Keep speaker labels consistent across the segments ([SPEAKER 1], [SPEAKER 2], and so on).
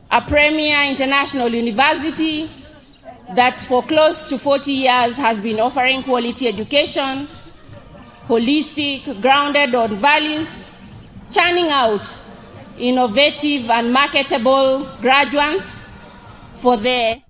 [SPEAKER 1] a premier international university that for close to 40 years has been offering quality education, holistic, grounded on values, churning out innovative and marketable graduates for their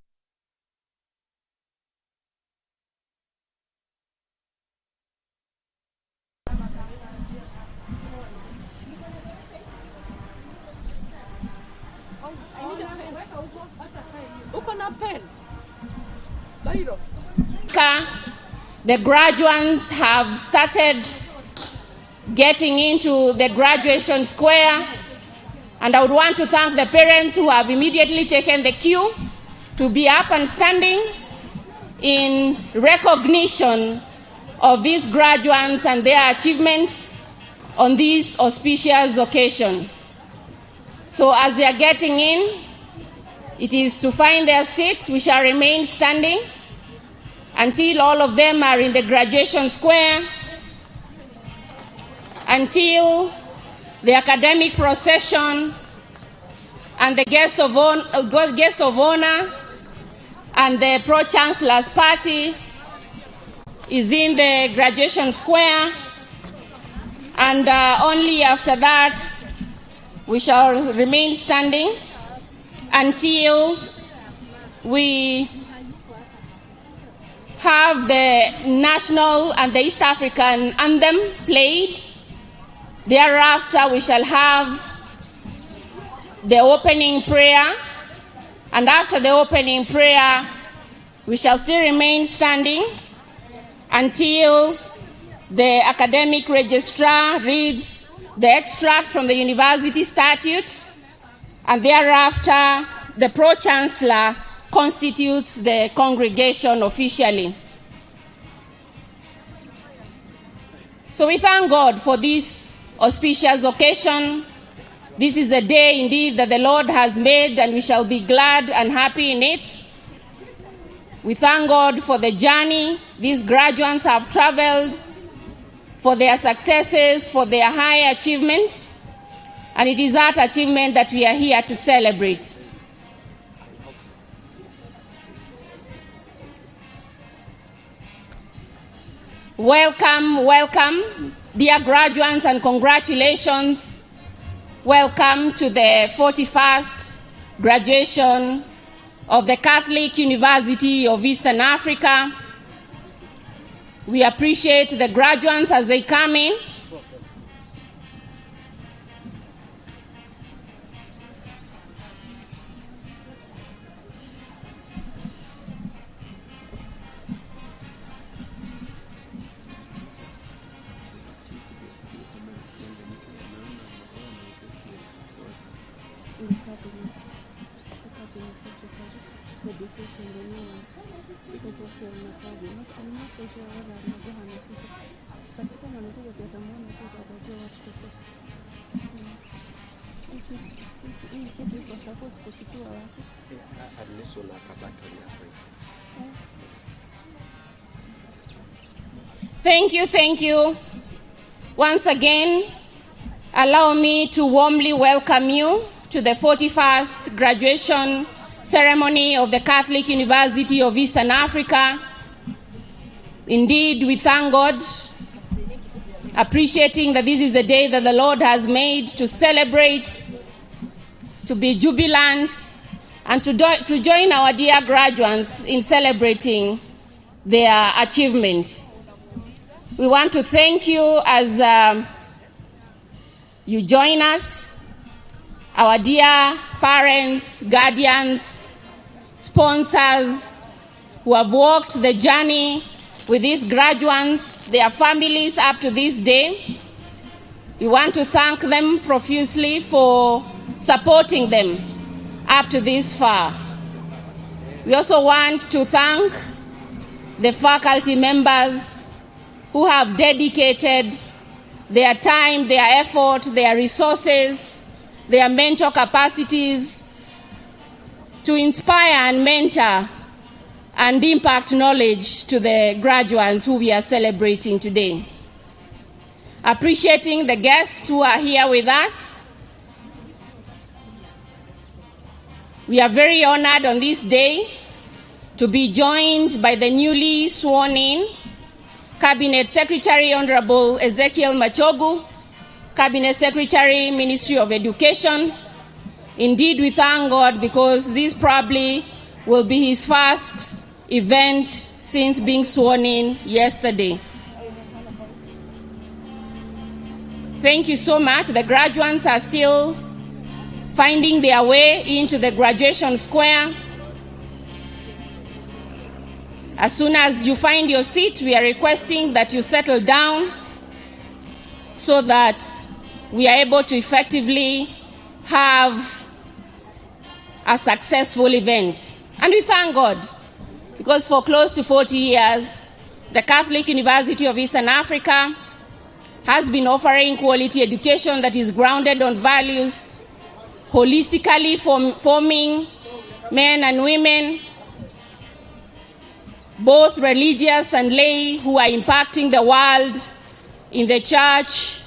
[SPEAKER 1] the graduates have started getting into the graduation square, and I would want to thank the parents who have immediately taken the cue to be up and standing in recognition of these graduates and their achievements on this auspicious occasion. So as they are getting in, it is to find their seats. We shall remain standing until all of them are in the graduation square, until the academic procession and the guest of honor and the Pro-chancellor's party is in the graduation square, and only after that we shall remain standing until we have the national and the East African anthem played. Thereafter, we shall have the opening prayer, and after the opening prayer, we shall still remain standing until the academic registrar reads the extract from the university statute, and thereafter, the Pro-chancellor constitutes the congregation officially. So we thank God for this auspicious occasion. This is a day indeed that the Lord has made, and we shall be glad and happy in it. We thank God for the journey these graduates have traveled, for their successes, for their high achievement, and it is that achievement that we are here to celebrate. Welcome, welcome, dear graduates, and congratulations. Welcome to the 41st graduation of the Catholic University of Eastern Africa. We appreciate the graduates as they come in. Thank you. Once again, allow me to warmly welcome you to the 41st graduation ceremony of the Catholic University of Eastern Africa. Indeed, we thank God, appreciating that this is the day that the Lord has made to celebrate, to be jubilant, and to join our dear graduates in celebrating their achievements. We want to thank you as you join us, our dear parents, guardians, sponsors who have walked the journey with these graduates, their families up to this day. We want to thank them profusely for supporting them up to this far. We also want to thank the faculty members who have dedicated their time, their effort, their resources, their mental capacities to inspire and mentor and impact knowledge to the graduates who we are celebrating today. Appreciating the guests who are here with us. We are very honored on this day to be joined by the newly sworn-in Cabinet Secretary Honorable Ezekiel Machogu, Cabinet Secretary, Ministry of Education. Indeed, we thank God because this probably will be his first event since being sworn in yesterday. Thank you so much. The graduates are still finding their way into the graduation square. As soon as you find your seat, we are requesting that you settle down so that we are able to effectively have a successful event. And we thank God because for close to 40 years, the Catholic University of Eastern Africa has been offering quality education that is grounded on values, holistically forming men and women, both religious and lay, who are impacting the world in the church,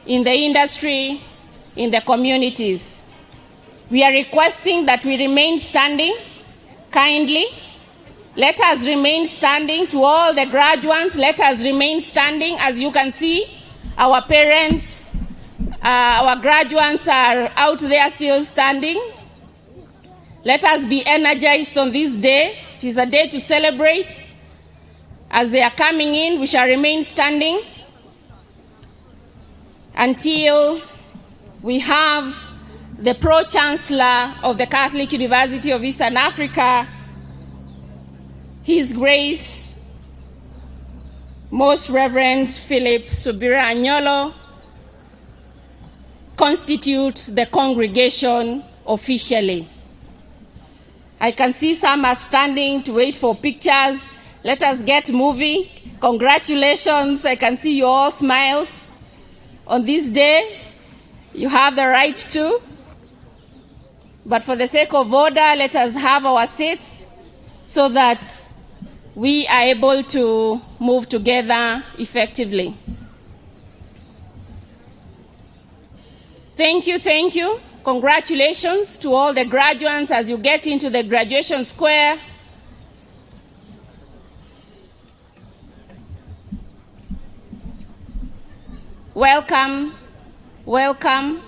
[SPEAKER 1] in the industry, in the communities. We are requesting that we remain standing. Kindly, let us remain standing. To all the graduates, let us remain standing. As you can see, our parents, our graduates are out there still standing. Let us be energized on this day. It is a day to celebrate. As they are coming in, we shall remain standing until we have the Pro-chancellor of the Catholic University of Eastern Africa, His Grace, Most Reverend Philip Subira Anyolo, constitute the congregation officially. I can see some are standing to wait for pictures. Let us get moving. Congratulations. I can see you all smiles on this day. You have the right to. But for the sake of order, let us have our seats so that we are able to move together effectively. Thank you, thank you. Congratulations to all the graduates as you get into the graduation square. Welcome, welcome.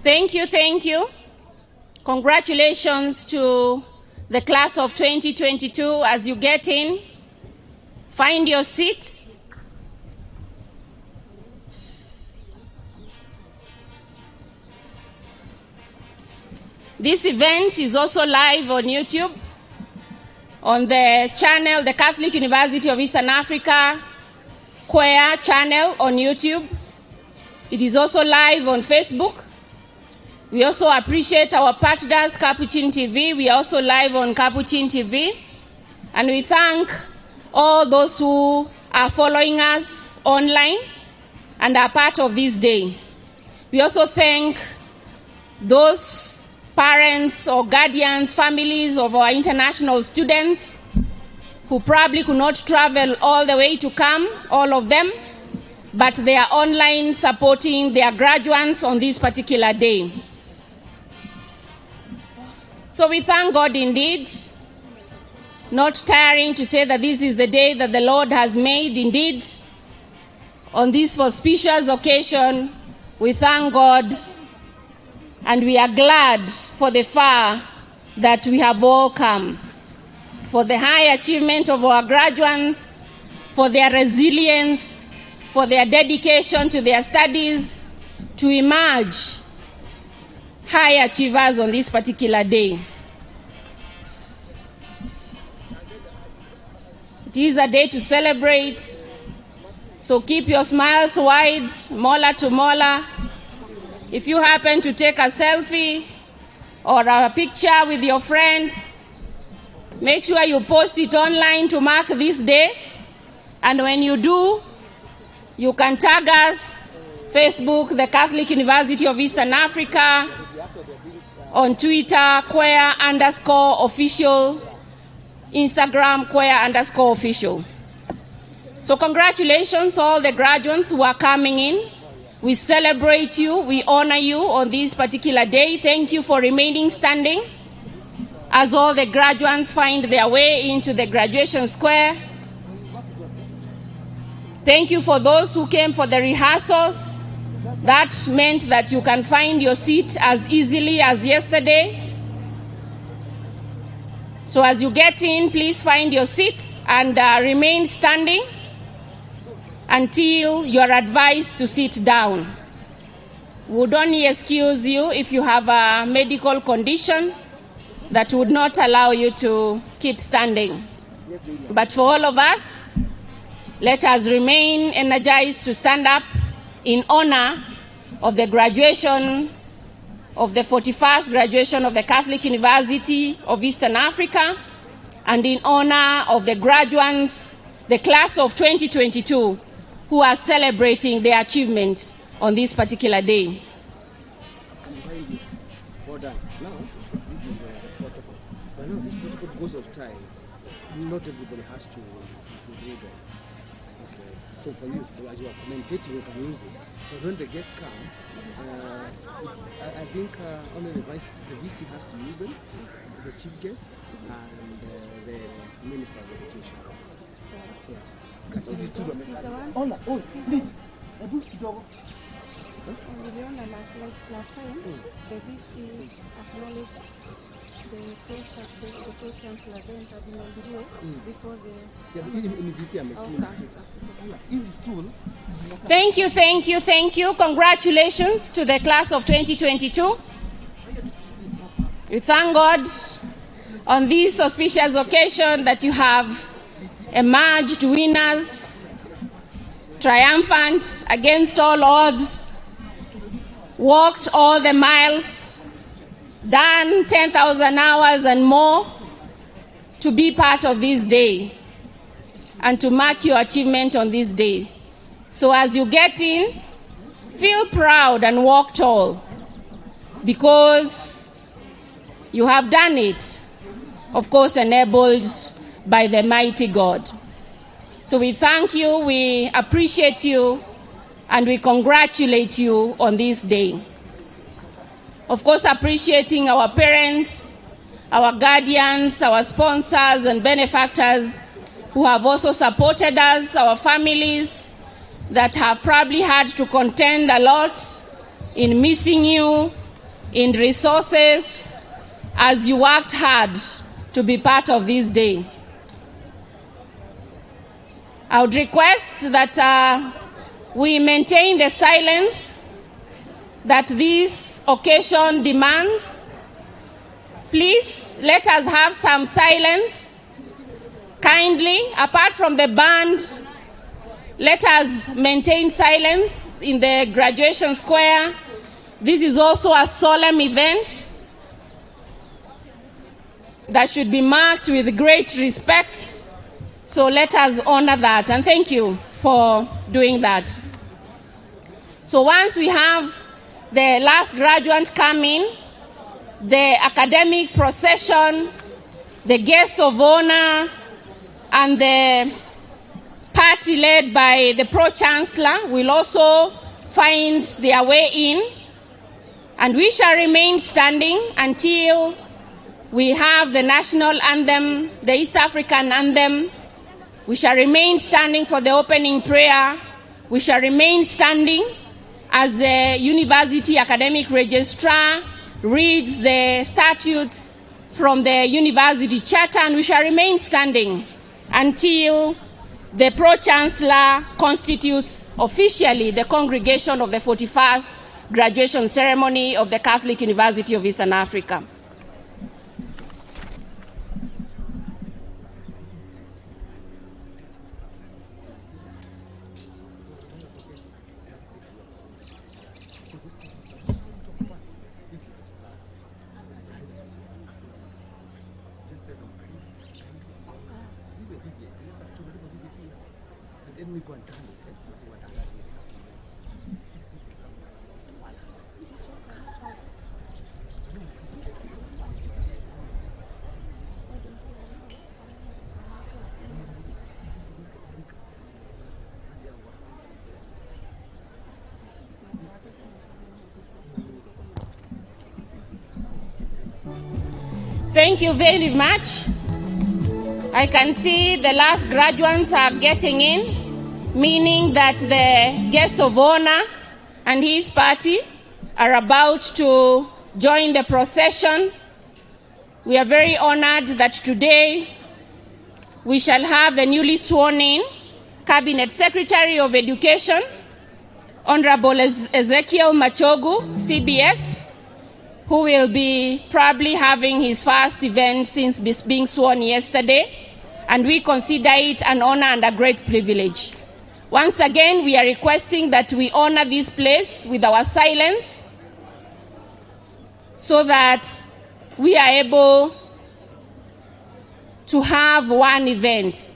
[SPEAKER 1] Thank you, thank you. Congratulations to the class of 2022 as you get in. Find your seats. This event is also live on YouTube, on the channel, the Catholic University of Eastern Africa CUEA channel on YouTube. It is also live on Facebook. We also appreciate our partners, Capuchin TV. We are also live on Capuchin TV. And we thank all those who are following us online and are part of this day. We also thank those parents or guardians, families of our international students who probably could not travel all the way to come, all of them, but they are online supporting their graduates on this particular day. So we thank God indeed, not tiring to say that this is the day that the Lord has made. Indeed, on this auspicious occasion, we thank God and we are glad for the far that we have all come, for the high achievement of our graduates, for their resilience, for their dedication to their studies, to emerge high achievers on this particular day. It is a day to celebrate, so keep your smiles wide, molar to molar. If you happen to take a selfie or a picture with your friend, make sure you post it online to mark this day. And when you do, you can tag us, Facebook, the Catholic University of Eastern Africa, on Twitter, CUEA_official, Instagram, CUEA_official. So congratulations all the graduates who are coming in. We celebrate you, we honor you on this particular day. Thank you for remaining standing as all the graduates find their way into the graduation square. Thank you for those who came for the rehearsals. That meant that you can find your seat as easily as yesterday. So as you get in, please find your seats and remain standing until you are advised to sit down. We would only excuse you if you have a medical condition that would not allow you to keep standing. But for all of us, let us remain energized to stand up in honor of the graduation of the 41st graduation of the Catholic University of Eastern Africa, and in honor of the graduates, the class of 2022, who are celebrating their achievements on this particular day.
[SPEAKER 2] Well done. Now, this is the protocol. But now, this protocol, because of time, not everybody has to do that. Okay. So for you, as you are commentating, you can use it. But when the guests come, I think only the VC has to use them, the chief guest, and the Minister of Education. Yeah. This is too long. Oh, please.
[SPEAKER 3] Last time, the VC acknowledged the Pro-chancellor then Cardinal before the...
[SPEAKER 1] Thank you. Congratulations to the class of 2022. We thank God on this auspicious occasion that you have emerged winners, triumphant against all odds, walked all the miles, done 10,000 hours and more to be part of this day and to mark your achievement on this day. So as you get in, feel proud and walk tall, because you have done it, of course, enabled by the mighty God. So we thank you, we appreciate you, and we congratulate you on this day. Of course, appreciating our parents, our guardians, our sponsors and benefactors who have also supported us, our families that have probably had to contend a lot in missing you, in resources, as you worked hard to be part of this day. I would request that we maintain the silence that this occasion demands. Please let us have some silence. Kindly, apart from the band, let us maintain silence in the graduation square. This is also a solemn event that should be marked with great respect. So let us honor that, and thank you for doing that. So once we have the last graduate come in, the academic procession, the guest of honor, and the party led by the Pro-chancellor will also find their way in, and we shall remain standing until we have the national anthem, the East African anthem. We shall remain standing for the opening prayer. We shall remain standing as the university academic registrar reads the statutes from the university charter, and we shall remain standing until the Pro-chancellor constitutes officially the congregation of the 41st graduation ceremony of the Catholic University of Eastern Africa. Thank you very much. I can see the last graduates are getting in, meaning that the guest of honor and his party are about to join the procession. We are very honored that today we shall have the newly sworn in Cabinet Secretary of Education, Honorable Ezekiel Machogu, CBS, who will be probably having his first event since being sworn yesterday, and we consider it an honor and a great privilege. Once again, we are requesting that we honor this place with our silence so that we are able to have one event.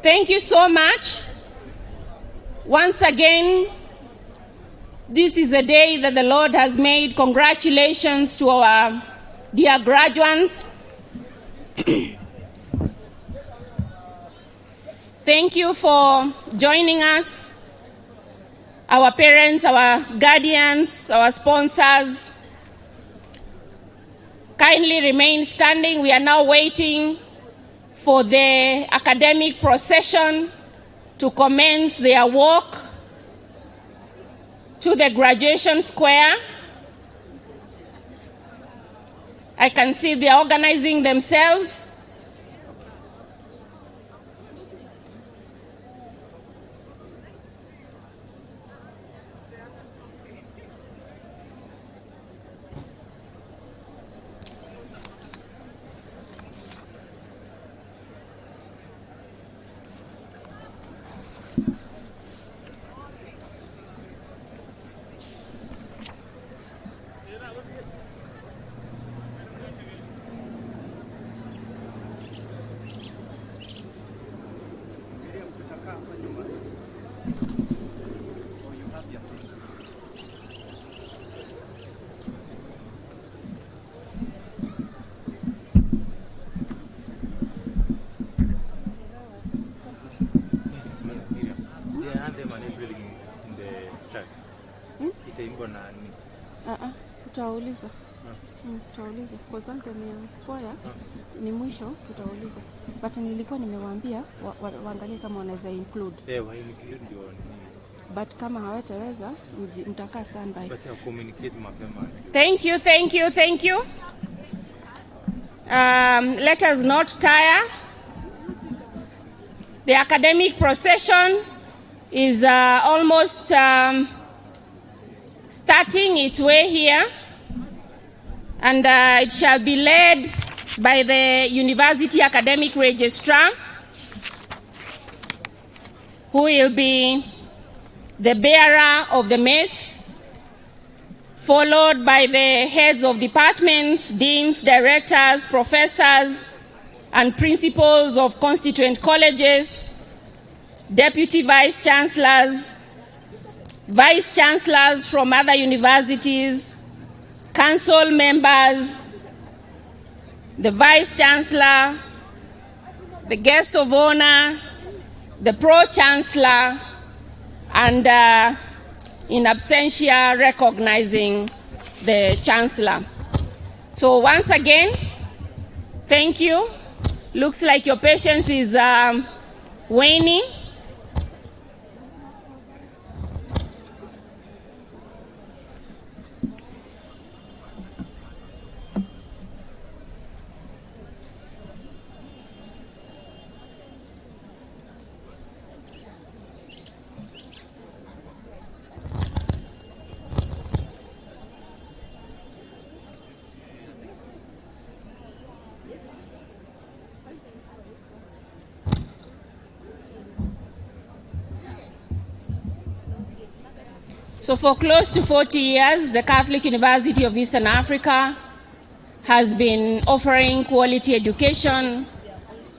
[SPEAKER 1] Thank you so much. Once again, this is a day that the Lord has made. Congratulations to our dear graduates. Thank you for joining us, our parents, our guardians, our sponsors. Kindly remain standing. We are now waiting for the academic procession to commence their walk to the graduation square. I can see they are organizing themselves. Tutauliza. Tutauliza. Kwa sababu ni kwaya ni mwisho tutauliza. But nilikuwa nimewaambia waangalie kama wanaweza include.
[SPEAKER 4] Wa include ndio.
[SPEAKER 1] But kama hawataweza mtakaa standby.
[SPEAKER 4] But ya communicate mapema.
[SPEAKER 1] Thank you, thank you, thank you. Let us not tire. The academic procession is almost starting its way here, and it shall be led by the University Academic Registrar, who will be the bearer of the mace, followed by the heads of departments, deans, directors, professors, and principals of constituent colleges, deputy vice-chancellors, vice-chancellors from other universities, council members, the vice-chancellor, the guest of honor, the pro-chancellor, and in absentia recognizing the chancellor. So once again, thank you. Looks like your patience is waning. So for close to 40 years, the Catholic University of Eastern Africa has been offering quality education,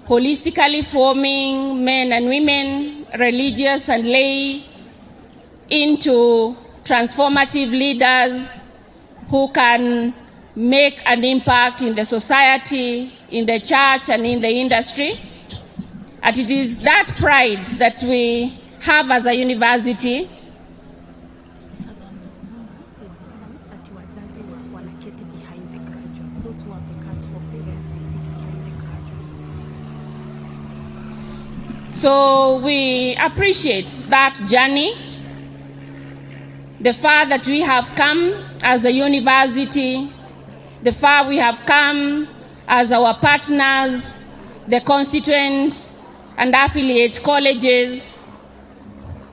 [SPEAKER 1] holistically forming men and women, religious and lay, into transformative leaders who can make an impact in the society, in the church, and in the industry. And it is that pride that we have as a university So we appreciate that journey, the far that we have come as a university, the far we have come as our partners, the constituents and affiliate colleges,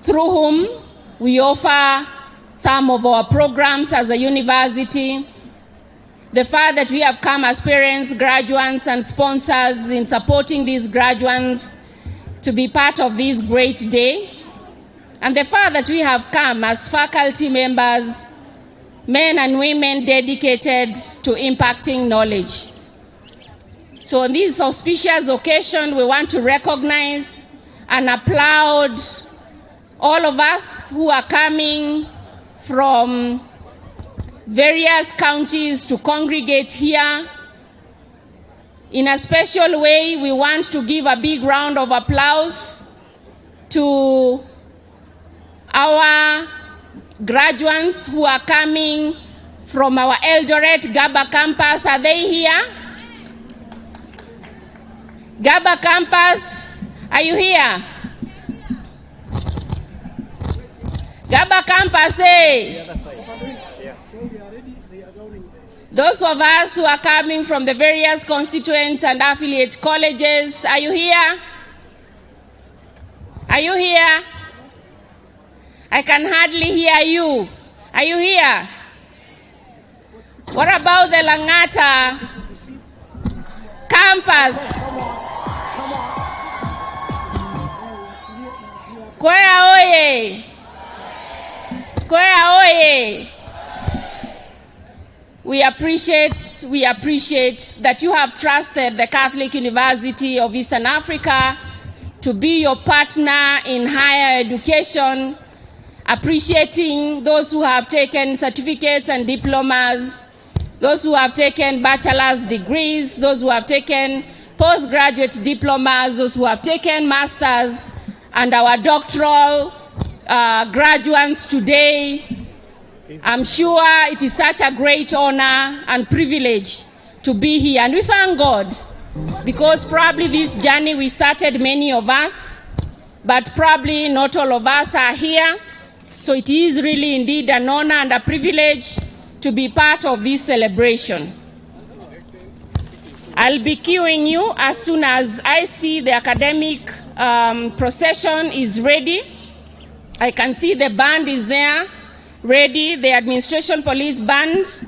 [SPEAKER 1] through whom we offer some of our programs as a university, the far that we have come as parents, graduates, and sponsors in supporting these graduates to be part of this great day, and the far that we have come as faculty members, men and women dedicated to impacting knowledge. So on this auspicious occasion, we want to recognize and applaud all of us who are coming from various counties to congregate here. In a special way, we want to give a big round of applause to our graduates who are coming from our Eldoret Gaba campus. Are they here? Gaba campus, are you here? Gaba campus, eh? Those of us who are coming from the various constituents and affiliate colleges, are you here? Are you here? I can hardly hear you. Are you here? What about the Langata campus? CUEA oye! CUEA oye! We appreciate that you have trusted the Catholic University of Eastern Africa to be your partner in higher education, appreciating those who have taken certificates and diplomas, those who have taken bachelor's degrees, those who have taken postgraduate diplomas, those who have taken masters, and our doctoral graduates today. I'm sure it is such a great honor and privilege to be here. And we thank God, because probably this journey we started, many of us, but probably not all of us are here. So it is really indeed an honor and a privilege to be part of this celebration. I'll be queuing you as soon as I see the academic procession is ready. I can see the band is there, ready, the administration police band,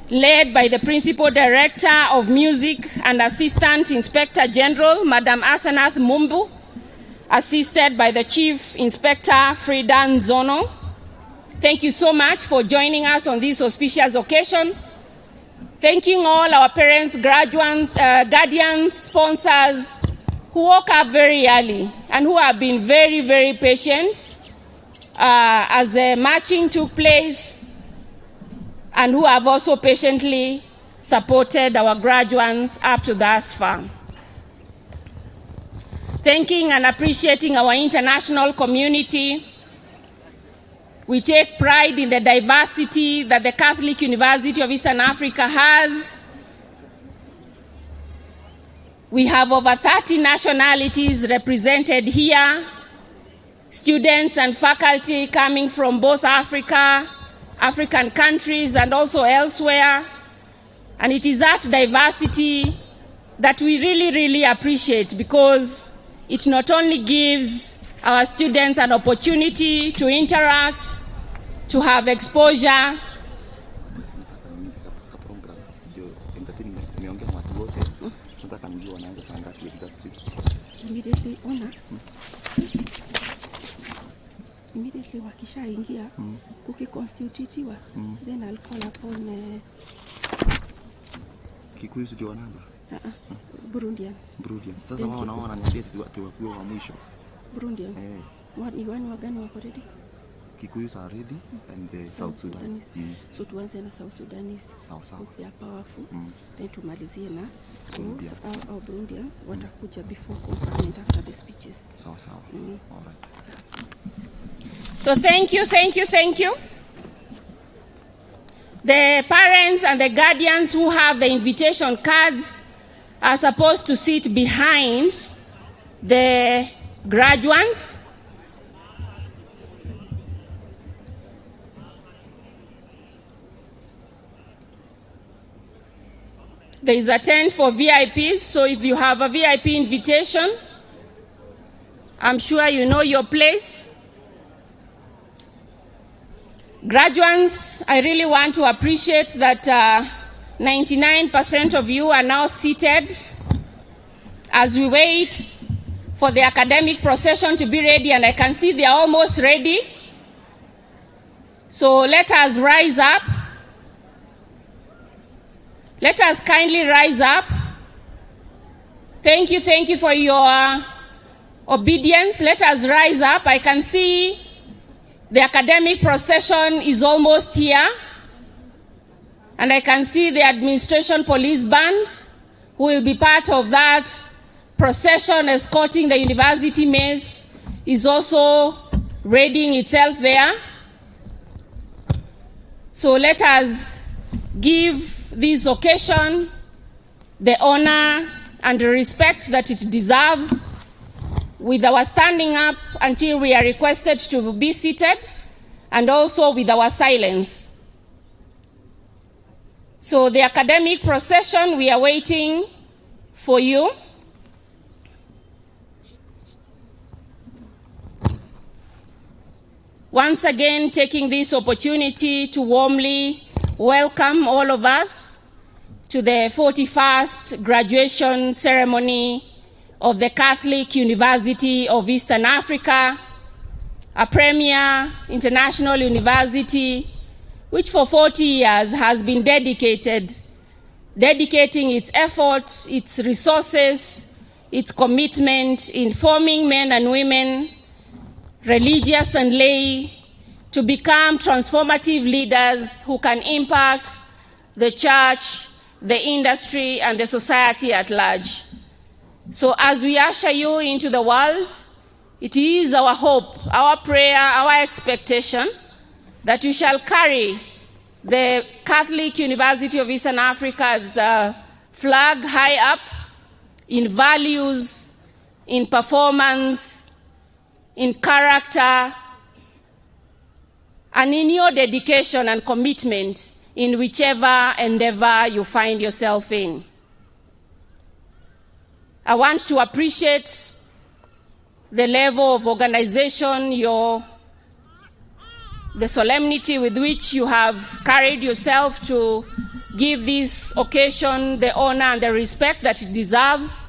[SPEAKER 1] led by the Principal Director of Music and Assistant Inspector General, Madam Asanath Mumbu, assisted by the Chief Inspector, Friedan Zono. Thank you so much for joining us on this auspicious occasion. Thanking all our parents, graduates, guardians, sponsors, who woke up very early and who have been very, very patient as the marching took place, and who have also patiently supported our graduates up to thus far. Thanking and appreciating our international community. We take pride in the diversity that the Catholic University of Eastern Africa has. We have over 30 nationalities represented here, students and faculty coming from both Africa, African countries, and also elsewhere. And it is that diversity that we really, really appreciate, because it not only gives our students an opportunity to interact, to have exposure,
[SPEAKER 3] immediately wakishaingia kukiconstitutiwa, then I'll call upon
[SPEAKER 5] Kikuyu ndio wanaanza.
[SPEAKER 3] Burundians.
[SPEAKER 5] Sasa wao wananiambia ati wakuwe wa mwisho.
[SPEAKER 3] Burundians. Wani wagani wako ready?
[SPEAKER 5] Kikuyus are ready and the South Sudan.
[SPEAKER 3] So tuanze na South Sudanese.
[SPEAKER 5] Sawa sawa.
[SPEAKER 3] Because they are powerful. Then tumalizie na our Burundians watakuja before conferment after the speeches.
[SPEAKER 5] Sawa sawa. All right.
[SPEAKER 1] So thank you. The parents and the guardians who have the invitation cards are supposed to sit behind the graduates. There is a tent for VIPs, so if you have a VIP invitation, I'm sure you know your place. Graduates, I really want to appreciate that 99% of you are now seated as we wait for the academic procession to be ready, and I can see they are almost ready. So let us rise up. Let us kindly rise up. Thank you for your obedience. Let us rise up. I can see the academic procession is almost here. And I can see the administration police band who will be part of that procession escorting the university maze is also readying itself there. So let us give this occasion the honor and the respect that it deserves with our standing up until we are requested to be seated, and also with our silence. So the academic procession, we are waiting for you. Once again, taking this opportunity to warmly welcome all of us to the 41st graduation ceremony of the Catholic University of Eastern Africa, a premier international university which for 40 years has been dedicating its efforts, its resources, its commitment in forming men and women, religious and lay, to become transformative leaders who can impact the church, the industry, and the society at large. So as we usher you into the world, it is our hope, our prayer, our expectation that you shall carry the Catholic University of Eastern Africa's flag high up in values, in performance, in character, and in your dedication and commitment in whichever endeavor you find yourself in. I want to appreciate the level of organization, the solemnity with which you have carried yourself to give this occasion the honor and the respect that it deserves.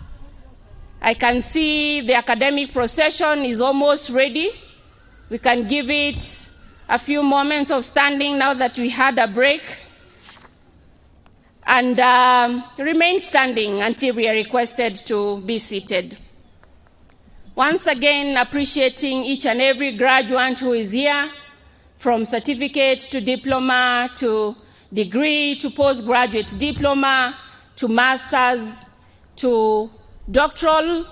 [SPEAKER 1] I can see the academic procession is almost ready. We can give it a few moments of standing now that we had a break, and remain standing until we are requested to be seated. Once again, appreciating each and every graduate who is here, from certificate to diploma to degree to postgraduate diploma to masters to doctoral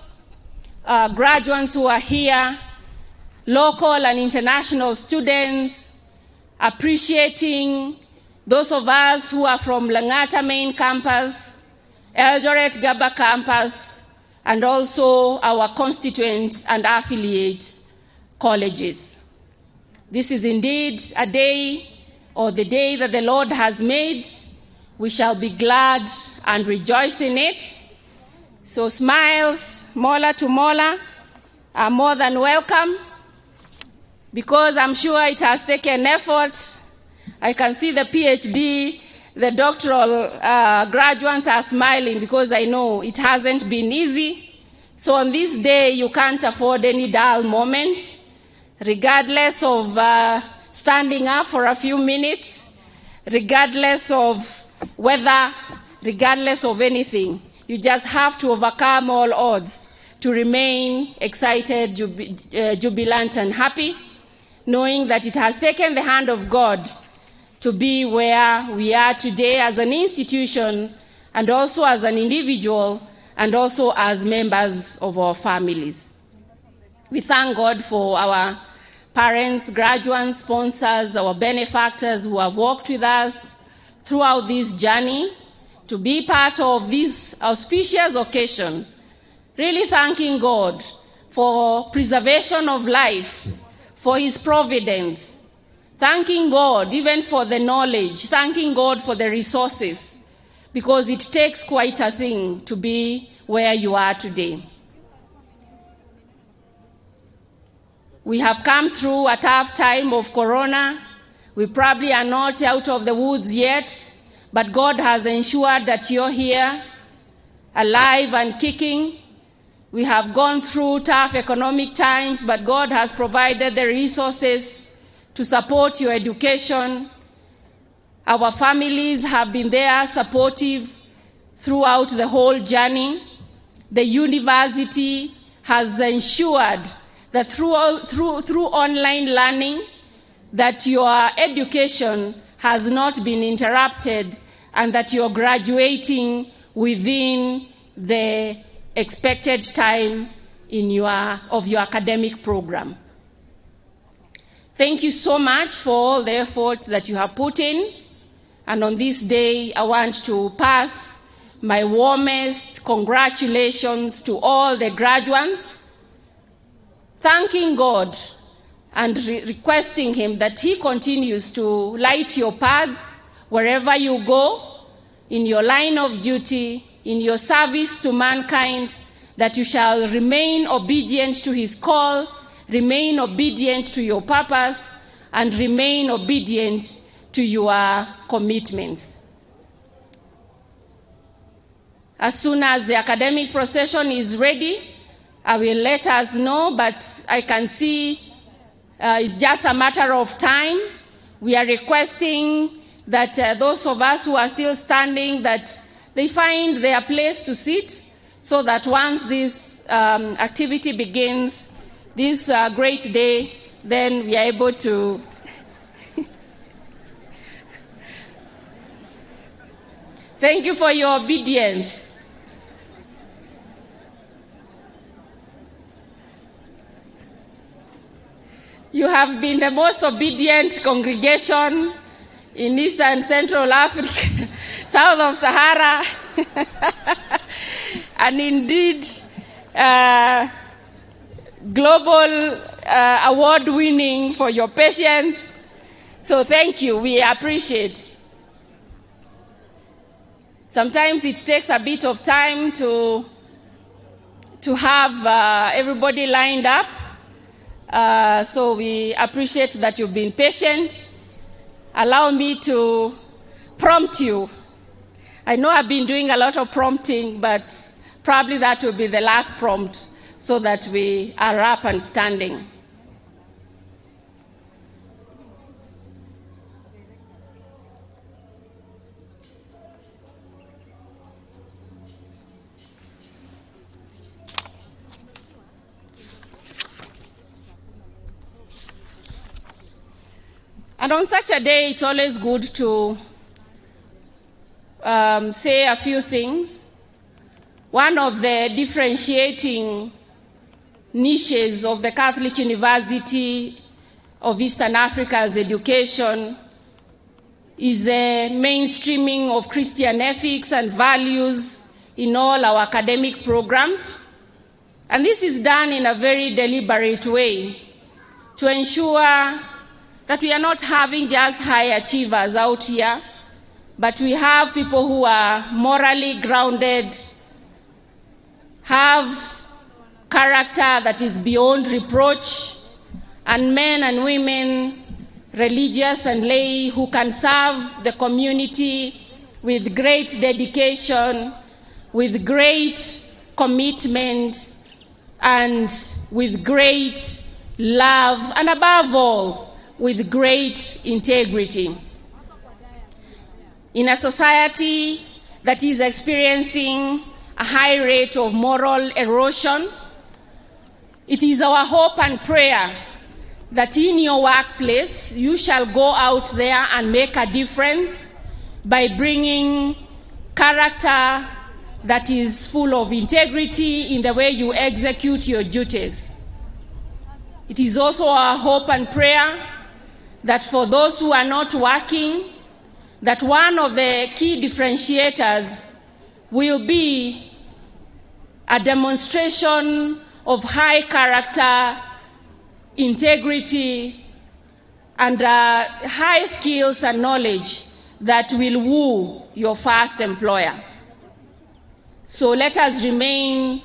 [SPEAKER 1] graduates who are here, local and international students, appreciating those of us who are from Langata main campus, Eldoret Gaba campus, and also our constituents and affiliate colleges. This is indeed a day, or the day that the Lord has made. We shall be glad and rejoice in it. So smiles, mola to mola, are more than welcome, because I'm sure it has taken effort. I can see the PhD, the doctoral graduates are smiling, because I know it hasn't been easy. So on this day, you can't afford any dull moment, regardless of standing up for a few minutes, regardless of weather, regardless of anything. You just have to overcome all odds to remain excited, jubilant, and happy. knowing that it has taken the hand of God to be where we are today as an institution and also as an individual and also as members of our families. We thank God for our parents, graduates, sponsors, our benefactors who have worked with us throughout this journey to be part of this auspicious occasion. Really thanking God for preservation of life, for his providence, thanking God even for the knowledge, thanking God for the resources, because it takes quite a thing to be where you are today. We have come through a tough time of Corona. We probably are not out of the woods yet, but God has ensured that you're here, alive and kicking. We have gone through tough economic times, but God has provided the resources to support your education. Our families have been there supportive throughout the whole journey. The university has ensured that through online learning, that your education has not been interrupted and that you're graduating within the expected time of your academic program. Thank you so much for all the effort that you have put in. And on this day, I want to pass my warmest congratulations to all the graduates, thanking God and requesting him that he continues to light your paths wherever you go, in your line of duty, in your service to mankind, that you shall remain obedient to his call, remain obedient to your purpose, and remain obedient to your commitments. As soon as the academic procession is ready, I will let us know, but I can see it's just a matter of time. We are requesting that those of us who are still standing, that they find their place to sit, so that once this activity begins, this great day, then we are able to thank you for your obedience. You have been the most obedient congregation in East and Central Africa, south of Sahara, and indeed global award-winning for your patience. So thank you, we appreciate. Sometimes it takes a bit of time to have everybody lined up. So we appreciate that you've been patient. Allow me to prompt you. I know I've been doing a lot of prompting, but probably that will be the last prompt so that we are up and standing. And on such a day, it's always good to say a few things. One of the differentiating niches of the Catholic University of Eastern Africa's education is the mainstreaming of Christian ethics and values in all our academic programs. And this is done in a very deliberate way to ensure that we are not having just high achievers out here, but we have people who are morally grounded, have character that is beyond reproach, and men and women, religious and lay, who can serve the community with great dedication, with great commitment, and with great love, and above all, with great integrity. In a society that is experiencing a high rate of moral erosion, it is our hope and prayer that in your workplace you shall go out there and make a difference by bringing character that is full of integrity in the way you execute your duties. It is also our hope and prayer that for those who are not working, that one of the key differentiators will be a demonstration of high character, integrity, and high skills and knowledge that will woo your first employer. So let us remain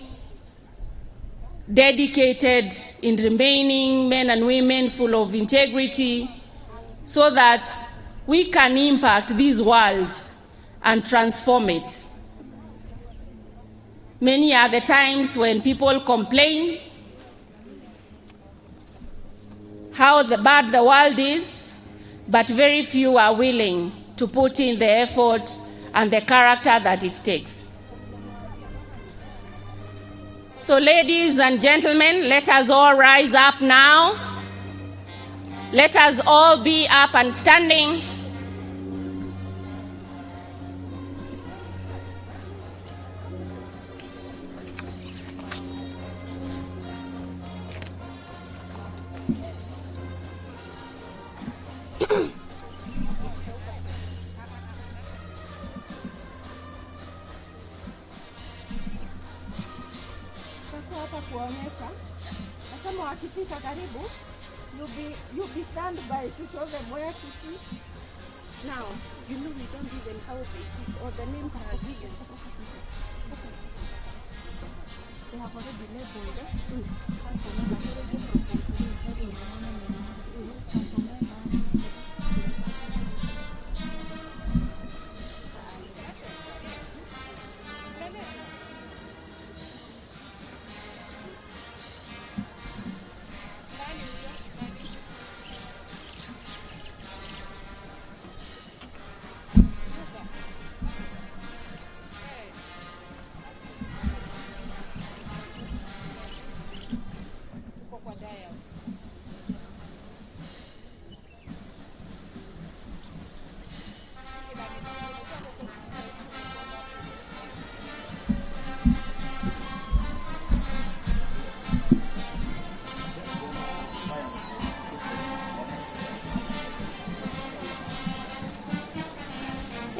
[SPEAKER 1] dedicated in remaining men and women full of integrity so that we can impact this world and transform it. Many are the times when people complain how bad the world is, but very few are willing to put in the effort and the character that it takes. So ladies and gentlemen, let us all rise up now. Let us all be up and standing.
[SPEAKER 3] You'll be stand by to show them where to sit. Now, you know we don't even how they sit or the names are given. They have already labeled.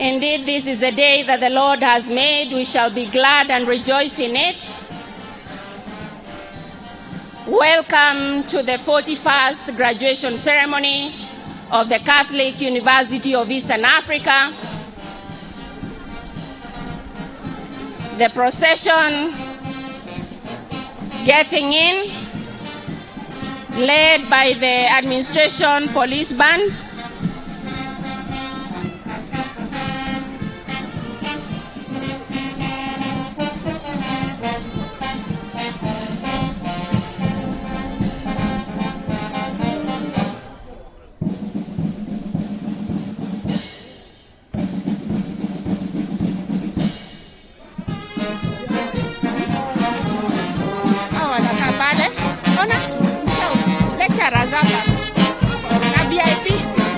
[SPEAKER 1] Indeed, this is the day that the Lord has made. We shall be glad and rejoice in it. Welcome to the 41st graduation ceremony of the Catholic University of Eastern Africa. The procession getting in, led by the administration police band. Lecturers hapa na VIP.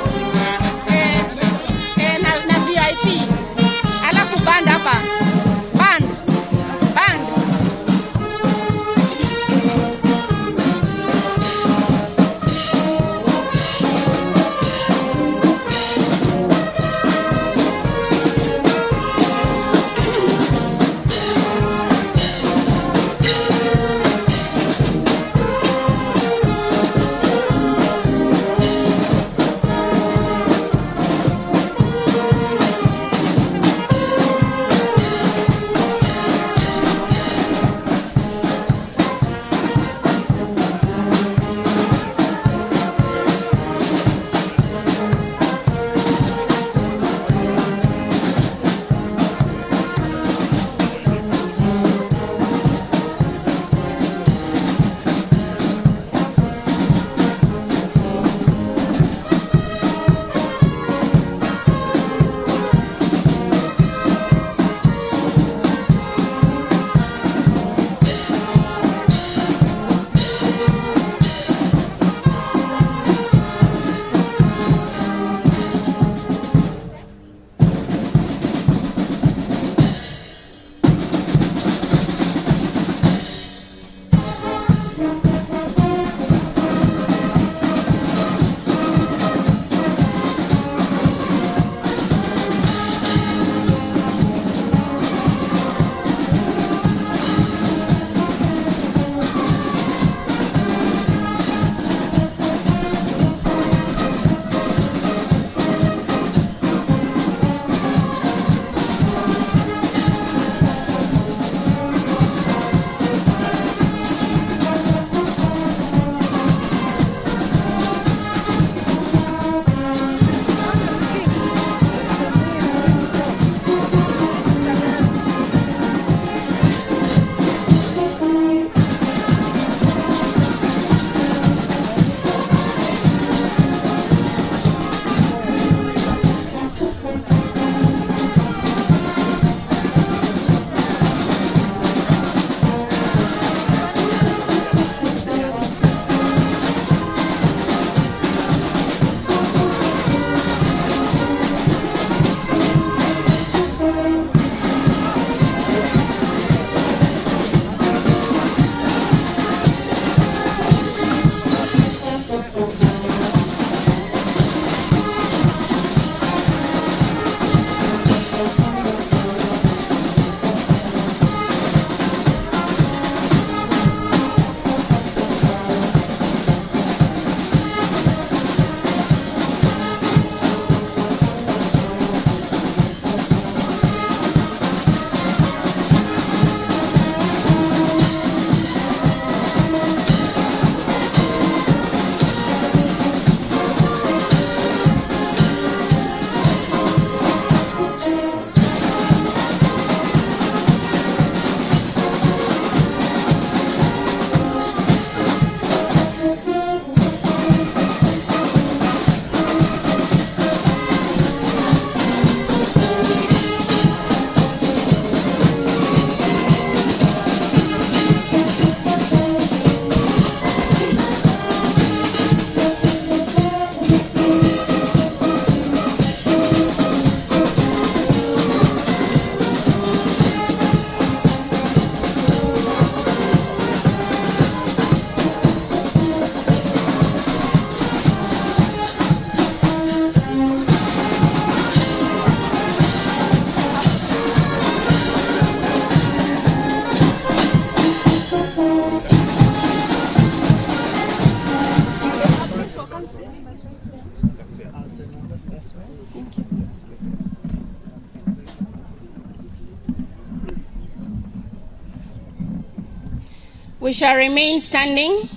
[SPEAKER 1] We shall remain standing.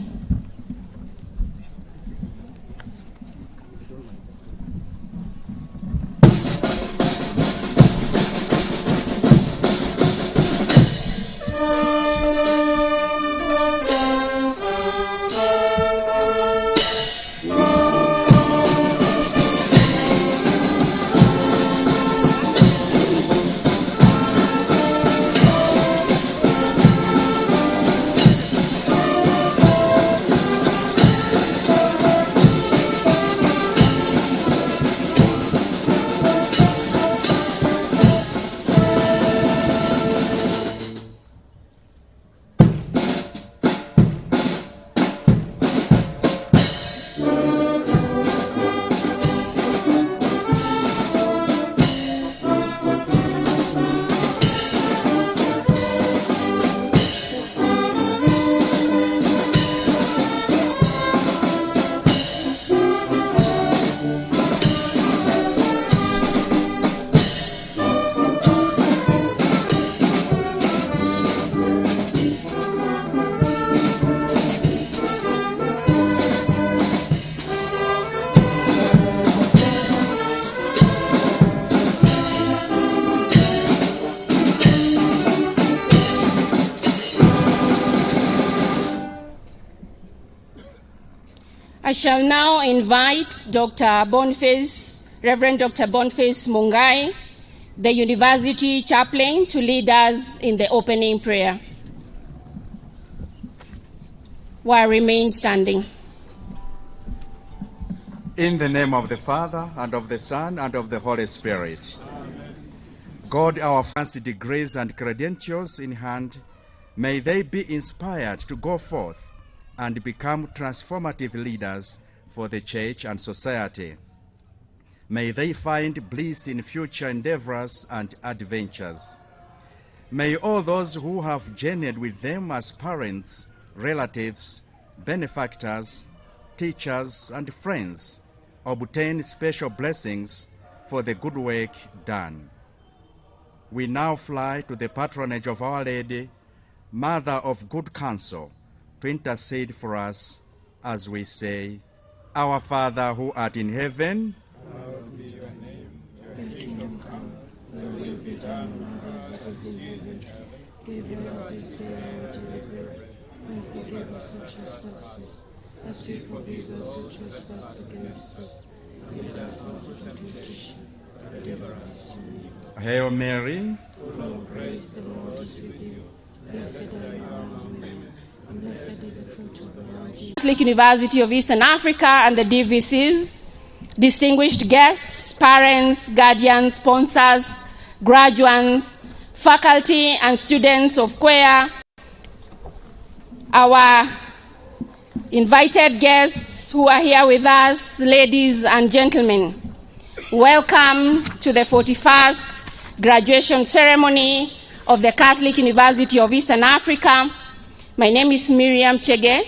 [SPEAKER 1] I shall now invite Reverend Dr. Boniface Mungai, the University Chaplain, to lead us in the opening prayer. While remain standing.
[SPEAKER 6] In the name of the Father, and of the Son, and of the Holy Spirit. Amen. God, our first degrees and credentials in hand, may they be inspired to go forth and become transformative leaders for the church and society. May they find bliss in future endeavors and adventures. May all those who have journeyed with them as parents, relatives, benefactors, teachers, and friends obtain special blessings for the good work done. We now fly to the patronage of Our Lady, Mother of Good Counsel, to intercede for us as we say, Our Father who art in heaven,
[SPEAKER 7] hallowed be your name, your kingdom come, your will be done on earth as it is in heaven. Give us this day our daily bread, and forgive us our trespasses, as we forgive those who trespass against us. Lead us not into temptation, but deliver us from evil.
[SPEAKER 6] Hail Mary,
[SPEAKER 7] full of grace, the Lord is with you. Blessed are you among women, and blessed is the fruit of the womb, Jesus.
[SPEAKER 1] Catholic University of Eastern Africa and the DVCs, distinguished guests, parents, guardians, sponsors, graduates, faculty and students of CUEA, our invited guests who are here with us, ladies and gentlemen, welcome to the 41st graduation ceremony of the Catholic University of Eastern Africa. My name is Miriam Chege.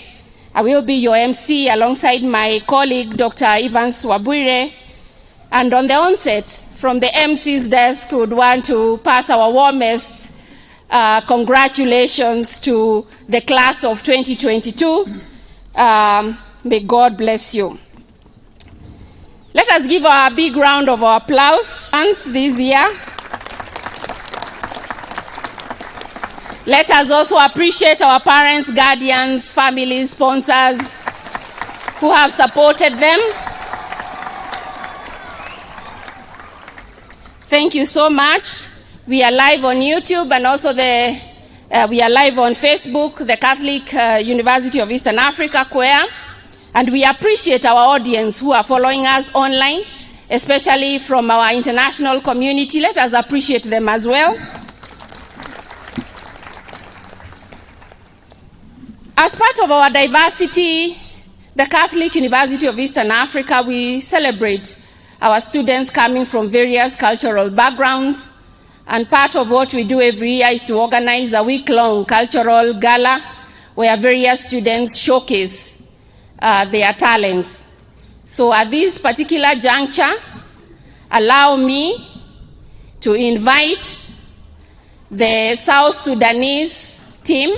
[SPEAKER 1] I will be your MC alongside my colleague, Dr. Evans Wabwire. And on the onset, from the MC's desk, we would want to pass our warmest congratulations to the class of 2022. May God bless you. Let us give a big round of applause this year. Let us also appreciate our parents, guardians, families, sponsors who have supported them. Thank you so much. We are live on YouTube and also we are live on Facebook, the Catholic University of Eastern Africa, CUEA. And we appreciate our audience who are following us online, especially from our international community. Let us appreciate them as well. As part of our diversity, the Catholic University of Eastern Africa, we celebrate our students coming from various cultural backgrounds. And part of what we do every year is to organize a week-long cultural gala where various students showcase their talents. So at this particular juncture, allow me to invite the South Sudanese team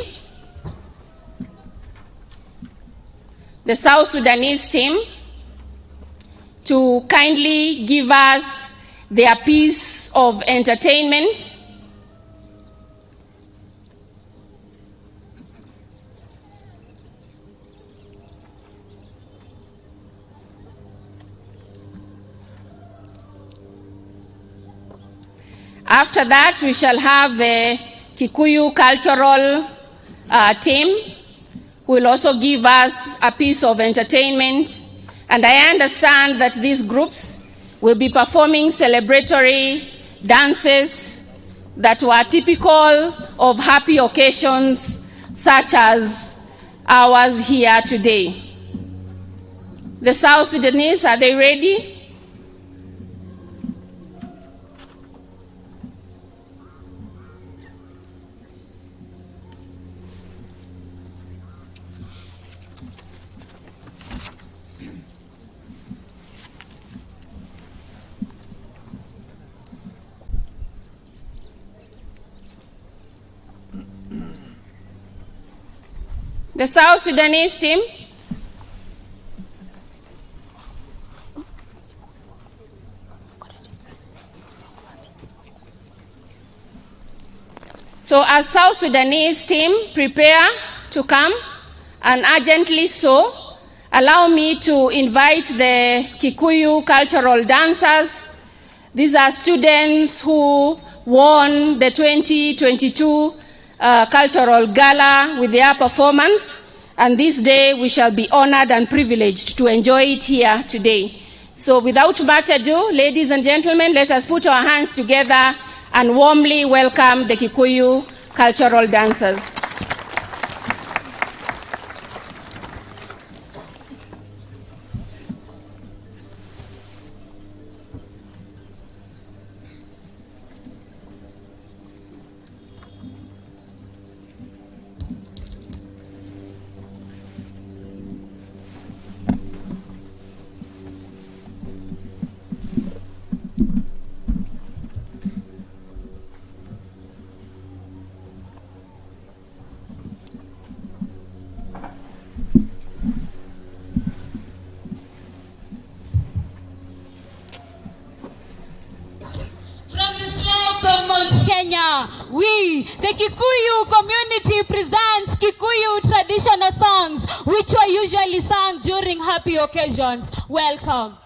[SPEAKER 1] the South Sudanese team to kindly give us their piece of entertainment. After that, we shall have the Kikuyu cultural team who will also give us a piece of entertainment. And I understand that these groups will be performing celebratory dances that were typical of happy occasions such as ours here today. The South Sudanese, are they ready? The South Sudanese team. So as South Sudanese team prepare to come, and urgently so, allow me to invite the Kikuyu cultural dancers. These are students who won the 2022 cultural gala with their performance, and this day we shall be honored and privileged to enjoy it here today. So without much ado, ladies and gentlemen, let us put our hands together and warmly welcome the Kikuyu cultural dancers.
[SPEAKER 8] We, the Kikuyu community, presents Kikuyu traditional songs which were usually sung during happy occasions. Welcome.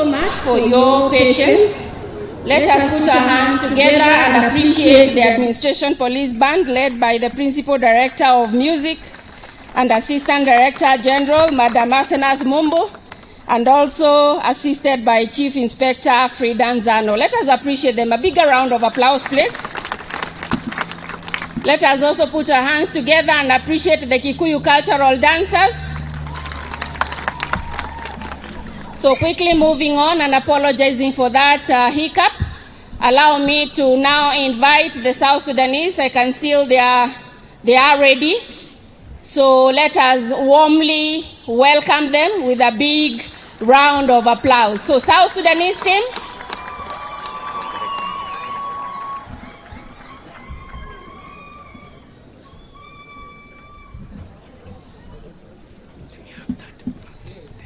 [SPEAKER 1] so much for your patience. Let us put our hands together and appreciate the Administration Police Band led by the Principal Director of Music and Assistant Director General, Madam Asenath Mumbo, and also assisted by Chief Inspector Frida Nzano. Let us appreciate them. A bigger round of applause, please. Let us also put our hands together and appreciate the Kikuyu cultural dancers. So quickly moving on and apologizing for that hiccup, allow me to now invite the South Sudanese. I can see they are ready. So let us warmly welcome them with a big round of applause. So South Sudanese team.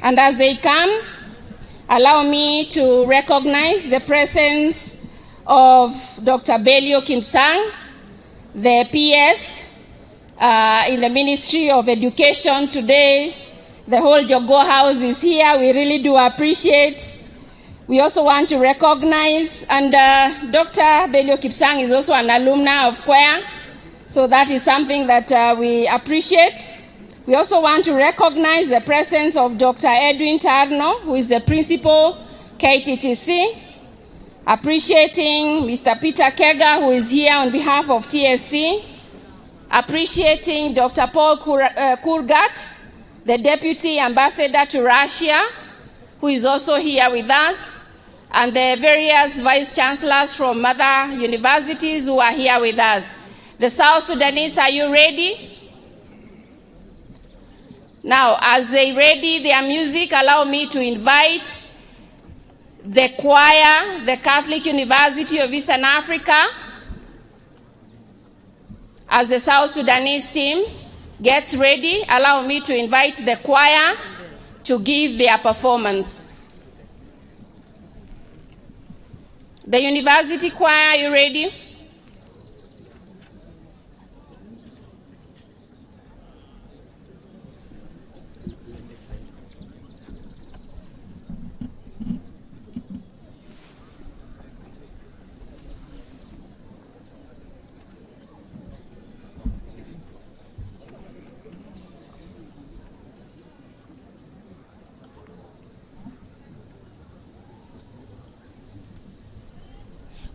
[SPEAKER 1] And as they come, allow me to recognize the presence of Dr. Belio Kimsang, the PS in the Ministry of Education today. The whole Jogo House is here. We really do appreciate. We also want to recognize, and Dr. Belio Kimsang is also an alumni of CUEA, so that is something that we appreciate. We also want to recognize the presence of Dr. Edwin Tarno, who is the principal KTTC, appreciating Mr. Peter Kega, who is here on behalf of TSC, appreciating Dr. Paul Kurgat, the Deputy Ambassador to Russia, who is also here with us, and the various Vice Chancellors from other universities who are here with us. The South Sudanese, are you ready? Now, as they ready their music, allow me to invite the choir, the Catholic University of Eastern Africa, as the South Sudanese team gets ready. Allow me to invite the choir to give their performance. The university choir, are you ready?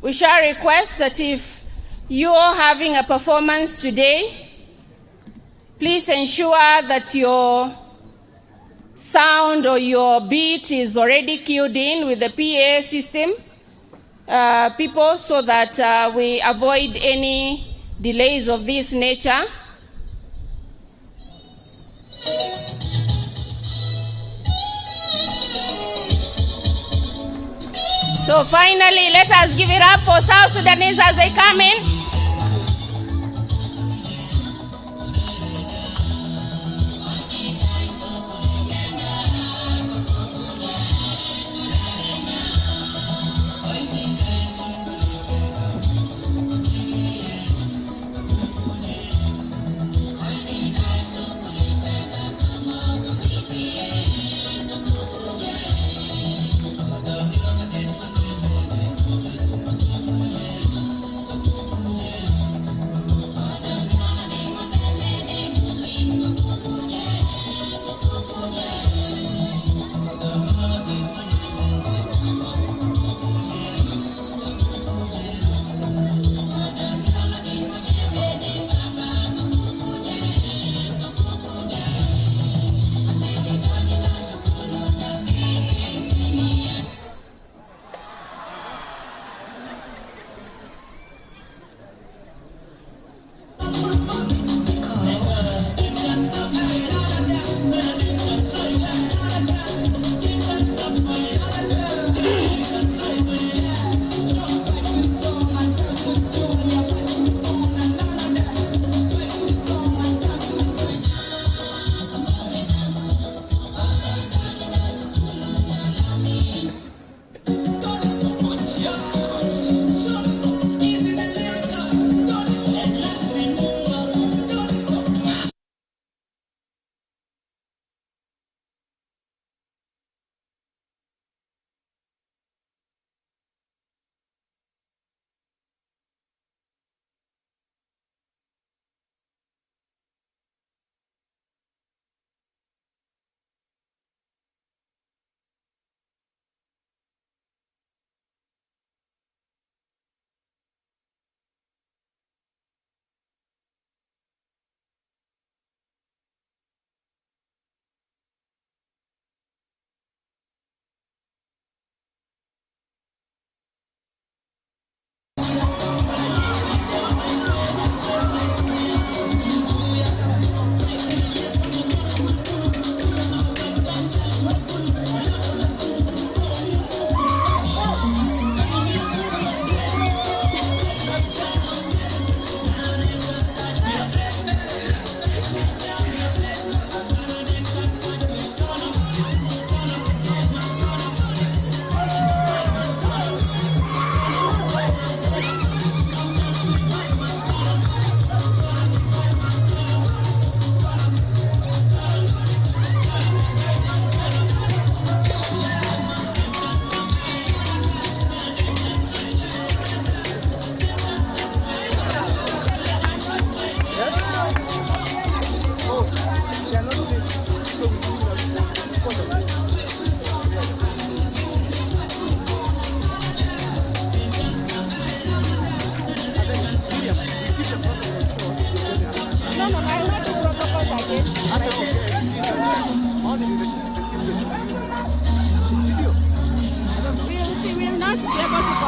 [SPEAKER 1] We shall request that if you are having a performance today, please ensure that your sound or your beat is already queued in with the PA system, people, so that we avoid any delays of this nature. So finally, let us give it up for South Sudanese as they come in.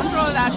[SPEAKER 1] control that.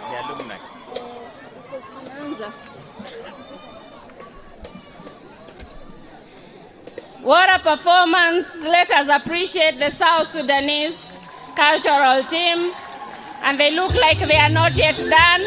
[SPEAKER 4] The alumni.
[SPEAKER 1] What a performance. Let us appreciate the South Sudanese cultural team. And they look like they are not yet done.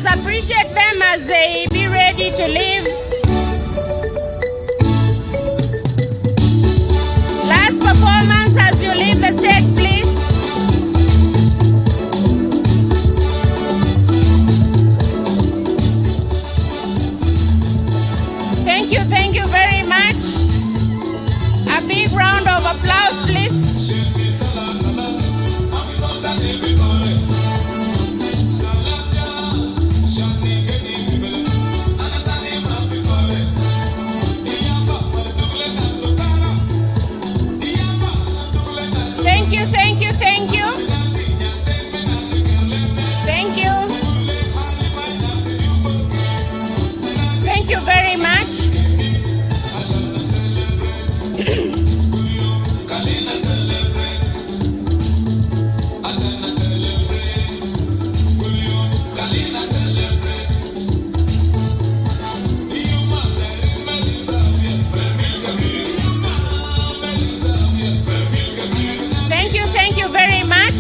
[SPEAKER 1] Appreciate them as they be ready to leave. Last performance as you leave the stage, please. Thank you very much. A big round of applause, please. Thank you very much. Thank you very much.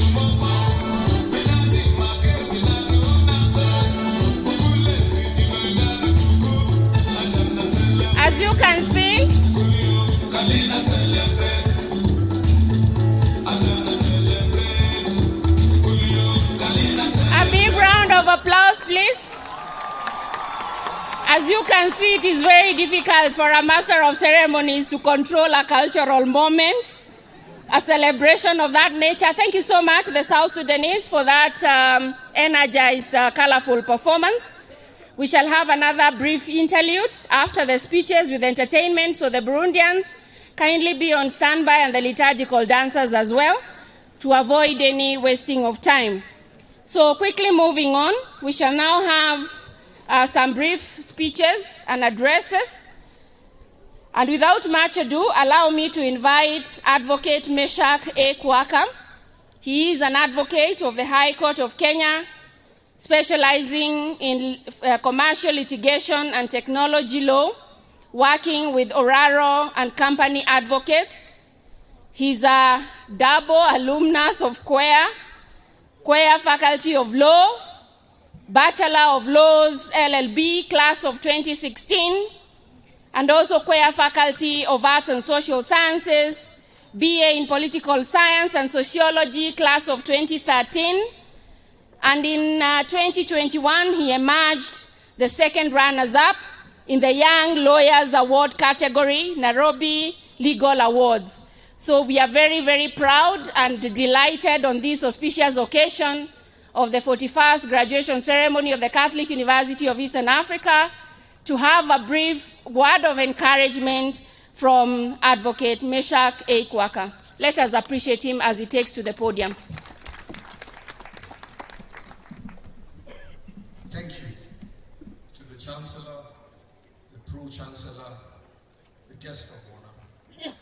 [SPEAKER 1] As you can see, a big round of applause, please. As you can see, it is very difficult for a master of ceremonies to control a cultural moment, a celebration of that nature. Thank you so much, the South Sudanese, for that energized, colorful performance. We shall have another brief interlude after the speeches with entertainment, so the Burundians kindly be on standby and the liturgical dancers as well to avoid any wasting of time. So quickly moving on, we shall now have some brief speeches and addresses. And without much ado, allow me to invite Advocate Meshach A. Kwaka. He is an advocate of the High Court of Kenya, specializing in commercial litigation and technology law, working with Oraro and company advocates. He's a double alumnus of CUEA, CUEA Faculty of Law, Bachelor of Laws LLB class of 2016, and also CUEA Faculty of Arts and Social Sciences, BA in Political Science and Sociology class of 2013. And in 2021, he emerged the second runners-up in the Young Lawyers Award category, Nairobi Legal Awards. So we are very, very proud and delighted on this auspicious occasion of the 41st graduation ceremony of the Catholic University of Eastern Africa to have a brief word of encouragement from Advocate Meshach A. Kwaka. Let us appreciate him as he takes to the podium.
[SPEAKER 9] Thank you to the Chancellor, the Pro-chancellor, the guest of honor,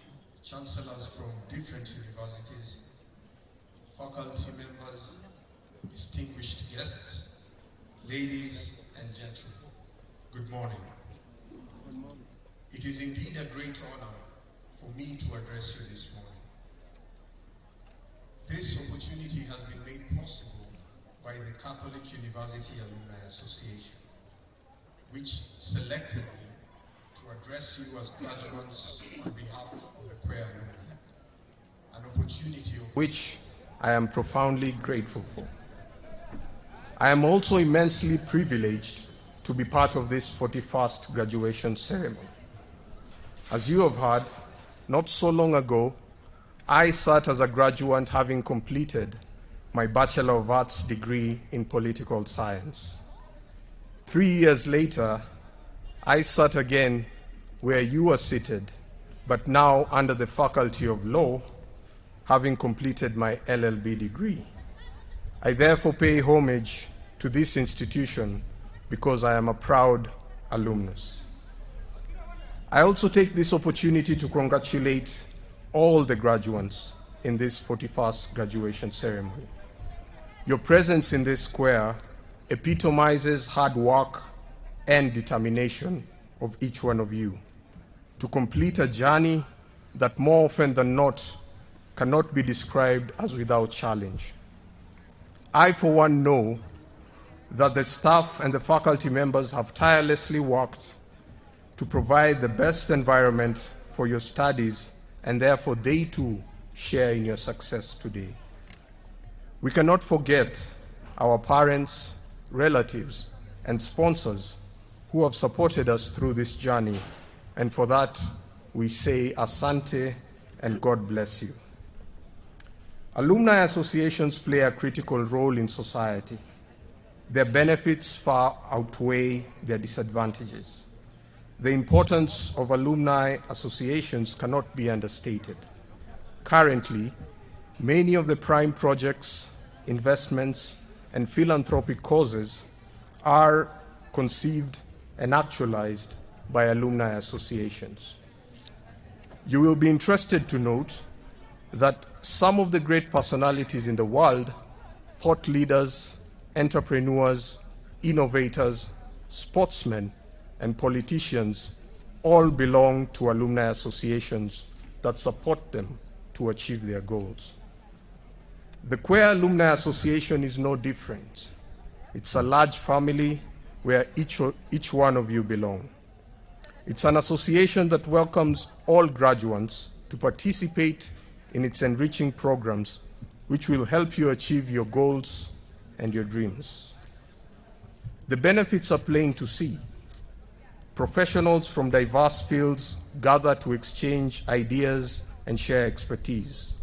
[SPEAKER 9] chancellors from different universities, faculty members, distinguished guests, ladies and gentlemen, good morning. It is indeed a great honor for me to address you this morning. This opportunity has been made possible by the Catholic University Alumni Association, which selected me to address you as graduates on behalf of the CUEA alumni, an opportunity of which I am profoundly grateful for. I am also immensely privileged to be part of this 41st graduation ceremony. As you have heard, not so long ago, I sat as a graduate having completed my Bachelor of Arts degree in Political Science. 3 years later, I sat again where you are seated, but now under the Faculty of Law, having completed my LLB degree. I therefore pay homage to this institution because I am a proud alumnus. I also take this opportunity to congratulate all the graduates in this 41st graduation ceremony. Your presence in this square epitomizes hard work and determination of each one of you to complete a journey that more often than not cannot be described as without challenge. I, for one, know that the staff and the faculty members have tirelessly worked to provide the best environment for your studies, and therefore they too share in your success today. We cannot forget our parents, relatives, and sponsors who have supported us through this journey, and for that we say asante and God bless you. Alumni associations play a critical role in society. Their benefits far outweigh their disadvantages. The importance of alumni associations cannot be understated. Currently, many of the prime projects, investments, and philanthropic causes are conceived and actualized by alumni associations. You will be interested to note that some of the great personalities in the world, thought leaders, entrepreneurs, innovators, sportsmen, and politicians all belong to alumni associations that support them to achieve their goals. The CUEA Alumni Association is no different. It's a large family where each one of you belong. It's an association that welcomes all graduates to participate in its enriching programs, which will help you achieve your goals and your dreams. The benefits are plain to see. Professionals from diverse fields gather to exchange ideas and share expertise.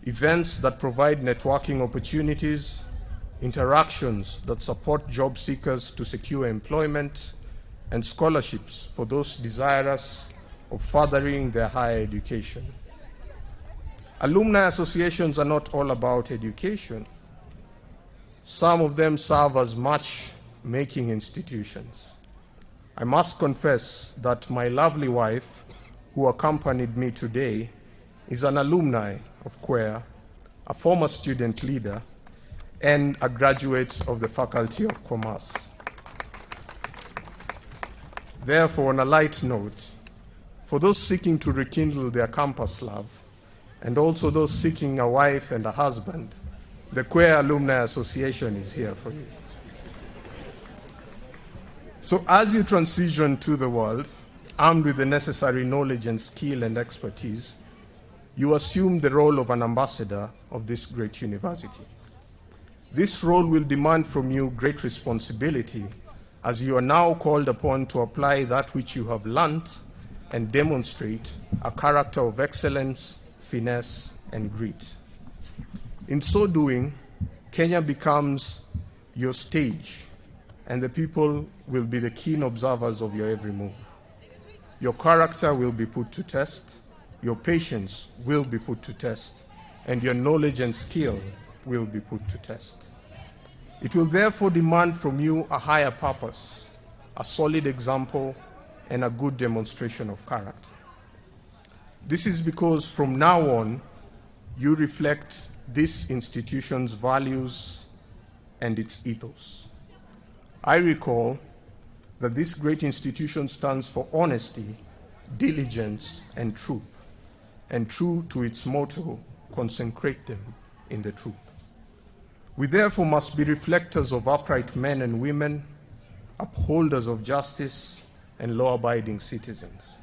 [SPEAKER 9] Events that provide networking opportunities, interactions that support job seekers to secure employment, and scholarships for those desirous of furthering their higher education. Alumni associations are not all about education. Some of them serve as matchmaking institutions. I must confess that my lovely wife, who accompanied me today, is an alumni of CUEA, a former student leader, and a graduate of the Faculty of Commerce. Therefore, on a light note, for those seeking to rekindle their campus love, and also those seeking a wife and a husband, the CUEA Alumni Association is here for you. So as you transition to the world, armed with the necessary knowledge and skill and expertise, you assume the role of an ambassador of this great university. This role will demand from you great responsibility, as you are now called upon to apply that which you have learnt and demonstrate a character of excellence, finesse, and grit. In so doing, Kenya becomes your stage, and the people will be the keen observers of your every move. Your character will be put to test, your patience will be put to test, and your knowledge and skill will be put to test. It will therefore demand from you a higher purpose, a solid example, and a good demonstration of character. This is because from now on, you reflect this institution's values and its ethos. I recall that this great institution stands for honesty, diligence, and truth, and true to its motto, consecrate them in the truth. We therefore must be reflectors of upright men and women, upholders of justice, and law-abiding citizens.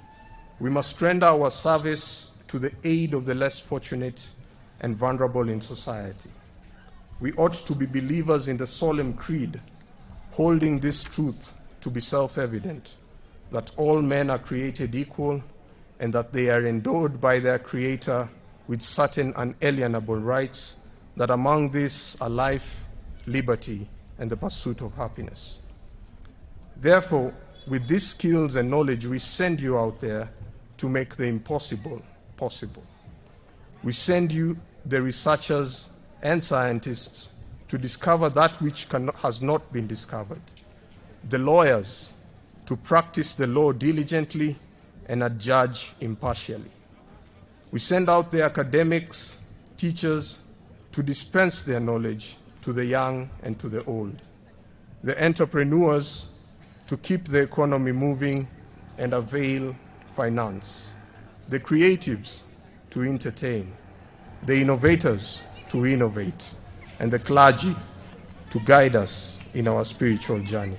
[SPEAKER 9] We must render our service to the aid of the less fortunate and vulnerable in society. We ought to be believers in the solemn creed, holding this truth to be self-evident, that all men are created equal and that they are endowed by their Creator with certain unalienable rights, that among these are life, liberty, and the pursuit of happiness. Therefore, with these skills and knowledge, we send you out there to make the impossible possible. We send you, the researchers and scientists, to discover that which has not been discovered, the lawyers to practice the law diligently and adjudge impartially. We send out the academics, teachers, to dispense their knowledge to the young and to the old, the entrepreneurs to keep the economy moving and avail finance, the creatives to entertain, the innovators to innovate, and the clergy to guide us in our spiritual journey.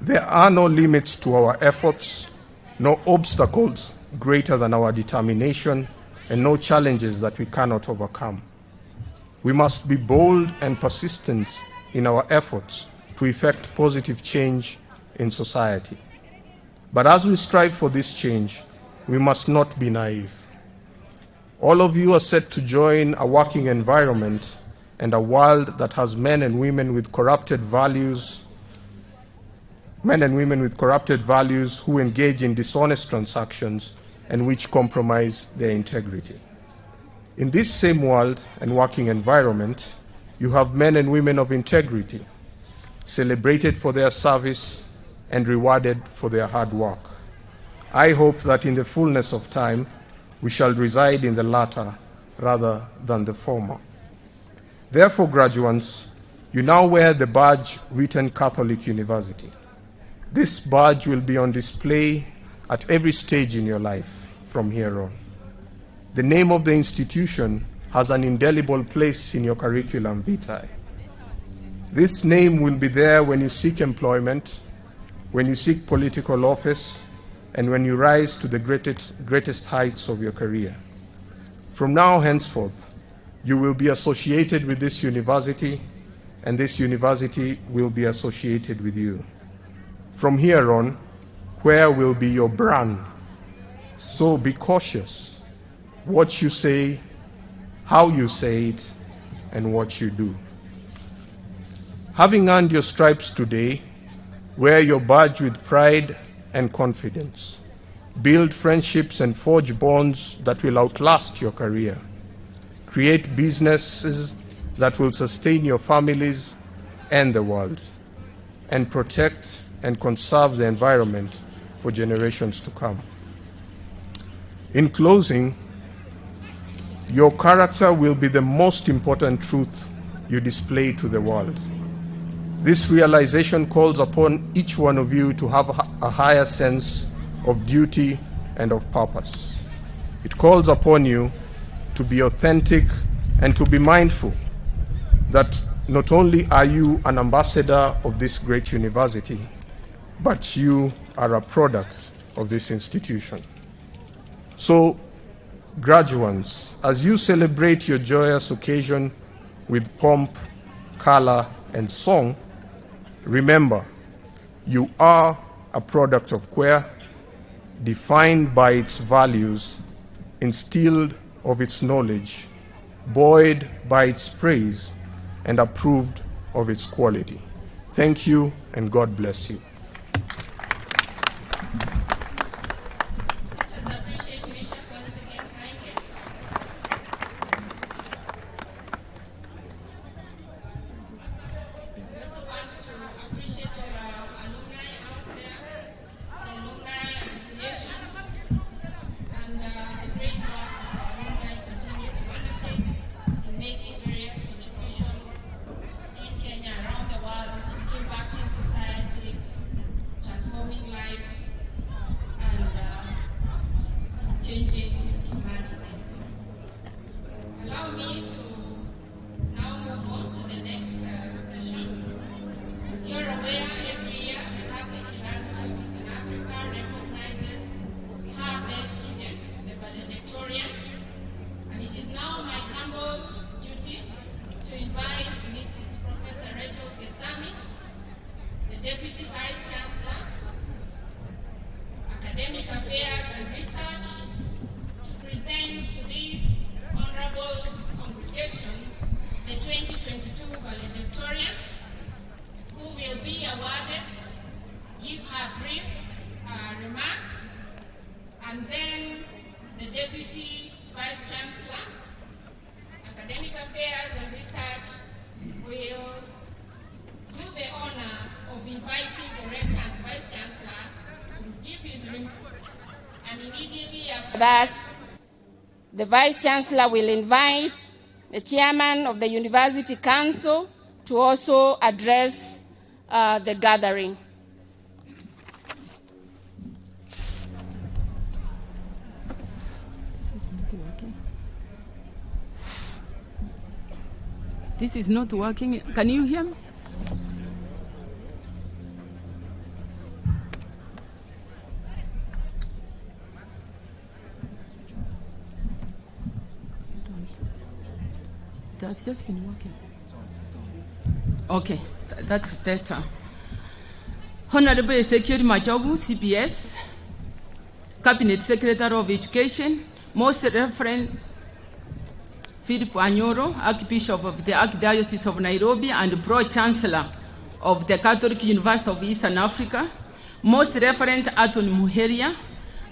[SPEAKER 9] There are no limits to our efforts, no obstacles greater than our determination, and no challenges that we cannot overcome. We must be bold and persistent in our efforts to effect positive change in society. But as we strive for this change, we must not be naive. All of you are set to join a working environment and a world that has men and women with corrupted values who engage in dishonest transactions and which compromise their integrity. In this same world and working environment, you have men and women of integrity, celebrated for their service and rewarded for their hard work. I hope that in the fullness of time, we shall reside in the latter rather than the former. Therefore, graduates, you now wear the badge written Catholic University. This badge will be on display at every stage in your life from here on. The name of the institution has an indelible place in your curriculum vitae. This name will be there when you seek employment, when you seek political office, and when you rise to the greatest heights of your career. From now henceforth, you will be associated with this university, and this university will be associated with you. From here on, where will be your brand? So be cautious. What you say, how you say it, and what you do. Having earned your stripes today, wear your badge with pride and confidence. Build friendships and forge bonds that will outlast your career. Create businesses that will sustain your families and the world, and protect and conserve the environment for generations to come. In closing, Your character will be the most important truth you display to the world. This realization calls upon each one of you to have a higher sense of duty and of purpose. It calls upon you to be authentic and to be mindful that not only are you an ambassador of this great university, but you are a product of this institution. So, graduates, as you celebrate your joyous occasion with pomp, color, and song, remember, you are a product of CUEA, defined by its values, instilled of its knowledge, buoyed by its praise, and approved of its quality. Thank you, and God bless you.
[SPEAKER 1] Deputy Vice-Chancellor, Academic Affairs and Research, to present to this honorable congregation the 2022 Valedictorian, who will be awarded, give her brief remarks, and then the Deputy Vice-Chancellor, Academic Affairs and Research will do the honor of inviting the Rector and Vice-Chancellor to give his remarks. And immediately after that, the Vice-Chancellor will invite the Chairman of the University Council to also address the gathering.
[SPEAKER 10] This is not working. Can you hear me? That's just been working. Okay, that's better. Honorable Secretary Majogu, CPS, Cabinet Secretary of Education, Most Reverend Philip Anyoro, Archbishop of the Archdiocese of Nairobi and Pro-chancellor of the Catholic University of Eastern Africa, Most Reverend Aton Muheria,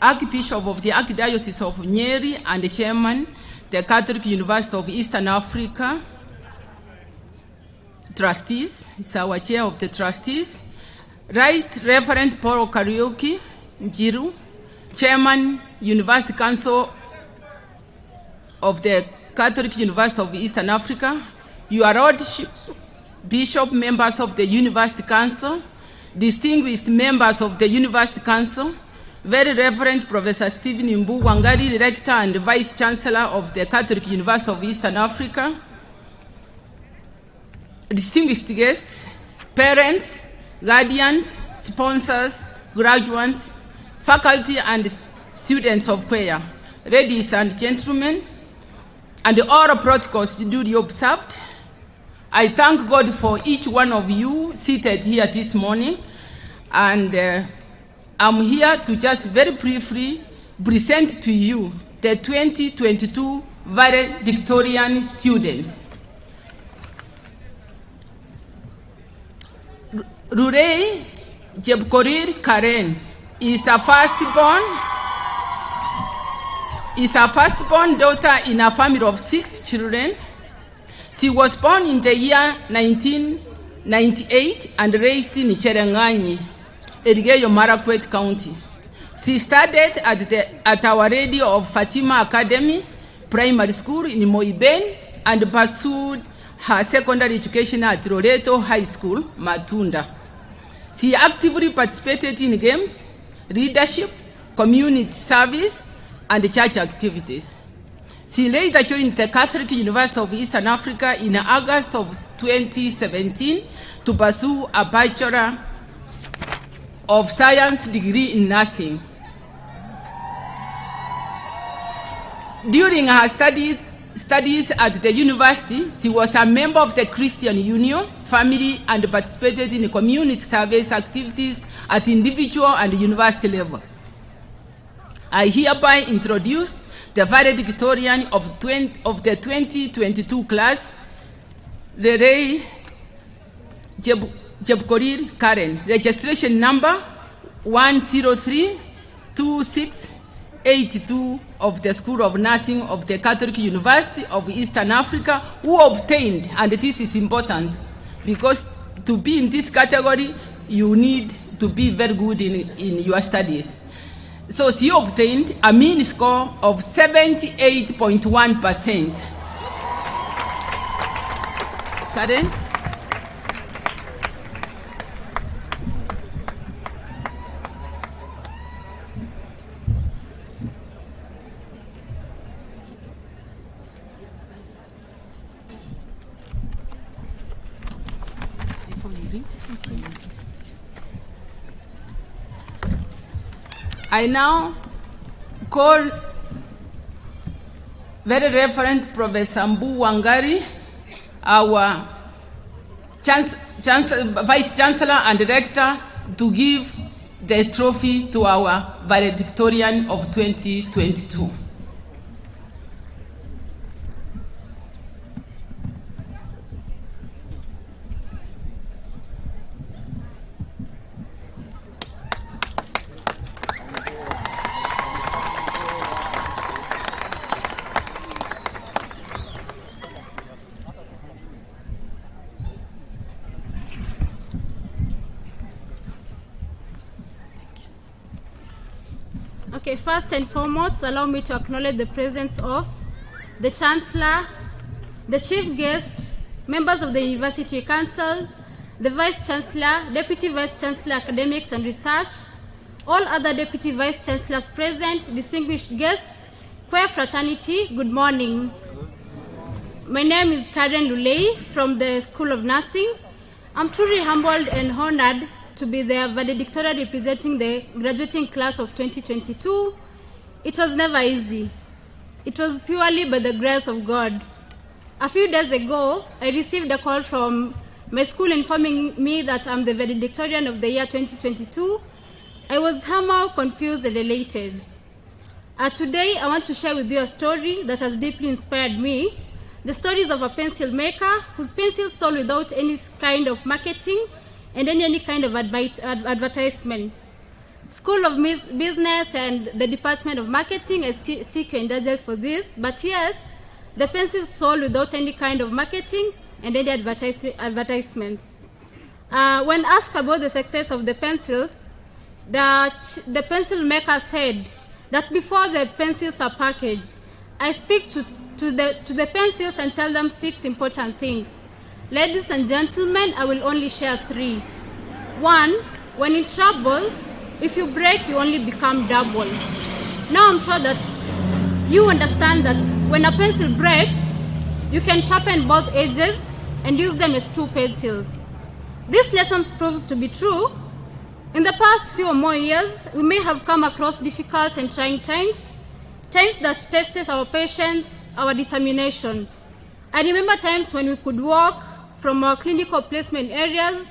[SPEAKER 10] Archbishop of the Archdiocese of Nyeri and Chairman, the Catholic University of Eastern Africa, Trustees, is our chair of the trustees, Right Reverend Paul Kariuki Njiru, Chairman, University Council of the Catholic University of Eastern Africa, Your Lordship, Bishop, members of the University Council, distinguished members of the University Council, Very Reverend Professor Stephen Imbu Wangari, Rector and Vice Chancellor of the Catholic University of Eastern Africa, distinguished guests, parents, guardians, sponsors, graduates, faculty and students of CUEA, ladies and gentlemen, and all protocols duly observed. I thank God for each one of you seated here this morning, and I'm here to just very briefly present to you the 2022 Valedictorian students. Rurei Jebkorir Karen is a firstborn daughter in a family of 6 children. She was born in the year 1998 and raised in Cherangani, Elgeyo Marakwet County. She studied at Our Lady of Fatima Academy, primary school in Moiben and pursued her secondary education at Loreto High School, Matunda. She actively participated in games, leadership, community service, and church activities. She later joined the Catholic University of Eastern Africa in August of 2017 to pursue a Bachelor of Science degree in nursing. During her studies at the university, she was a member of the Christian Union family and participated in community service activities at individual and university level. I hereby introduce the valedictorian of the 2022 class, Lere Jebkorir Karen, registration number 1032682 of the School of Nursing of the Catholic University of Eastern Africa, who obtained, and this is important, because to be in this category, you need to be very good in your studies. So she obtained a mean score of 78.1%. Karen? I now call very Reverend Professor Mbu Wangari, our Vice Chancellor and Rector, to give the trophy to our valedictorian of 2022.
[SPEAKER 11] Okay, first and foremost, allow me to acknowledge the presence of the Chancellor, the Chief Guest, members of the University Council, the Vice Chancellor, Deputy Vice Chancellor Academics and Research, all other Deputy Vice Chancellors present, distinguished guests, queer fraternity, good morning. My name is Karen Lulei from the School of Nursing. I'm truly humbled and honored to be the valedictorian representing the graduating class of 2022. It was never easy. It was purely by the grace of God. A few days ago, I received a call from my school informing me that I'm the valedictorian of the year 2022. I was somehow confused and elated. Today, I want to share with you a story that has deeply inspired me. The stories of a pencil maker whose pencils sold without any kind of marketing and any kind of advertisement. School of Business and the Department of Marketing, I seek your indulgence for this, but yes, the pencils sold without any kind of marketing and any advertisements. When asked about the success of the pencils, the pencil maker said that before the pencils are packaged, I speak to the pencils and tell them 6 important things. Ladies and gentlemen, I will only share 3. 1, when in trouble, if you break, you only become double. Now I'm sure that you understand that when a pencil breaks, you can sharpen both edges and use them as 2 pencils. This lesson proves to be true. In the past few or more years, we may have come across difficult and trying times that tested our patience, our determination. I remember times when we could walk from our clinical placement areas,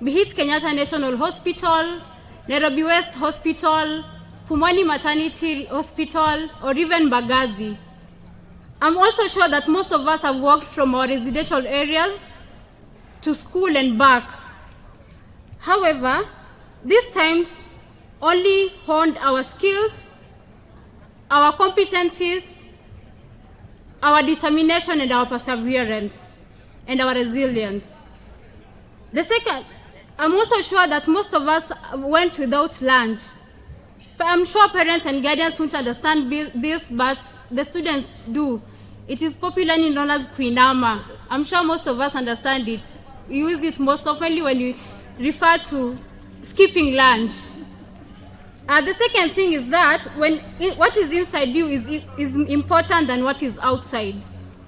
[SPEAKER 11] be it Kenyatta National Hospital, Nairobi West Hospital, Pumwani Maternity Hospital, or even Mbagathi. I'm also sure that most of us have walked from our residential areas to school and back. However, these times only honed our skills, our competencies, our determination and our perseverance, and our resilience. The second, I'm also sure that most of us went without lunch. I'm sure parents and guardians won't understand this, but the students do. It is popularly known as Kuinama. I'm sure most of us understand it. We use it most often when we refer to skipping lunch. The second thing is that what is inside you is important than what is outside.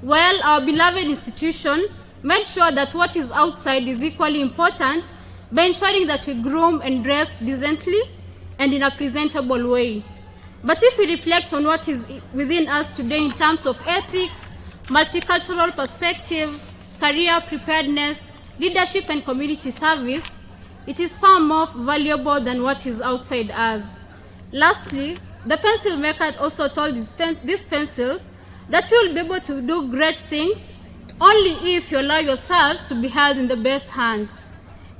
[SPEAKER 11] Well, our beloved institution made sure that what is outside is equally important by ensuring that we groom and dress decently and in a presentable way. But if we reflect on what is within us today in terms of ethics, multicultural perspective, career preparedness, leadership and community service, it is far more valuable than what is outside us. Lastly, the pencil maker also told these pencils that you will be able to do great things only if you allow yourselves to be held in the best hands.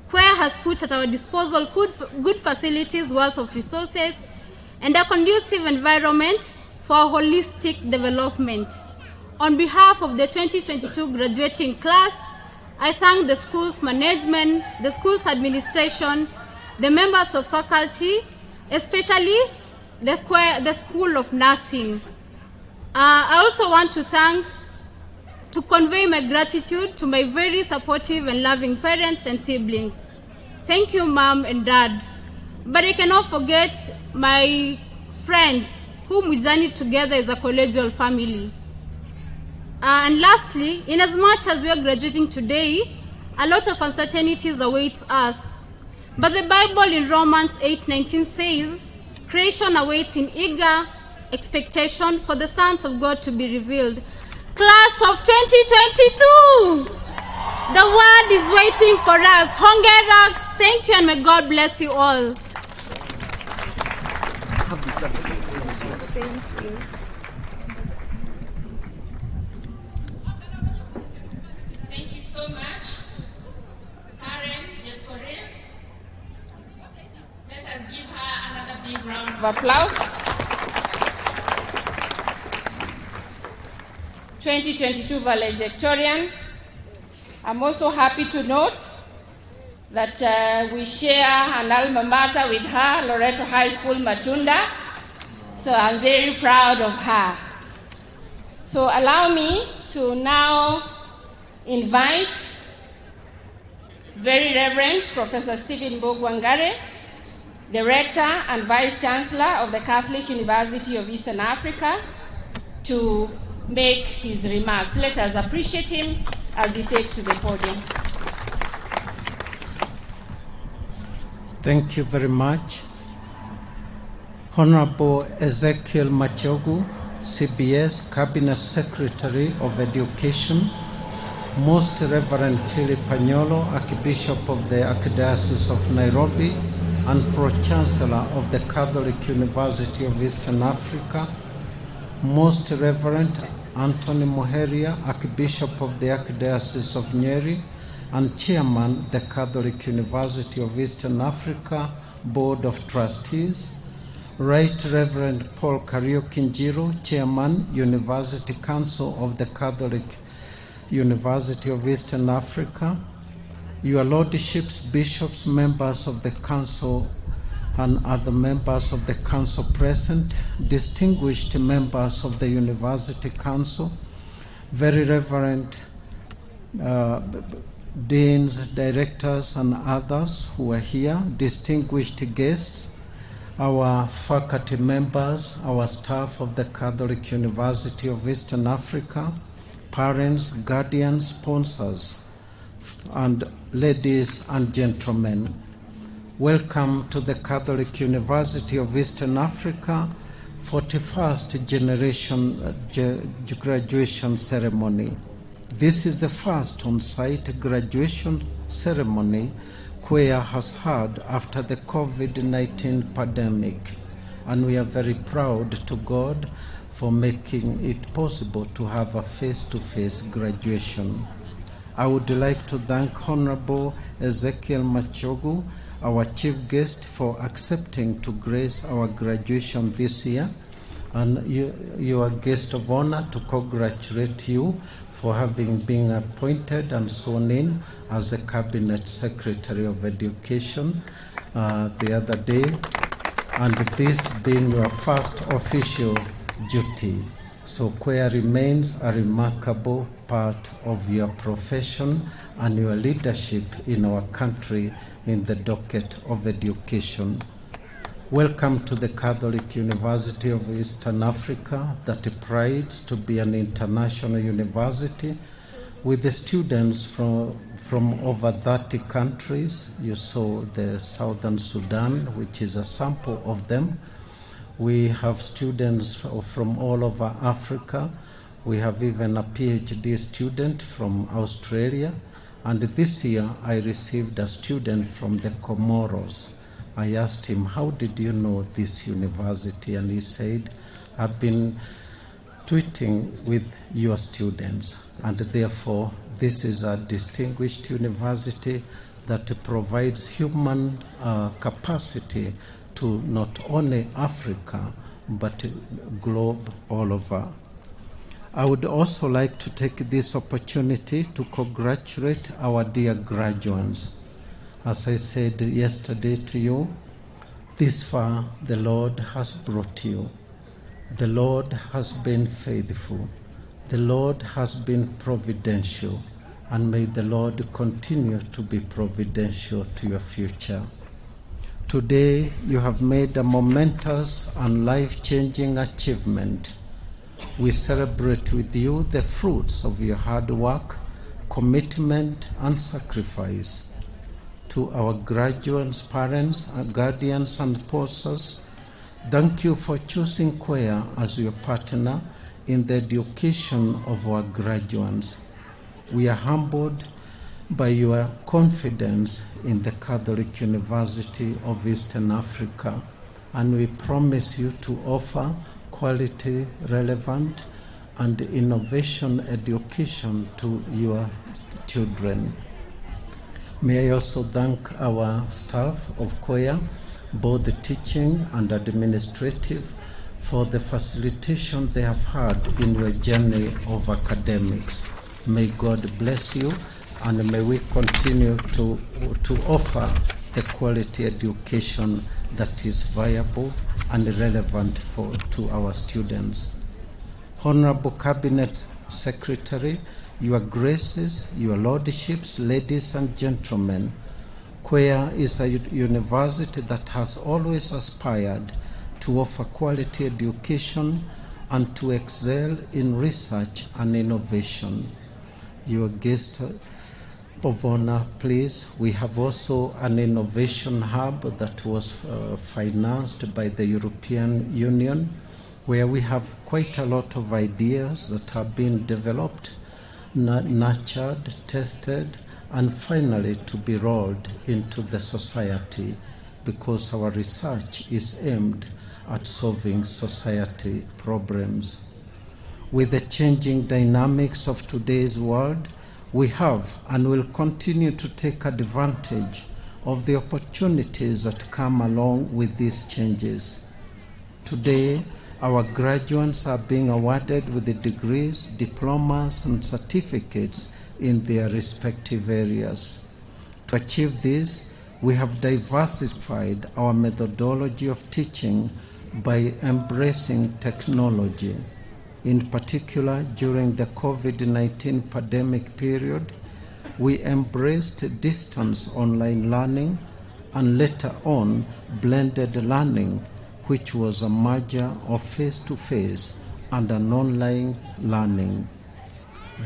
[SPEAKER 11] CUEA has put at our disposal good facilities worth of resources and a conducive environment for holistic development. On behalf of the 2022 graduating class, I thank the school's management, the school's administration, the members of faculty, especially the School of Nursing. I also want to convey my gratitude to my very supportive and loving parents and siblings. Thank you, Mom and Dad. But I cannot forget my friends whom we journeyed together as a collegial family. And lastly, in as much as we are graduating today, a lot of uncertainties await us. But the Bible in Romans 8:19 says, creation awaits in eager expectation for the sons of God to be revealed. Class of 2022, the word is waiting for us. Hongera, thank you, and may God bless you all.
[SPEAKER 3] Thank you.
[SPEAKER 1] Thank you so much, Karen Jepkorir. Let us give her another big round of applause. 2022 Valedictorian. I'm also happy to note that we share an alma mater with her, Loreto High School, Matunda. So I'm very proud of her. So allow me to now invite Very Reverend Professor Stephen Mbogwangare, the Rector and Vice Chancellor of the Catholic University of Eastern Africa, to make his remarks. Let us appreciate him as he takes to the podium.
[SPEAKER 12] Thank you very much. Honorable Ezekiel Machogu, CBS Cabinet Secretary of Education, Most Reverend Philip Anyolo, Archbishop of the Archdiocese of Nairobi and Pro-chancellor of the Catholic University of Eastern Africa, Most Reverend Anthony Muheria, Archbishop of the Archdiocese of Nyeri and Chairman, the Catholic University of Eastern Africa Board of Trustees, Right Reverend Paul Kariuki-Njiro, Chairman, University Council of the Catholic University of Eastern Africa, Your Lordships, Bishops, members of the Council and other members of the Council present, distinguished members of the University Council, Very Reverend Deans, Directors, and others who are here, distinguished guests, our faculty members, our staff of the Catholic University of Eastern Africa, parents, guardians, sponsors, and ladies and gentlemen. Welcome to the Catholic University of Eastern Africa 41st generation graduation ceremony. This is the first on-site graduation ceremony CUEA has had after the COVID-19 pandemic, and we are very proud to God for making it possible to have a face-to-face graduation. I would like to thank Honorable Ezekiel Machogu, our chief guest, for accepting to grace our graduation this year, and your guest of honor to congratulate you for having been appointed and sworn in as the Cabinet Secretary of Education the other day. and this being your first official duty. So CUEA remains a remarkable part of your profession and your leadership in our country in the docket of education. Welcome to the Catholic University of Eastern Africa that prides to be an international university with the students from over 30 countries. You saw the Southern Sudan, which is a sample of them. We have students from all over Africa. We have even a PhD student from Australia. And this year I received a student from the Comoros. I asked him, how did you know this university? And he said, I've been tweeting with your students, and therefore this is a distinguished university that provides human capacity to not only Africa, but globe all over. I would also like to take this opportunity to congratulate our dear graduates. As I said yesterday to you, this far the Lord has brought you. The Lord has been faithful. The Lord has been providential. And may the Lord continue to be providential to your future. Today you have made a momentous and life-changing achievement. We celebrate with you the fruits of your hard work, commitment, and sacrifice. To our graduates, parents, guardians, and sponsors, thank you for choosing CUEA as your partner in the education of our graduates. We are humbled by your confidence in the Catholic University of Eastern Africa, and we promise you to offer quality, relevant, and innovation education to your children. May I also thank our staff of CUEA, both the teaching and administrative, for the facilitation they have had in your journey of academics. May God bless you, and may we continue to offer the quality education that is viable and relevant to our students. Honorable Cabinet Secretary, Your Graces, Your Lordships, ladies and gentlemen, CUEA is a university that has always aspired to offer quality education and to excel in research and innovation. Your guest of honor, please. We have also an innovation hub that was financed by the European Union, where we have quite a lot of ideas that have been developed, nurtured, tested, and finally to be rolled into the society, because our research is aimed at solving society problems. With the changing dynamics of today's world, we have and will continue to take advantage of the opportunities that come along with these changes. Today, our graduates are being awarded with the degrees, diplomas, and certificates in their respective areas. To achieve this, we have diversified our methodology of teaching by embracing technology. In particular, during the COVID-19 pandemic period, we embraced distance online learning and later on blended learning, which was a merger of face-to-face and an online learning.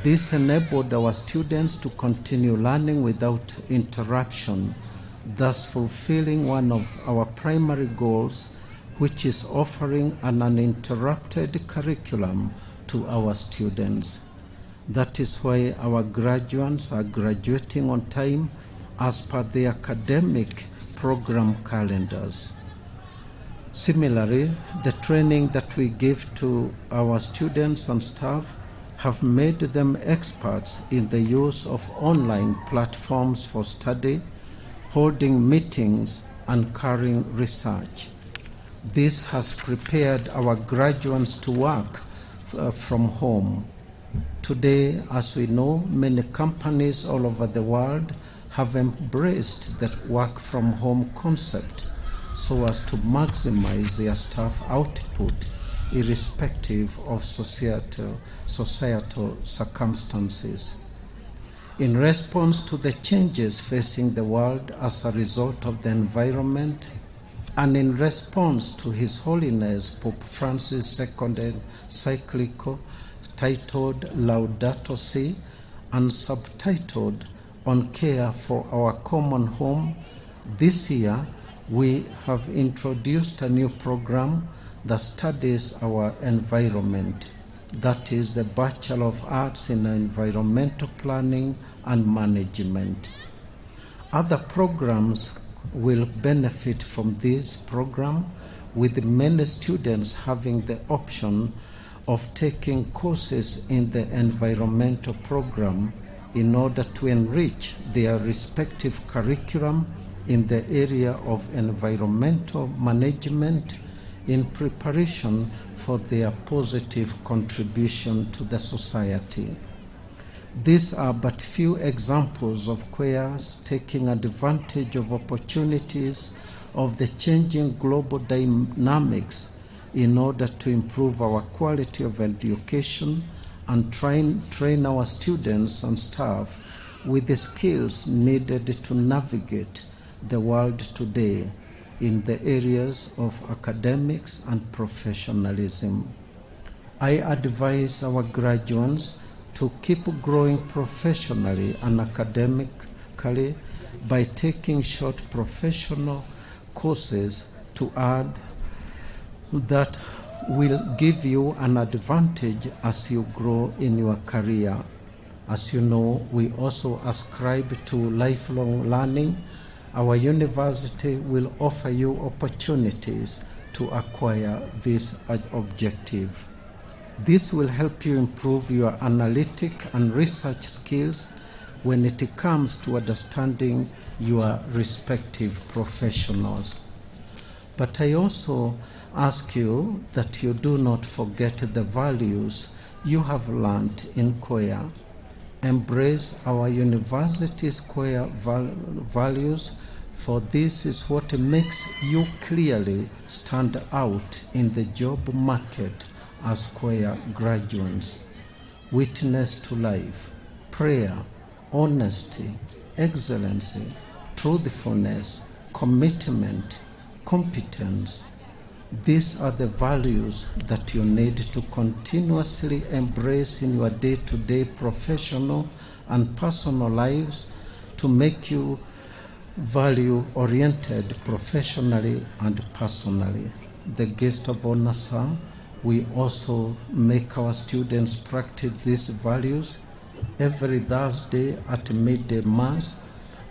[SPEAKER 12] This enabled our students to continue learning without interruption, thus fulfilling one of our primary goals, which is offering an uninterrupted curriculum to our students. That is why our graduates are graduating on time as per the academic program calendars. Similarly, the training that we give to our students and staff have made them experts in the use of online platforms for study, holding meetings, and carrying research. This has prepared our graduates to work from home. Today, as we know, many companies all over the world have embraced the work from home concept, so as to maximize their staff output irrespective of societal circumstances. In response to the changes facing the world as a result of the environment, and in response to His Holiness Pope Francis' second encyclical titled Laudato Si and subtitled On Care for Our Common Home, this year we have introduced a new program that studies our environment. That is the Bachelor of Arts in Environmental Planning and Management. Other programs will benefit from this program, with many students having the option of taking courses in the environmental program in order to enrich their respective curriculum in the area of environmental management in preparation for their positive contribution to the society. These are but few examples of CUEAs taking advantage of opportunities of the changing global dynamics in order to improve our quality of education and train our students and staff with the skills needed to navigate the world today in the areas of academics and professionalism. I advise our graduates to keep growing professionally and academically by taking short professional courses to add that will give you an advantage as you grow in your career. As you know, we also ascribe to lifelong learning. Our university will offer you opportunities to acquire this objective. This will help you improve your analytic and research skills when it comes to understanding your respective professionals. But I also ask you that you do not forget the values you have learned in CUEA. Embrace our university's CUEA values, for this is what makes you clearly stand out in the job market as CUEA graduates. Witness to life, prayer, honesty, excellency, truthfulness, commitment, competence. These are the values that you need to continuously embrace in your day-to-day professional and personal lives to make you value-oriented professionally and personally. The guest of honor, sir, we also make our students practice these values. Every Thursday at midday mass,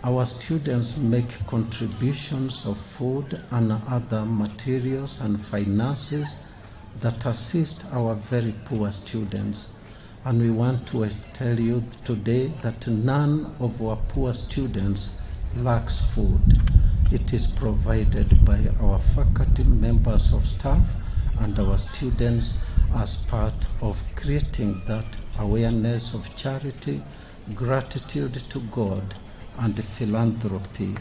[SPEAKER 12] our students make contributions of food and other materials and finances that assist our very poor students. And we want to tell you today that none of our poor students lacks food. It is provided by our faculty, members of staff, and our students as part of creating that awareness of charity, gratitude to God, and philanthropy.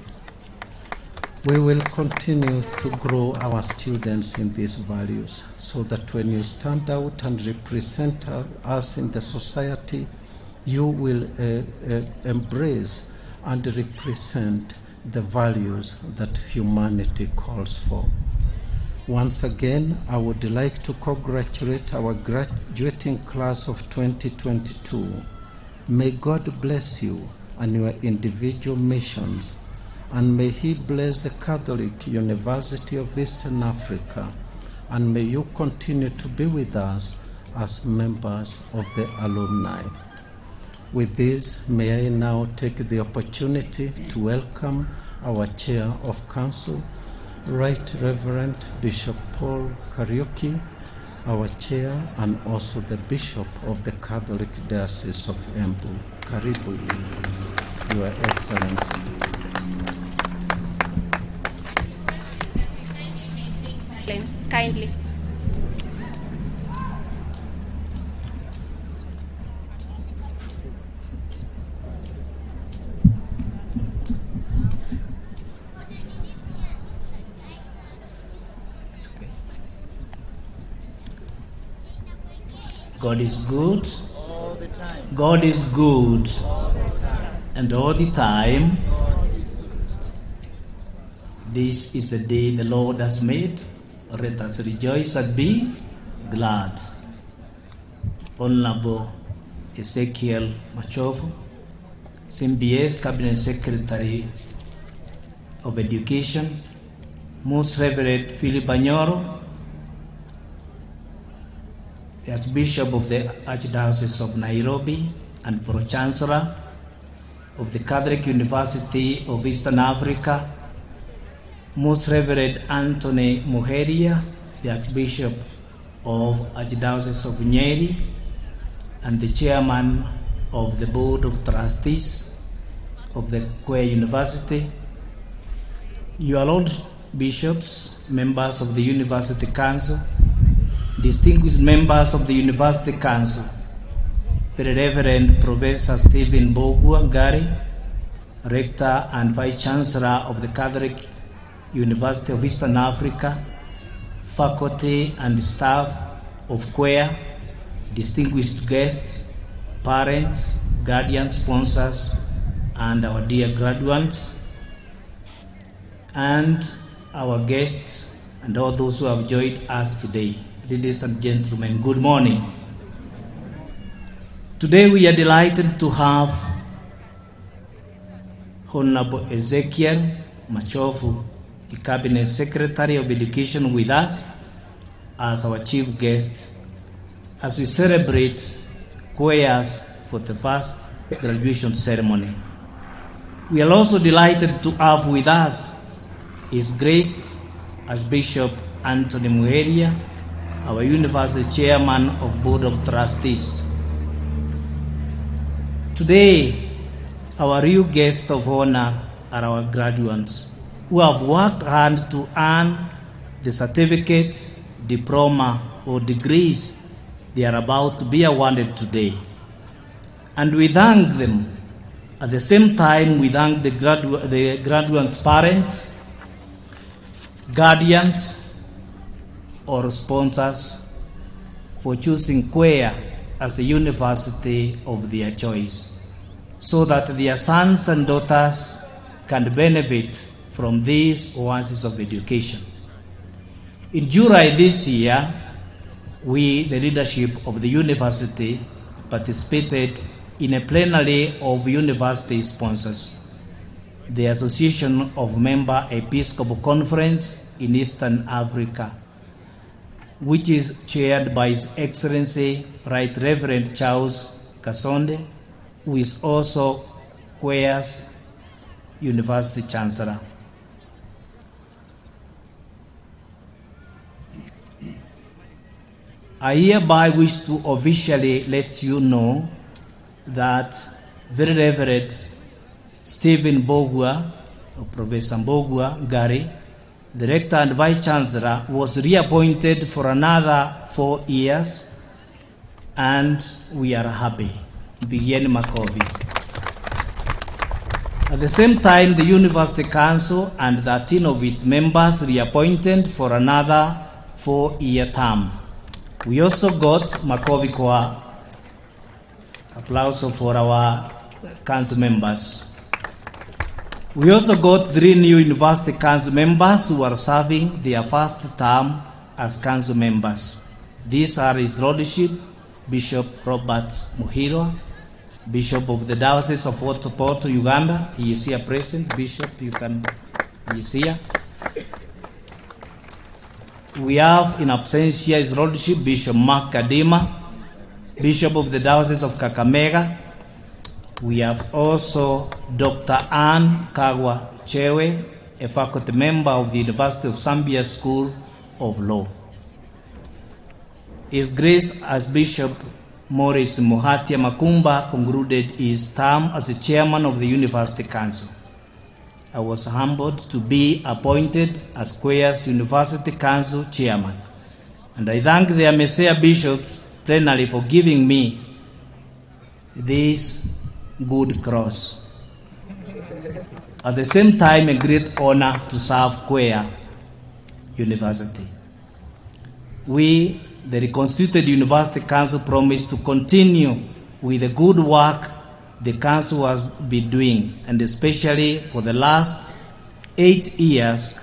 [SPEAKER 12] We will continue to grow our students in these values so that when you stand out and represent us in the society, you will embrace and represent the values that humanity calls for. Once again, I would like to congratulate our graduating class of 2022. May God bless you and your individual missions, and may He bless the Catholic University of Eastern Africa, and may you continue to be with us as members of the alumni. With this, may I now take the opportunity to welcome our Chair of Council, Right Reverend Bishop Paul Kariuki, our Chair, and also the Bishop of the Catholic Diocese of Embu. Karibu, Your Excellency.
[SPEAKER 1] Kindly.
[SPEAKER 13] God is good.
[SPEAKER 2] All the time.
[SPEAKER 13] God is good.
[SPEAKER 2] All the time.
[SPEAKER 13] And all the time. This is the day the Lord has made. Let us rejoice and be glad. Honorable Ezekiel Machovu, CBS Cabinet Secretary of Education, Most Reverend Philip Anyoro, the Archbishop of the Archdiocese of Nairobi and Pro-chancellor of the Catholic University of Eastern Africa, Most Reverend Anthony Muheria, the Archbishop of Archdiocese of Nyeri and the Chairman of the Board of Trustees of the CUEA University, your Lord Bishops, members of the University Council, distinguished members of the University Council, Very Reverend Professor Stephen Mbogua Gari, Rector and Vice Chancellor of the Catholic University of Eastern Africa, faculty and staff of CUEA, distinguished guests, parents, guardians, sponsors, and our dear graduates, and our guests, and all those who have joined us today. Ladies and gentlemen, good morning. Today we are delighted to have Honorable Ezekiel Machovu, the Cabinet Secretary of Education, with us as our chief guest as we celebrate CUEA's for the first graduation ceremony. We are also delighted to have with us His Grace Archbishop Anthony Muheria, our University Chairman of Board of Trustees. Today, our real guests of honor are our graduates who have worked hard to earn the certificate, diploma, or degrees they are about to be awarded today. And we thank them. At the same time, we thank the graduates' parents, guardians, or sponsors for choosing CUEA as a university of their choice, so that their sons and daughters can benefit from these oases of education. In July this year, we, the leadership of the university, participated in a plenary of university sponsors, the Association of Member Episcopal Conference in Eastern Africa, which is chaired by His Excellency Right Reverend Charles Kasonde, who is also CUEA's University Chancellor. I hereby wish to officially let you know that Very Reverend Stephen Mbogua, or Professor Mbogua Gari, the Rector and Vice Chancellor, was reappointed for another 4 years, and we are happy. Begin Makovi. At the same time, the University Council and 13 of its members reappointed for another 4-year term. We also got Makovi kwa applause for our council members. We also got 3 new University Council members who are serving their first term as council members. These are His Lordship, Bishop Robert Muhirwa, Bishop of the Diocese of Porto, Uganda. He is here present. Bishop, he is here. We have in absentia His Lordship, Bishop Mark Kadima, Bishop of the Diocese of Kakamega. We have also Dr. Anne Kagwa Chewe, a faculty member of the University of Zambia School of Law. His Grace Archbishop Maurice Muhatia Makumba concluded his term as the chairman of the University Council. I was humbled to be appointed as CUEA's University Council chairman, and I thank their Messiah bishops plenary for giving me this good cross. At the same time, a great honor to serve CUEA University. We the reconstituted University Council promised to continue with the good work the Council has been doing, and especially for the last 8 years,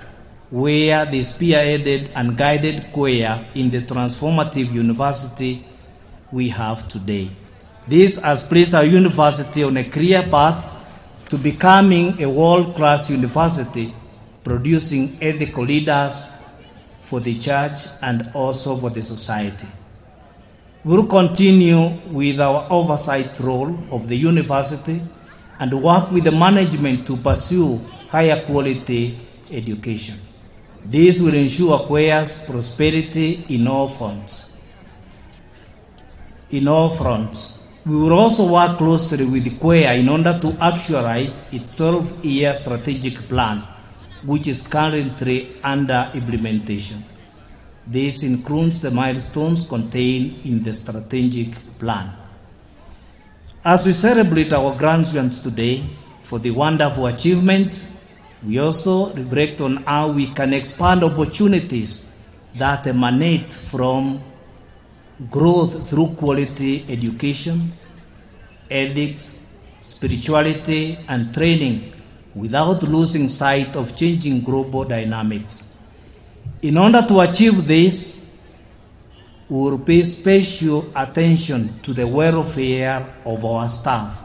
[SPEAKER 13] where they spearheaded and guided CUEA in the transformative university we have today. This has placed our university on a clear path to becoming a world-class university, producing ethical leaders for the church and also for the society. We will continue with our oversight role of the university and work with the management to pursue higher quality education. This will ensure CUEA's prosperity in all fronts. We will also work closely with CUEA in order to actualize its 12-year strategic plan, which is currently under implementation. This includes the milestones contained in the strategic plan. As we celebrate our graduates today for the wonderful achievement, we also reflect on how we can expand opportunities that emanate from growth through quality education, ethics, spirituality, and training without losing sight of changing global dynamics. In order to achieve this, we will pay special attention to the welfare of our staff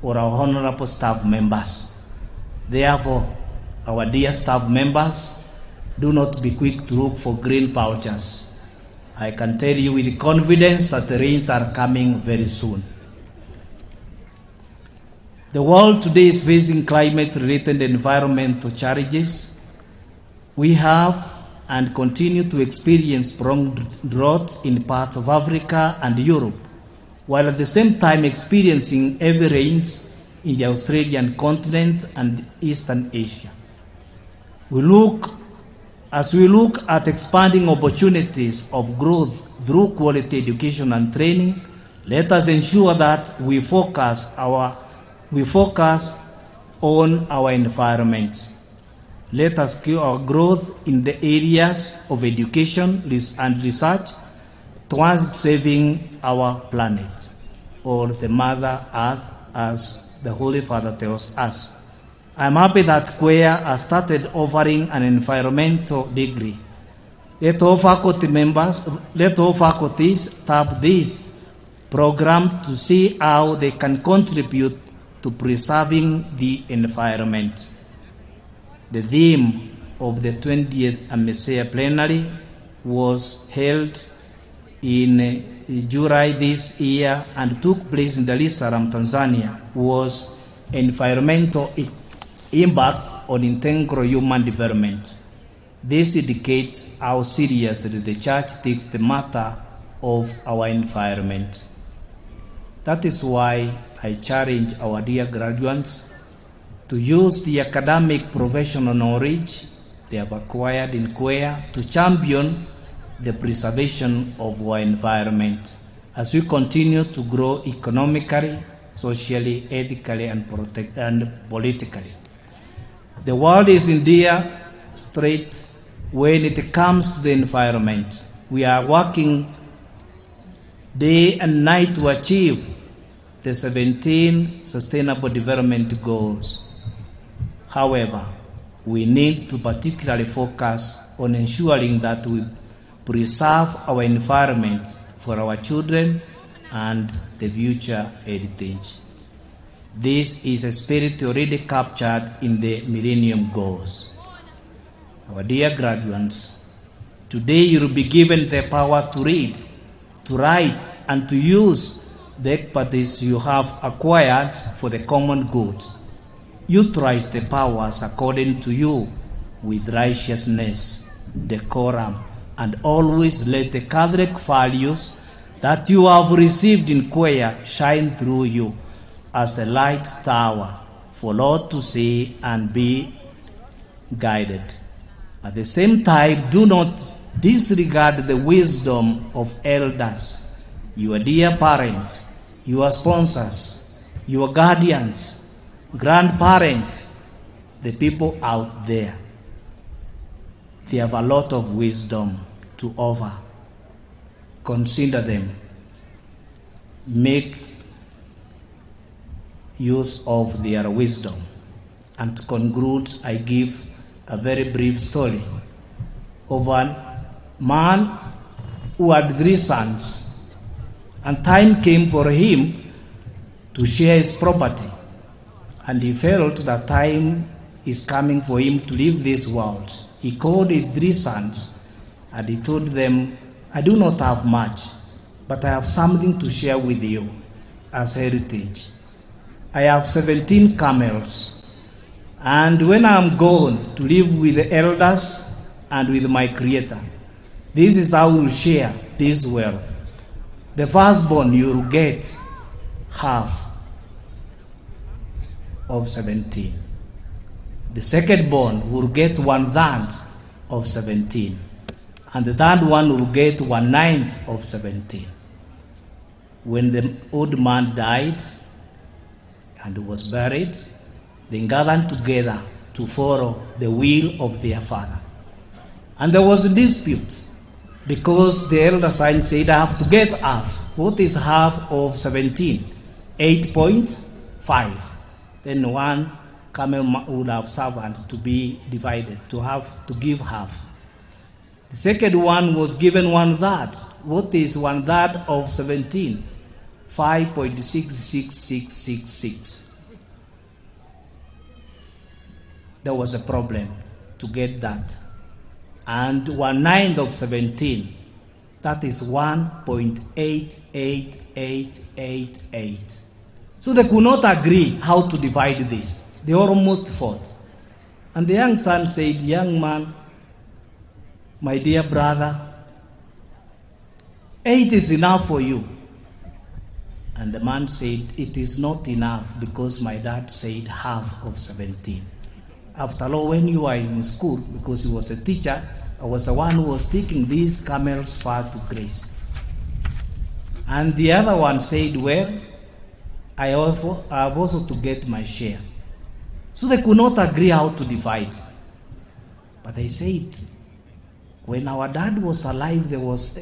[SPEAKER 13] or our honorable staff members. Therefore, our dear staff members, do not be quick to look for green pouches. I can tell you with confidence that the rains are coming very soon. The world today is facing climate-related environmental challenges. We have and continue to experience prolonged droughts in parts of Africa and Europe, while at the same time experiencing heavy rains in the Australian continent and Eastern Asia. As we look at expanding opportunities of growth through quality education and training, let us ensure that we focus on our environment. Let us keep our growth in the areas of education and research towards saving our planet, or the Mother Earth, as the Holy Father tells us. I'm happy that CUEA has started offering an environmental degree. Let all faculties tap this program to see how they can contribute to preserving the environment. The theme of the 20th MSA plenary was held in July this year and took place in Dar es Salaam, Tanzania, was environmental impacts on integral human development. This indicates how seriously the church takes the matter of our environment. That is why I challenge our dear graduates to use the academic professional knowledge they have acquired in CUEA to champion the preservation of our environment as we continue to grow economically, socially, ethically, and politically. The world is in dire strait when it comes to the environment. We are working day and night to achieve the 17 Sustainable Development Goals. However, we need to particularly focus on ensuring that we preserve our environment for our children and the future heritage. This is a spirit already captured in the Millennium Goals. Our dear graduates, today you will be given the power to read, to write, and to use the expertise you have acquired for the common good. Utilize the powers according to you with righteousness, decorum, and always let the Catholic values that you have received in CUEA shine through you as a light tower for all to see and be guided. At the same time, do not disregard the wisdom of elders, your dear parents, your sponsors, your guardians, grandparents, the people out there. They have a lot of wisdom to offer. consider them, make use of their wisdom. And to conclude, I give a very brief story of a man who had 3 sons, and time came for him to share his property, and he felt that time is coming for him to leave this world. He called his 3 sons and he told them, I do not have much, but I have something to share with you as heritage. I have 17 camels, and when I am gone to live with the elders and with my Creator, this is how we share this wealth. The firstborn, you will get half of 17. The secondborn will get 1/3 of 17. And the third one will get 1/9 of 17. When the old man died and was buried, they gathered together to follow the will of their father. And there was a dispute, because the elder son said, I have to get half. What is half of 17? 8.5. Then one camel would have served to be divided, to give half. The second one was given 1/3. What is 1/3 of 17? 5.66666. There was a problem to get that. And 1/9 of 17, that is 1.88888. So they could not agree how to divide this. They almost fought. And the young son said, young man, my dear brother, 8 is enough for you. And the man said, it is not enough, because my dad said half of 17. After all, when you are in school, because he was a teacher, I was the one who was taking these camels far to grace. And the other one said, well, I have also to get my share. So they could not agree how to divide. But they said, when our dad was alive, there was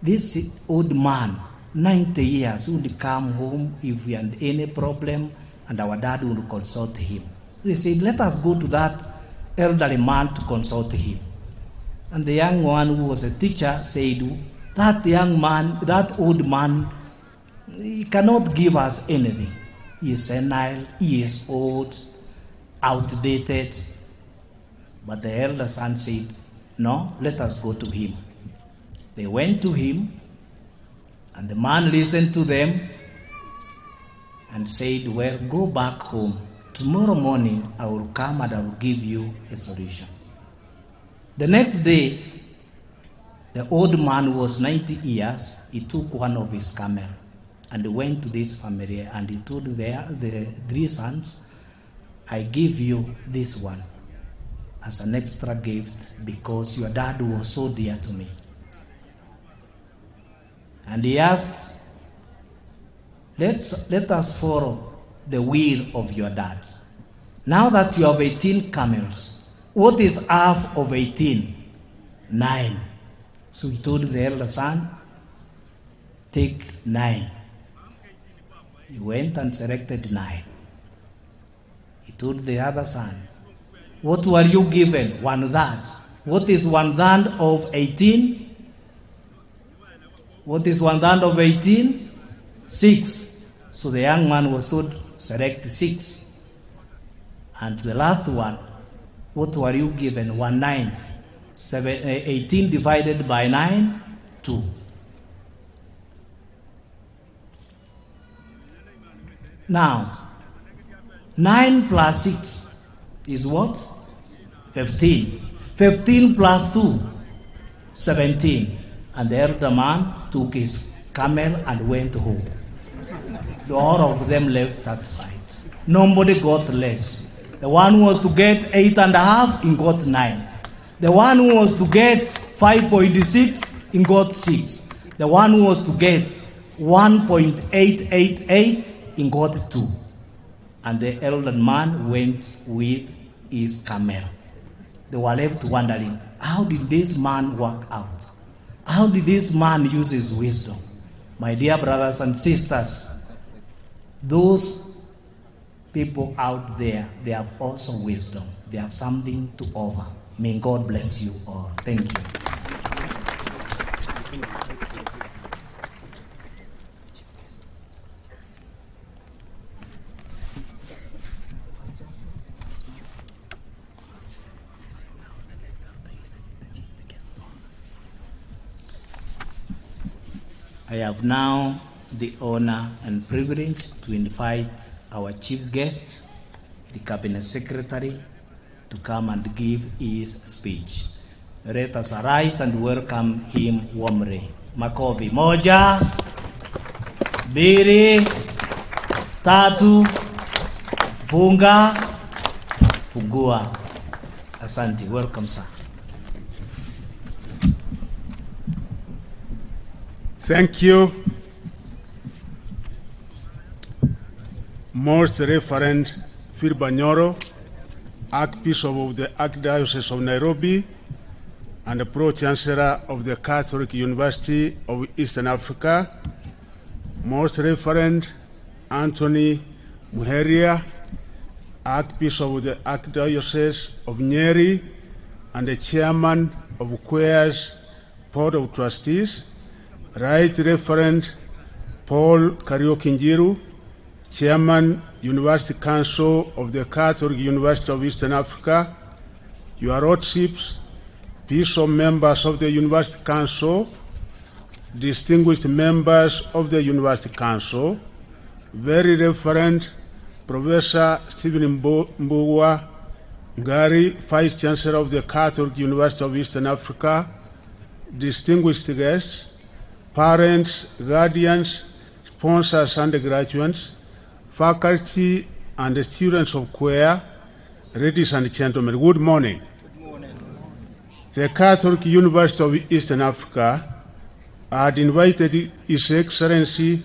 [SPEAKER 13] this old man, 90 years, who would come home if we had any problem, and our dad would consult him. They said, let us go to that elderly man to consult him. And the young one who was a teacher said, that young man, that old man, he cannot give us anything. He is senile, he is old, outdated. But the elder son said, no, let us go to him. They went to him, and the man listened to them and said, well, go back home. Tomorrow morning I will come and I will give you a solution. The next day, the old man was 90 years. He took one of his camel and went to this family, and he told the 3 sons, I give you this one as an extra gift because your dad was so dear to me. And he asked, let us follow the will of your dad. Now that you have 18 camels, what is half of 18? 9. So he told the elder son, take 9. He went and selected 9. He told the other son, what were you given? 1/3. What is 1/3 of 18? What is 1/3 of 18? 6. So the young man was told, select 6. And the last one, what were you given? 1/9. 18 divided by 9, 2. Now, 9 plus 6 is what? 15. 15 plus 2, 17. And the elder man took his camel and went home. All of them left satisfied. Nobody got less. The one who was to get 8.5, he got 9. The one who was to get 5.6, he got 6. The one who was to get 1.888, he got 2. And the elder man went with his camel. They were left wondering, how did this man work out? How did this man use his wisdom? My dear brothers and sisters, those people out there, they have also wisdom. They have something to offer. May God bless you all. Thank you. I have now the honor and privilege to invite our chief guest, the Cabinet Secretary, to come and give his speech. Let us arise and welcome him warmly. Makofi. Moja, mbili, tatu, funga, fungua. Asante. Welcome, sir.
[SPEAKER 14] Thank you, Most Reverend Phil Banyoro, Archbishop of the Archdiocese of Nairobi and the Pro-chancellor of the Catholic University of Eastern Africa, Most Reverend Anthony Muheria, Archbishop of the Archdiocese of Nyeri and the Chairman of CUEA's Board of Trustees, Right Reverend Paul Kariuki, Chairman, University Council of the Catholic University of Eastern Africa, Your Lordships, Bishop members of the University Council, distinguished members of the University Council, Very Reverend Professor Stephen Mbugua Ngari, Vice Chancellor of the Catholic University of Eastern Africa, distinguished guests, parents, guardians, sponsors, undergraduates, faculty, and students of CUEA, ladies and gentlemen, good morning. Good morning. The Catholic University of Eastern Africa had invited His Excellency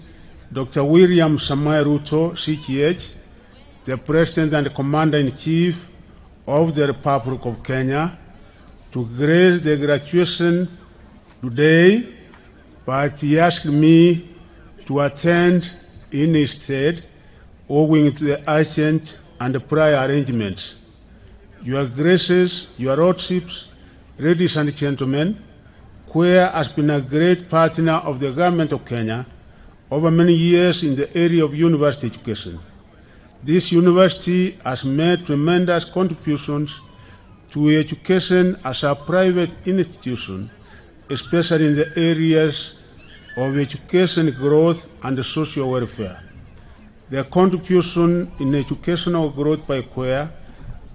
[SPEAKER 14] Dr. William Samoei Ruto, CGH, the President and Commander-in-Chief of the Republic of Kenya, to grace the graduation today, but he asked me to attend in his stead, owing to the urgent and prior arrangements. Your Graces, Your Lordships, ladies and gentlemen, CUEA has been a great partner of the Government of Kenya over many years in the area of university education. This university has made tremendous contributions to education as a private institution, especially in the areas of education growth and social welfare. The contribution in educational growth by CUEA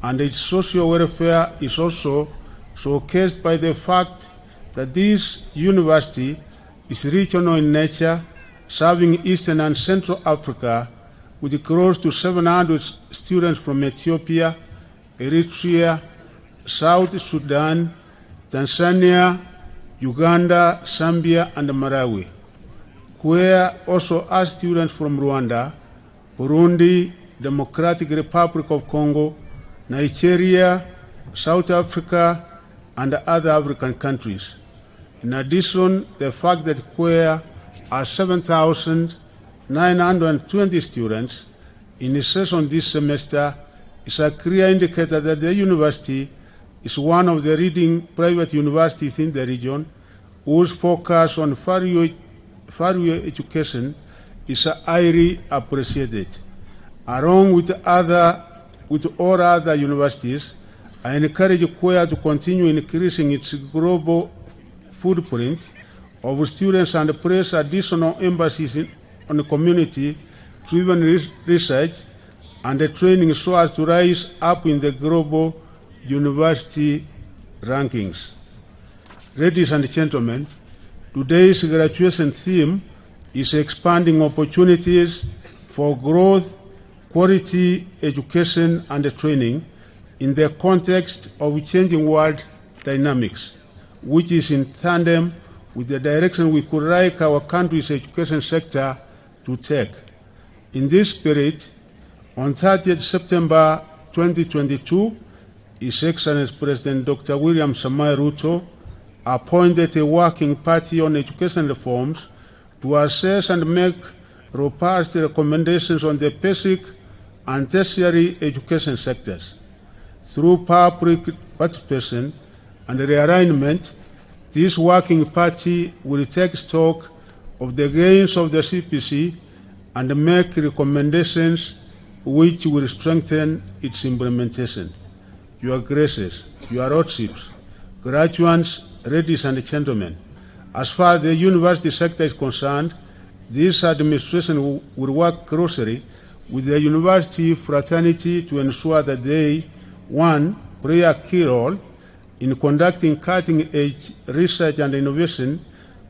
[SPEAKER 14] and its social welfare is also showcased by the fact that this university is regional in nature, serving Eastern and Central Africa with close to 700 students from Ethiopia, Eritrea, South Sudan, Tanzania, Uganda, Zambia, and Malawi. CUEA also has students from Rwanda, Burundi, Democratic Republic of Congo, Nigeria, South Africa, and other African countries. In addition, the fact that CUEA has 7,920 students in session this semester is a clear indicator that the university is one of the leading private universities in the region whose focus on value education is highly appreciated. Along with all other universities, I encourage CUEA to continue increasing its global footprint of students and place additional emphasis on the community-driven research and training so as to rise up in the global university rankings. Ladies and gentlemen, today's graduation theme is expanding opportunities for growth, quality education and training in the context of changing world dynamics, which is in tandem with the direction we could like our country's education sector to take. In this spirit, on 30th September 2022, His Excellency President Dr. William Samoei Ruto, appointed a working party on education reforms to assess and make robust recommendations on the basic and tertiary education sectors. Through public participation and realignment, this working party will take stock of the gains of the CPC and make recommendations which will strengthen its implementation. Your Graces, Your Lordships, graduates, ladies and gentlemen, as far as the university sector is concerned, this administration will work closely with the university fraternity to ensure that they, one, play a key role in conducting cutting-edge research and innovation,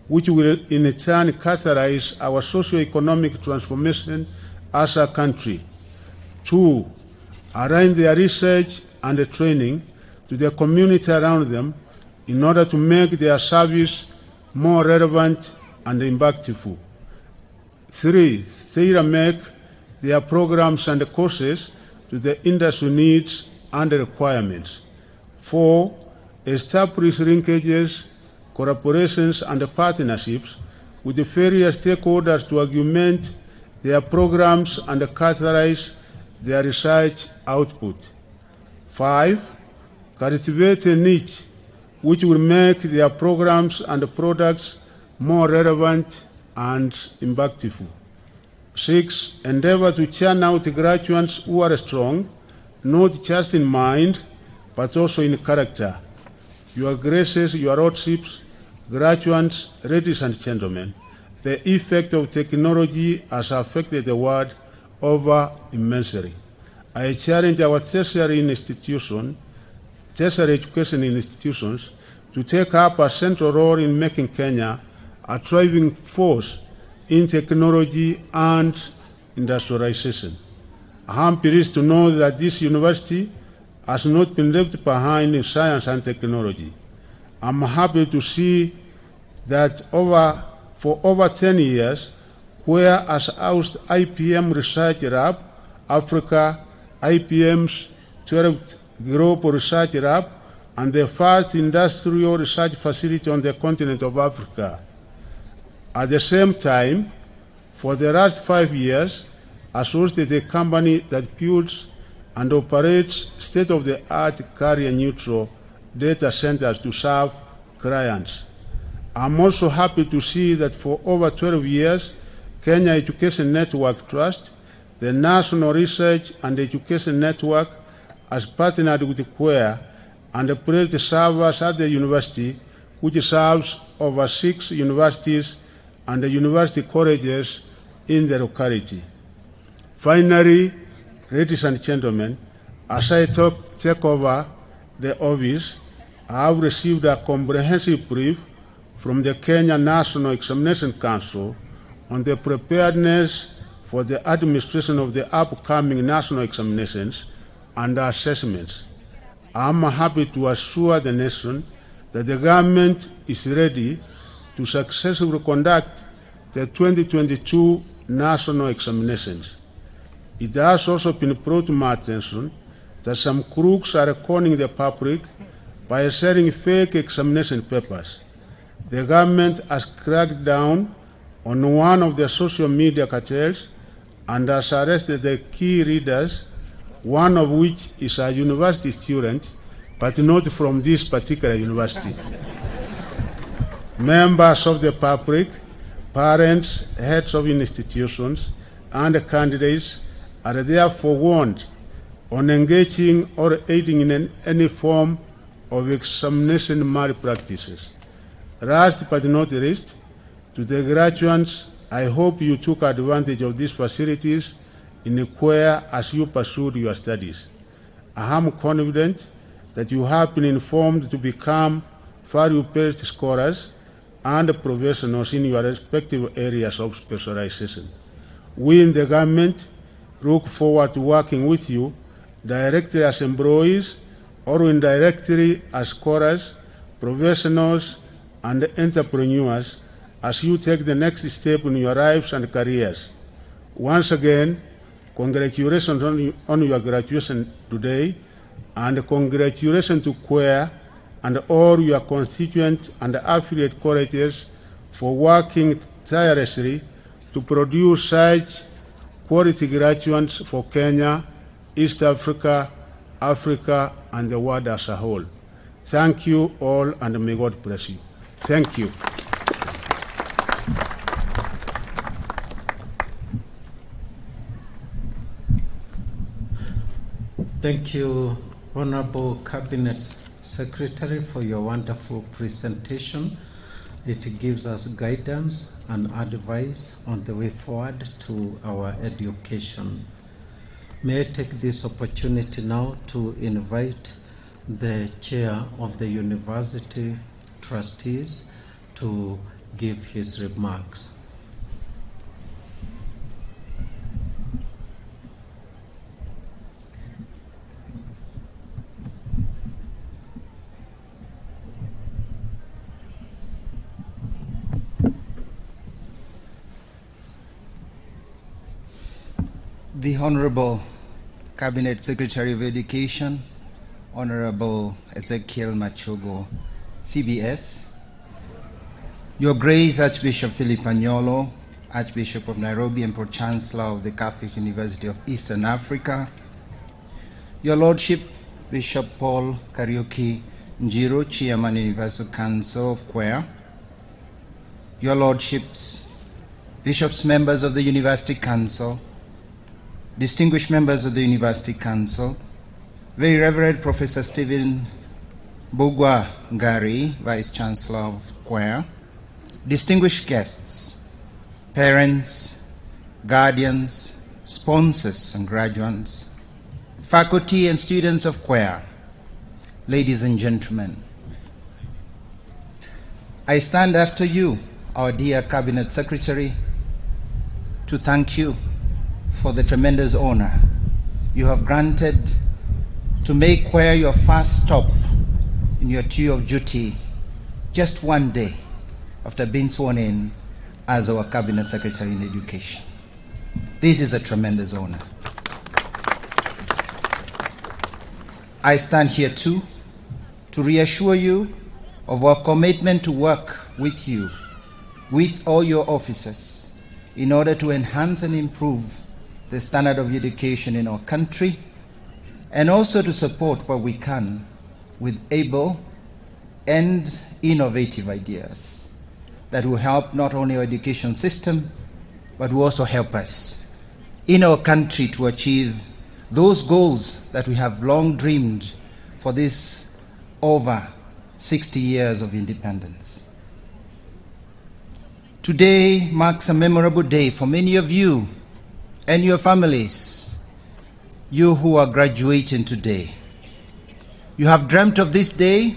[SPEAKER 14] which will in turn catalyze our socio-economic transformation as a country. Two, align their research and training to the community around them in order to make their service more relevant and impactful. Three, tailor-make their programs and courses to the industry needs and requirements. Four, establish linkages, collaborations, and partnerships with the various stakeholders to augment their programs and catalyze their research output. Five, cultivate a niche which will make their programs and products more relevant and impactful. Six, endeavor to churn out graduates who are strong, not just in mind, but also in character. Your Graces, Your Lordships, graduates, ladies and gentlemen, the effect of technology has affected the world over immensely. I challenge our tertiary education institutions to take up a central role in making Kenya a thriving force in technology and industrialization. I am pleased to know that this university has not been left behind in science and technology. I'm happy to see that for over 10 years, CUEA has housed IPM Research Lab Africa, IPM's 12th Global Research Lab, and the first industrial research facility on the continent of Africa. At the same time, for the last 5 years, has hosted a company that builds and operates state-of-the-art carrier-neutral data centers to serve clients. I'm also happy to see that for over 12 years, Kenya Education Network Trust, the National Research and Education Network, has partnered with CUEA and placed servers at the university, which serves over 6 universities and the university colleges in the locality. Finally, ladies and gentlemen, as I take over the office, I have received a comprehensive brief from the Kenya National Examination Council on the preparedness for the administration of the upcoming national examinations and assessments. I am happy to assure the nation that the government is ready to successfully conduct the 2022 national examinations. It has also been brought to my attention that some crooks are conning the public by selling fake examination papers. The government has cracked down on one of the social media cartels and has arrested the key readers, one of which is a university student, but not from this particular university. Members of the public, parents, heads of institutions, and candidates are therefore warned on engaging or aiding in any form of examination malpractices. Last but not least, to the graduates, I hope you took advantage of these facilities in CUEA as you pursued your studies. I am confident that you have been informed to become value-based scholars and professionals in your respective areas of specialization. We in the government look forward to working with you directly as employees or indirectly as scholars, professionals, and entrepreneurs as you take the next step in your lives and careers. Once again, congratulations on your graduation today, and congratulations to CUEA and all your constituents and affiliate colleges for working tirelessly to produce such quality graduates for Kenya, East Africa, Africa, and the world as a whole. Thank you all, and may God bless you. Thank you.
[SPEAKER 12] Thank you, Honorable Cabinet Secretary, for your wonderful presentation. It gives us guidance and advice on the way forward to our education. May I take this opportunity now to invite the Chair of the University Trustees to give his remarks.
[SPEAKER 15] The Honorable Cabinet Secretary of Education, Honorable Ezekiel Machogo, CBS, Your Grace Archbishop Philip Anyolo, Archbishop of Nairobi and Pro-chancellor of the Catholic University of Eastern Africa, Your Lordship Bishop Paul Kariuki Njiro, Chairman Universal Council of CUEA, Your Lordships, Bishops, members of the University Council, distinguished members of the University Council, Very Reverend Professor Stephen Bugwa Ngari, Vice Chancellor of CUEA, distinguished guests, parents, guardians, sponsors and graduates, faculty and students of CUEA, ladies and gentlemen, I stand after you, our dear Cabinet Secretary, to thank you for the tremendous honor you have granted to make CUEA your first stop in your tour of duty just one day after being sworn in as our Cabinet Secretary in Education. This is a tremendous honor. I stand here too to reassure you of our commitment to work with you, with all your officers, in order to enhance and improve the standard of education in our country, and also to support what we can with able and innovative ideas that will help not only our education system, but will also help us in our country to achieve those goals that we have long dreamed for this over 60 years of independence. Today marks a memorable day for many of you and your families, you who are graduating today. You have dreamt of this day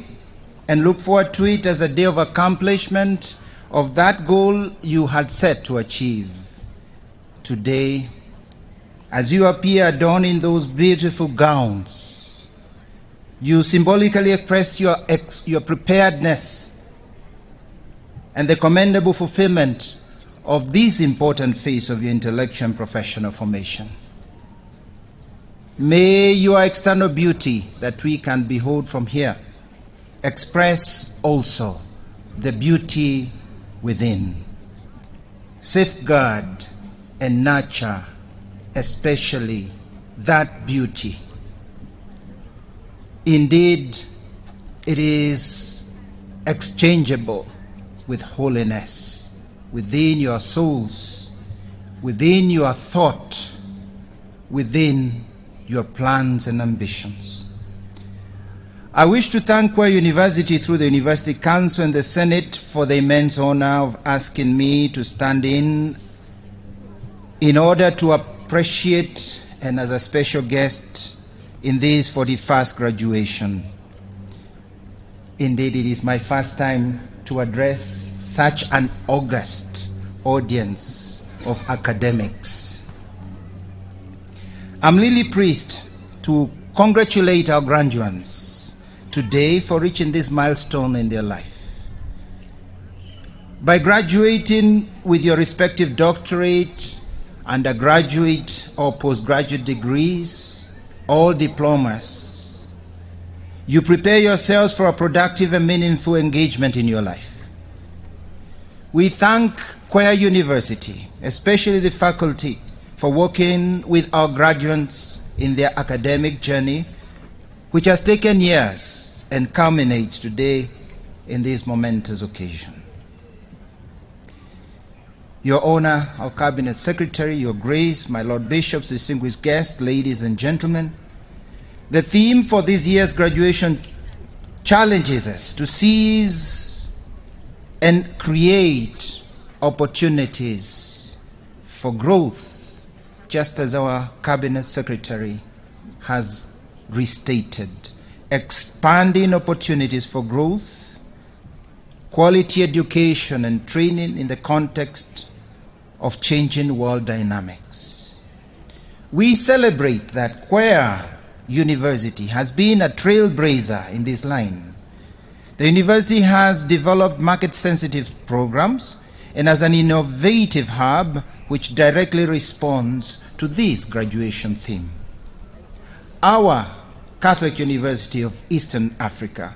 [SPEAKER 15] and look forward to it as a day of accomplishment of that goal you had set to achieve. Today, as you appear adorned in those beautiful gowns, you symbolically express your preparedness and the commendable fulfillment of this important phase of your intellectual and professional formation. May your external beauty that we can behold from here express also the beauty within. Safeguard and nurture especially that beauty. Indeed, it is exchangeable with holiness within your souls, within your thought, within your plans and ambitions. I wish to thank CUEA University through the University Council and the Senate for the immense honor of asking me to stand in order to appreciate and as a special guest in this 41st graduation. Indeed, it is my first time to address such an august audience of academics. I'm really pleased to congratulate our graduates today for reaching this milestone in their life. By graduating with your respective doctorate, undergraduate or postgraduate degrees, all diplomas, you prepare yourselves for a productive and meaningful engagement in your life. We thank CUEA University, especially the faculty, for working with our graduates in their academic journey, which has taken years and culminates today in this momentous occasion. Your Honor, our Cabinet Secretary, Your Grace, my Lord Bishops, distinguished guests, ladies and gentlemen, the theme for this year's graduation challenges us to seize and create opportunities for growth, just as our Cabinet Secretary has restated, expanding opportunities for growth, quality education and training in the context of changing world dynamics. We celebrate that CUEA University has been a trailblazer in this line. The university has developed market-sensitive programs and as an innovative hub which directly responds to this graduation theme. Our Catholic University of Eastern Africa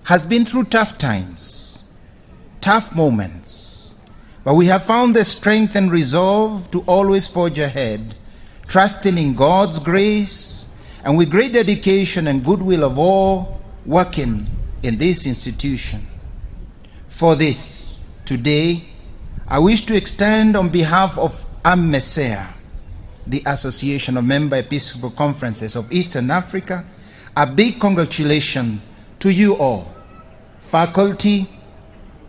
[SPEAKER 15] has been through tough times, tough moments, but we have found the strength and resolve to always forge ahead, trusting in God's grace and with great dedication and goodwill of all working in this institution. For this, today, I wish to extend on behalf of AMMESEA, the Association of Member Episcopal Conferences of Eastern Africa, a big congratulations to you all, faculty,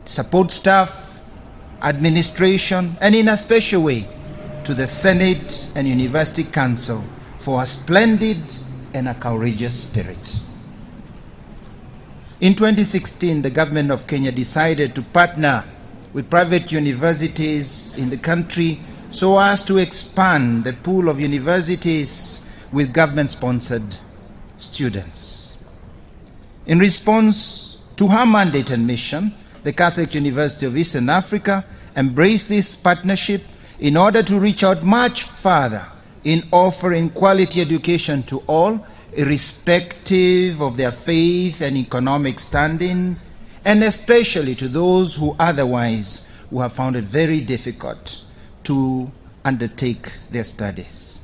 [SPEAKER 15] support staff, administration, and in a special way to the Senate and University Council for a splendid and a courageous spirit. In 2016, the government of Kenya decided to partner with private universities in the country so as to expand the pool of universities with government-sponsored students. In response to her mandate and mission, the Catholic University of Eastern Africa embraced this partnership in order to reach out much further in offering quality education to all, irrespective of their faith and economic standing, and especially to those who otherwise who have found it very difficult to undertake their studies.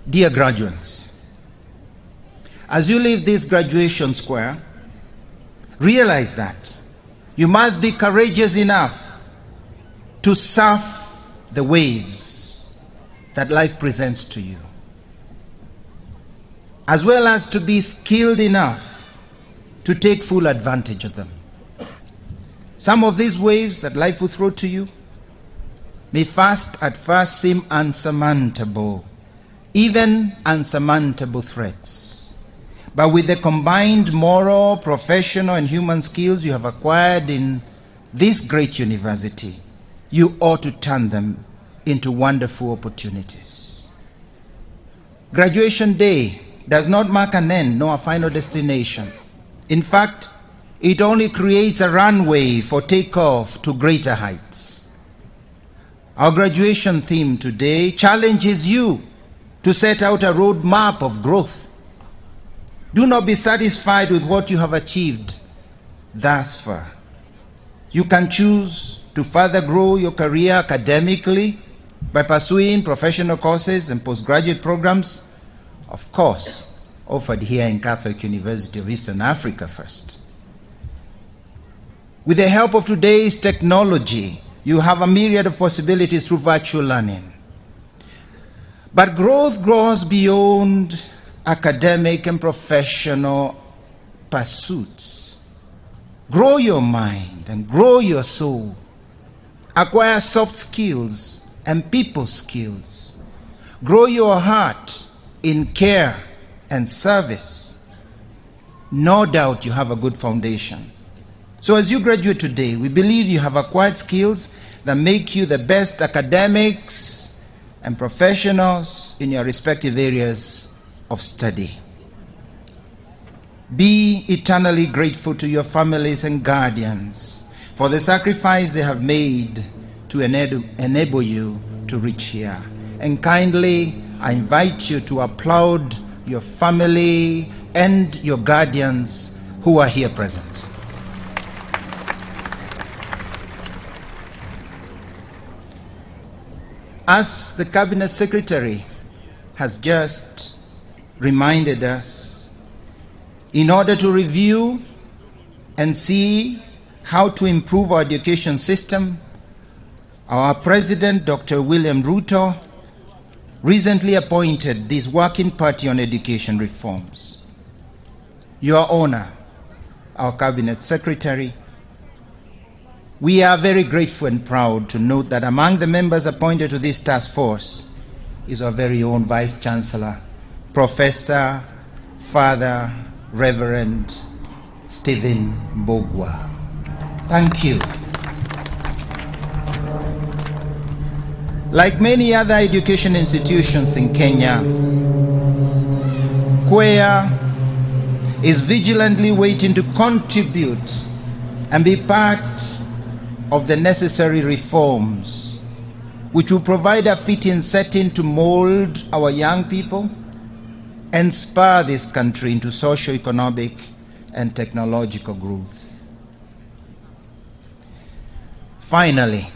[SPEAKER 15] Dear graduates, as you leave this graduation square, realize that you must be courageous enough to surf the waves that life presents to you, as well as to be skilled enough to take full advantage of them. Some of these waves that life will throw to you may at first seem unsurmountable, even unsurmountable threats. But with the combined moral, professional, and human skills you have acquired in this great university, you ought to turn them into wonderful opportunities. Graduation day does not mark an end nor a final destination. In fact, it only creates a runway for takeoff to greater heights. Our graduation theme today challenges you to set out a roadmap of growth. Do not be satisfied with what you have achieved thus far. You can choose to further grow your career academically by pursuing professional courses and postgraduate programs, of course, offered here in Catholic University of Eastern Africa first. With the help of today's technology, you have a myriad of possibilities through virtual learning. But growth grows beyond academic and professional pursuits. Grow your mind and grow your soul. Acquire soft skills and people skills. Grow your heart in care and service. No doubt you have a good foundation. So as you graduate today, we believe you have acquired skills that make you the best academics and professionals in your respective areas of study. Be eternally grateful to your families and guardians for the sacrifice they have made to enable you to reach here. And kindly, I invite you to applaud your family and your guardians who are here present. As the Cabinet Secretary has just reminded us, in order to review and see how to improve our education system, our President, Dr. William Ruto, recently appointed this Working Party on Education Reforms. Your Honor, our Cabinet Secretary, we are very grateful and proud to note that among the members appointed to this task force is our very own Vice Chancellor, Professor Father Reverend Stephen Bogwa. Thank you. Like many other education institutions in Kenya, CUEA is vigilantly waiting to contribute and be part of the necessary reforms which will provide a fitting setting to mold our young people and spur this country into socio-economic and technological growth. Finally,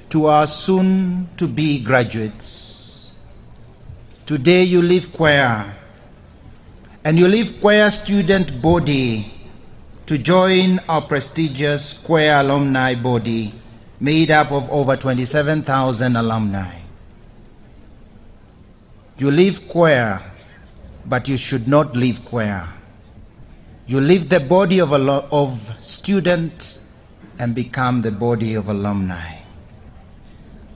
[SPEAKER 15] to our soon-to-be graduates, today you leave CUEA, and you leave CUEA student body to join our prestigious CUEA alumni body made up of over 27,000 alumni. You leave CUEA, but you should not leave CUEA. You leave the body of student and become the body of alumni.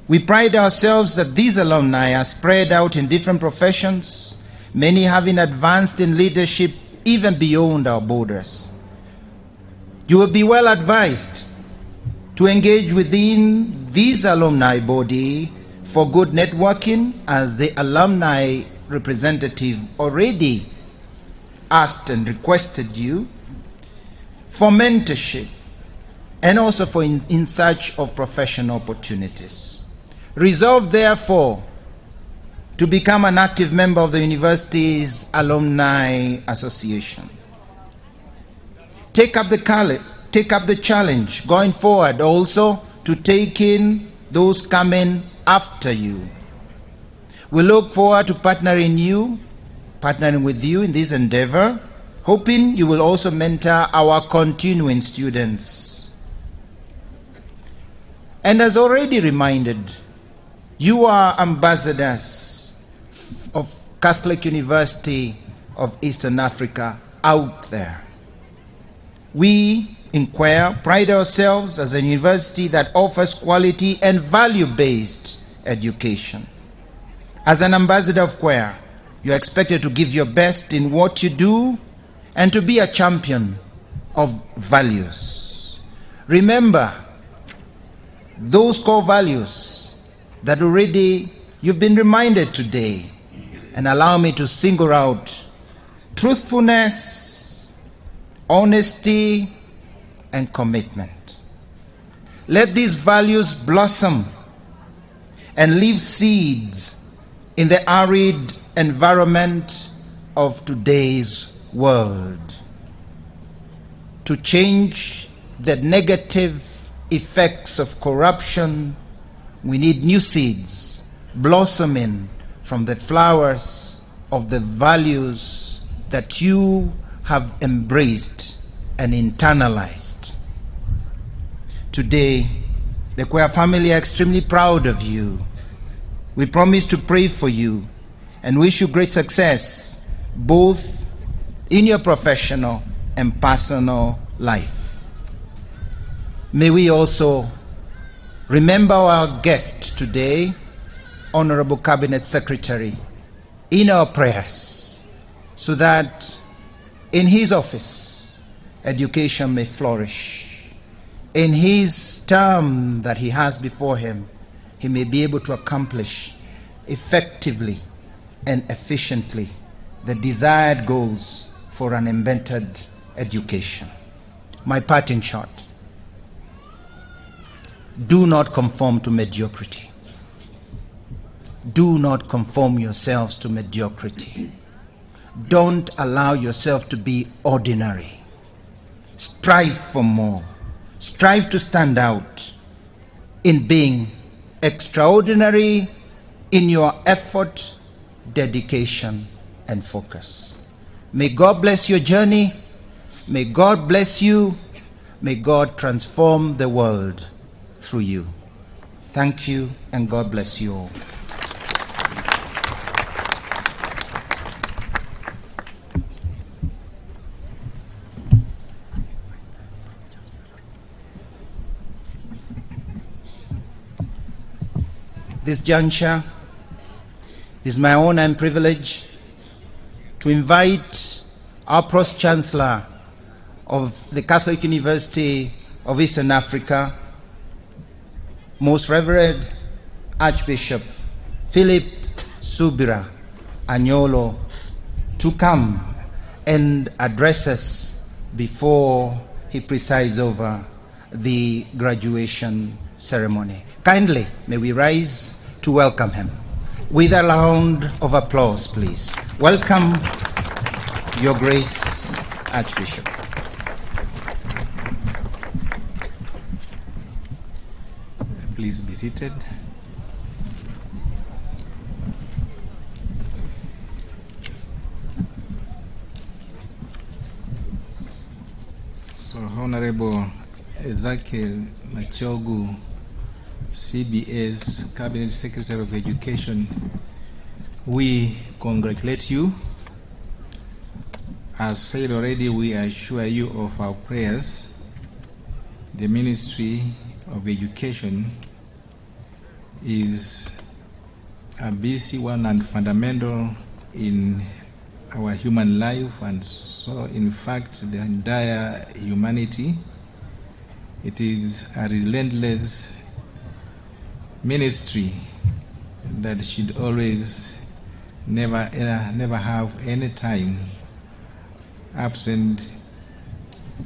[SPEAKER 15] We pride ourselves that these alumni are spread out in different professions, many having advanced in leadership even beyond our borders. You will be well advised to engage within this alumni body for good networking, as the alumni representative already asked and requested you, for mentorship, and also for in search of professional opportunities. Resolve, therefore, to become an active member of the university's Alumni Association. Take up the challenge going forward also to take in those coming after you. We look forward to partnering with you in this endeavor, hoping you will also mentor our continuing students. And as already reminded, you are ambassadors of Catholic University of Eastern Africa out there. We in CUEA pride ourselves as a university that offers quality and value-based education. As an ambassador of CUEA, you are expected to give your best in what you do and to be a champion of values. Remember those core values that already you've been reminded today, and allow me to single out truthfulness, honesty, and commitment. Let these values blossom and leave seeds in the arid environment of today's world. To change the negative effects of corruption, we need new seeds blossoming from the flowers of the values that you have embraced and internalized. Today, the CUEA family are extremely proud of you. We promise to pray for you and wish you great success, both in your professional and personal life. May we also remember our guest today, Honorable Cabinet Secretary, in our prayers, so that in his office, education may flourish. In his term that he has before him, he may be able to accomplish effectively and efficiently the desired goals for an embedded education. My parting shot: do not conform to mediocrity. Do not conform yourselves to mediocrity. Don't allow yourself to be ordinary. Strive for more. Strive to stand out in being extraordinary in your effort, dedication, and focus. May God bless your journey. May God bless you. May God transform the world through you. Thank you, and God bless you all. This juncture is my honor and privilege to invite our Pro-chancellor of the Catholic University of Eastern Africa, Most Reverend Archbishop Philip Subira Anyolo, to come and address us before he presides over the graduation ceremony. Kindly, may we rise to welcome him. With a round of applause, please. Welcome, Your Grace, Archbishop.
[SPEAKER 16] Please be seated. So, Honorable Ezekiel Machogu, CBS Cabinet Secretary of Education, we congratulate you. As said already, we assure you of our prayers. The Ministry of Education is a busy one and fundamental in our human life, and so in fact the entire humanity. It is a relentless ministry that should always never have any time absent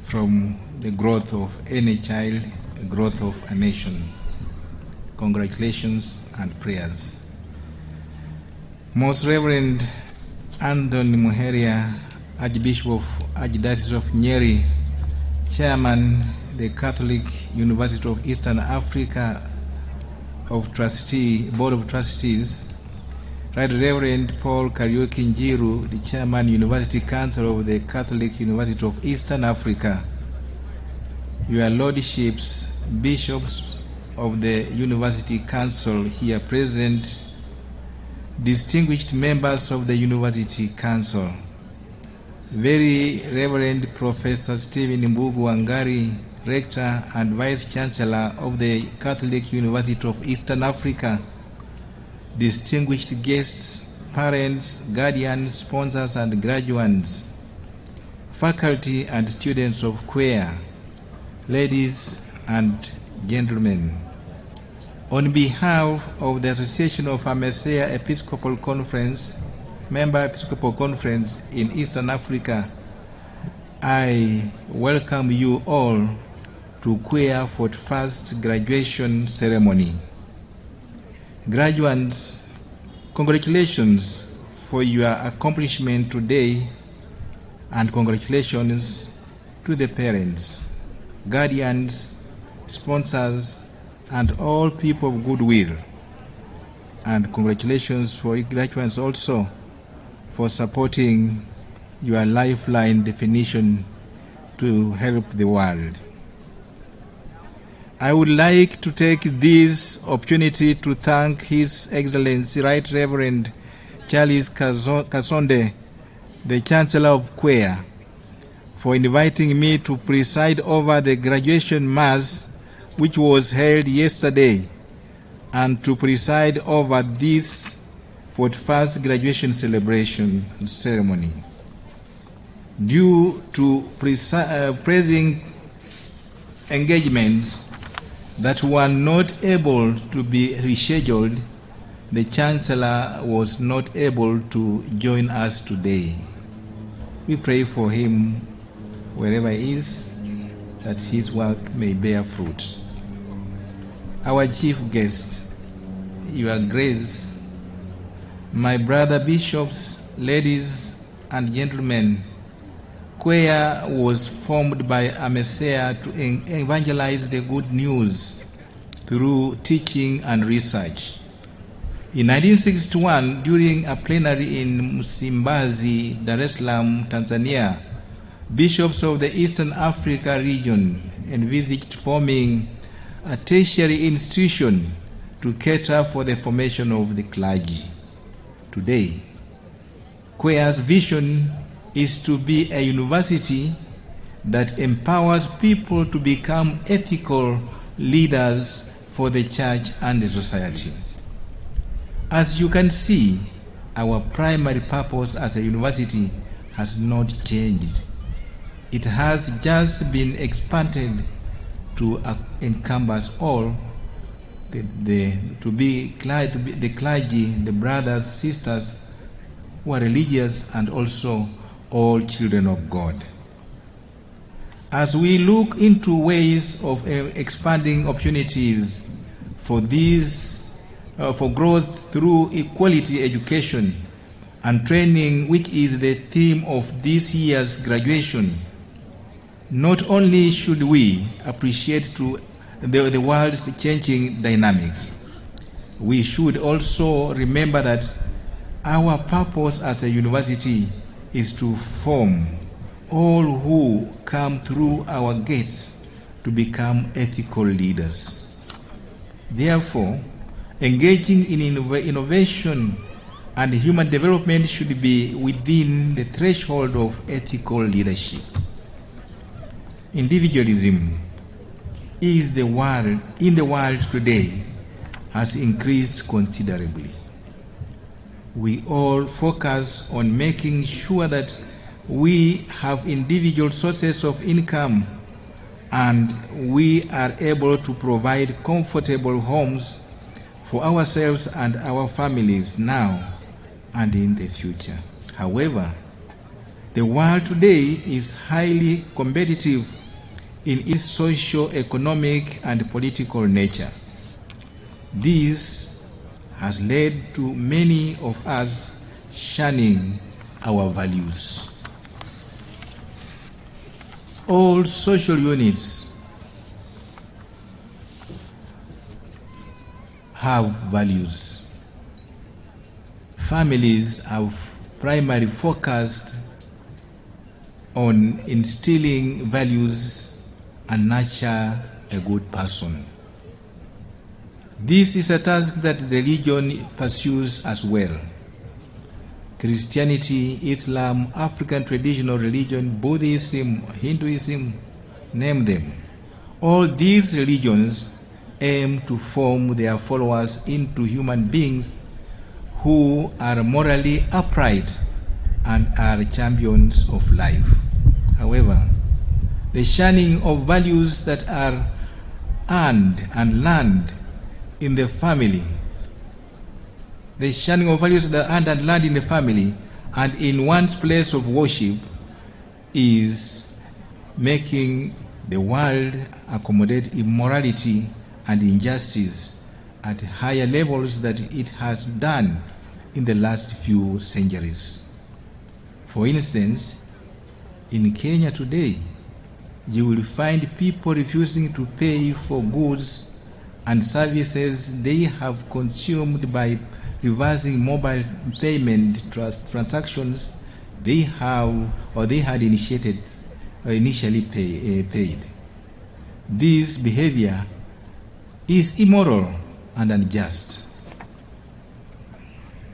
[SPEAKER 16] from the growth of any child, the growth of a nation. Congratulations and prayers. Most Reverend Anthony Muheria, Archbishop of Archdiocese of Nyeri, Chairman, the Catholic University of Eastern Africa of Trustee, Board of Trustees, Right Reverend Paul Kariuki Njiru, the Chairman, University Council of the Catholic University of Eastern Africa, Your Lordships, Bishops of the University Council here present, distinguished members of the University Council, Very Reverend Professor Stephen Mbugu Wangari, Rector and Vice Chancellor of the Catholic University of Eastern Africa, distinguished guests, parents, guardians, sponsors, and graduates, faculty and students of CUEA, ladies and gentlemen. On behalf of the Association of Amesea Episcopal Conference, Member Episcopal Conference in Eastern Africa, I welcome you all to CUEA 41st graduation ceremony. Graduates, congratulations for your accomplishment today, and congratulations to the parents, guardians, sponsors, and all people of goodwill. And congratulations for graduates also for supporting your lifeline definition to help the world. I would like to take this opportunity to thank His Excellency Right Reverend Charles Kasonde, the Chancellor of CUEA, for inviting me to preside over the graduation mass which was held yesterday, and to preside over this 41st graduation celebration ceremony. Due to pressing engagements that were not able to be rescheduled, the Chancellor was not able to join us today. We pray for him wherever he is, that his work may bear fruit. Our chief guest, Your Grace, my brother bishops, ladies and gentlemen, CUEA was formed by a Messiah to evangelize the good news through teaching and research. In 1961, during a plenary in Msimbazi, Dar es Salaam, Tanzania, bishops of the Eastern Africa region envisaged forming a tertiary institution to cater for the formation of the clergy. Today, CUEA's vision is to be a university that empowers people to become ethical leaders for the church and the society. As you can see, our primary purpose as a university has not changed. It has just been expanded to encompass all to be the clergy, the brothers, sisters who are religious, and also all children of God. As we look into ways of expanding opportunities for for growth through equality education and training, which is the theme of this year's graduation, not only should we appreciate the world's changing dynamics, we should also remember that our purpose as a university is to form all who come through our gates to become ethical leaders. Therefore, engaging in innovation and human development should be within the threshold of ethical leadership. Individualism in the world today has increased considerably. We all focus on making sure that we have individual sources of income and we are able to provide comfortable homes for ourselves and our families now and in the future. However, the world today is highly competitive in its socio-economic and political nature. This has led to many of us shunning our values. All social units have values. Families have primarily focused on instilling values and nurture a good person. This is a task that religion pursues as well. Christianity, Islam, African traditional religion, Buddhism, Hinduism, name them. All these religions aim to form their followers into human beings who are morally upright and are champions of life. However, the shunning of values that are earned and learned in the family, the shunning of values that are earned and learned in the family and in one's place of worship is making the world accommodate immorality and injustice at higher levels than it has done in the last few centuries. For instance, in Kenya today, you will find people refusing to pay for goods and services they have consumed by reversing mobile payment transactions they have or they had initially paid. This behavior is immoral and unjust.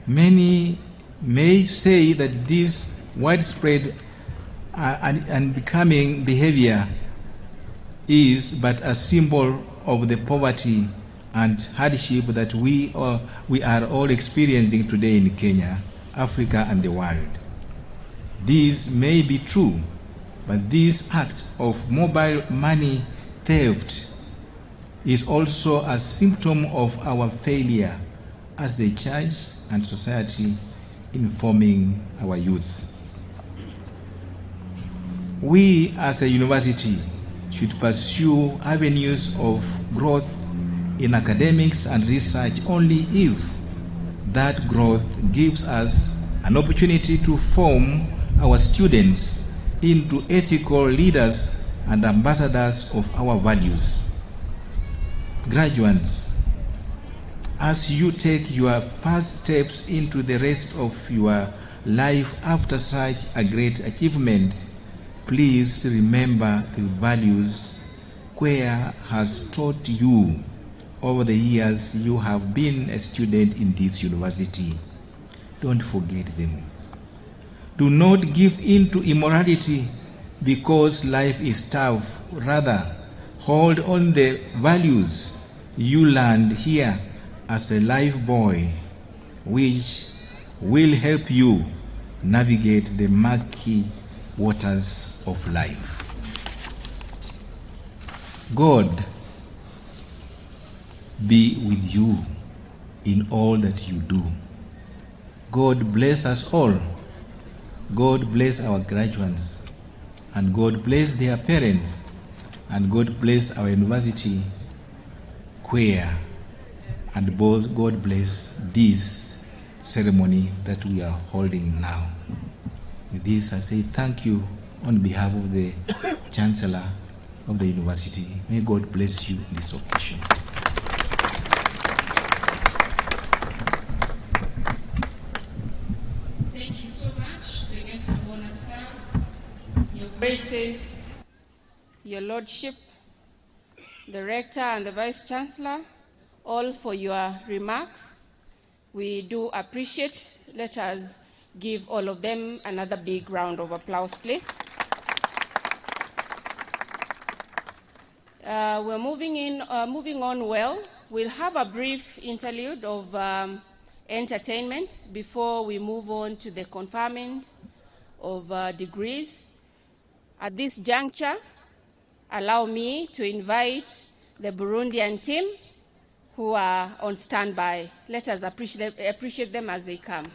[SPEAKER 16] Many may say that this widespread and becoming behavior is but a symbol of the poverty and hardship that we are all experiencing today in Kenya, Africa, and the world. This may be true, but this act of mobile money theft is also a symptom of our failure as the church and society in forming our youth. We as a university should pursue avenues of growth in academics and research only if that growth gives us an opportunity to form our students into ethical leaders and ambassadors of our values. Graduates, as you take your first steps into the rest of your life after such a great achievement, please remember the values CUEA has taught you over the years you have been a student in this university. Don't forget them. Do not give in to immorality because life is tough. Rather, hold on the values you learned here as a life boy, which will help you navigate the murky waters of life. God be with you in all that you do. God bless us all. God bless our graduates, and God bless their parents, and God bless our university, CUEA, and both God bless this ceremony that we are holding now. With this, I say thank you on behalf of the Chancellor of the university. May God bless you in this occasion.
[SPEAKER 1] Thank you so much, the guest of honor, sir, your graces, your lordship, the rector and the vice chancellor, all for your remarks. We do appreciate. Let us give all of them another big round of applause, please. We're moving on well. We'll have a brief interlude of entertainment before we move on to the conferment of degrees. At this juncture, allow me to invite the Burundian team who are on standby. Let us appreciate them as they come.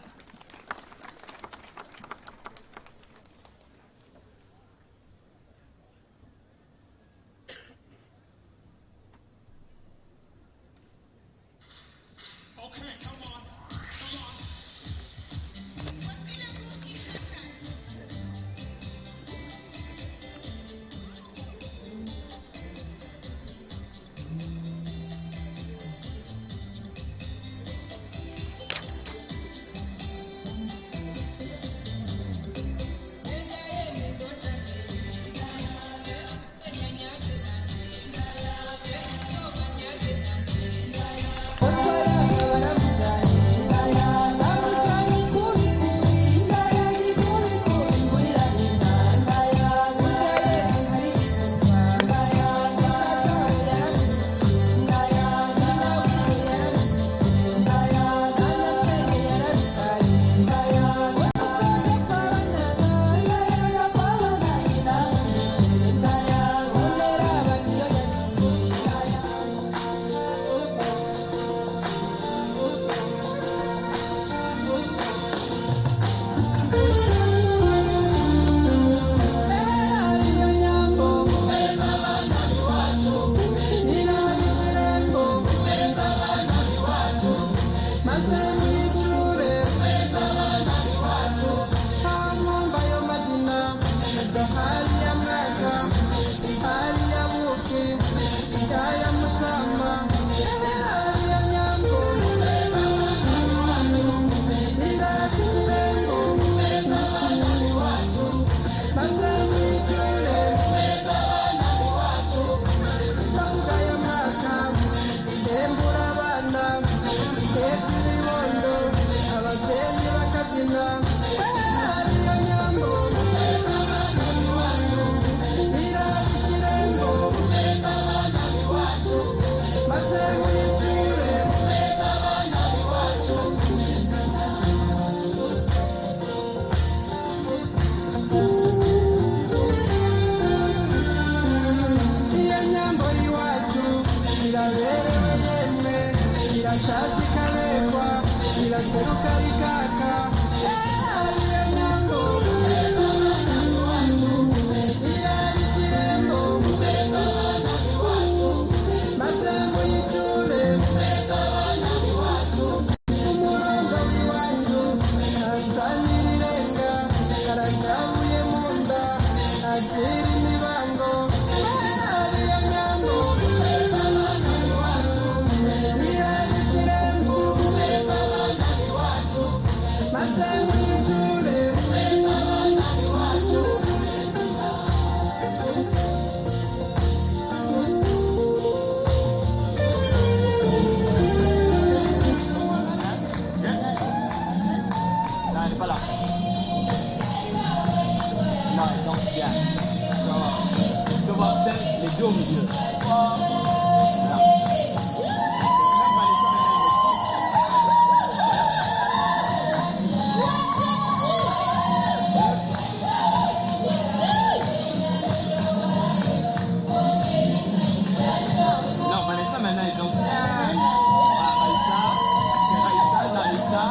[SPEAKER 17] Bien. Je vois les deux au milieu. Non, Vanessa maintenant est donc Raïssa, Larissa.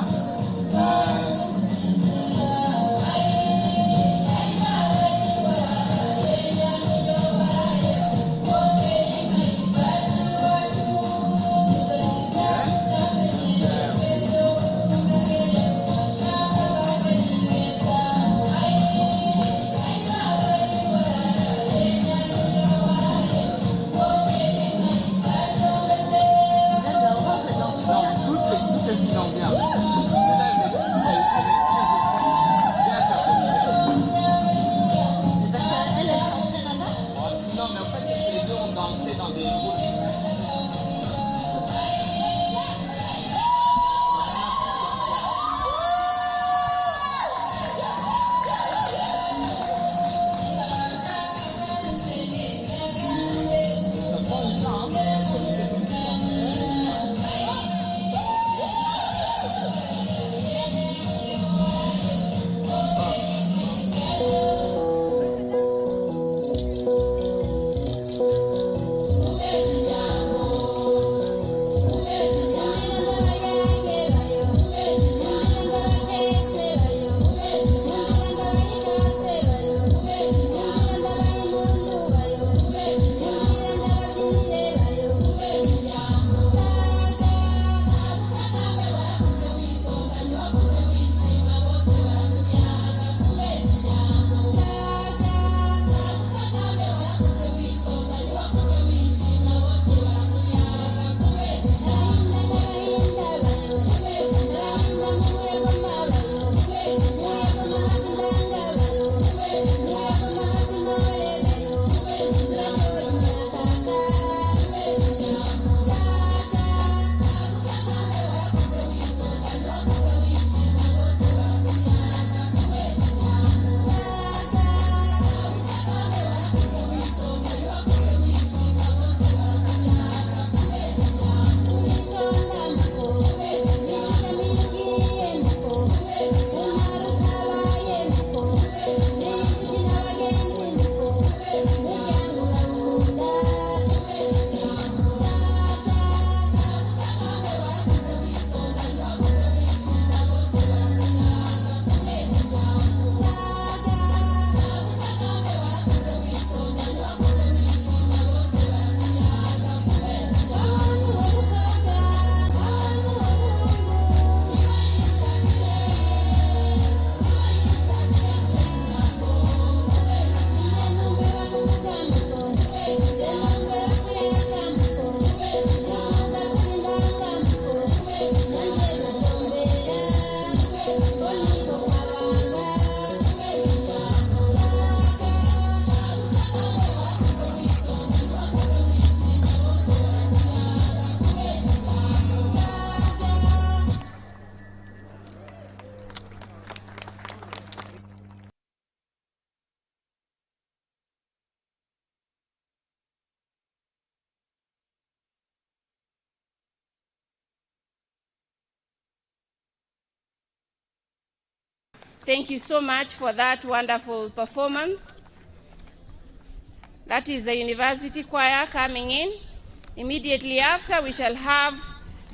[SPEAKER 1] Thank you so much for that wonderful performance. That is the university choir coming in. Immediately after, we shall have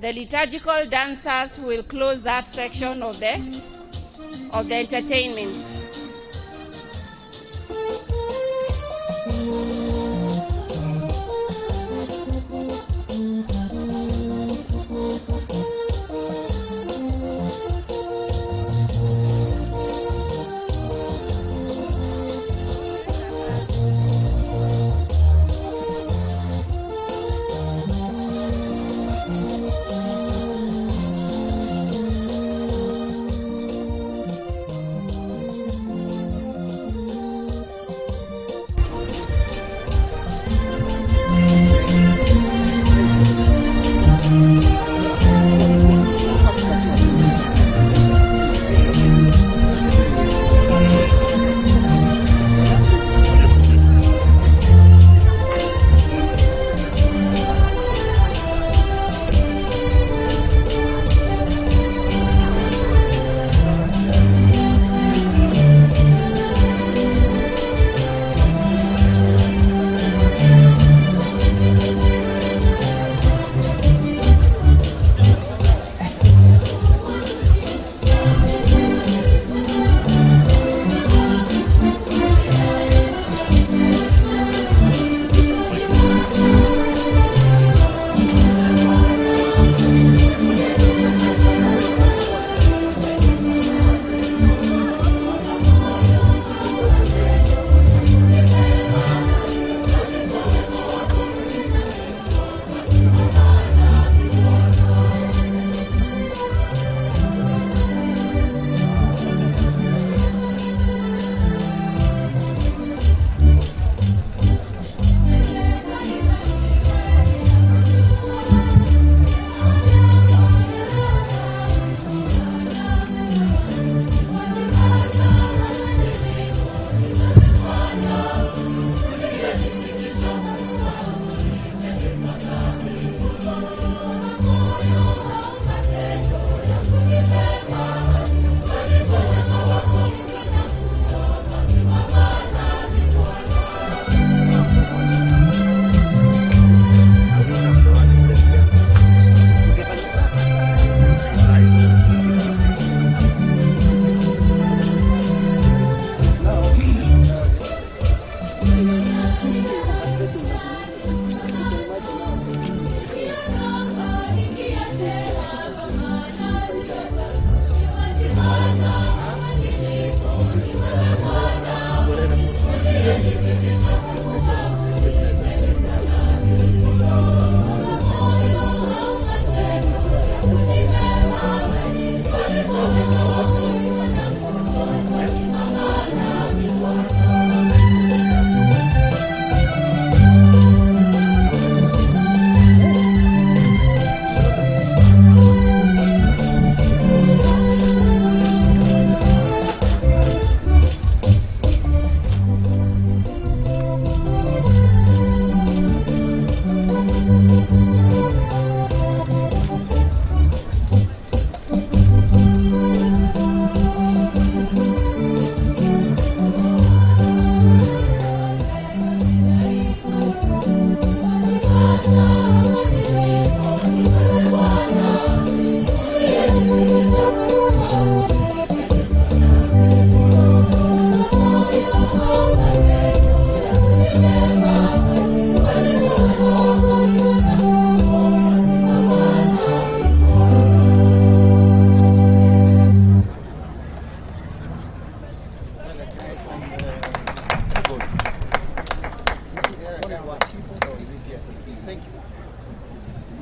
[SPEAKER 1] the liturgical dancers who will close that section of the entertainment.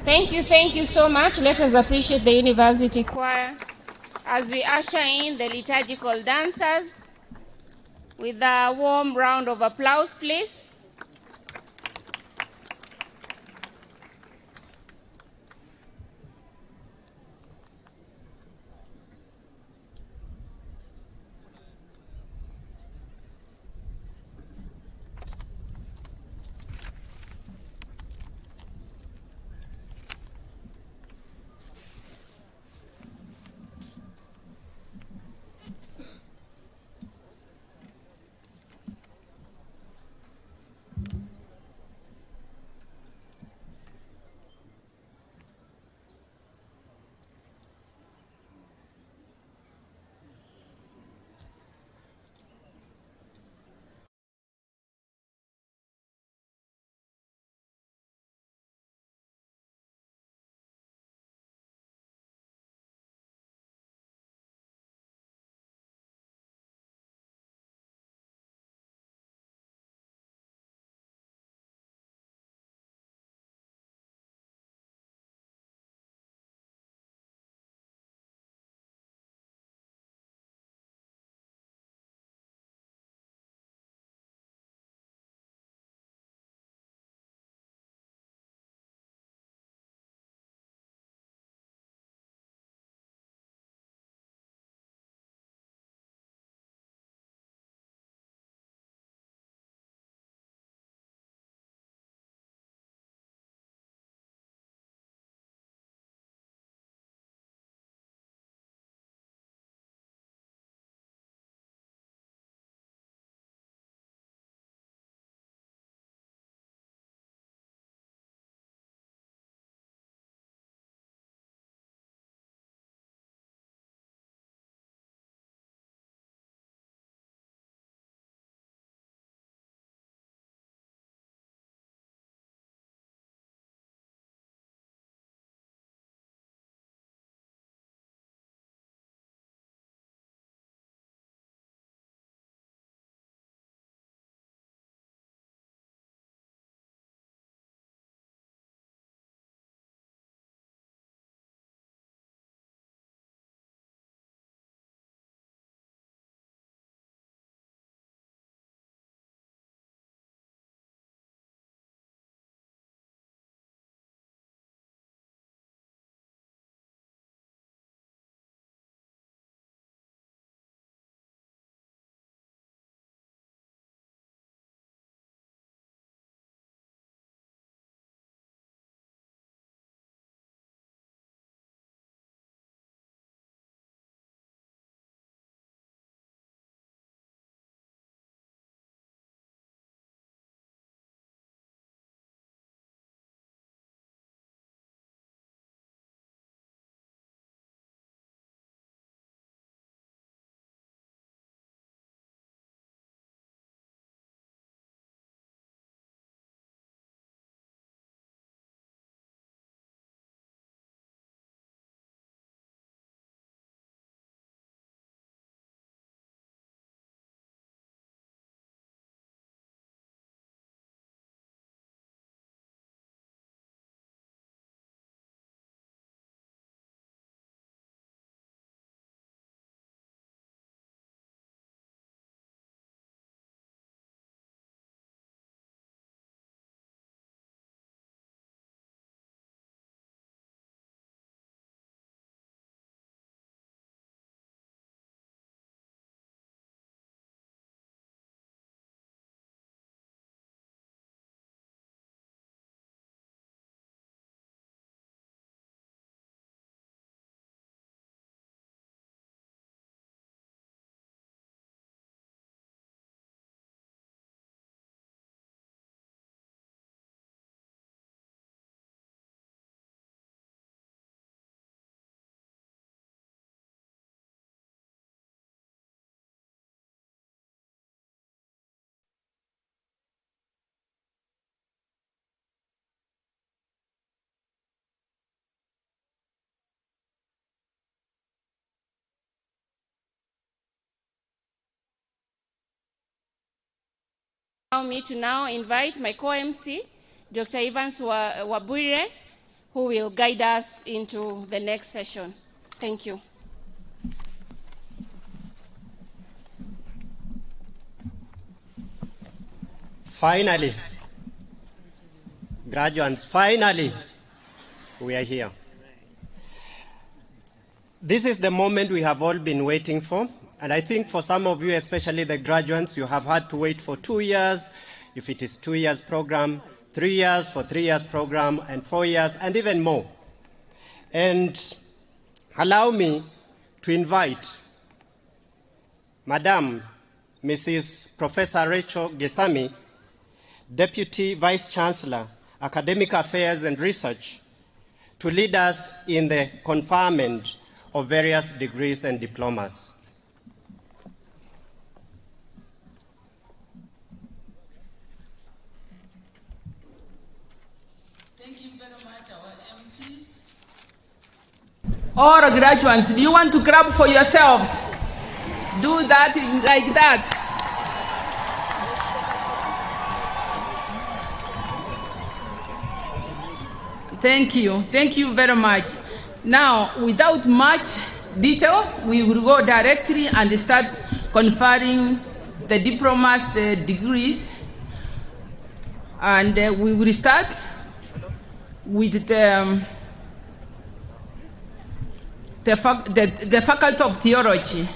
[SPEAKER 1] Thank you so much. Let us appreciate the university choir as we usher in the liturgical dancers with a warm round of applause, please. Allow me to now invite my co-MC, Dr. Evans Wabwire, who will guide us into the next session. Thank you.
[SPEAKER 18] Finally, graduates, finally, we are here. This is the moment we have all been waiting for. And I think for some of you, especially the graduates, you have had to wait for 2 years, if it is 2 years program, 3 years for 3 years program, and 4 years, and even more. And allow me to invite Madam Mrs. Professor Rachel Gesami, Deputy Vice-Chancellor, Academic Affairs and Research, to lead us in the conferment of various degrees and diplomas.
[SPEAKER 10] Thank you very much, our MCs. All graduates, do you want to clap for yourselves? Do that like that. Thank you very much. Now, without much detail, we will go directly and start conferring the diplomas, the degrees, and we will start with the Faculty of Theology.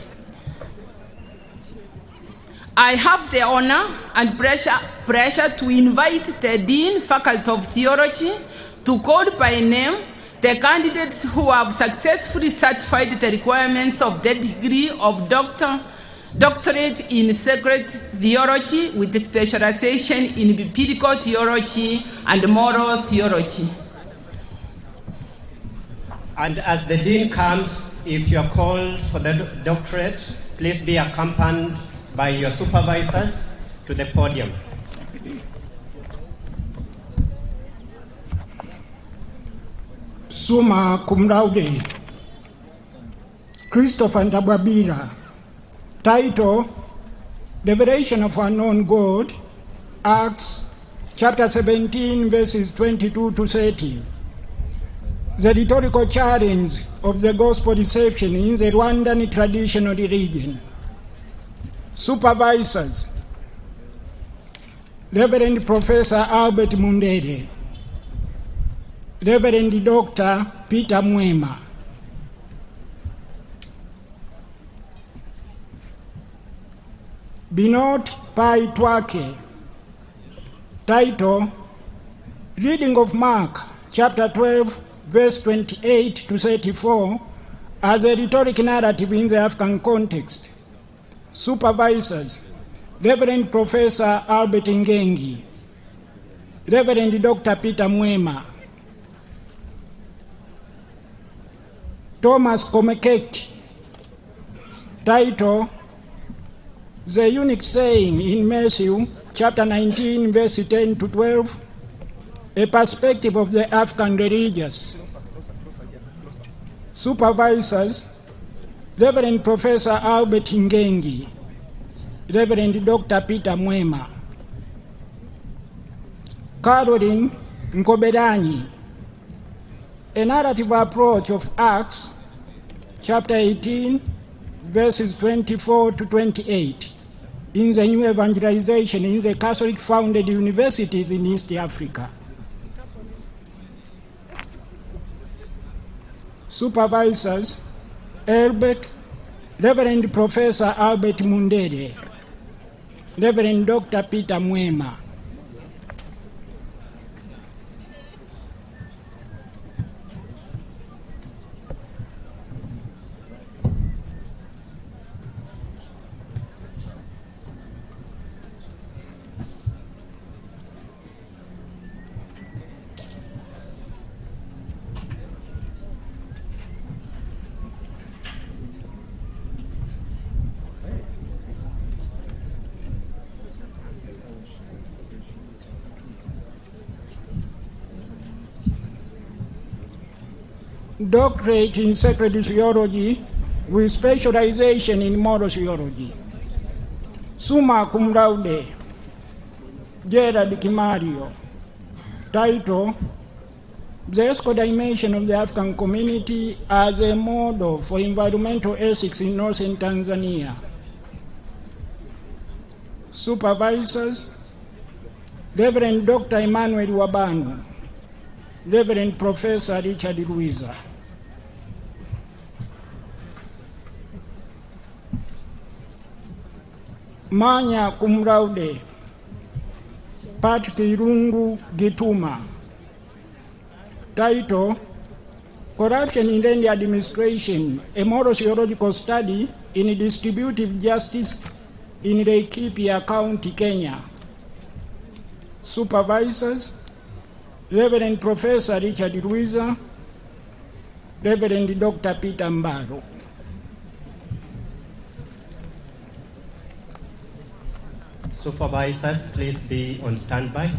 [SPEAKER 10] I have the honor and pressure to invite the Dean, Faculty of Theology, to call by name the candidates who have successfully satisfied the requirements of the degree of doctorate in sacred theology with the specialization in biblical theology and moral theology.
[SPEAKER 18] And as the Dean comes, if you are called for the doctorate, please be accompanied by your supervisors to the podium.
[SPEAKER 19] Summa cum laude. Christopher Ndabwabira. Title, Revelation of Unknown God, Acts chapter 17, verses 22 to 30. The rhetorical challenge of the gospel reception in the Rwandan traditional religion. Supervisors, Reverend Professor Albert Mundere, Reverend Dr. Peter Mwema, Binot Pai Twake. Title, Reading of Mark, chapter 12, verse 28 to 34, as a rhetoric narrative in the African context. Supervisors, Reverend Professor Albert Ngengi, Reverend Dr. Peter Mwema, Thomas Komekeki. Title, The Unique Saying in Matthew, chapter 19, verse 10 to 12, a perspective of the African religious. Supervisors, Reverend Professor Albert Ngengi, Reverend Dr. Peter Mwema, Caroline Nkoberanyi, a narrative approach of Acts, chapter 18, verses 24 to 28, in the new evangelization in the Catholic-founded universities in East Africa. Supervisors, Reverend Professor Albert Mundere, Reverend Dr. Peter Mwema. Doctorate in sacred theology with specialization in moral theology. Summa cum laude. Gerard Kimario. Title, the escodimension of the African community as a model for environmental ethics in northern Tanzania. Supervisors, Reverend Dr. Emmanuel Wabanu, Reverend Professor Richard Luiza. Manya Kumraude, Patrick Irungu Gituma. Title, Corruption in the Administration, a moral theological study in distributive justice in Laikipia County, Kenya. Supervisors, Reverend Professor Richard Luiza, Reverend Dr. Peter Mbaro.
[SPEAKER 18] Supervisors, please be on standby.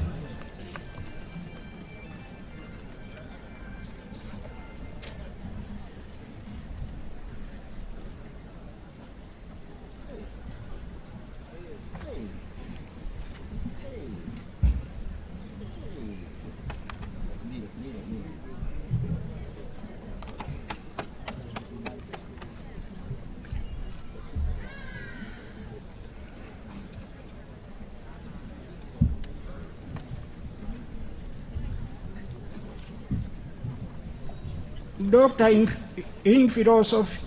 [SPEAKER 19] Doctor in philosophy,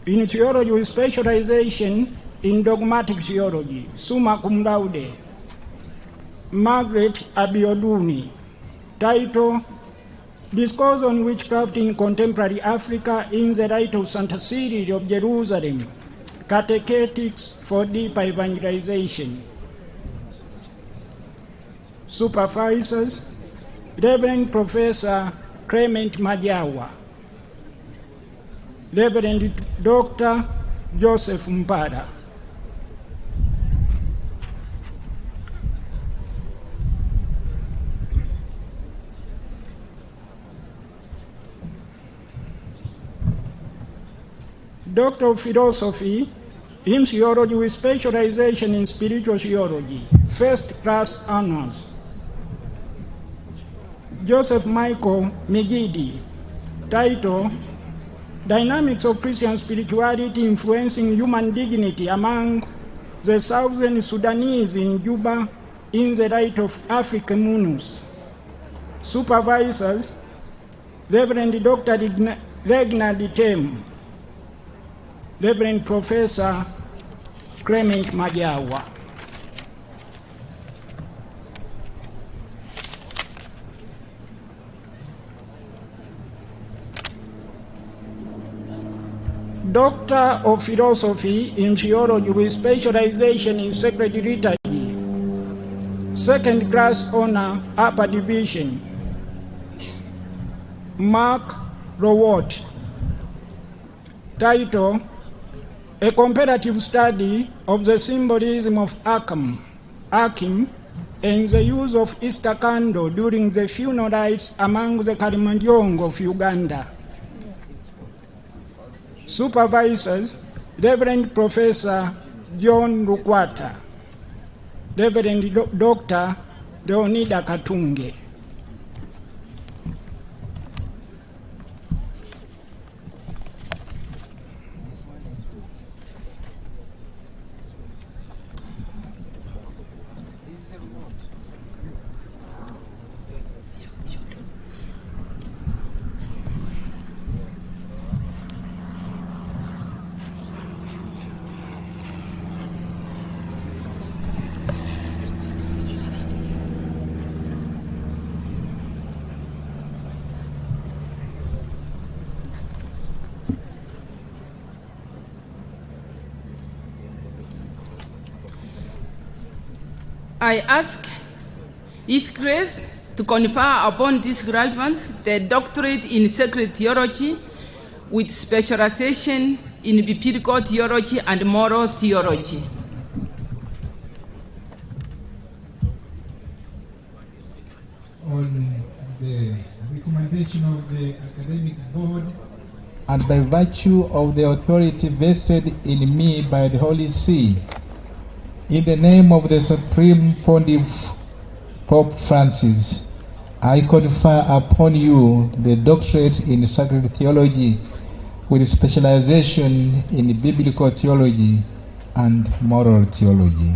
[SPEAKER 19] in theology with specialization in dogmatic theology, summa cum laude, Margaret Abioduni. Title, Discourse on Witchcraft in Contemporary Africa in the Light of Santa Cyril of Jerusalem, Catechetics for Deeper Evangelization. Supervisors, Reverend Professor Clement Majawa, Reverend Dr. Joseph Mpara. Doctor of Philosophy in Theology with specialization in Spiritual Theology, first class honors. Joseph Michael Migidi. Title, Dynamics of Christian Spirituality Influencing Human Dignity Among the Southern Sudanese in Juba in the Light of African Munus. Supervisors, Reverend Dr. Regna Ditem, Reverend Professor Clement Majawa. Doctor of Philosophy in Theology with specialization in Sacred Liturgy, second class honor, upper division, Mark Rowott. Title, A Comparative Study of the Symbolism of Akim and the Use of Easter Candle during the funeral rites among the Kalimanjaro of Uganda. Supervisors, Reverend Professor John Rukwata, Reverend Dr. Leonida Katunge.
[SPEAKER 10] I ask His Grace to confer upon these graduates the doctorate in sacred theology with specialization in biblical theology and moral theology.
[SPEAKER 16] On the recommendation of the academic board and by virtue of the authority vested in me by the Holy See, in the name of the Supreme Pontiff Pope Francis, I confer upon you the doctorate in sacred theology with specialization in biblical theology and moral theology.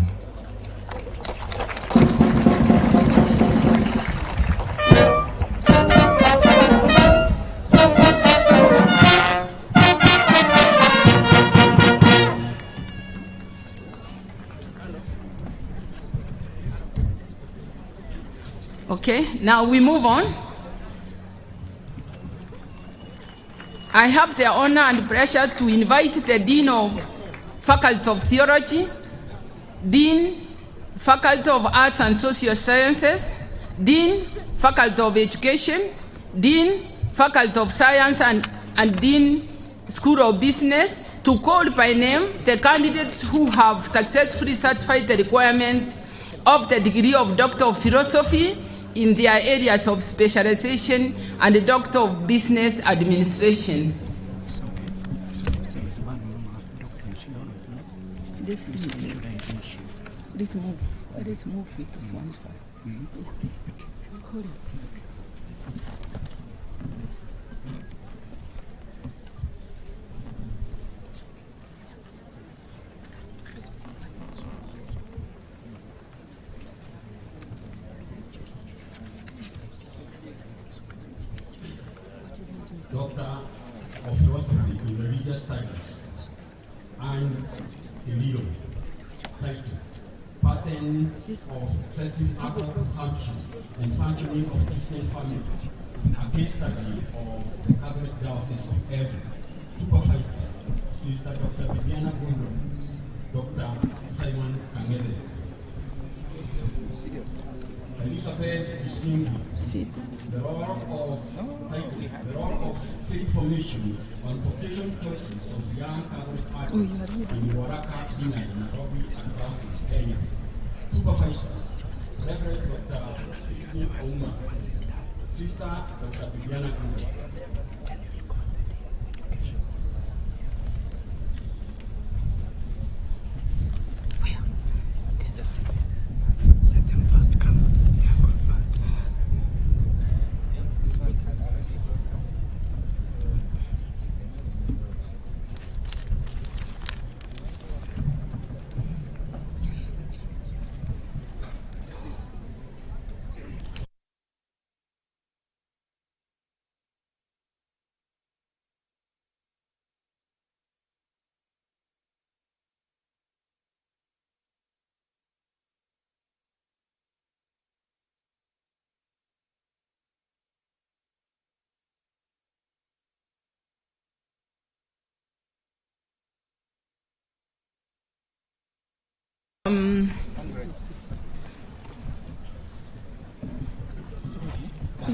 [SPEAKER 10] Okay, now we move on. I have the honor and pleasure to invite the Dean of Faculty of Theology, Dean, Faculty of Arts and Social Sciences, Dean, Faculty of Education, Dean, Faculty of Science, and Dean, School of Business, to call by name the candidates who have successfully satisfied the requirements of the degree of Doctor of Philosophy in their areas of specialization and the Doctor of Business Administration. Let's move with this one first. Call it.
[SPEAKER 20] Doctor of Philosophy in Religious Studies, and Rio, title, Pattern of Excessive Alcohol Consumption and Functioning of Christian Families, a case study of the Catholic Diocese of Elba. Supervisors, Sister Dr. Bibiana Gondo, Dr. Simon Kangele. Elizabeth Bisingi, the role of faith formation on vocation choices of young Catholic adults in Waraka, Nairobi, and Kenya. Supervisors, Reverend Dr. Ouma, Sister Dr. Bibiana Gondo.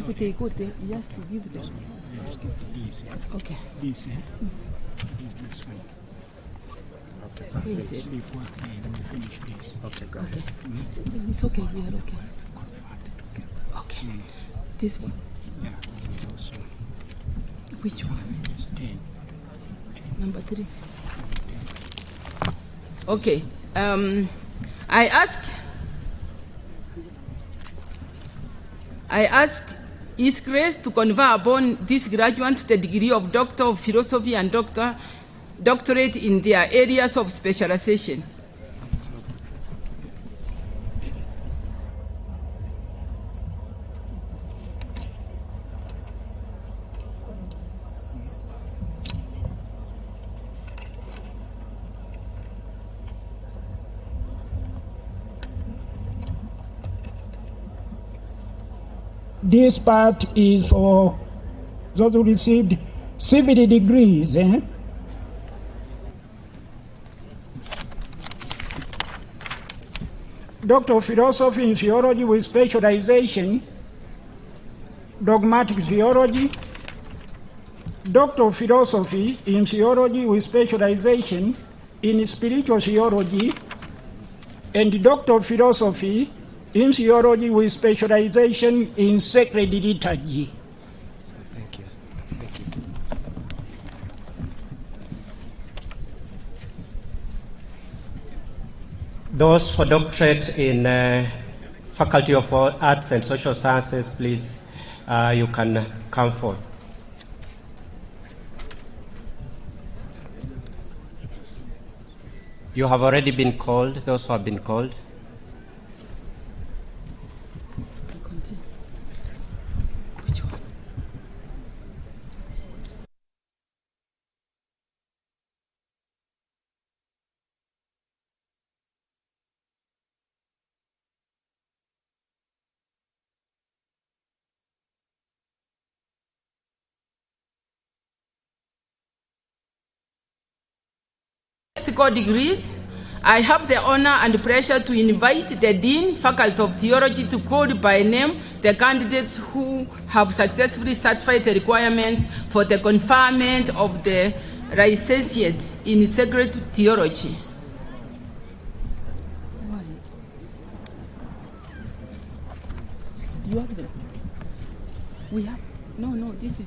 [SPEAKER 10] If they go there, you have to give them. Okay.
[SPEAKER 19] This one.
[SPEAKER 2] Okay, sir.
[SPEAKER 10] Yes, sir.
[SPEAKER 19] Before we finish this.
[SPEAKER 2] Okay, go
[SPEAKER 10] Okay.
[SPEAKER 2] ahead.
[SPEAKER 10] It's okay, we are okay. Okay. This one.
[SPEAKER 19] Yeah, this is also.
[SPEAKER 10] Which one?
[SPEAKER 19] It's 10.
[SPEAKER 10] Number 3. Okay. I asked His Grace to confer upon these graduates the degree of Doctor of Philosophy and Doctorate in their areas of specialization.
[SPEAKER 19] This part is for those who received civil degrees. Doctor of Philosophy in Theology with specialization, Dogmatic Theology. Doctor of Philosophy in Theology with specialization in Spiritual Theology. And Doctor of Philosophy in Theology with specialization in Sacred Liturgy.
[SPEAKER 2] Thank you.
[SPEAKER 18] Those for doctorate in Faculty of Arts and Social Sciences, please you can come forward. You have already been called, those who have been called.
[SPEAKER 10] Theological degrees, I have the honor and pleasure to invite the Dean, Faculty of Theology, to call by name the candidates who have successfully satisfied the requirements for the conferment of the licentiate in sacred theology. You have them? We have? No, this is...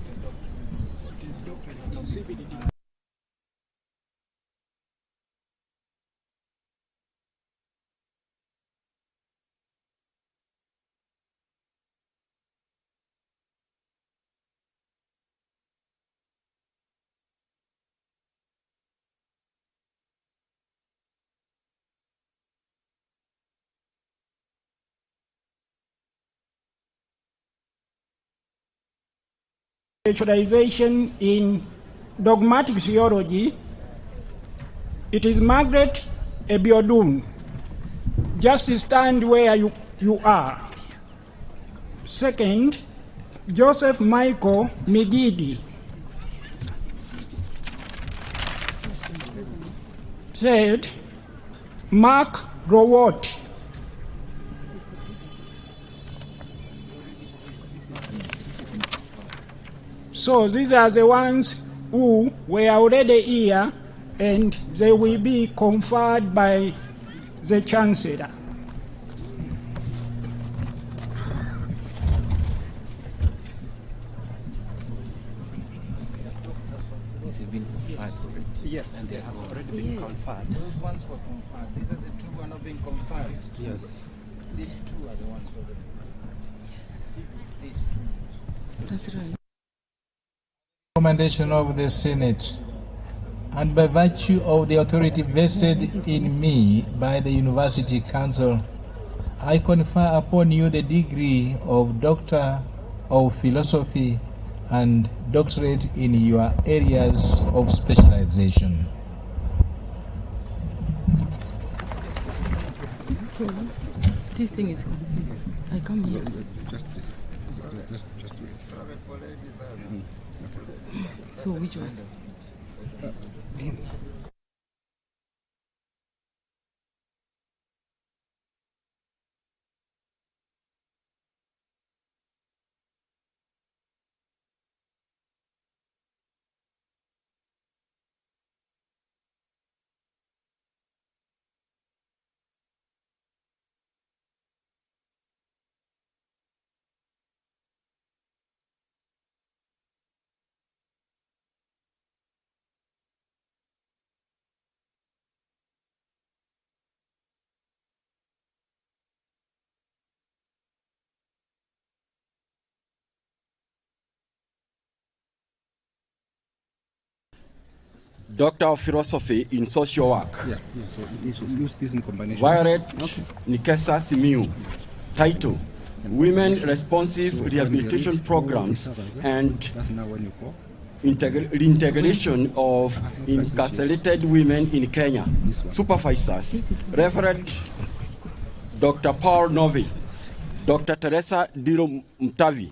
[SPEAKER 19] Specialization in dogmatic theology, it is Margaret Ebiodun. Just stand where you are. Second, Joseph Michael Migidi. Third, Mark Rowott. So these are the ones who were already here, and they will be conferred by the Chancellor.
[SPEAKER 5] These have been conferred already.
[SPEAKER 18] Yes,
[SPEAKER 5] and they have already been conferred.
[SPEAKER 15] Those ones were conferred. These are the two who are not being conferred.
[SPEAKER 5] Yes.
[SPEAKER 15] These two are the ones who are being conferred. Yes. These two.
[SPEAKER 10] That's right.
[SPEAKER 16] Recommendation of the Senate, and by virtue of the authority vested in me by the University Council, I confer upon you the degree of Doctor of Philosophy and doctorate in your areas of specialization.
[SPEAKER 10] So this thing is complete. I come here.
[SPEAKER 2] Just wait.
[SPEAKER 10] So which one?
[SPEAKER 21] Doctor of Philosophy in Social Work.
[SPEAKER 2] Yeah, so use this in combination.
[SPEAKER 21] Violet Nikesa Simiu. Title: Women Responsive Rehabilitation Programs and Reintegration of Incarcerated Women in Kenya. Supervisors: Reverend Dr. Paul Novi, Dr. Teresa Diro Mtavi,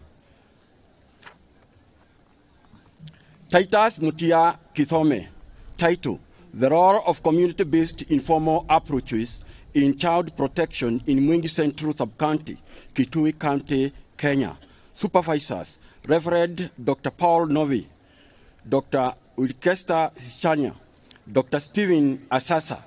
[SPEAKER 21] Titus Mutia Kithome. Title: The Role of Community-Based Informal Approaches in Child Protection in Mwingi Central Sub-County, Kitui County, Kenya. Supervisors: Reverend Dr. Paul Novi, Dr. Ulkesta Sichanya, Dr. Stephen Asasa.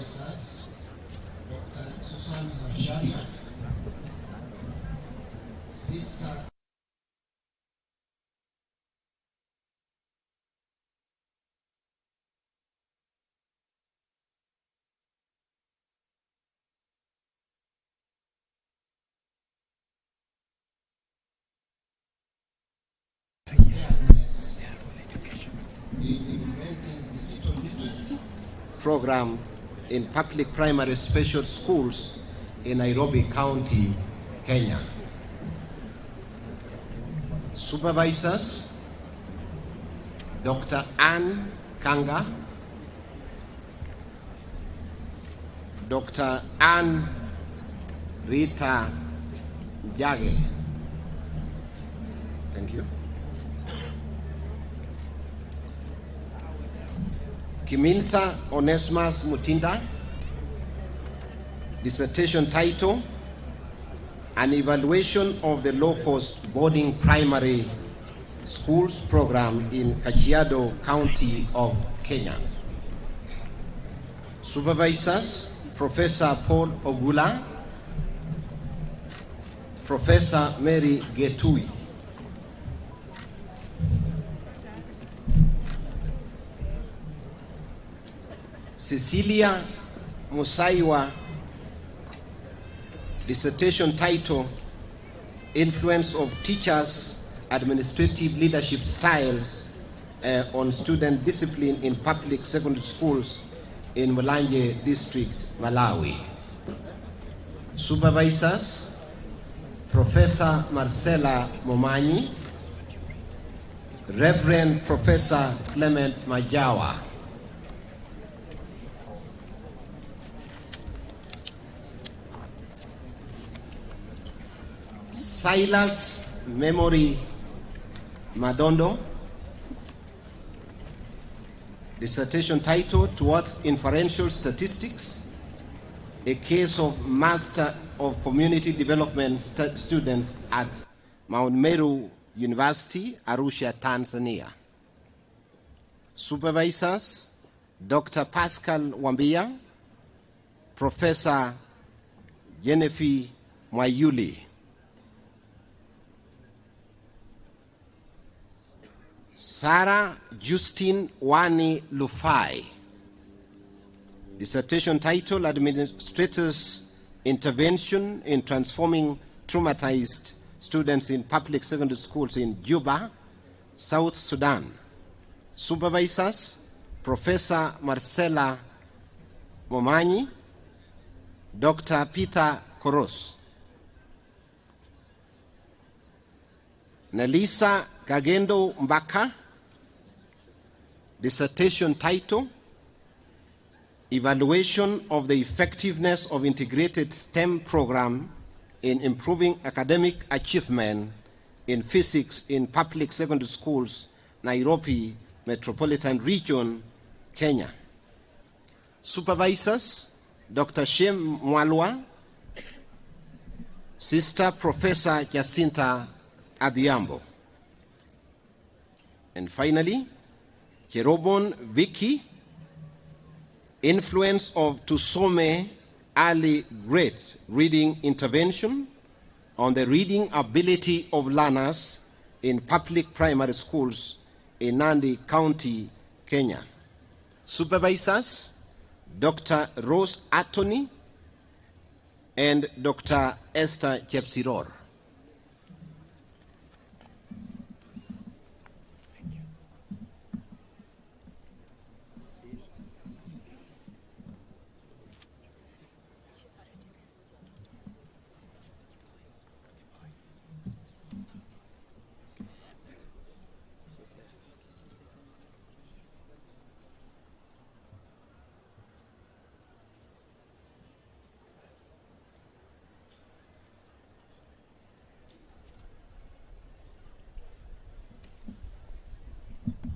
[SPEAKER 2] supervisors, Dr. Susan Masharia, Sister program in public primary special schools in Nairobi County, Kenya. Supervisors, Dr. Ann Kanga, Dr. Ann Rita Jage. Thank you. Kiminsa Onesmus Mutinda, dissertation title, An Evaluation of the Low-Cost Boarding Primary Schools Program in Kajiado County of Kenya. Supervisors, Professor Paul Ogula, Professor Mary Getui. Cecilia Musaiwa, dissertation title, Influence of Teachers' Administrative Leadership Styles on Student Discipline in Public Secondary Schools in Mulanje District, Malawi. Supervisors, Professor Marcela Momanyi, Reverend Professor Clement Majawa. Silas Memory Madondo, dissertation title, Towards Inferential Statistics, a case of Master of Community Development students at Mount Meru University, Arusha, Tanzania. Supervisors, Dr. Pascal Wambia, Professor Jennifer Mwayuli. Sarah Justine Wani Lufai, dissertation title, Administrators' Intervention in Transforming Traumatized Students in Public Secondary Schools in Juba, South Sudan. Supervisors, Professor Marcela Momanyi, Dr. Peter Koros. Nelisa Gagendo Mbaka, dissertation title, Evaluation of the Effectiveness of Integrated STEM Program in Improving Academic Achievement in Physics in Public Secondary Schools, Nairobi Metropolitan Region, Kenya. Supervisors, Dr. Shem Mwalwa, Sister Professor Jacinta Adhiambo. And finally, Cherobon Vicky, Influence of Tusome Early Grade Reading Intervention on the Reading Ability of Learners in Public Primary Schools in Nandi County, Kenya. Supervisors, Dr. Rose Attorney and Dr. Esther Chepsiror.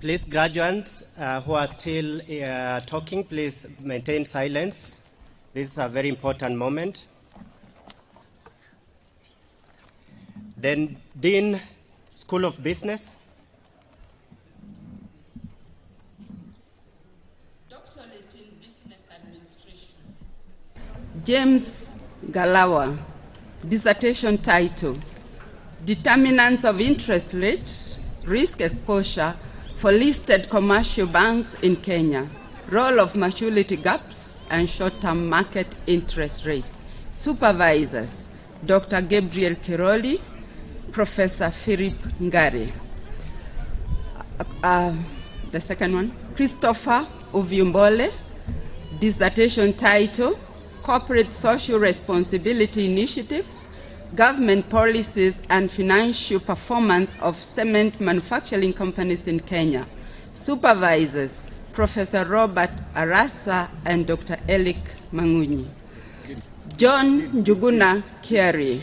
[SPEAKER 18] Please, graduates who are still talking, please maintain silence. This is a very important moment. Then, Dean, School of Business.
[SPEAKER 6] Doctorate in Business Administration.
[SPEAKER 10] James Galawa, dissertation title, Determinants of Interest Rate, Risk Exposure for Listed Commercial Banks in Kenya, Role of Maturity Gaps and Short-Term Market Interest Rates. Supervisors, Dr. Gabriel Kiroli, Professor Philip Ngare. The second one, Christopher Uvyumbole, dissertation title, Corporate Social Responsibility Initiatives, Government Policies and Financial Performance of Cement Manufacturing Companies in Kenya. Supervisors, Professor Robert Arasa and Dr. Elik Mangunyi. John Njuguna Kiari.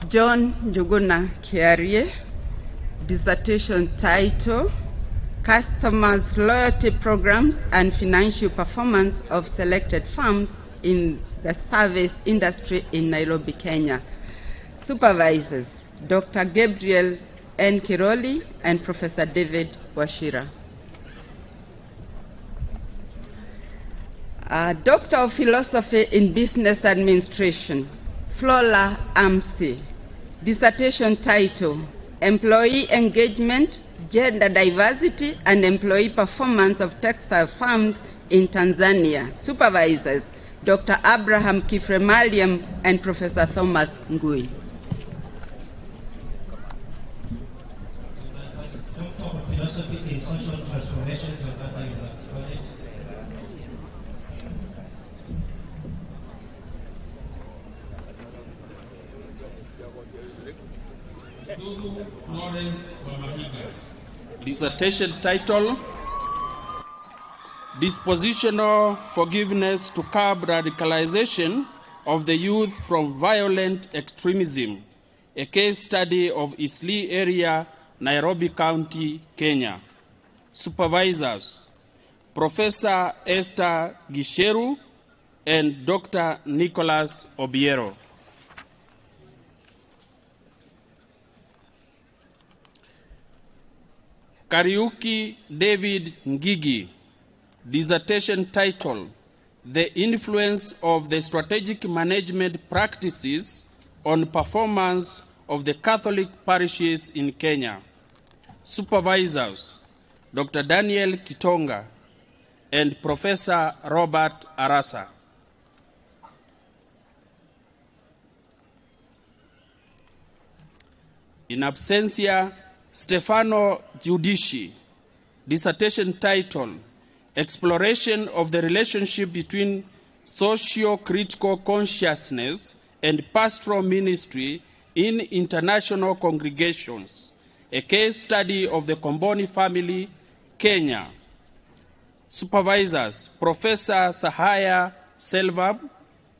[SPEAKER 10] John Njuguna Kiarie, dissertation title, Customers Loyalty Programs and Financial Performance of Selected Firms in the Service Industry in Nairobi, Kenya. Supervisors, Dr. Gabriel N. Kiroli and Professor David Washira. Doctor of Philosophy in Business Administration, Flora Amsi, dissertation title, Employee Engagement, Gender Diversity and Employee Performance of Textile Firms in Tanzania. Supervisors, Dr. Abraham Kifremaliam and Professor Thomas Ngui.
[SPEAKER 13] Doctor of Philosophy in Social Transformation, Calcutta University College.
[SPEAKER 6] Florence Wamahiga. Dissertation title, Dispositional Forgiveness to Curb Radicalization of the Youth from Violent Extremism, a case study of Eastleigh area, Nairobi County, Kenya. Supervisors, Professor Esther Gisheru and Dr. Nicholas Obiero. Kariuki David Ngigi, dissertation title, The Influence of the Strategic Management Practices on Performance of the Catholic Parishes in Kenya. Supervisors, Dr. Daniel Kitonga and Professor Robert Arasa. In absentia, Stefano Giudici, dissertation title, Exploration of the Relationship Between Socio-Critical Consciousness and Pastoral Ministry in International Congregations, a case study of the Komboni family, Kenya. Supervisors, Professor Sahaya Selvab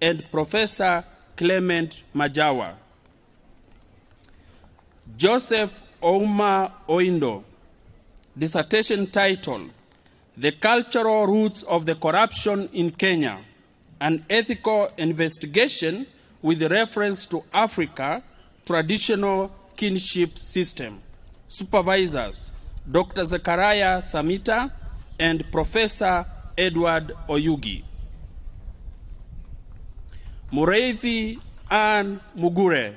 [SPEAKER 6] and Professor Clement Majawa. Joseph Ouma Oindo, dissertation title, The Cultural Roots of the Corruption in Kenya, an Ethical Investigation with reference to Africa Traditional Kinship System. Supervisors, Dr. Zechariah Samita and Professor Edward Oyugi. Mureithi Ann Mugure,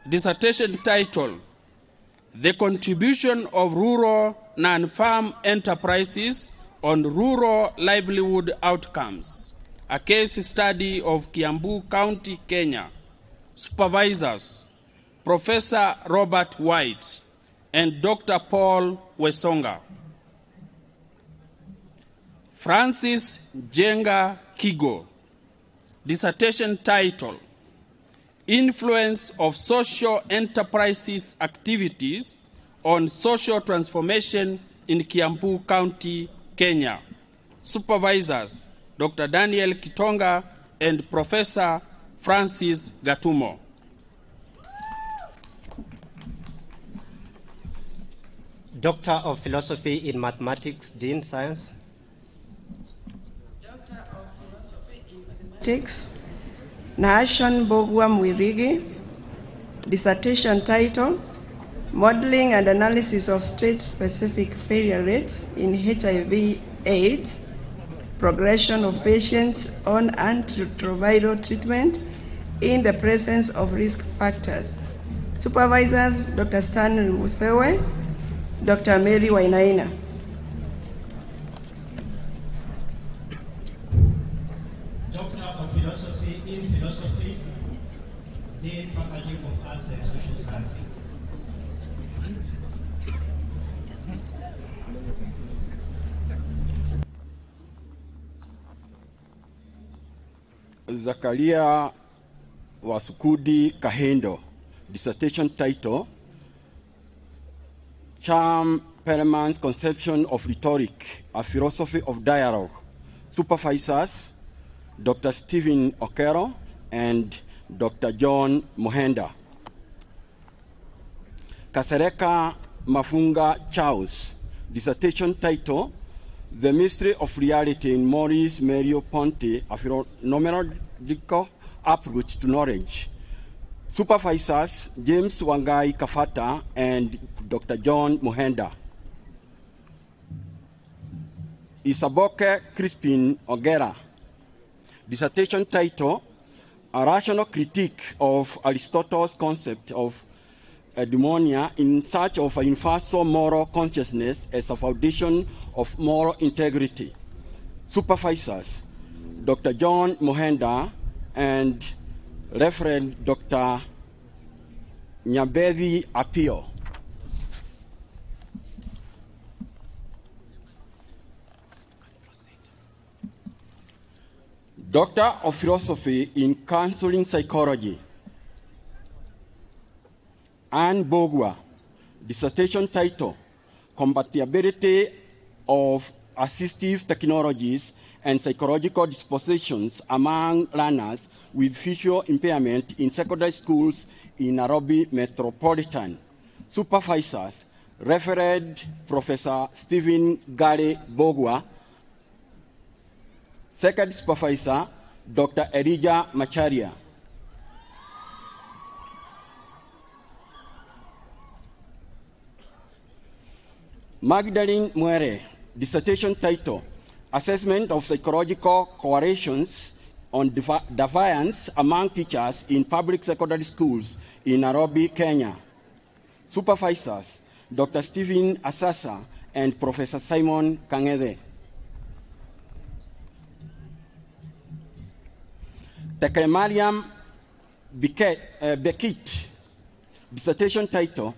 [SPEAKER 6] dissertation title, The Contribution of Rural Non-Farm Enterprises on Rural Livelihood Outcomes, a case study of Kiambu County, Kenya. Supervisors, Professor Robert White and Dr. Paul Wesonga. Francis Jenga Kigo, dissertation title, Influence of Social Enterprises Activities on Social Transformation in Kiambu County, Kenya. Supervisors, Dr. Daniel Kitonga and Professor Francis Gatumo.
[SPEAKER 18] Doctor of Philosophy in Mathematics, Dean Science.
[SPEAKER 7] Doctor of Philosophy in Mathematics, Nahashon Bogwa Mwirigi. Dissertation title, Modeling and Analysis of State-Specific Failure Rates in HIV/AIDS, Progression of Patients on Antiretroviral Treatment in the Presence of Risk Factors. Supervisors, Dr. Stanley Musewe, Dr. Mary Wainaina.
[SPEAKER 13] Doctor of Philosophy in Philosophy, Dean Faculty of Arts and Social Sciences.
[SPEAKER 21] Zakaria Wasukudi Kahendo. Dissertation title, Charm Perelman's Conception of Rhetoric, a Philosophy of Dialogue. Supervisors, Dr. Stephen Okero and Dr. John Mohenda. Kasereka Mafunga Charles. Dissertation title, The Mystery of Reality in Maurice Merleau-Ponty, a phenomenological approach to knowledge. Supervisors, James Wangai Kafata and Dr. John Mohenda. Isaboke Crispin Ogera. Dissertation title, A Rational Critique of Aristotle's Concept of Eudaimonia in Search of a Universal Moral Consciousness as a Foundation of Moral Integrity. Supervisors, Dr. John Mohenda and Reverend Dr. Nyabezi Apio. Doctor of Philosophy in Counseling Psychology, Anne Bogwa. Dissertation title, Compatibility of Assistive Technologies and Psychological Dispositions among Learners with Visual Impairment in Secondary Schools in Nairobi Metropolitan. Supervisors, Reverend Professor Stephen Gary Bogwa. Second Supervisor, Dr. Elijah Macharia. Magdalene Mwere. Dissertation title, Assessment of Psychological Correlations on Defiance among Teachers in Public Secondary Schools in Nairobi, Kenya. Supervisors, Dr. Stephen Asasa and Professor Simon Kangede. Tekremariam Bekit. Dissertation title,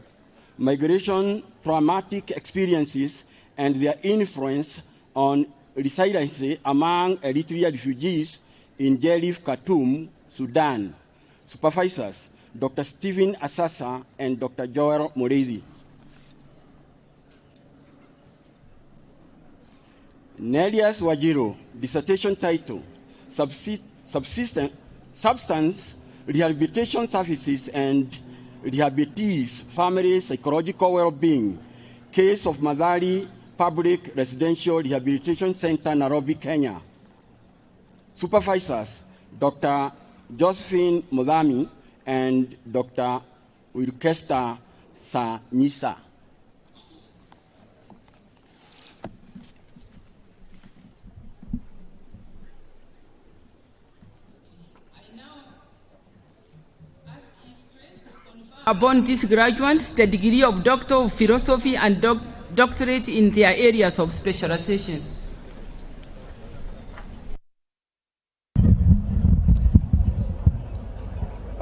[SPEAKER 21] Migration Traumatic Experiences and Their Influence on Resiliency Among Eritrean Refugees in Jelif, Khartoum, Sudan. Supervisors, Dr. Stephen Asasa and Dr. Joel Morezi. Nelias Wajiro. Dissertation title, Substance Rehabilitation Services and Rehabilitees Family Psychological Well-Being, Case of Madhari Public Residential Rehabilitation Center, Nairobi, Kenya. Supervisors, Dr. Josephine Modami and Dr. Wilkesta Sanyisa.
[SPEAKER 10] Upon these graduates, the degree of Doctor of Philosophy and doctorate in their areas of specialization.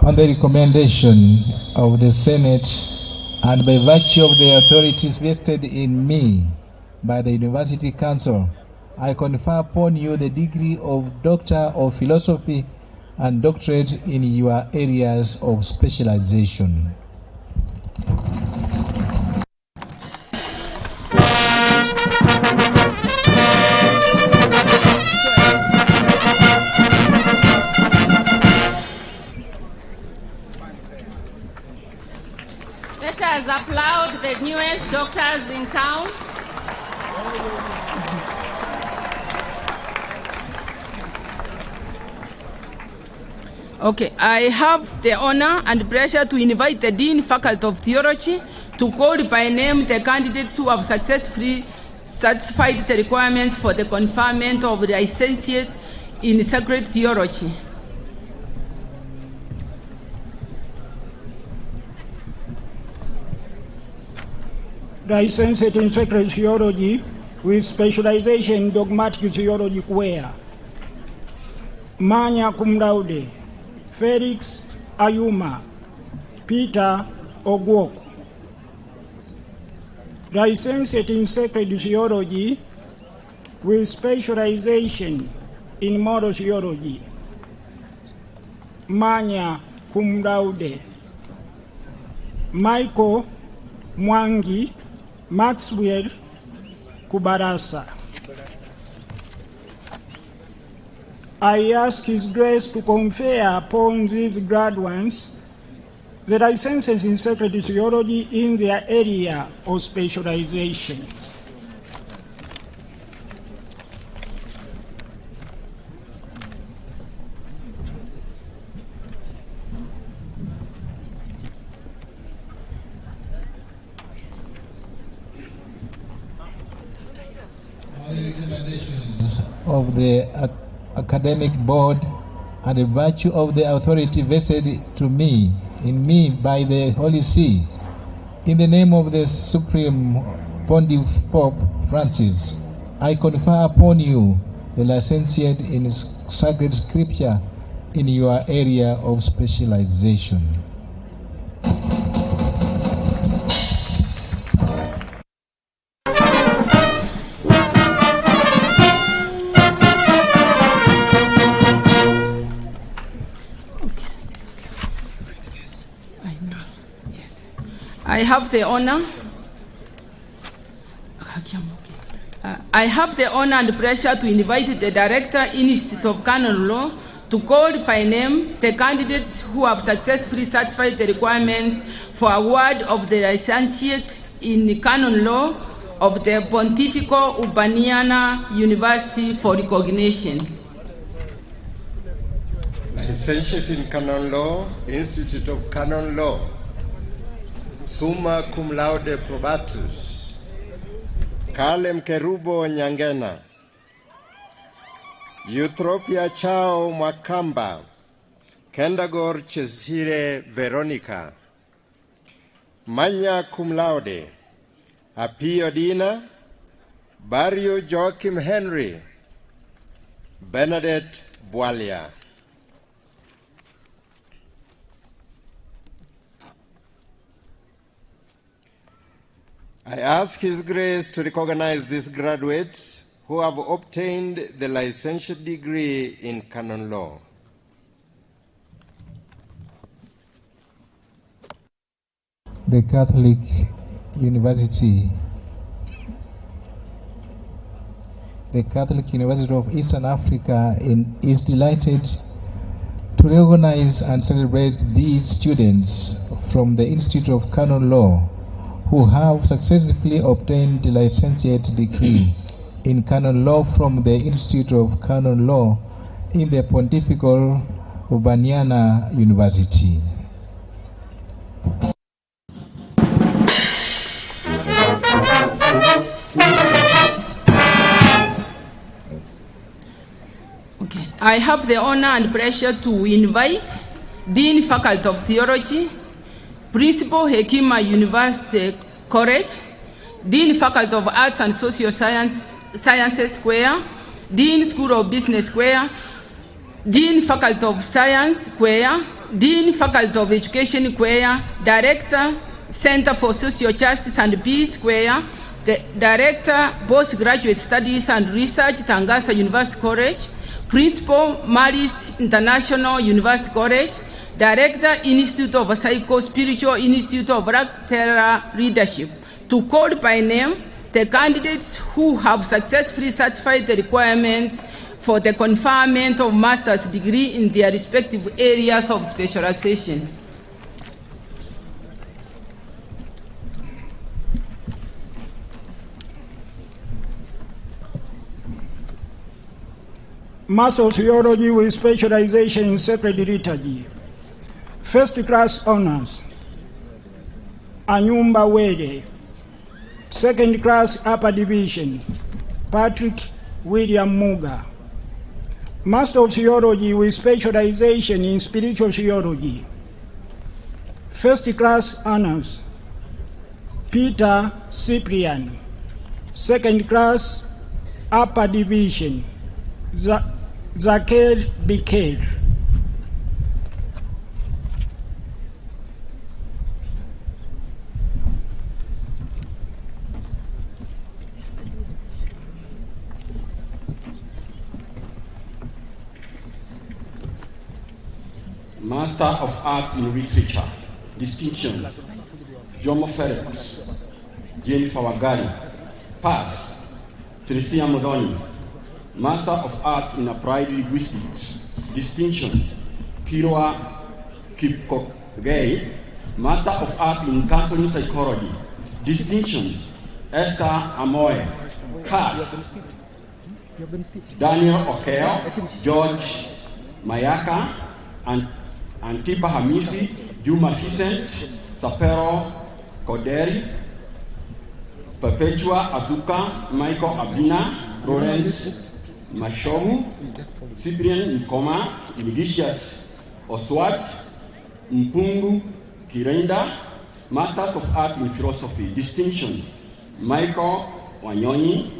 [SPEAKER 16] On the recommendation of the Senate and by virtue of the authorities vested in me by the University Council, I confer upon you the degree of Doctor of Philosophy and doctorate in your areas of specialization.
[SPEAKER 1] Let us applaud the newest doctors in town.
[SPEAKER 10] Okay, I have the honor and pleasure to invite the Dean Faculty of Theology to call by name the candidates who have successfully satisfied the requirements for the conferment of licentiate in sacred theology.
[SPEAKER 19] Licensed in sacred theology with specialization in dogmatic theology, CUEA. Magna cum laude, Felix Ayuma, Peter Ogwoku. Licensed in sacred theology with specialization in moral theology. Magna cum laude, Michael Mwangi Maxwell Kubarasa. I ask His Grace to confer upon these graduates the licenses in sacred theology in their area of specialization.
[SPEAKER 16] Of the academic board and the virtue of the authority vested in me by the Holy See, in the name of the Supreme Pontiff Pope Francis, I confer upon you the licentiate in sacred scripture in your area of specialization.
[SPEAKER 10] I have the honor and pleasure to invite the Director, Institute of Canon Law, to call by name the candidates who have successfully satisfied the requirements for award of the licentiate in Canon Law of the Pontifical Urbaniana University for recognition.
[SPEAKER 18] Licentiate in Canon Law, Institute of Canon Law, summa cum laude probatus, Kalem Kerubo Nyangena, Eutropia Chao Makamba, Kendagor Cesire Veronica, Magna cum laude, Apio Dina, Barrio Joachim Henry, Bernadette Boalia. I ask His Grace to recognize these graduates who have obtained the licentiate degree in canon law.
[SPEAKER 16] The Catholic University of Eastern Africa is delighted to recognize and celebrate these students from the Institute of Canon Law who have successfully obtained the licentiate degree in canon law from the Institute of Canon Law in the Pontifical Urbaniana University.
[SPEAKER 10] Okay. I have the honor and pleasure to invite Dean Faculty of Theology, Principal Hekima University College, Dean Faculty of Arts and Social Sciences CUEA, Dean School of Business CUEA, Dean Faculty of Science CUEA, Dean Faculty of Education CUEA, Director, Center for Social Justice and Peace CUEA, the Director, Postgraduate Studies and Research, Tangasa University College, Principal, Marist International University College, Director, Institute of Psycho-Spiritual Institute of Black Leadership, to call by name the candidates who have successfully satisfied the requirements for the conferment of master's degree in their respective areas of specialization.
[SPEAKER 19] Master of Theology with specialization in sacred liturgy. First class honors, Anyumba Wede. Second class upper division, Patrick William Muga. Master of Theology with specialization in spiritual theology. First class honors, Peter Cyprian. Second class upper division, Zakel Bikel.
[SPEAKER 21] Master of Arts in Literature, distinction, Jomo Felix, Jennifer Wagari, pass, Teresia Modoni. Master of Arts in Applied Linguistics, distinction, Kirwa Kipkogei. Master of Arts in Counseling Psychology, distinction, Esther Amoe, pass, Daniel Okeo, George Mayaka, and Antipa Hamisi, Juma Vicent, Sapero Koderi, Perpetua Azuka, Michael Abina, Lawrence Mashomu, Cyprian Nkoma, Ignatius Oswald, Mpungu Kirenda. Masters of Arts in Philosophy, distinction, Michael Wanyonyi,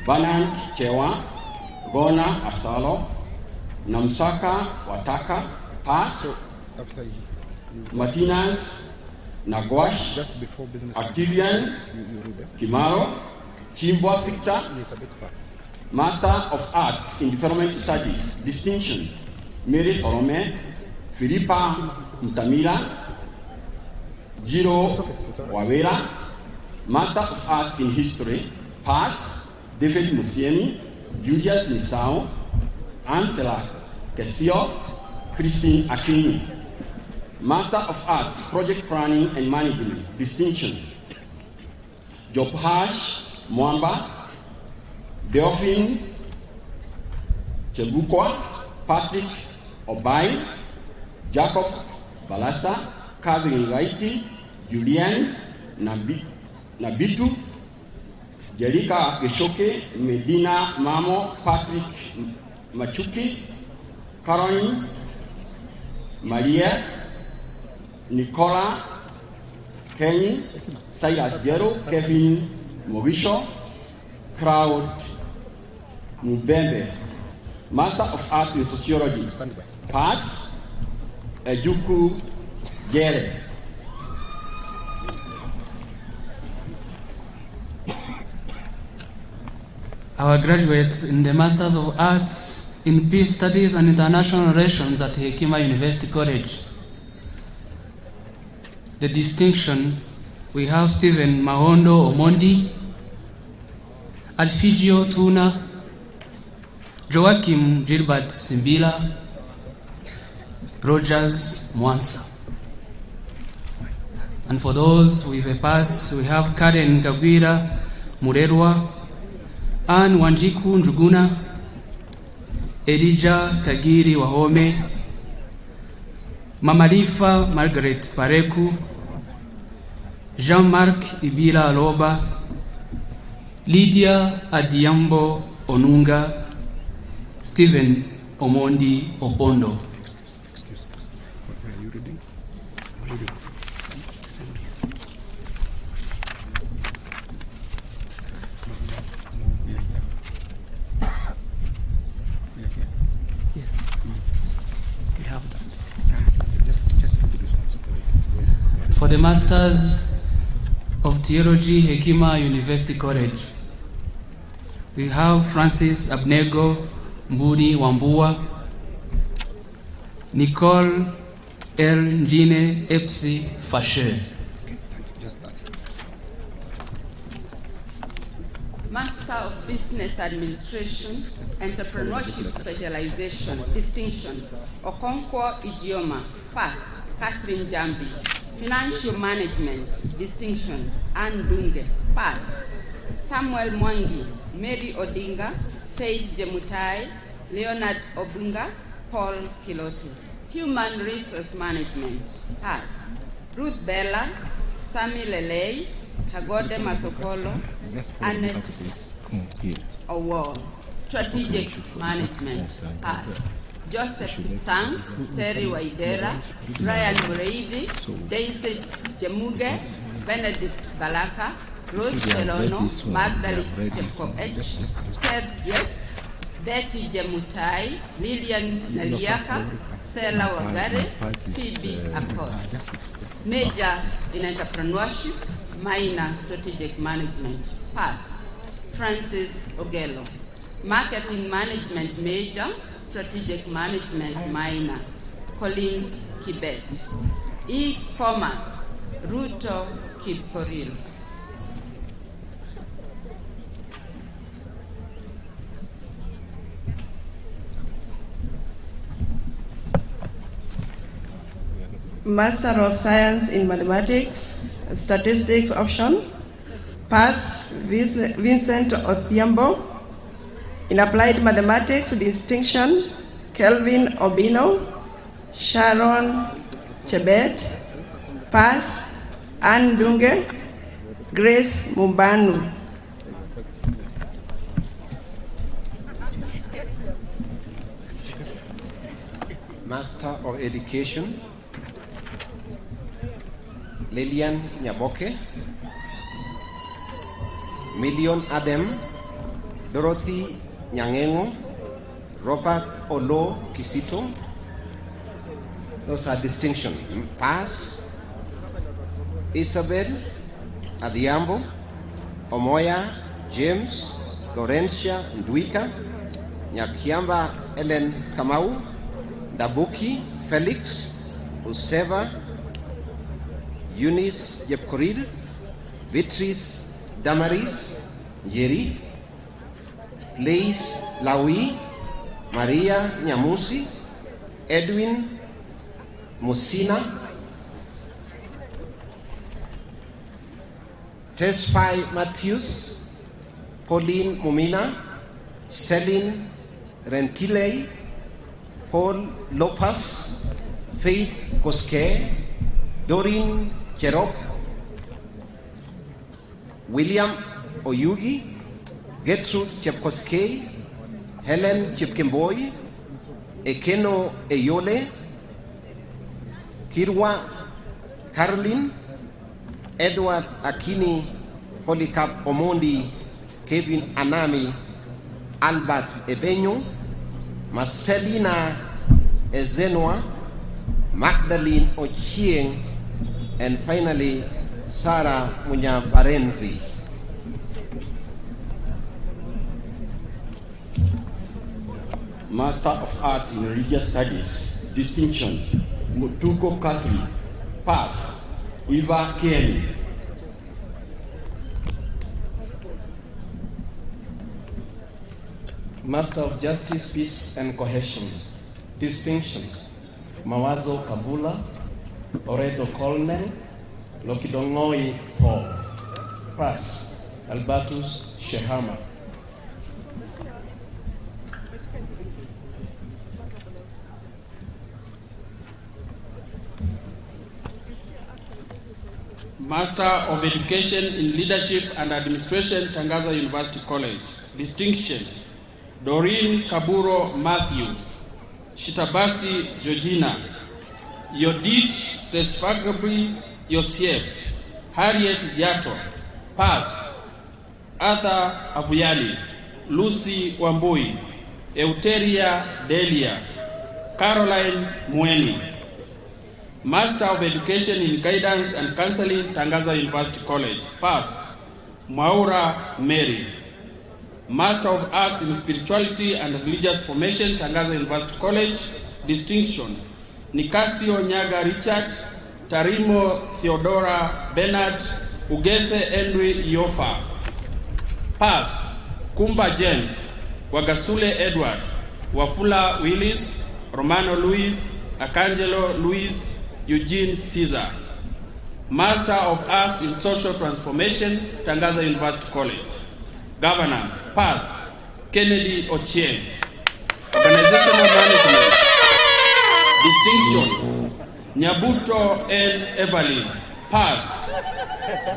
[SPEAKER 21] Bernard Chewa, Gona Asalo, Namsaka Wataka, pass, Martinez Nagwash, Activian Kimaro, Chimbwa Victor. Master of Arts in Development Studies, distinction, Mary Orome, Philippa Mtamila, Jiro Wawera. Master of Arts in History, pass, David Musiemi, Julius Nisao, Ansela Kesio, Christine Akini. Master of Arts, Project Planning and Management, distinction, Jophash Mwamba, Delphine Chebukwa, Patrick Obai, Jacob Balasa, Calvin Raiti, Julian Nabitu, Jelika Geshoke, Medina Mamo, Patrick Machuki, Caroline Maria, Nicola Kenny, Silas Gero, Kevin Morisho, Crowd Mubembe. Master of Arts in Sociology, pass, Ejuku Jere.
[SPEAKER 8] Our graduates in the Masters of Arts in Peace Studies and International Relations at Hekima University College. The distinction, we have Stephen Mahondo Omondi, Alfigio Tuna, Joachim Gilbert Simbila, Rogers Mwansa. And for those with a pass, we have Karen Kagwira Murerwa, Anne Wanjiku Njuguna, Elijah Kagiri Wahome, Mamalifa Margaret Pareku, Jean-Marc Ibila Aloba, Lydia Adiambo Onunga, Stephen Omondi Opondo. For the Masters of Theology, Hekima University College, we have Francis Abnego Mbudi Wambua, Nicole L. Njine Epsi Fashe.
[SPEAKER 10] Master of Business Administration, Entrepreneurship Specialization, Distinction, Okonkwo Idioma, pass, Catherine Jambi. Financial Management, distinction, Anne Dunge, pass. Samuel Mwangi, Mary Odinga, Faith Jemutai,
[SPEAKER 4] Leonard Obunga, Paul Kiloti. Human Resource Management, pass. Ruth Bella, Sami Lelei, Kagode Masokolo, Annette Owol. Strategic Management, pass. Joseph Sang, Terry Waidera, Brian Mureithi, Daisy Jemuge, Benedict Balaka, Rose Chelono, Magdalene Chepkoech, Seth Jeff, Betty Jemutai, Lilian Naliaka, Sela Wagare, Phoebe Akos. Major in Entrepreneurship, Minor Strategic Management, pass. Francis Ogello. Marketing Management Major, Strategic Management Minor, Collins Kibet. E-Commerce, Ruto Kipkoril.
[SPEAKER 7] Master of Science in Mathematics, Statistics option, pass. Vincent Odhiambo. In Applied Mathematics distinction, Kelvin Obino, Sharon Chebet, pass. Anne Dunge, Grace Mubanu.
[SPEAKER 22] Master of Education, Lilian Nyaboke, Million Adam, Dorothy Nyangengo, Robert Olo Kisito. Those are distinction. Pass. Isabel Adhiambo, Omoya James, Laurencia Ndwika, Nyakiamba Ellen Kamau, Dabuki Felix, Useva, Eunice Jepkoril, Beatrice Damaris Njeri, Leis Lawi, Maria Nyamusi, Edwin Musina, Tesfai Matthews, Pauline Mumina, Celine Rentilei, Paul Lopez, Faith Koske, Doreen Cherop, William Oyugi, Gertrude Chepkoskei, Helen Chepkemboi, Ekeno Eyole, Kirwa Caroline, Edward Akini, Polycarp Omondi, Kevin Anami, Albert Ebenyo, Marcelina Ezenwa, Magdalene Ochieng, and finally Sarah Munyabarenzi.
[SPEAKER 21] Master of Arts in Religious Studies, distinction, Mutuko Catherine, pass. Eva Kenny.
[SPEAKER 23] Master of Justice, Peace and Cohesion, distinction, Mawazo Kabula, Oredo Colonel, Lokidongoi Paul, pass. Albertus Shehama.
[SPEAKER 6] Master of Education in Leadership and Administration, Tangaza University College. Distinction, Doreen Kaburo Matthew, Shitabasi Georgina, Yodit Tesfagabri Yosef, Harriet Diato, pass. Arthur Avuyali, Lucy Wambui, Euteria Delia, Caroline Mweni. Master of Education in Guidance and Counseling, Tangaza University College, pass. Mwaura Mary. Master of Arts in Spirituality and Religious Formation, Tangaza University College, distinction, Nicasio Nyaga Richard, Tarimo Theodora Bernard, Ugese Henry Yofa, pass. Kumba James, Wagasule Edward, Wafula Willis, Romano Luis, Arcangelo Luis, Eugene Caesar. Master of Arts in Social Transformation, Tangaza University College. Governance, pass. Kennedy Ochieng. Professional Management. Distinction. Nyabuto N. Evelyn, pass.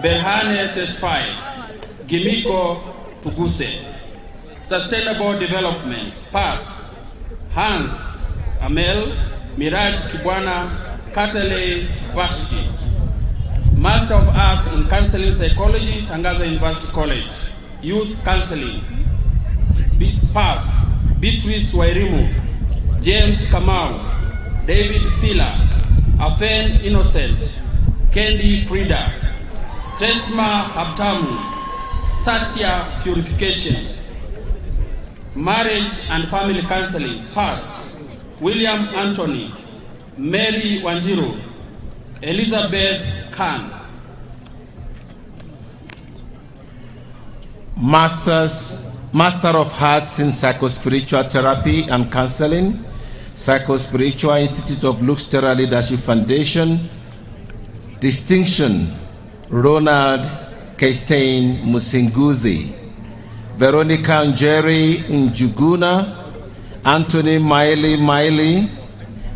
[SPEAKER 6] Belhane Tesfaye, Gimiko Tuguse. Sustainable Development, pass. Hans Amel, Miraj Kibwana, Katale Vashti. Master of Arts in Counseling Psychology, Tangaza University College. Youth Counseling, pass. Beatrice Wairimu, James Kamau, David Sila, Afen Innocent, Kendi Frida, Tesma Habtamu, Satya Purification. Marriage and Family Counseling, pass. William Anthony, Mary Wanjiru, Elizabeth Khan.
[SPEAKER 3] Master of Arts in Psychospiritual Therapy and Counseling, Psychospiritual Institute of Luxterra Leadership Foundation. Distinction, Ronald Kestain Musinguzi, Veronica Njeri Njuguna, Anthony Miley,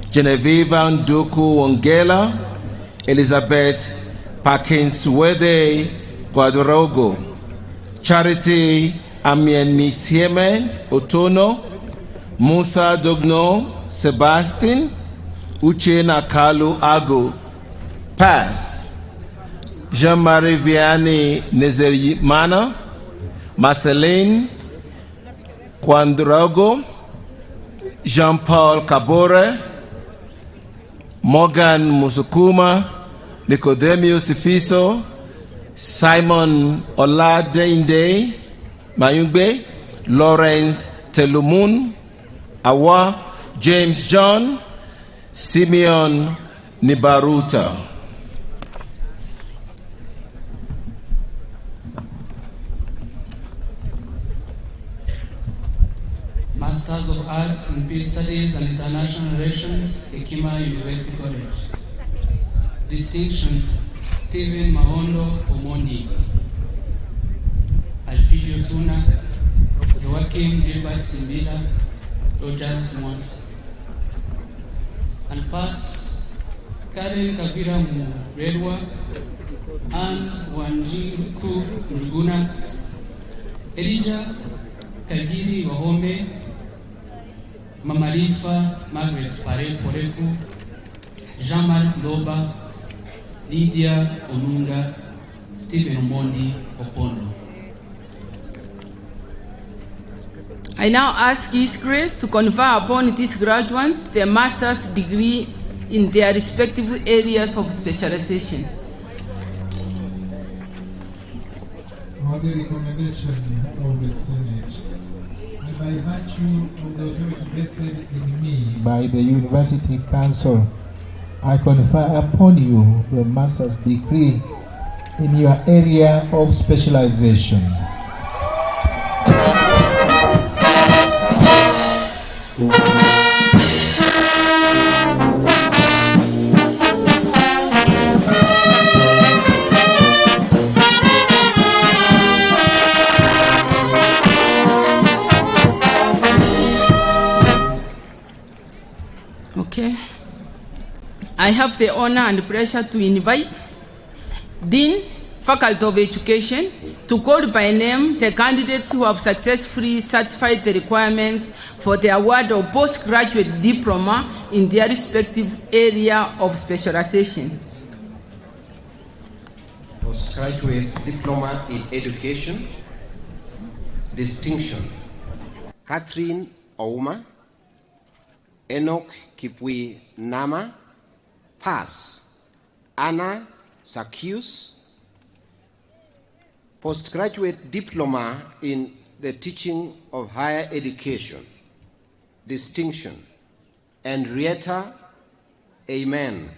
[SPEAKER 3] Genevieve Nduku Wongela, Elizabeth Pakinswede Guadarogo, Charity Amienmisieme Otono, Musa Dogno Sebastian, Uche Nakalu Ago, pass. Jean-Marie Vianney Nezerimana, Marceline Quandrago, Jean-Paul Kabore, Morgan Musukuma, Nicodemius Sifiso, Simon Oladende Mayungbe, Lawrence Telumun, Awa, James John, Simeon Nibaruta.
[SPEAKER 8] Masters of Arts in Peace Studies and International Relations, Hekima University College. Distinction, Stephen Mahondo Omondi, Alfidio Tuna, Joaquim Gilbert Simbila, Rogers Monson. And pass, Karen Kabira Muredwa, Anne Wanjiku Njuguna, Elijah Kagiri Wahome, Mamarifa Margaret Poreku, Jean-Marc Loba, Lydia Onunga, Stephen Mondi Opondo.
[SPEAKER 10] I now ask His Grace to confer upon these graduates their master's degree in their respective areas of specialization.
[SPEAKER 9] On the recommendation of the Senate, and by virtue of the authority vested in me by the University Council, I confer upon you the master's degree in your area of specialization.
[SPEAKER 10] Okay. I have the honor and pleasure to invite Dean, Faculty of Education, to call by name the candidates who have successfully satisfied the requirements for the award of postgraduate diploma in their respective area of specialization.
[SPEAKER 22] Postgraduate Diploma in Education, Distinction, Catherine Ouma, Enoch Kipwi Nama, pass. Anna Sakius, postgraduate diploma in the teaching of higher education, distinction. Henrietta Amen,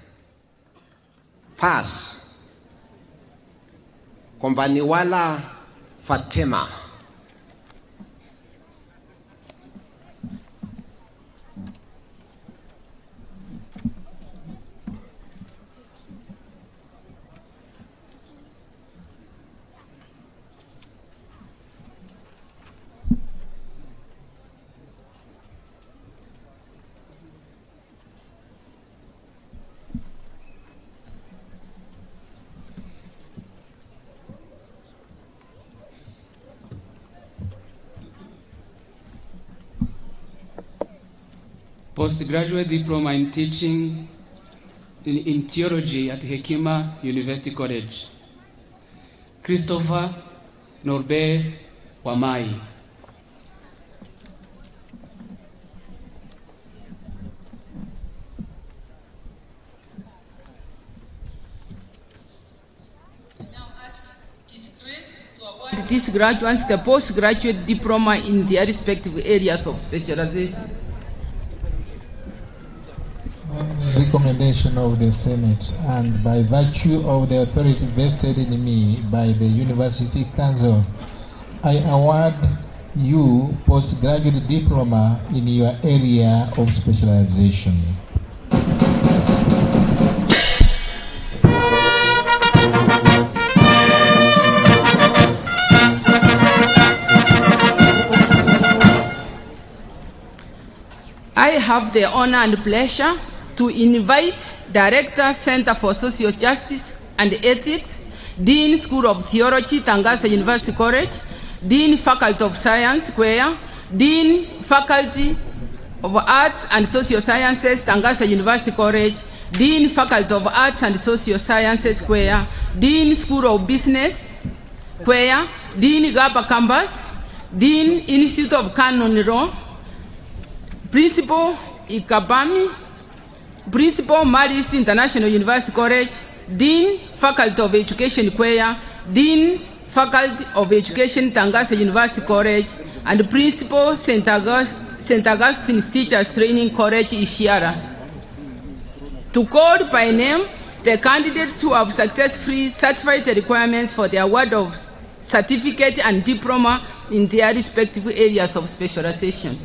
[SPEAKER 22] pass. Kombaniwala Fatema,
[SPEAKER 8] postgraduate diploma in teaching in theology at Hekima University College. Christopher Norbert Wamai.
[SPEAKER 10] These graduates the postgraduate diploma in their respective areas of specialization.
[SPEAKER 9] On the recommendation of the Senate and by virtue of the authority vested in me by the University Council, I award you postgraduate diploma in your area of specialization.
[SPEAKER 10] I have the honor and pleasure to invite Director, Center for Social Justice and Ethics, Dean, School of Theology, Tangasa University College, Dean, Faculty of Science, CUEA, Dean, Faculty of Arts and Social Sciences, Tangasa University College, Dean, Faculty of Arts and Social Sciences, CUEA, Dean, School of Business, CUEA, Dean, Gaba Campus, Dean, Institute of Canon Law, Principal Ikabami, Principal Marist International University College, Dean, Faculty of Education CUEA, Dean, Faculty of Education Tangasa University College, and Principal St. Augustine's Teachers Training College Ishiara. To call by name the candidates who have successfully satisfied the requirements for the award of certificate and diploma in their respective areas of specialization.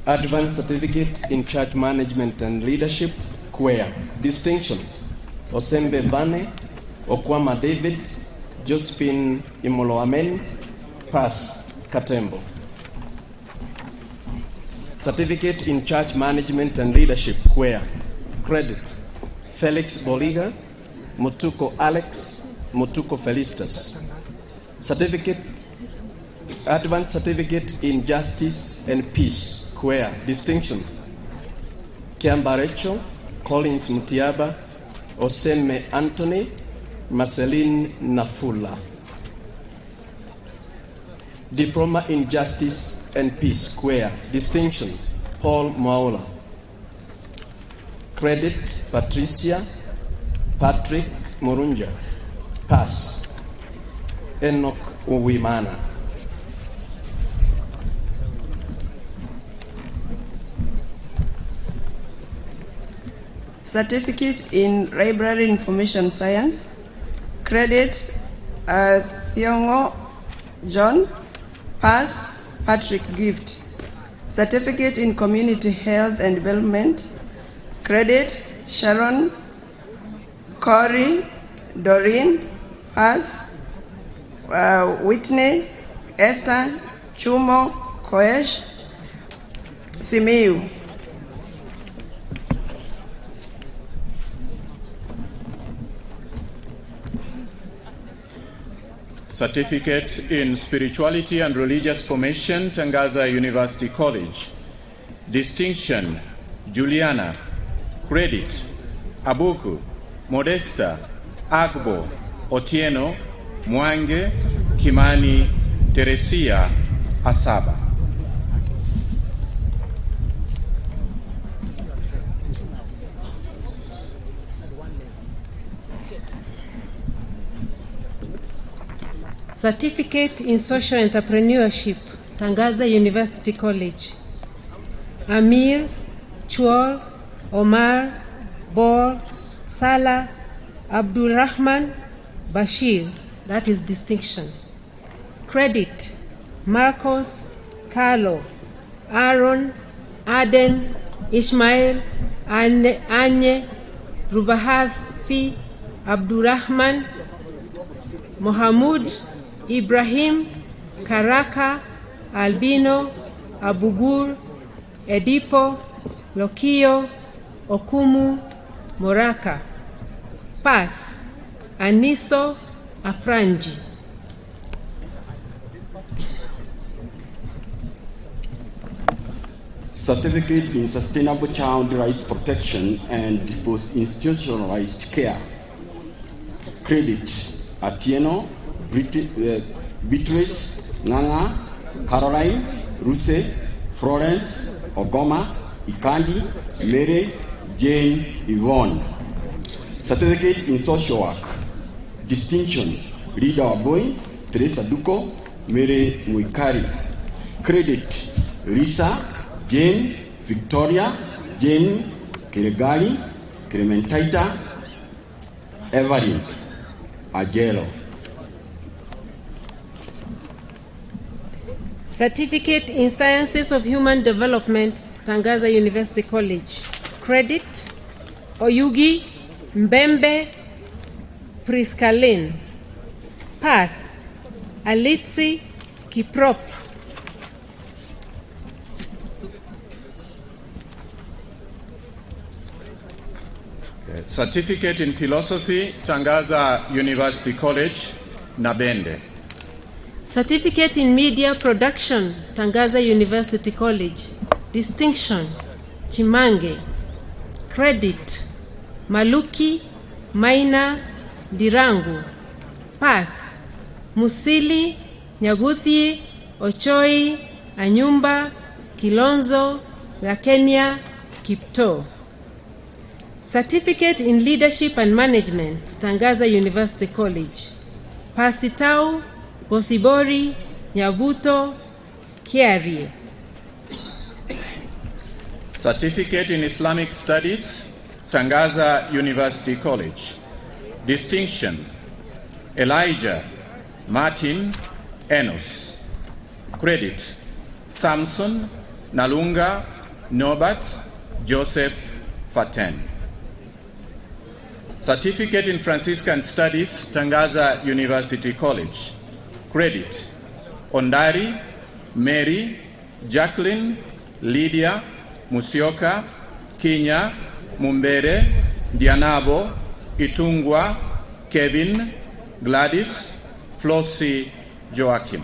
[SPEAKER 23] Advanced Certificate in Church Management and Leadership, CUEA. Distinction: Osembe Vane, Okwama David, Josephine Imoloamen, Pass, Katembo. Certificate in Church Management and Leadership, CUEA. Credit: Felix Boliga, Mutuko Alex, Mutuko Felistas. Certificate, Advanced Certificate in Justice and Peace, CUEA. Distinction: Kiambarecho, Collins Mutiaba, Oseme Anthony, Marceline Nafula. Diploma in Justice and Peace, CUEA. Distinction: Paul Maula. Credit: Patricia, Patrick Murunja. Pass: Enoch Uwimana.
[SPEAKER 7] Certificate in Library Information Science. Credit: Thiongo John. Pass: Patrick Gift. Certificate in Community Health and Development. Credit: Sharon Corey Doreen. Pass: Whitney Esther Chumo Koesh Simiu.
[SPEAKER 11] Certificate in Spirituality and Religious Formation, Tangaza University College. Distinction: Juliana. Credit: Abuku, Modesta, Agbo, Otieno, Mwange, Kimani, Teresia, Asaba.
[SPEAKER 12] Certificate in Social Entrepreneurship, Tangaza University College. Amir, Chuol, Omar, Bor, Salah, Abdul Rahman, Bashir, that is distinction. Credit: Marcos, Carlo, Aaron, Aden, Ishmael, Anye, Rubahafi, Abdul Rahman, Mohamud, Ibrahim, Karaka, Albino, Abugur, Edipo, Lokio, Okumu, Moraka. Pass: Aniso
[SPEAKER 21] certificate in sustainable child rights protection and post-institutionalized care. Credit Atieno, Beatrice, Nanga, Caroline, Ruse, Florence, Ogoma, Ikandi, Mary, Jane, Yvonne. Certificate in social work. Distinction, Rida Waboy, Teresa Duko, Mary Muikari. Credit, Risa, Jane, Victoria, Jane, Kiregali, Clementita, Evelyn, Agelo.
[SPEAKER 12] Certificate in Sciences of Human Development, Tangaza University College. Credit, Oyugi, Mbembe, Priscaline. Pass, Alitsi, Kiprop.
[SPEAKER 11] Certificate in Philosophy, Tangaza University College, Nabende.
[SPEAKER 12] Certificate in Media Production, Tangaza University College. Distinction, Chimange. Credit, Maluki, Maina, Dirangu. Pass, Musili, Nyaguthi, Ochoi, Anyumba, Kilonzo, Gakenya, Kipto. Certificate in Leadership and Management, Tangaza University College. Parsitau, Bosibori, Nyabuto, Kiarie.
[SPEAKER 11] Certificate in Islamic Studies, Tangaza University College. Distinction, Elijah, Martin, Enos. Credit, Samson, Nalunga, Nobat, Joseph, Faten. Certificate in Franciscan Studies, Tangaza University College. Credit, Ondari, Mary, Jacqueline, Lydia, Musioka, Kinya, Mumbere, Dianabo, Itungwa, Kevin, Gladys, Flossie, Joachim.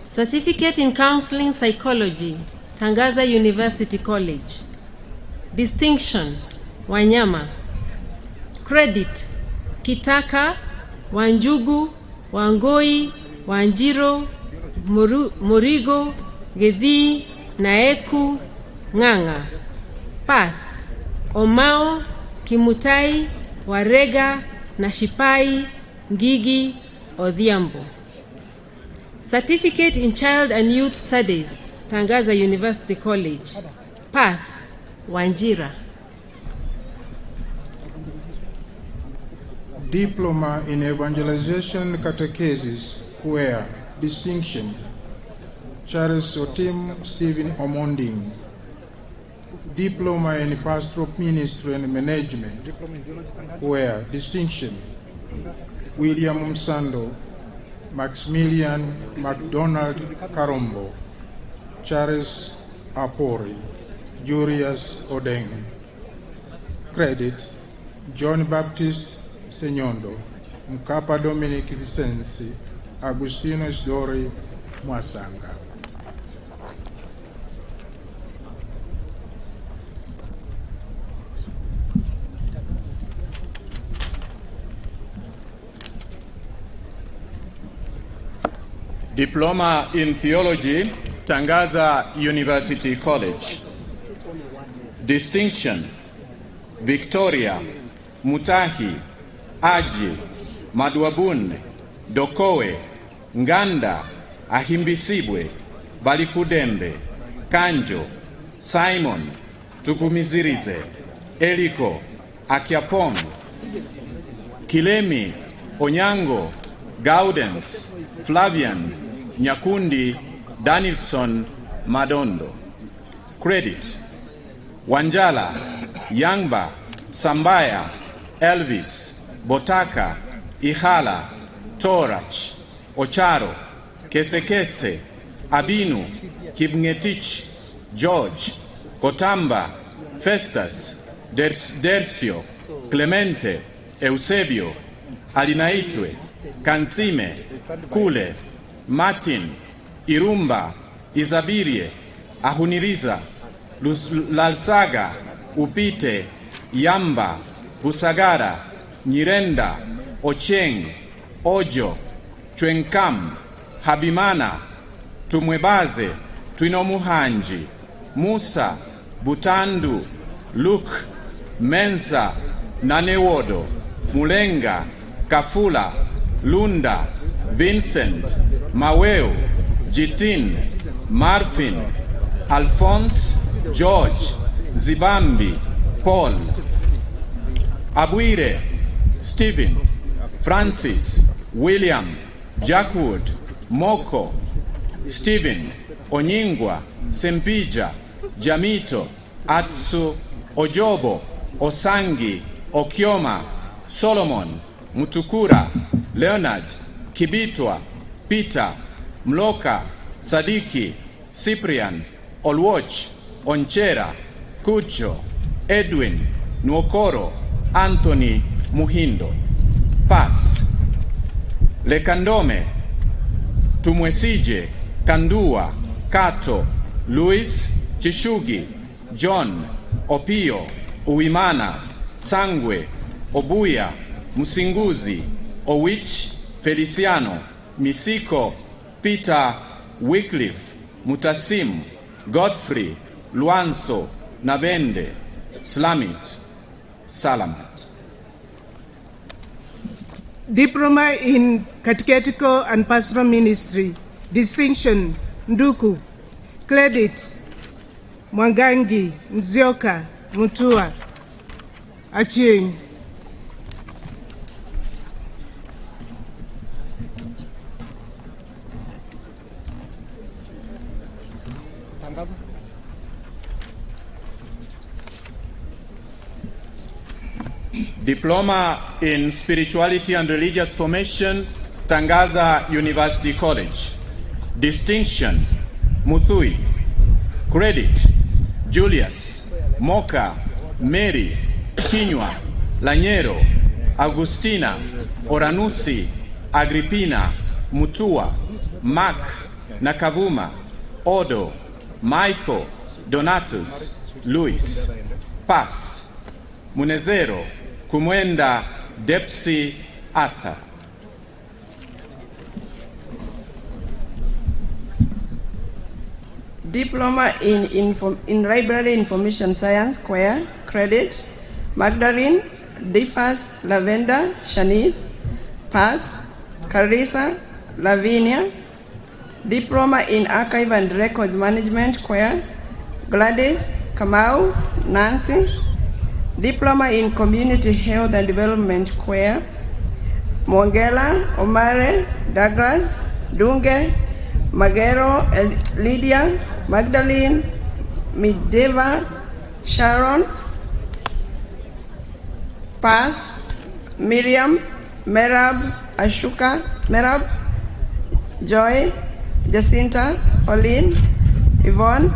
[SPEAKER 12] Certificate in Counseling Psychology, Tangaza University College. Distinction, Wanyama. Credit, Kitaka, Wanjugu, Wangoi, Wanjiro, Murigo, Gedhi, Naeku, Nganga. Pass, Omao, Kimutai, Warega, Nashipai, Ngigi, Odhiambo. Certificate in Child and Youth Studies, Tangaza University College. Pass, Wanjira.
[SPEAKER 9] Diploma in Evangelization Catechesis, CUEA. Distinction, Charles Otim Stephen Omonding. Diploma in Pastoral Ministry and Management, CUEA. Distinction, William Msando, Maximilian MacDonald Karombo, Charles Apori, Julius Odeng. Credit, John Baptist Senyondo, Mkapa Dominic Vicenzi, Agustino Isidori Mwasanga.
[SPEAKER 11] Diploma in Theology, Tangaza University College. Distinction, Victoria, Mutahi, Aji, Madwabun, Dokowe, Nganda, Ahimbisibwe, Balikudembe, Kanjo, Simon, Tukumizirize, Eliko, Akiapong, Kilemi, Onyango, Gaudens, Flavian, Nyakundi, Danielson, Madondo. Credit, Wanjala, Yangba, Sambaya, Elvis, Botaka, Ihala, Torach, Ocharo, Kesekese, Abinu, Kibngetich, George, Kotamba, Festus, Dercio, Clemente, Eusebio, Alinaitwe, Kansime, Kule, Martin, Irumba, Izabirie, Ahuniriza, Lalsaga, Upite, Yamba, Busagara, Nyirenda, Ocheng, Ojo, Chwenkam, Habimana, Tumwebaze, Twinomuhanji, Musa, Butandu, Luke, Mensa, Nanewodo, Mulenga, Kafula, Lunda, Vincent, Maweo, Jitin, Marfin, Alphonse, George, Zibambi, Paul, Abuire, Stephen, Francis, William, Jackwood, Moko, Stephen, Onyingwa, Sempija, Jamito, Atsu, Ojobo, Osangi, Okioma, Solomon, Mutukura, Leonard, Kibitwa, Peter, Mloka, Sadiki, Cyprian, Olwoch, Onchera, Kucho, Edwin, Nwokoro, Anthony, Muhindo. Pass. Lekandome, Tumwesije, Kandua, Kato, Louis, Chishugi, John, Opio, Uwimana, Sangwe, Obuya, Musinguzi, Owich, Feliciano, Misiko, Peter, Wycliffe, Mutasim, Godfrey, Luanso, Nabende, Slamit, Salamat.
[SPEAKER 12] Diploma in Catechetical and Pastoral Ministry, Distinction, Nduku, Credit, Mwangangi, Nzioka, Mutua, Achieng.
[SPEAKER 11] Diploma in Spirituality and Religious Formation, Tangaza University College. Distinction, Muthui. Credit, Julius, Moka, Mary, Kinywa, Lanyero, Agustina, Oranusi, Agrippina, Mutua, Mac, Nakavuma, Odo, Michael, Donatus, Luis. Pass. Munezero, Kumwenda, Depsi, Arthur.
[SPEAKER 7] Diploma in Library Information Science, CUEA, Credit, Magdalene, Defas, Lavenda, Shanice, Pass, Carissa, Lavinia. Diploma in Archive and Records Management, CUEA, Gladys, Kamau, Nancy. Diploma in Community Health and Development, CUEA, Mwangela, Omare, Douglas, Dunge, Magero, Lydia, Magdalene, Mideva, Sharon. Pass, Miriam, Merab, Ashuka, Merab, Joy, Jacinta, Pauline, Yvonne,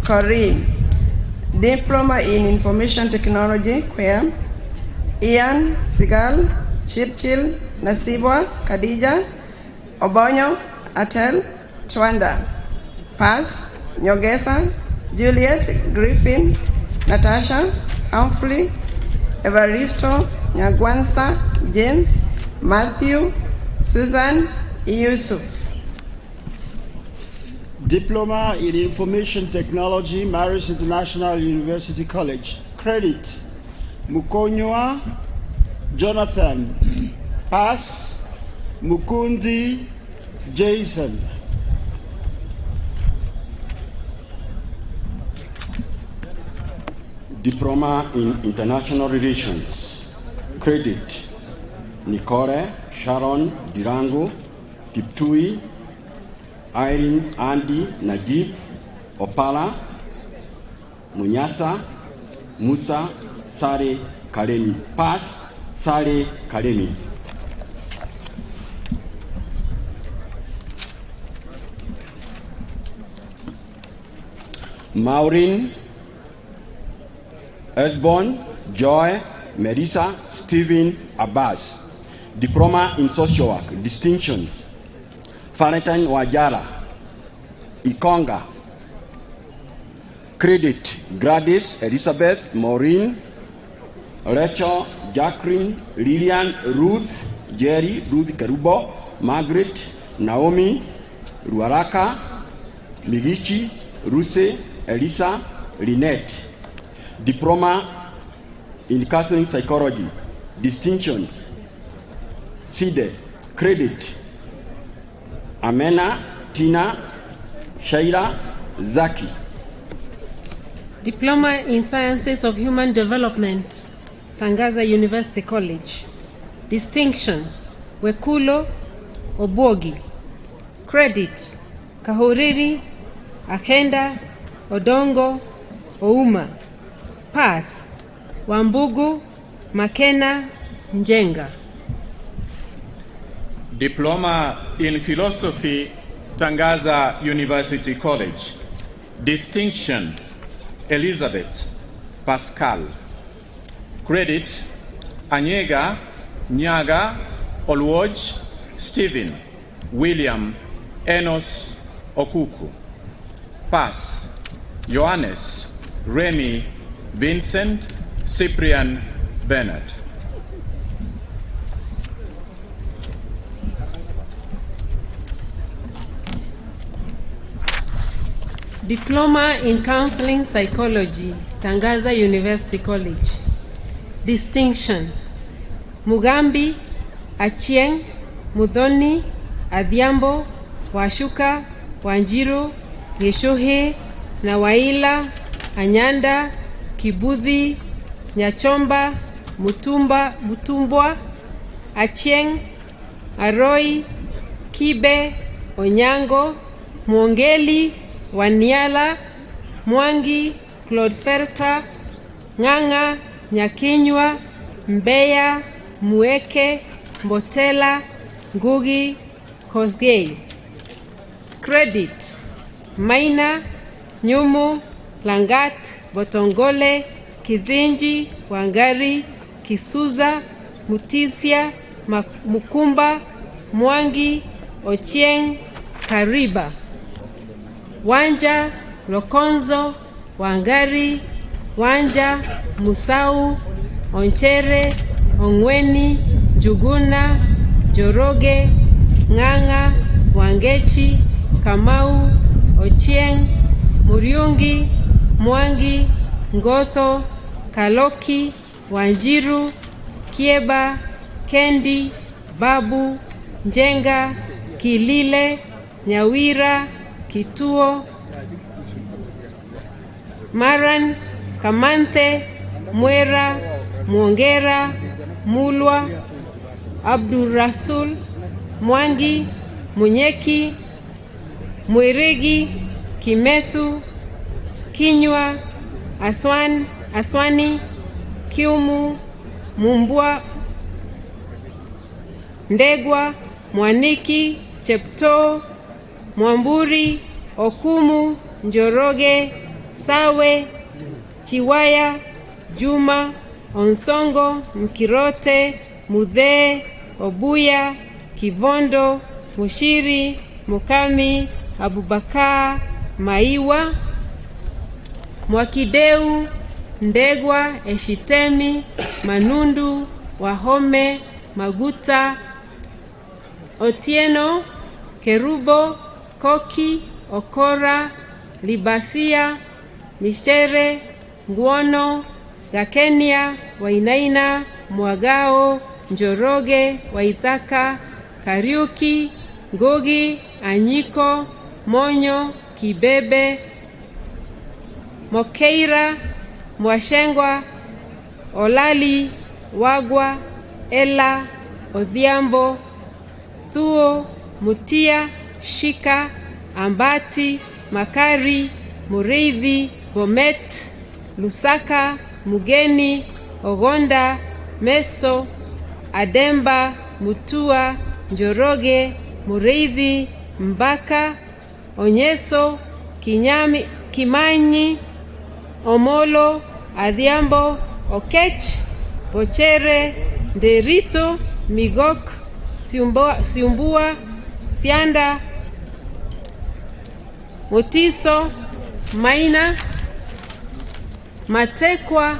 [SPEAKER 7] Corinne. Diploma in Information Technology, CUEA, Ian, Sigal, Chirchil, Nasibwa, Khadija, Obonyo, Atel, Twanda. Pass, Nyogesa, Juliet, Griffin, Natasha, Humphrey, Evaristo, Nyagwansa, James, Matthew, Susan, Yusuf.
[SPEAKER 21] Diploma in Information Technology, Marist International University College. Credit, Mukonywa, Jonathan. Pass, Mukundi, Jason. Diploma in International Relations. Credit, Nikore, Sharon, Dirango, Kiptui, Irene, Andy, Najib, Opala, Munyasa, Musa, Sare, Kalemi. Pass, Sare, Kalemi. Maureen, Esbon, Joy, Marisa, Stephen, Abbas. Diploma in Social Work, Distinction. Valentine Wajara, Ikonga, Credit Gladys, Elizabeth, Maureen, Rachel, Jacqueline, Lillian, Ruth, Jerry, Ruth Karubo, Margaret, Naomi, Ruaraka, Migichi, Ruse, Elisa, Lynette. Diploma in Counseling Psychology, Distinction, FIDE, Credit, Amena, Tina, Shaira, Zaki.
[SPEAKER 12] Diploma in Sciences of Human Development, Tangaza University College. Distinction, Wekulo, Obogi. Credit, Kahuriri, Akenda, Odongo, Ouma. Pass, Wambugu, Makena, Njenga.
[SPEAKER 11] Diploma in Philosophy, Tangaza University College. Distinction, Elizabeth, Pascal. Credit, Anyega, Nyaga, Olwoj, Stephen, William, Enos, Okuku. Pass, Johannes, Remy, Vincent, Cyprian, Bernard.
[SPEAKER 12] Diploma in Counseling Psychology, Tangaza University College. Distinction, Mugambi, Achieng, Mudhoni, Adhiambo, Washuka, Wanjiru, Geshohe, Nawaila, Anyanda, Kibudhi, Nyachomba, Mutumbwa, Achieng, Aroi, Kibe, Onyango, Mwongeli, Waniala, Mwangi, Claude Fertra, Nganga, Nyakinywa, Mbeya, Mueke, Mbotela, Ngugi, Kosgei. Credit, Maina, Nyumu, Langat, Botongole, Kidhinji, Wangari, Kisuza, Mutisia, Mukumba, Mwangi, Ochieng, Kariba. Wanja, Lokonzo, Wangari, Wanja, Musau, Onchere, Ongweni, Juguna, Joroge, Nganga, Wangechi, Kamau, Ochieng, Muriungi, Mwangi, Ngotho, Kaloki, Wanjiru, Kieba, Kendi, Babu, Njenga, Kilile, Nyawira, Kituo, Maran, Kamanthe, Mwera, Mwongera, Mulwa, Abdul Rasul, Mwangi, Munyeki, Mwirigi, Kimethu, Kinywa, Aswani, Kiumu, Mumbwa, Ndegwa, Mwaniki, Chepto, Mwamburi, Okumu, Njoroge, Sawe, Chiwaya, Juma, Onsongo, Mkirote, Mudhee, Obuya, Kivondo, Mushiri, Mukami, Abubakar, Maiwa, Mwakideu, Ndegwa, Eshitemi, Manundu, Wahome, Maguta, Otieno, Kerubo, Koki, Okora, Libasia, Mishere, Nguono, Gakenia, Wainaina, Mwagao, Njoroge, Waithaka, Kariuki, Ngogi, Anyiko, Monyo, Kibebe, Mokeira, Mwashengwa, Olali, Wagwa, Ela, Odhiambo, Thuo, Mutia, Shika, Ambati, Makari, Mureithi, Bomet, Lusaka, Mugeni, Ogonda, Meso, Ademba, Mutua, Njoroge, Mureithi, Mbaka, Onyeso, Kimanyi, Omolo, Adhiambo, Okech, Pochere, Nderito, Migok, Siumbua, Sianda, Motiso, Maina, Matekwa,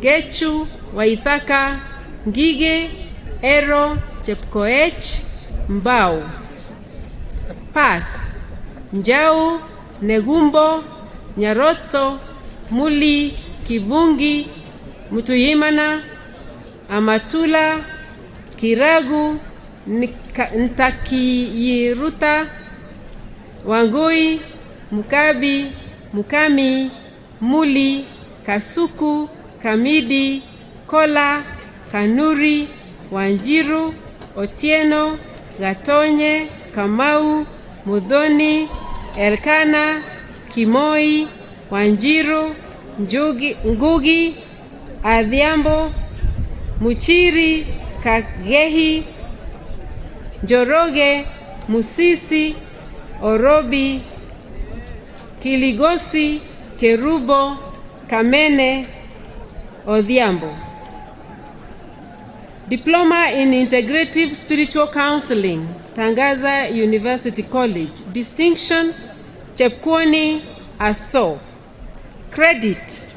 [SPEAKER 12] Gechu, Waithaka, Ngige, Ero, Chepkoech, Mbao. Pass, Njau, Negumbo, Nyarotso, Muli, Kivungi, Mutuyimana, Amatula, Kiragu, Ntakiyiruta, Wangui, Mukabi, Mukami, Muli, Kasuku, Kamidi, Kola, Kanuri, Wanjiru, Otieno, Gatonye, Kamau, Mudhoni, Elkana, Kimoi, Wanjiru, Ngugi, Adhiambo, Muchiri, Kagehi, Njoroge, Musisi, Orobi, Kiligosi, Kerubo, Kamene, Odhiambo. Diploma in Integrative Spiritual Counseling, Tangaza University College. Distinction, Chepkwony Aso. Credit,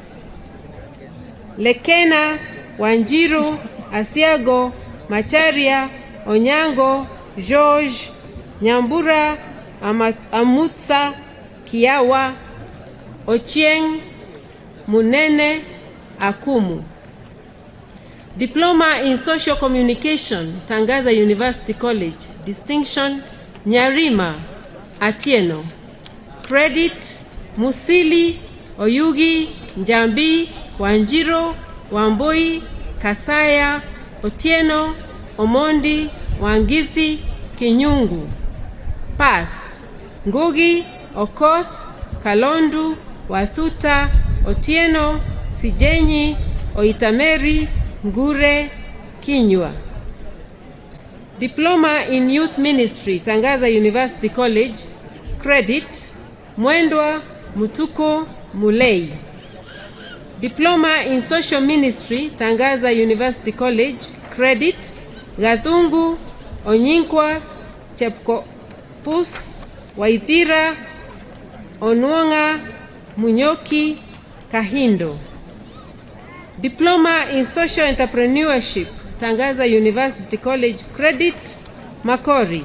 [SPEAKER 12] Lekena, Wanjiru, Asiago, Macharia, Onyango, George, Nyambura, Amutsa, Kiawa, Ochieng, Munene, Akumu. Diploma in Social Communication, Tangaza University College. Distinction, Nyarima, Atieno. Credit, Musili, Oyugi, Njambi, Wanjiro, Wamboi, Kasaya, Otieno, Omondi, Wangithi, Kinyungu. Pass, Ngugi, Okoth, Kalondu, Wathuta, Otieno, Sijenyi, Oitameri, Ngure, Kinywa. Diploma in Youth Ministry, Tangaza University College. Credit, Mwendwa, Mutuko, Mulei. Diploma in Social Ministry, Tangaza University College. Credit, Gathungu, Onyinkwa, Chepkopus, Waithira, Onwanga, Munyoki, Kahindo. Diploma in Social Entrepreneurship, Tangaza University College. Credit, Makori.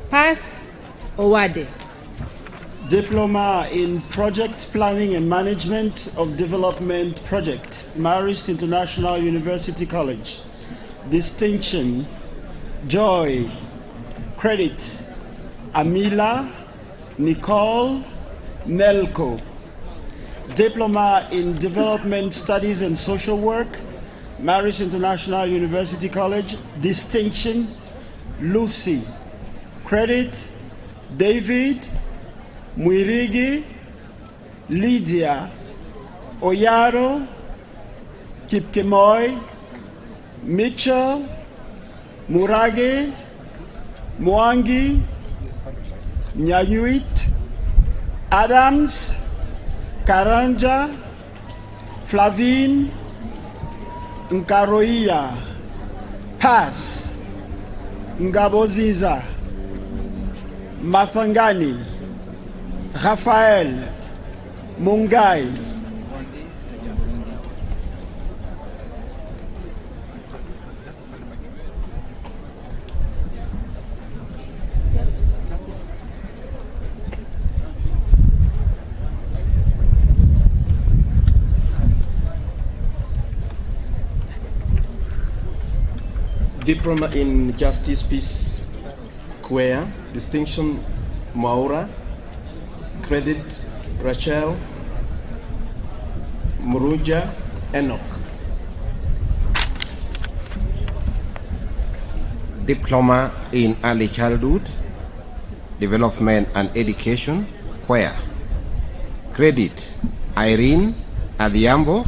[SPEAKER 12] Pass, Owade.
[SPEAKER 21] Diploma in Project Planning and Management of Development Project, Marist International University College. Distinction, Joy. Credit, Amila, Nicole, Nelko. Diploma in Development Studies and Social Work, Marist International University College. Distinction, Lucy. Credit, David, Mwirigi, Lydia, Oyaro, Kipkemoy, Mitchell, Murage, Mwangi, Nyayuit, Adams, Karanja, Flavine, Nkaroia. Pass, Ngaboziza, Mathangani, Rafael, Mungai.
[SPEAKER 23] Diploma in Justice, Peace, CUEA. Distinction, Maura. Credit, Rachel, Muruja, Enoch.
[SPEAKER 22] Diploma in Early Childhood Development and Education, CUEA. Credit, Irene Adhiambo,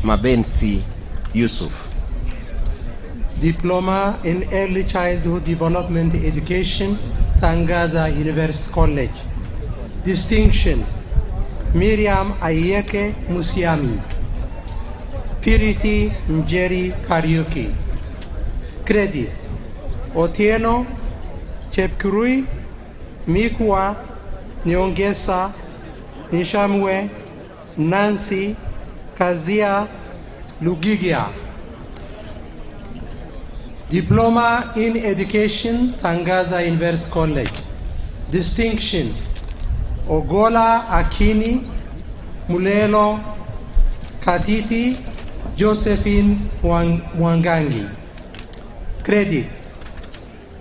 [SPEAKER 22] Mabensi Yusuf.
[SPEAKER 14] Diploma in Early Childhood Development Education, Tangaza University College. Distinction, Miriam Ayeke Musiami. Purity Njeri Kariuki. Credit, Otieno Chepkurui, Mikwa Nyongesa Nishamwe, Nancy Kazia Lugigia. Diploma in Education, Tangaza University College. Distinction, Ogola Akini Mulelo Katiti Josephine Mwangangi. Credit,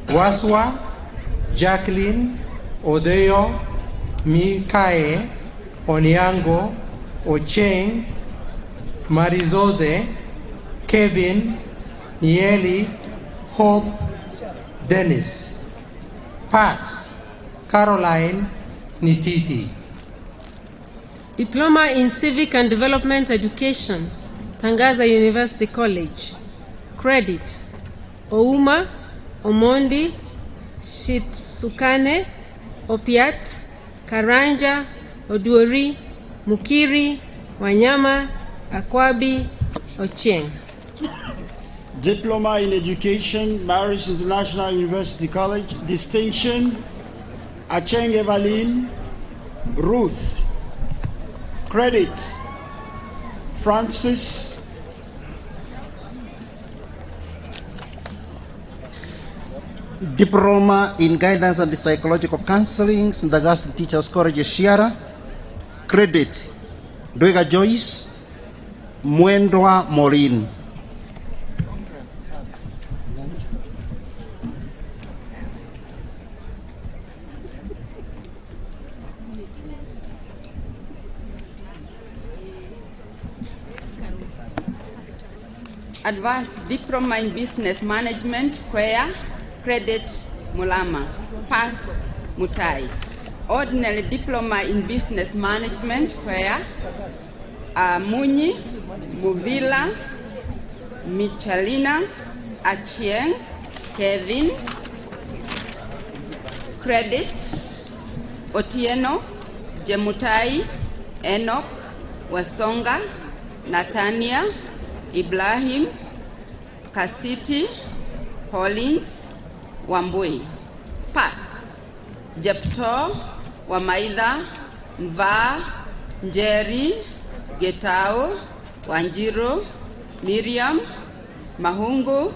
[SPEAKER 14] Waswa Jacqueline Odeyo Mikae Onyango Ocheng Marizoze Kevin Nieli Hope Dennis. Pass, Caroline Nititi.
[SPEAKER 12] Diploma in Civic and Development Education, Tangaza University College. Credit, Ouma Omondi Shitsukane Opiat Karanja Oduori Mukiri Wanyama Akwabi Ochieng.
[SPEAKER 5] Diploma in Education, Maris International University College. Distinction, Acheng Evaline Ruth. Credit, Francis
[SPEAKER 17] Diploma in Guidance and Psychological Counseling, Sindagasti Teachers College Shiara. Credit, Dwega Joyce Mwendwa Morin.
[SPEAKER 4] Advanced Diploma in Business Management, CUEA. Credit, Mulama. Pass, Mutai. Ordinary Diploma in Business Management, CUEA. Munyi, Muvila, Michalina, Achieng, Kevin. Credit, Otieno, Jemutai, Enoch, Wasonga, Natania, Ibrahim, Kasiti, Collins, Wambui. Pass, Jepto, Wamaida, Mva, Njeri, Getao, Wanjiro, Miriam, Mahungu,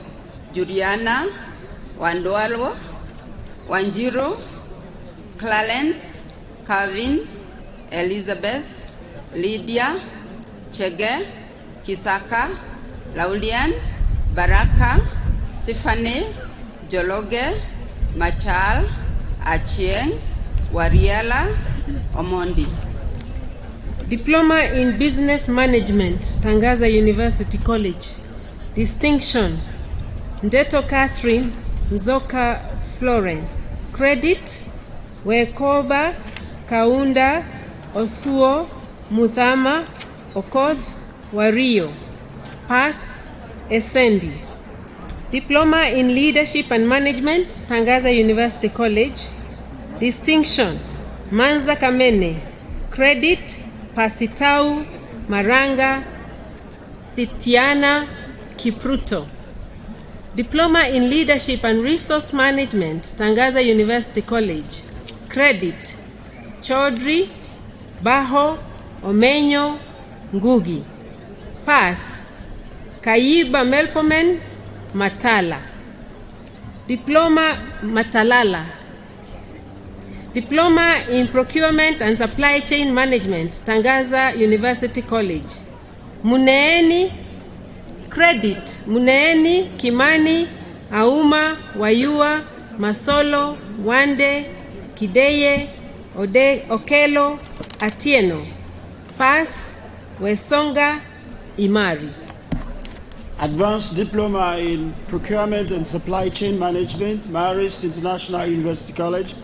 [SPEAKER 4] Juliana, Wandwalwo, Wanjiro, Clarence, Calvin, Elizabeth, Lydia, Chege, Kisaka, Laulian, Baraka, Stephanie, Jologe, Machal, Achieng, Wariala, Omondi.
[SPEAKER 12] Diploma in Business Management, Tangaza University College. Distinction, Ndeto Catherine, Nzoka Florence. Credit, Wekoba, Kaunda, Osuo, Muthama, Okoth, Wario. Pass, Essendi. Diploma in Leadership and Management, Tangaza University College. Distinction, Manza Kamene. Credit, Pasitau, Maranga, Thitiana, Kipruto. Diploma in Leadership and Resource Management, Tangaza University College. Credit, Chaudhry, Baho, Omenyo, Ngugi. Pass, Kayiba Melpomen, Matala. Diploma, Matalala. Diploma in Procurement and Supply Chain Management, Tangaza University College. Muneeni. Credit, Muneeni, Kimani, Auma, Wayua, Masolo, Wande, Kideye, Okelo, Atieno. Pass, Wesonga, Imari.
[SPEAKER 5] Advanced Diploma in Procurement and Supply Chain Management, Marist International University College.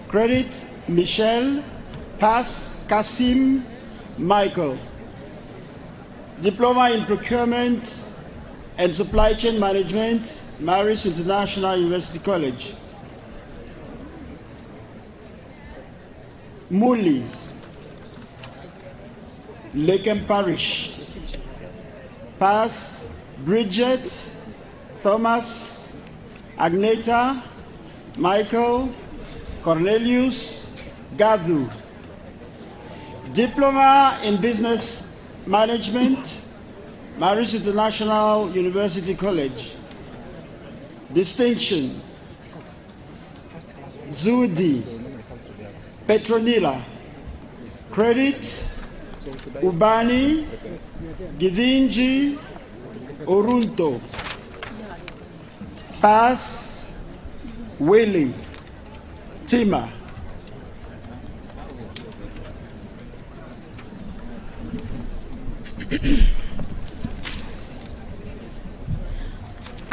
[SPEAKER 5] Credit, Michelle. Pass, Kasim, Michael. Diploma in Procurement and Supply Chain Management, Marist International University College. Muli, Laken Parish. Pass, Bridget, Thomas, Agneta, Michael, Cornelius, Gadhu. Diploma in Business Management, Maris International University College. Distinction, Zudi, Petronila. Credit, Ubani, Givinji, Orunto. Pass, Willie, Tima.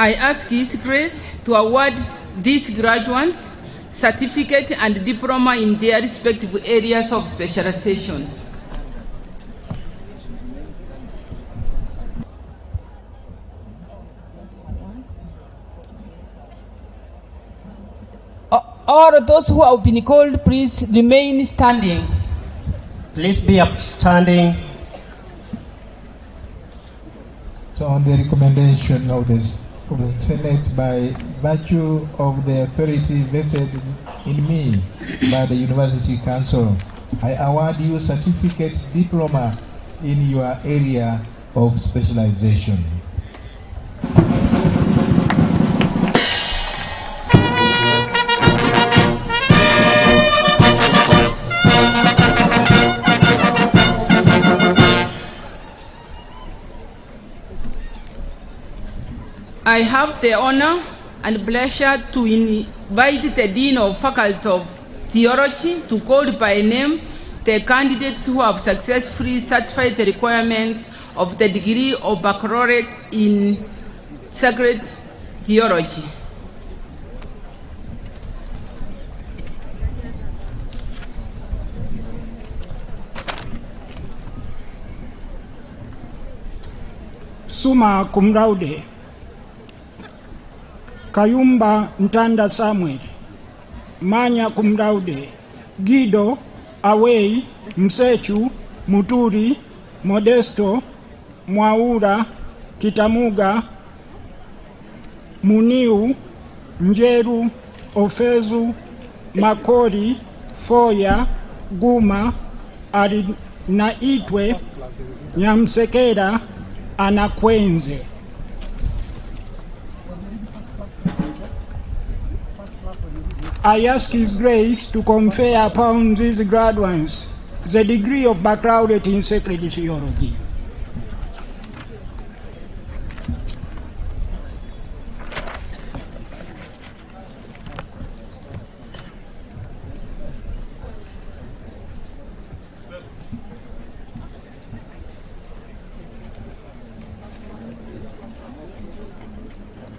[SPEAKER 10] I ask His Grace to award these graduates certificate and diploma in their respective areas of specialization. All those who have been called, please remain standing.
[SPEAKER 23] Please be upstanding.
[SPEAKER 9] So on the recommendation of the Senate, by virtue of the authority vested in me by the University Council, I award you certificate diploma in your area of specialization.
[SPEAKER 10] I have the honor and pleasure to invite the Dean of Faculty of Theology to call by name the candidates who have successfully satisfied the requirements of the degree of baccalaureate in sacred theology.
[SPEAKER 19] Suma Kumraude, Kayumba Ntanda Samuel, Manya Kumraude, Guido Awei, Msechu, Muturi, Modesto, Mwaura, Kitamuga, Muniu, Njeru, Ofezu, Makori, Foya, Guma, Arinaitwe, Nyamsekera, Anakwenze. I ask His Grace to confer upon these graduates the degree of baccalaureate in sacred theology.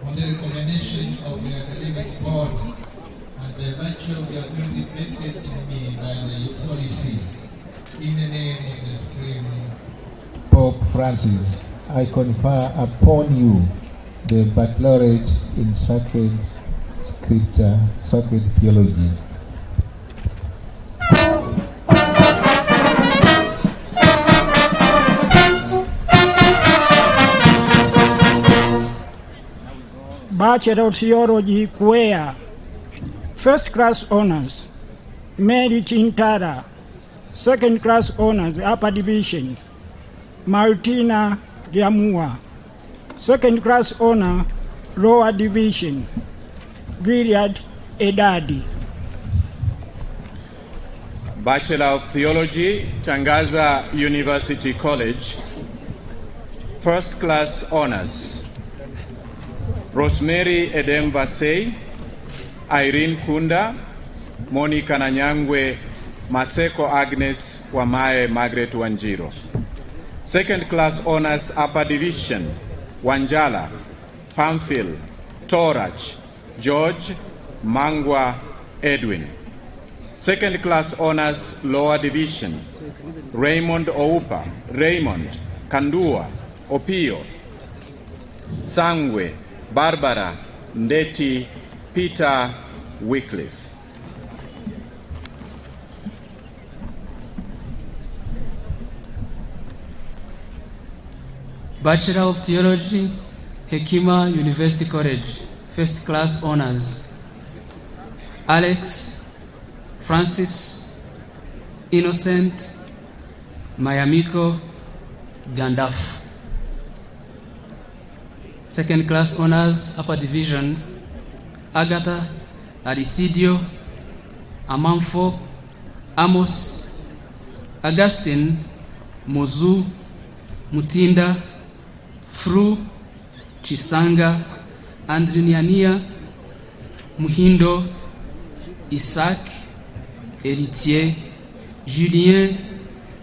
[SPEAKER 9] On the recommendation of the academic board and by virtue of the authority vested in me by the Holy See, in the name of the Supreme Pope Francis, I confer upon you the baccalaureate in sacred scripture, sacred theology.
[SPEAKER 19] Bachelor of Theology, CUEA. First class honors, Mary Chintara. Second class honors, upper division, Martina Diamua. Second class honor, lower division, Gilead Edadi.
[SPEAKER 11] Bachelor of Theology, Tangaza University College. First class honors, Rosemary Edem Vasey, Irene Kunda, Monica Nanyangwe, Maseko Agnes Wamae Margaret Wanjiro. Second class honors, upper division, Wanjala, Pamphil, Torach, George, Mangwa, Edwin. Second class honors, lower division, Raymond Oupa, Raymond, Kandua, Opio, Sangwe, Barbara, Ndeti, Peter, Wycliffe.
[SPEAKER 8] Bachelor of Theology, Hekima University College, first class honors, Alex, Francis, Innocent, Mayamiko Gandaf. Second class honors, upper division, Agatha Arisidio Amamfo Amos Augustine Mozu Mutinda Fru Chisanga Andriniania Muhindo Isaac Héritier Julien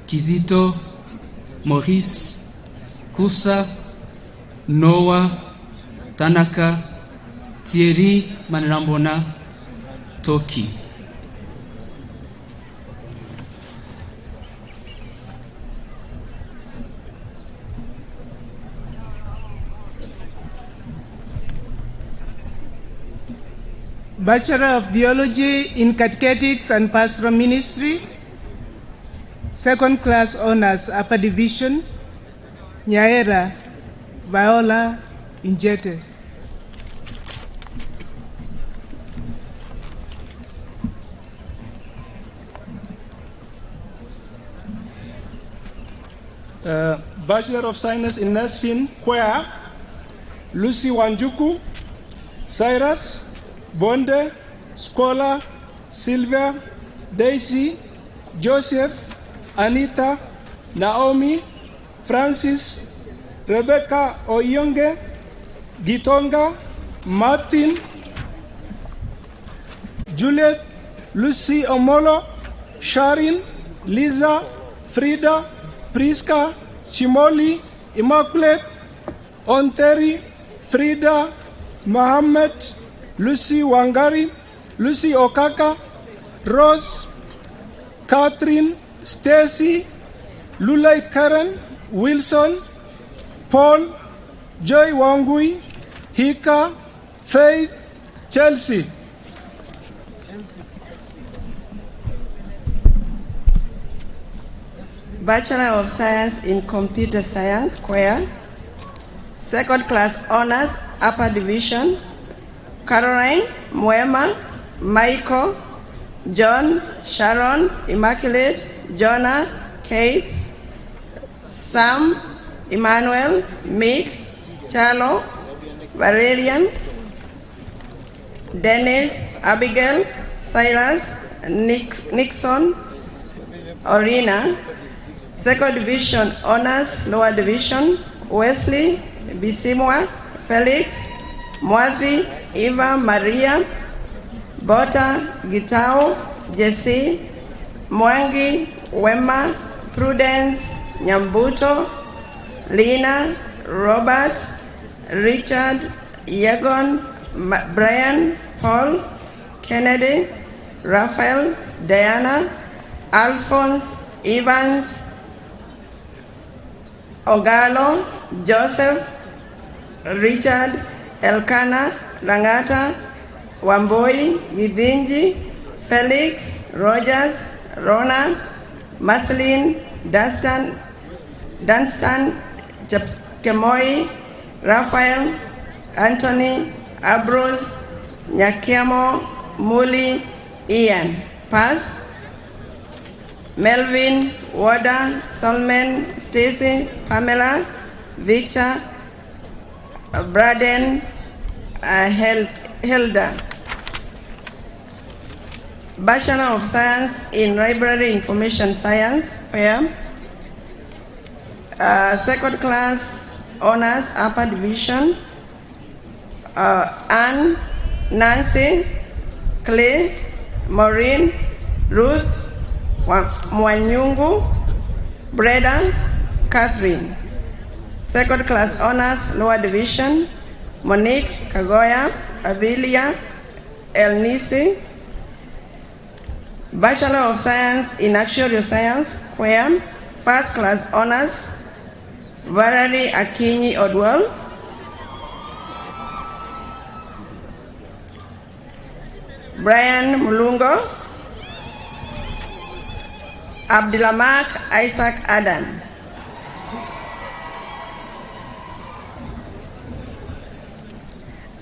[SPEAKER 8] Kizito Maurice Kusa Noah Tanaka Thierry Manrambona Toki.
[SPEAKER 2] Bachelor of Theology in Catechetics and Pastoral Ministry, second class honors, upper division, Nyaera Viola Injete.
[SPEAKER 19] Bachelor of Science in Nursing, CUEA, Lucy Wanjuku, Cyrus Bonde, Scholar, Sylvia, Daisy, Joseph, Anita, Naomi, Francis, Rebecca Oyonge, Gitonga, Martin, Juliet, Lucy Omolo, Sharin, Lisa, Frida, Priska, Chimoli, Immaculate, Onteri, Frida, Mohammed, Lucy Wangari, Lucy Okaka, Rose, Catherine, Stacy, Lulai Karen, Wilson, Paul, Joy Wangui, Hika, Faith, Chelsea.
[SPEAKER 7] Bachelor of Science in Computer Science, CUEA. Second class honors, upper division, Caroline, Mwema, Michael, John, Sharon, Immaculate, Jonah, Kate, Sam, Emmanuel, Mick, Charlo, Valerian, Dennis, Abigail, Silas, Nixon, Orina. Second division honors, lower division, Wesley, Bisimwa, Felix, Mwathi, Eva, Maria, Bota, Gitao, Jesse, Mwangi, Wema, Prudence, Nyambuto, Lina, Robert, Richard, Yegon, Brian, Paul, Kennedy, Raphael, Diana, Alphonse, Evans, Ogalo, Joseph, Richard, Elkana, Langata, Wamboi, Gidinji, Felix, Rogers, Rona, Marceline, Dunstan, Kemoi, Raphael, Anthony, Abros, Nyakiamo, Muli, Ian. Pass. Melvin, Wada, Solomon, Stacy, Pamela, Victor, Braden, Hilda. Bachelor of Science in Library Information Science, where second class honors, upper division, Anne, Nancy, Clay, Maureen, Ruth, Mwanyungu, Breda, Catherine. Second class honors, lower division, Monique, Kagoya, Avilia, Elnisi. Bachelor of Science in Actuarial Science, where first class honors, Valerie Akinyi Odwell, Brian Mulungo, Abdulamak Isaac Adam.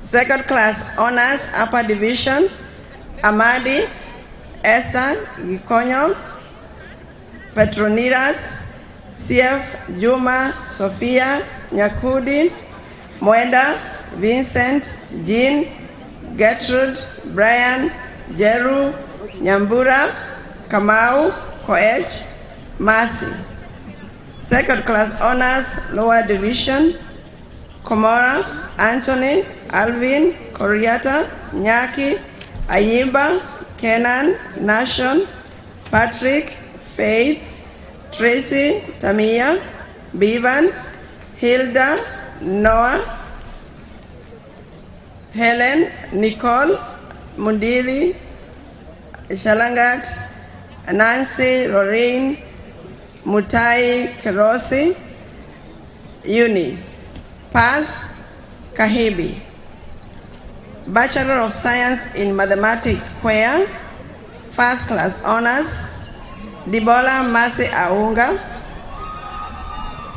[SPEAKER 7] Second class honors, upper division, Amadi, Esther Gikonyo, Petroniras, CF Juma, Sophia, Nyakudi, Mwenda, Vincent, Jean, Gertrude, Brian, Jeru, Nyambura, Kamau, Koech, Mercy. Second class honors, lower division, Komora, Anthony, Alvin, Koriata, Nyaki, Ayimba, Kenan, Nashon, Patrick, Faith, Tracy, Tamia, Bevan, Hilda, Noah, Helen, Nicole, Mundiri, Shalangat, Nancy, Lorraine, Mutai, Kerosi, Eunice. Pass, Kahibi. Bachelor of Science in Mathematics, CUEA. First class honors, Dibola Masi Aunga,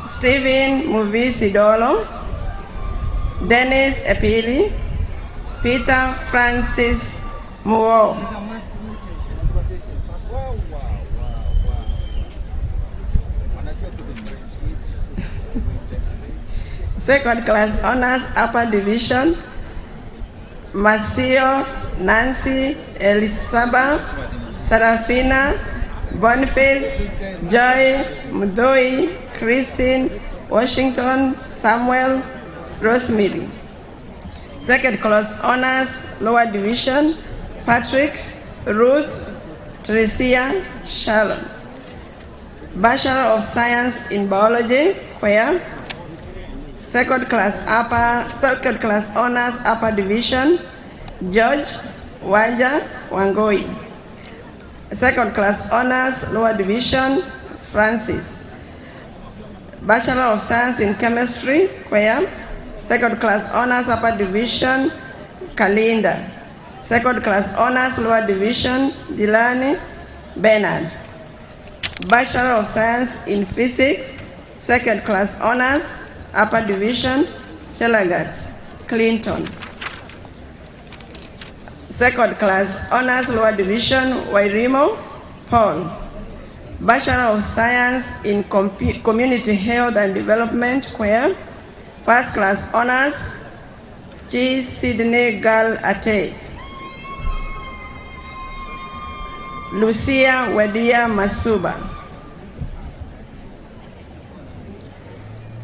[SPEAKER 7] Stephen Muvisi Dolo, Dennis Epili, Peter Francis Muo. Second class honors, upper division, Masio, Nancy, Elisaba, Sarafina, Boniface, Joy, Mudoi, Christine, Washington, Samuel, Rosemary. Second class honors, lower division, Patrick, Ruth, Teresia, Sharon. Bachelor of Science in Biology, CUEA. Second class honors, upper division, George, Wanja, Wangoi. Second class honors, lower division, Francis. Bachelor of Science in Chemistry, CUEA. Second class honors, upper division, Kalinda. Second class honors, lower division, Dilani, Bernard. Bachelor of Science in Physics, second class honors, upper division, Shelagat, Clinton. Second class honors, lower division, Wairimo, Paul. Bachelor of Science in Community Health and Development, CUEA. First class honors, G. Sydney Gal Ate. Lucia Wedia Masuba.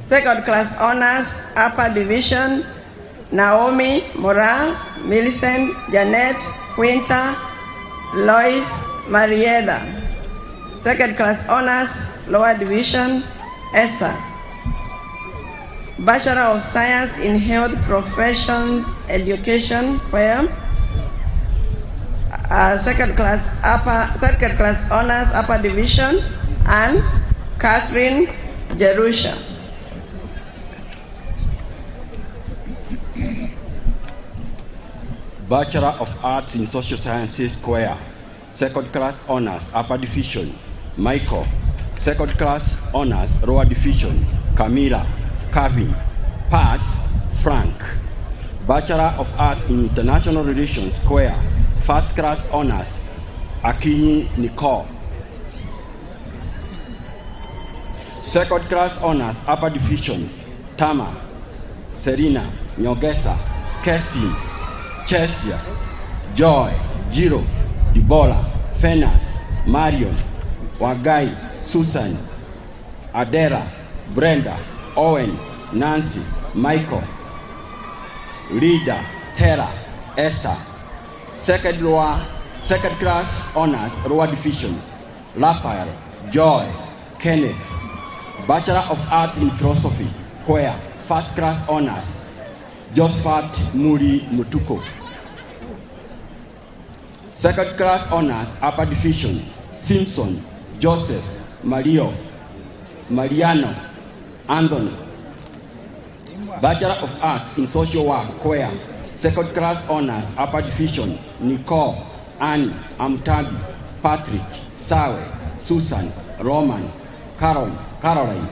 [SPEAKER 7] Second class honors, upper division, Naomi Mora, Millicent, Janet, Quinta, Lois, Marieda. Second class honors, lower division, Esther. Bachelor of Science in Health Professions Education, CUEA. Second class honors, upper division, and Catherine Jerusha.
[SPEAKER 21] Bachelor of Arts in Social Sciences, CUEA. Second class honors, upper division, Michael. Second class honors, lower division, Camila, Kevin. Pass, Frank. Bachelor of Arts in International Relations, CUEA. First class honors, Akinyi Nicole. Second class honors, upper division, Tama, Serena, Nyogesa, Kestin, Chesia, Joy, Jiro, Dibola, Fenas, Marion, Wagai, Susan, Adela, Brenda, Owen, Nancy, Michael, Lida, Tara, Esther. Second class honors, lower division, Raphael, Joy, Kenneth. Bachelor of Arts in Philosophy, CUEA. First class honors, Josephat Muri Mutuko. Second class honors, upper division, Simpson, Joseph, Mario, Mariano, Anthony. Bachelor of Arts in Social Work, CUEA. Second class honors, upper division, Nicole, Annie, Amtabi, Patrick, Sawe, Susan, Roman, Caroline,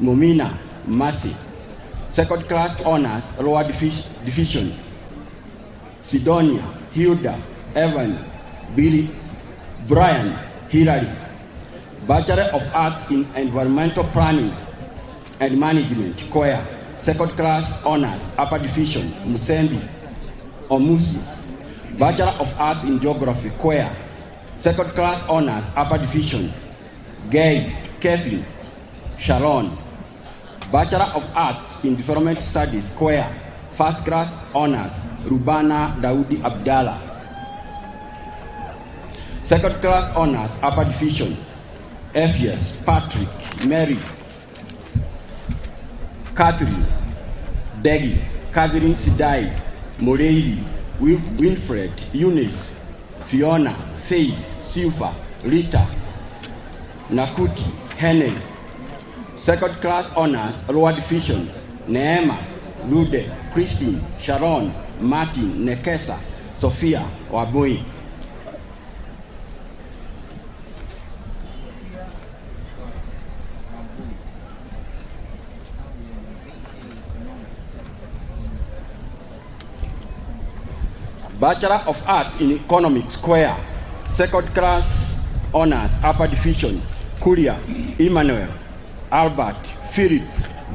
[SPEAKER 21] Mumina, Mercy. Second class honors, lower division, Sidonia, Hilda, Evan, Billy, Brian, Hillary. Bachelor of Arts in Environmental Planning and Management, CUEA, second class honors, upper division, Musembi, Omusi. Bachelor of Arts in Geography, CUEA, second class honors, upper division, Gay, Kevin, Sharon. Bachelor of Arts in Development Studies, CUEA, first class honors, Rubana Daudi Abdallah. Second class honors, upper division, Ephias, Patrick, Mary, Catherine, Degi, Catherine Sidai, Moreili, Winfred, Eunice, Fiona, Faith, Silva, Rita, Nakuti, Henry. Second class honors, lower division, Neema, Rude, Christine, Sharon, Martin, Nekesa, Sophia, Wabui. Bachelor of Arts in Economics, CUEA, second class honors, upper division, Kuria, Emmanuel, Albert, Philip,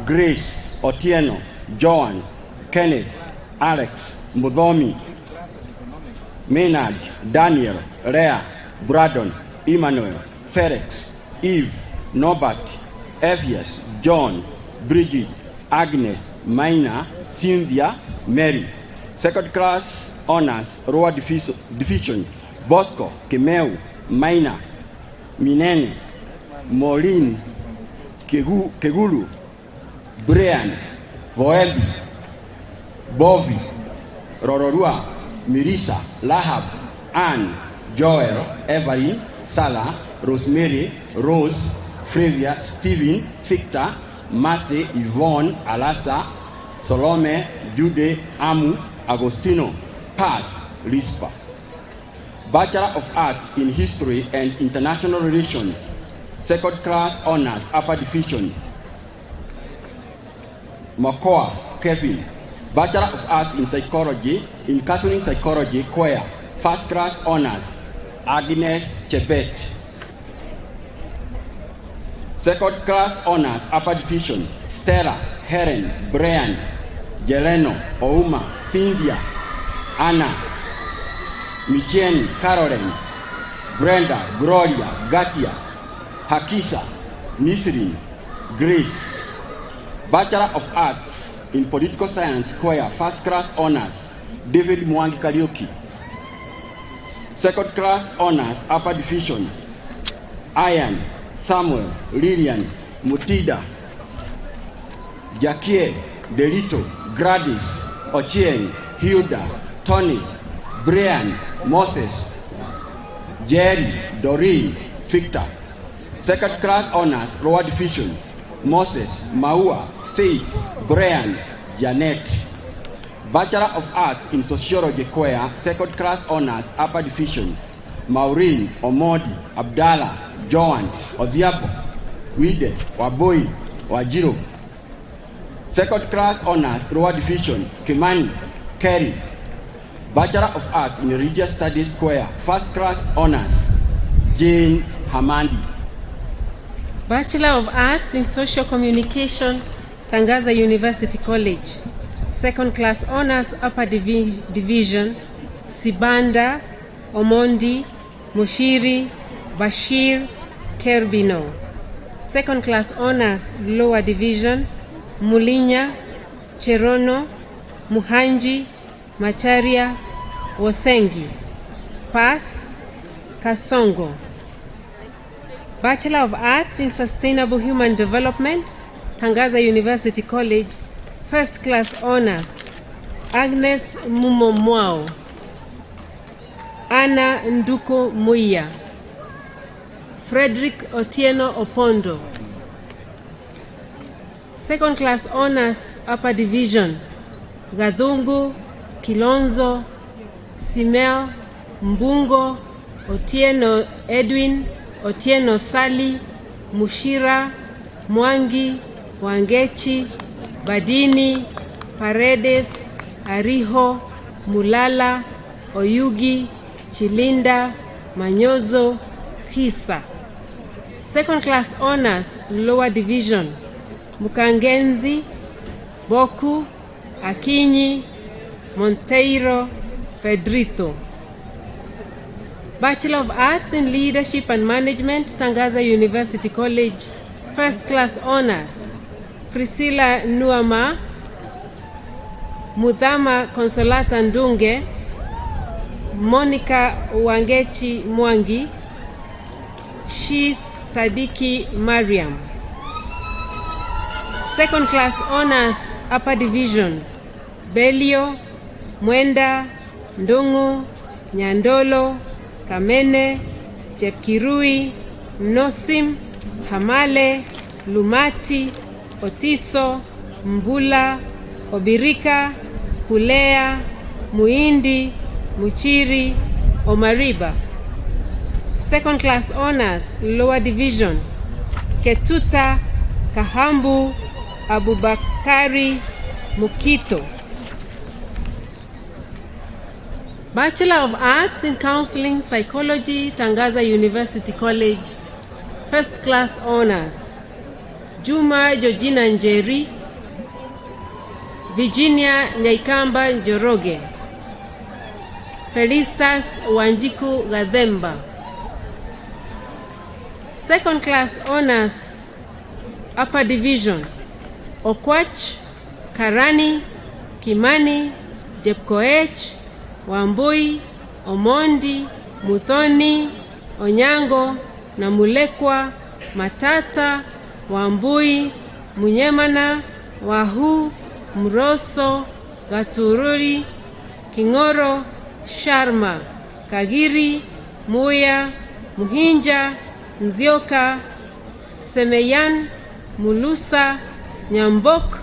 [SPEAKER 21] Grace, Otieno, Joan, Kenneth, Alex, Mudhomi, Maynard, Daniel, Rhea, Braddon, Emmanuel, Felix, Eve, Norbert, Evius, John, Bridget, Agnes, Maina, Cynthia, Mary. Second class honors, lower division, Bosco, Kimeu, Maina, Minene, Maureen, Kegulu, Brian, Voebi, Bovi, Rororua, Mirisa, Lahab, Anne, Joel, Evelyn, Salah, Rosemary, Rose, Flavia, Stephen, Victor, Mercy, Yvonne, Alasa, Salome, Jude, Amu, Agostino, Paz, Rispa. Bachelor of Arts in History and International Relations, second class honors, upper division, Makoa, Kevin. Bachelor of Arts in Psychology, in Counseling Psychology, CUEA, first class honors, Agnes Chebet. Second class honors, upper division, Stella, Helen, Brian, Jeleno, Ouma, Cynthia, Anna, Michelle, Caroline, Brenda, Gloria, Gatia, Hakisa, Nisrin, Grace. Bachelor of Arts in Political Science, CUEA, first class honors, David Mwangi Kariuki. Second class honors, upper division, Ian, Samuel, Lillian, Mutida, Jackie, Delito, Gladys, Ochieng, Hilda, Tony, Brian, Moses, Jerry, Doreen, Victor. Second class honors, lower division, Moses, Maua, Faith, Brian, Janet. Bachelor of Arts in Sociology, CUEA, second class honors, upper division, Maureen, Omodi, Abdallah, Joan, Odiapo, Wide, Waboi, Wajiro. Second class honors, lower division, Kimani, Kerry. Bachelor of Arts in Religious Studies, CUEA, first class honors, Jane Hamandi.
[SPEAKER 12] Bachelor of Arts in Social Communication, Tangaza University College. Second class honors, upper division, Sibanda, Omondi, Mushiri, Bashir, Kerbino. Second class honors, lower division, Mulinya, Cherono, Muhanji, Macharia, Wosengi. Pass, Kasongo. Bachelor of Arts in Sustainable Human Development, Tangaza University College, first class honors, Agnes Mumomwao, Anna Nduko Muia, Frederick Otieno Opondo. Second class honors, upper division, Gadhungu, Kilonzo, Simel, Mbungo, Otieno Edwin, Otieno Sali, Mushira, Mwangi, Wangechi, Badini, Paredes, Ariho, Mulala, Oyugi, Chilinda, Manyozo, Hisa. Second class honors, lower division, Mukangenzi, Boku, Akinyi, Monteiro, Pedrito. Bachelor of Arts in Leadership and Management, Tangaza University College, first class honors, Priscilla Nuama, Mudhama Consolata Ndunge, Monica Wangechi Mwangi, Shi Sadiki Mariam. Second class honors, upper division, Belio, Mwenda, Ndungu, Nyandolo, Kamene, Chepkirui, Nosim, Hamale, Lumati, Otiso, Mbula, Obirika, Kulea, Muindi, Muchiri, Omariba. Second class honors, lower division, Ketuta, Kahambu, Abubakari, Mukito. Bachelor of Arts in Counseling Psychology, Tangaza University College, first class honors, Juma Georgina Njeri, Virginia Nyaikamba Njoroge, Felistas Wanjiku Gademba. Second class honors, upper division, Okwach, Karani, Kimani, Jepkoech, Wambui, Omondi, Muthoni, Onyango, Namulekwa, Matata, Wambui, Munyemana, Wahu, Mroso, Gatururi, Kingoro, Sharma, Kagiri, Muya, Muhinja, Nzioka, Semeyan, Mulusa, Nyambok,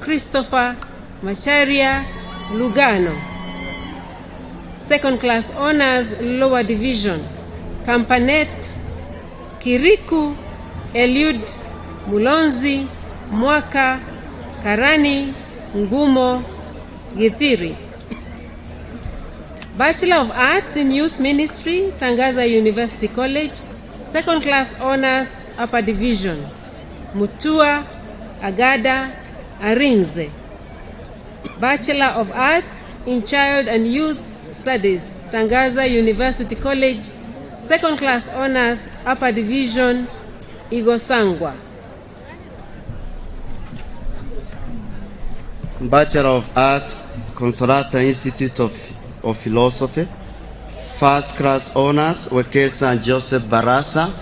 [SPEAKER 12] Christopher, Macharia, Lugano. Second class honors, lower division, Kampanet, Kiriku, Eliud, Mulonzi, Mwaka, Karani, Ngumo, Githiri. Bachelor of Arts in Youth Ministry, Tangaza University College, second class honors, upper division, Mutua, Agada, Arinze. Bachelor of Arts in Child and Youth Studies, Tangaza University College, second class honors, upper division, Igosangwa.
[SPEAKER 17] Bachelor of Arts, Consolata Institute of Philosophy, first class honors, Wekesa Joseph Barasa,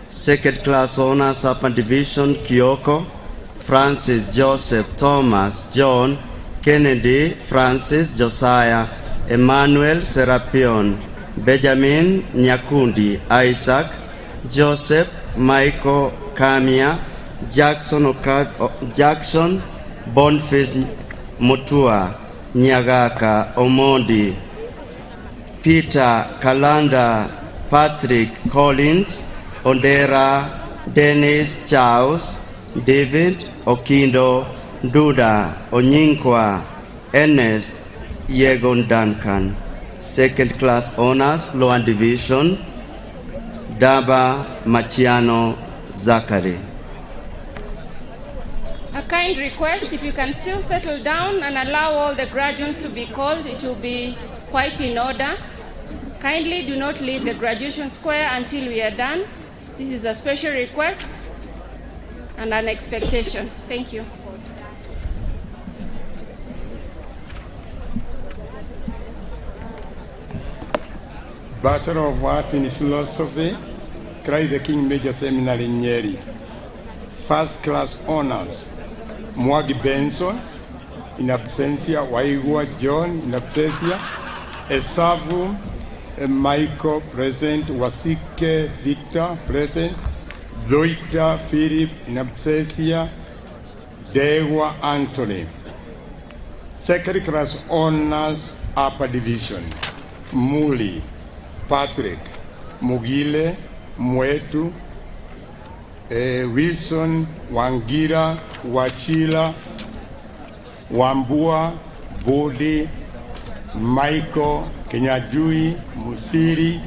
[SPEAKER 17] second class honors, upper division, Kioko, Francis Joseph Thomas John, Kennedy Francis Josiah, Emmanuel Serapion, Benjamin Nyakundi Isaac, Joseph Michael Kamia, Jackson Boniface Mutua, Nyagaka Omondi, Peter Kalanda, Patrick Collins, Ondera, Dennis Charles, David Okindo, Duda Onyinkwa, Ernest Yegon Duncan. Second class honors, lower division, Daba Machiano Zachary.
[SPEAKER 1] A kind request, if you can still settle down and allow all the graduates to be called, it will be quite in order. Kindly do not leave the graduation square until we are done. This is a special request and an expectation. Thank you.
[SPEAKER 13] Bachelor of Arts in Philosophy, Christ the King Major Seminary in Nyeri. First class honors, Mwagi Benson, in absentia, Waigua John, in absentia, Esavu, Michael, present, Wasike Victor, present, Doita Philip, in absentia, Dewa Anthony. Second class honors, upper division, Muli, Patrick, Mugile, Mwetu, Wilson, Wangira, Wachila, Wambua, Bodi, Michael, Kenyajui, Musiri,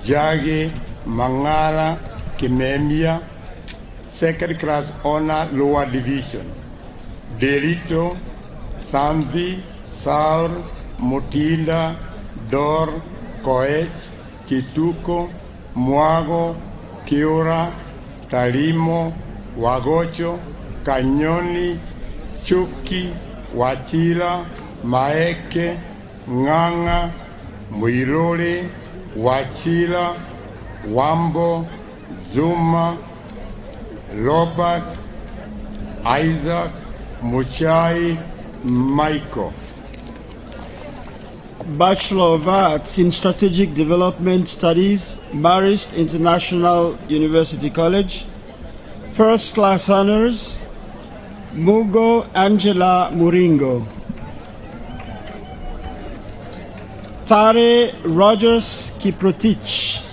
[SPEAKER 13] Jage, Mangala, Kimemia, second class honor lower division. Derito, Samvi, Saur, Mutinda, Dor, Koech, Kituko, Muago, Kiura, Talimo, Wagocho, Kanyoni, Chuki, Wachila, Maeke, Nganga, Mwirole, Wachila, Wambo, Zuma, Robert, Isaac, Muchai, Michael.
[SPEAKER 5] Bachelor of Arts in Strategic Development Studies, Marist International University College. First class honors, Mugo Angela Muringo. Tare Rogers Kiprotich.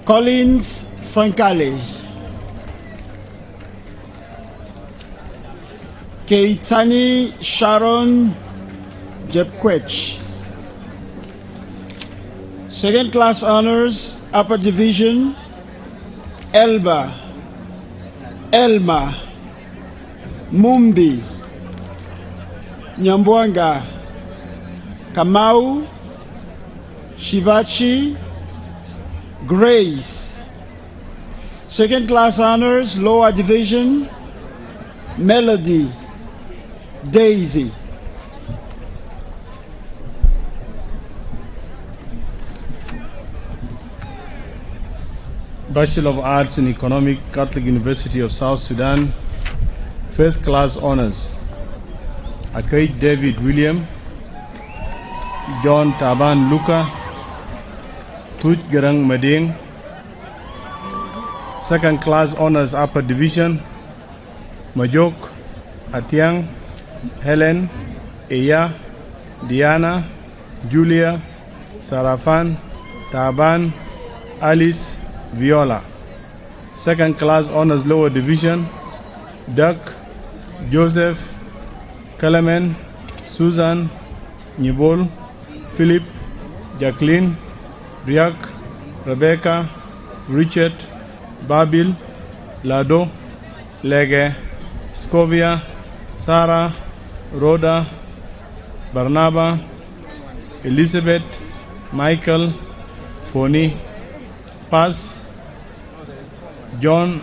[SPEAKER 5] Collins Sankale. Keitani Sharon Jepkwech. Second class honors, upper division, Elma, Mumbi, Nyambwanga, Kamau, Shivachi, Grace. Second class honors, lower division, Melody, Daisy.
[SPEAKER 15] Bachelor of Arts in Economic, Catholic University of South Sudan. First class honors, Akait David William, John Taban Luka, Tuj Gerang Mading. Second class honors, upper division, Majok, Atiang, Helen, Eya, Diana, Julia, Sarafan, Taban, Alice, Viola. Second class honors, lower division, Duck, Joseph, Kalaman, Susan, Nibol, Philip, Jacqueline, Riak, Rebecca, Richard, Babil, Lado, Lege, Scovia, Sarah, Rhoda, Barnaba, Elizabeth, Michael, Foni, Paz, John,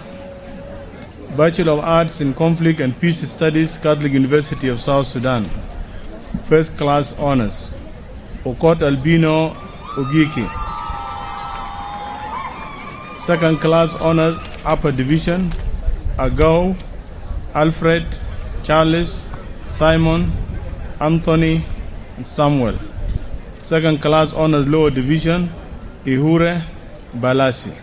[SPEAKER 15] Bachelor of Arts in Conflict and Peace Studies, Catholic University of South Sudan. First class honors, Okot Albino Ogiki. Second class honors, upper division, Agau, Alfred, Charles, Simon, Anthony, and Samuel. Second class honors, lower division, Ihure, Balasi.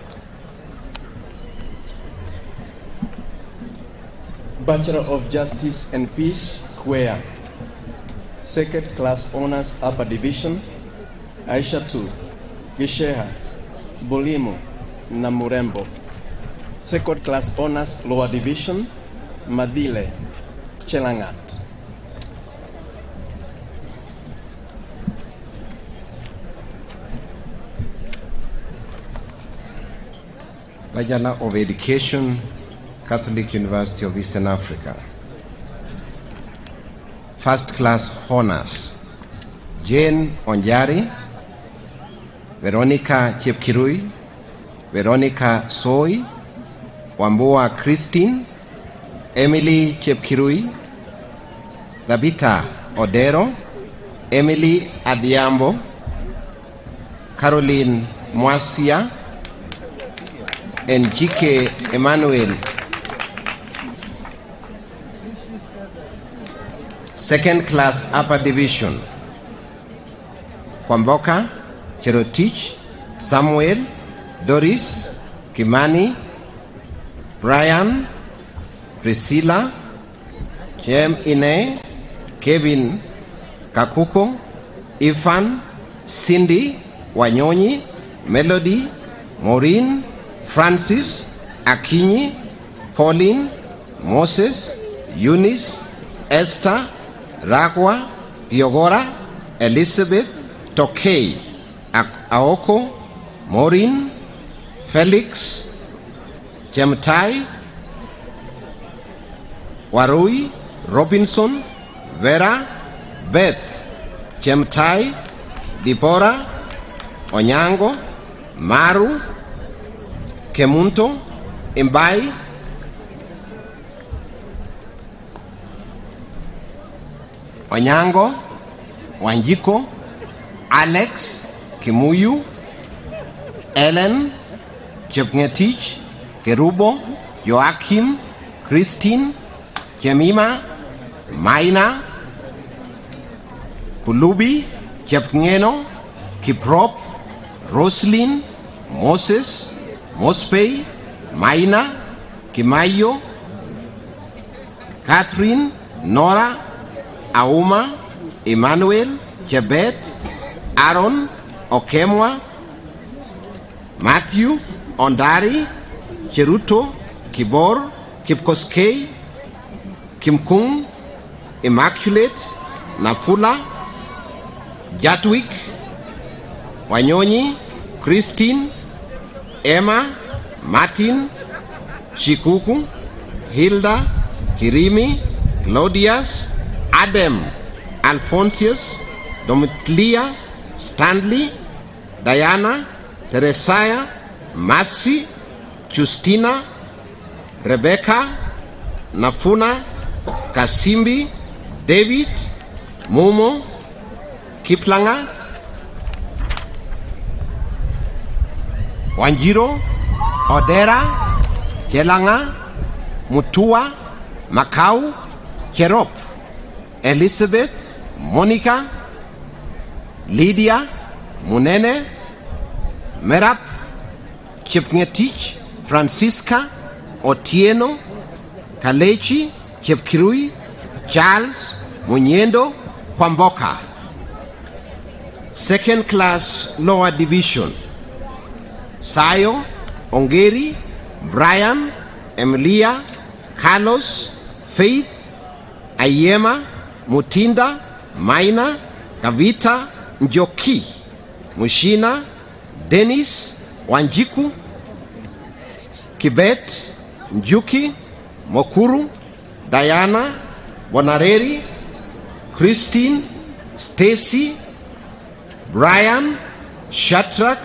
[SPEAKER 23] Bachelor of Justice and Peace, CUEA. Second class honors, upper division, Aishatu, Gisheha, Bolimo, Namurembo. Second class honors, lower division, Madile, Chelangat.
[SPEAKER 22] Bachelor of Education, Catholic University of Eastern Africa. First class honors, Jane Onjari, Veronica Chepkirui, Veronica Soy, Wambua Christine, Emily Chepkirui, Thabita Odero, Emily Adiambo, Caroline Mwasia, and G.K. Emmanuel. Second class upper division, Kwamboka, Cherotich, Samuel, Doris, Kimani, Brian, Priscilla, Jem Ine, Kevin Kakuko, Ifan, Cindy, Wanyonyi, Melody, Maureen, Francis, Akinyi, Pauline, Moses, Eunice, Esther, Ragwa, Yogora, Elizabeth, Tokei, Aoko, Maureen, Felix, Chemtai, Warui, Robinson, Vera, Beth, Chemtai, Dipora, Onyango, Maru, Kemunto, Imbai, Onyango, Wanjiko, Alex, Kimuyu, Ellen, Chepngetich, Kerubo, Joachim, Christine, Jemima, Maina, Kulubi, Chepngeno, Kiprop, Roslyn, Moses, Mospey, Maina, Kimayo, Catherine, Nora, Auma, Emmanuel, Jebet, Aaron, Okemwa, Matthew, Ondari, Cheruto, Kibor, Kipkoskei, Kimkung, Immaculate, Nafula, Jatwick, Wanyonyi, Christine, Emma, Martin, Shikuku, Hilda, Kirimi, Claudius, Adam, Alphonsius, Domitlia, Stanley, Diana, Teresia, Mercy, Justina, Rebecca, Nafuna, Kasimbi, David, Momo, Kiplanga, Wanjiro, Odera, Chelanga, Mutua, Macau, Cherop, Elizabeth, Monica, Lydia, Munene, Merap, Chepngetich, Francisca, Otieno, Kalechi, Chepkirui, Charles, Munyendo, Kwamboka. Second class lower division, Sayo, Ongeri, Brian, Emilia, Carlos, Faith, Ayema, Mutinda, Maina, Kavita, Njoki, Mushina, Dennis, Wanjiku, Kibet, Njuki, Mokuru, Diana, Bonareri, Christine, Stacy, Brian, Shadrach,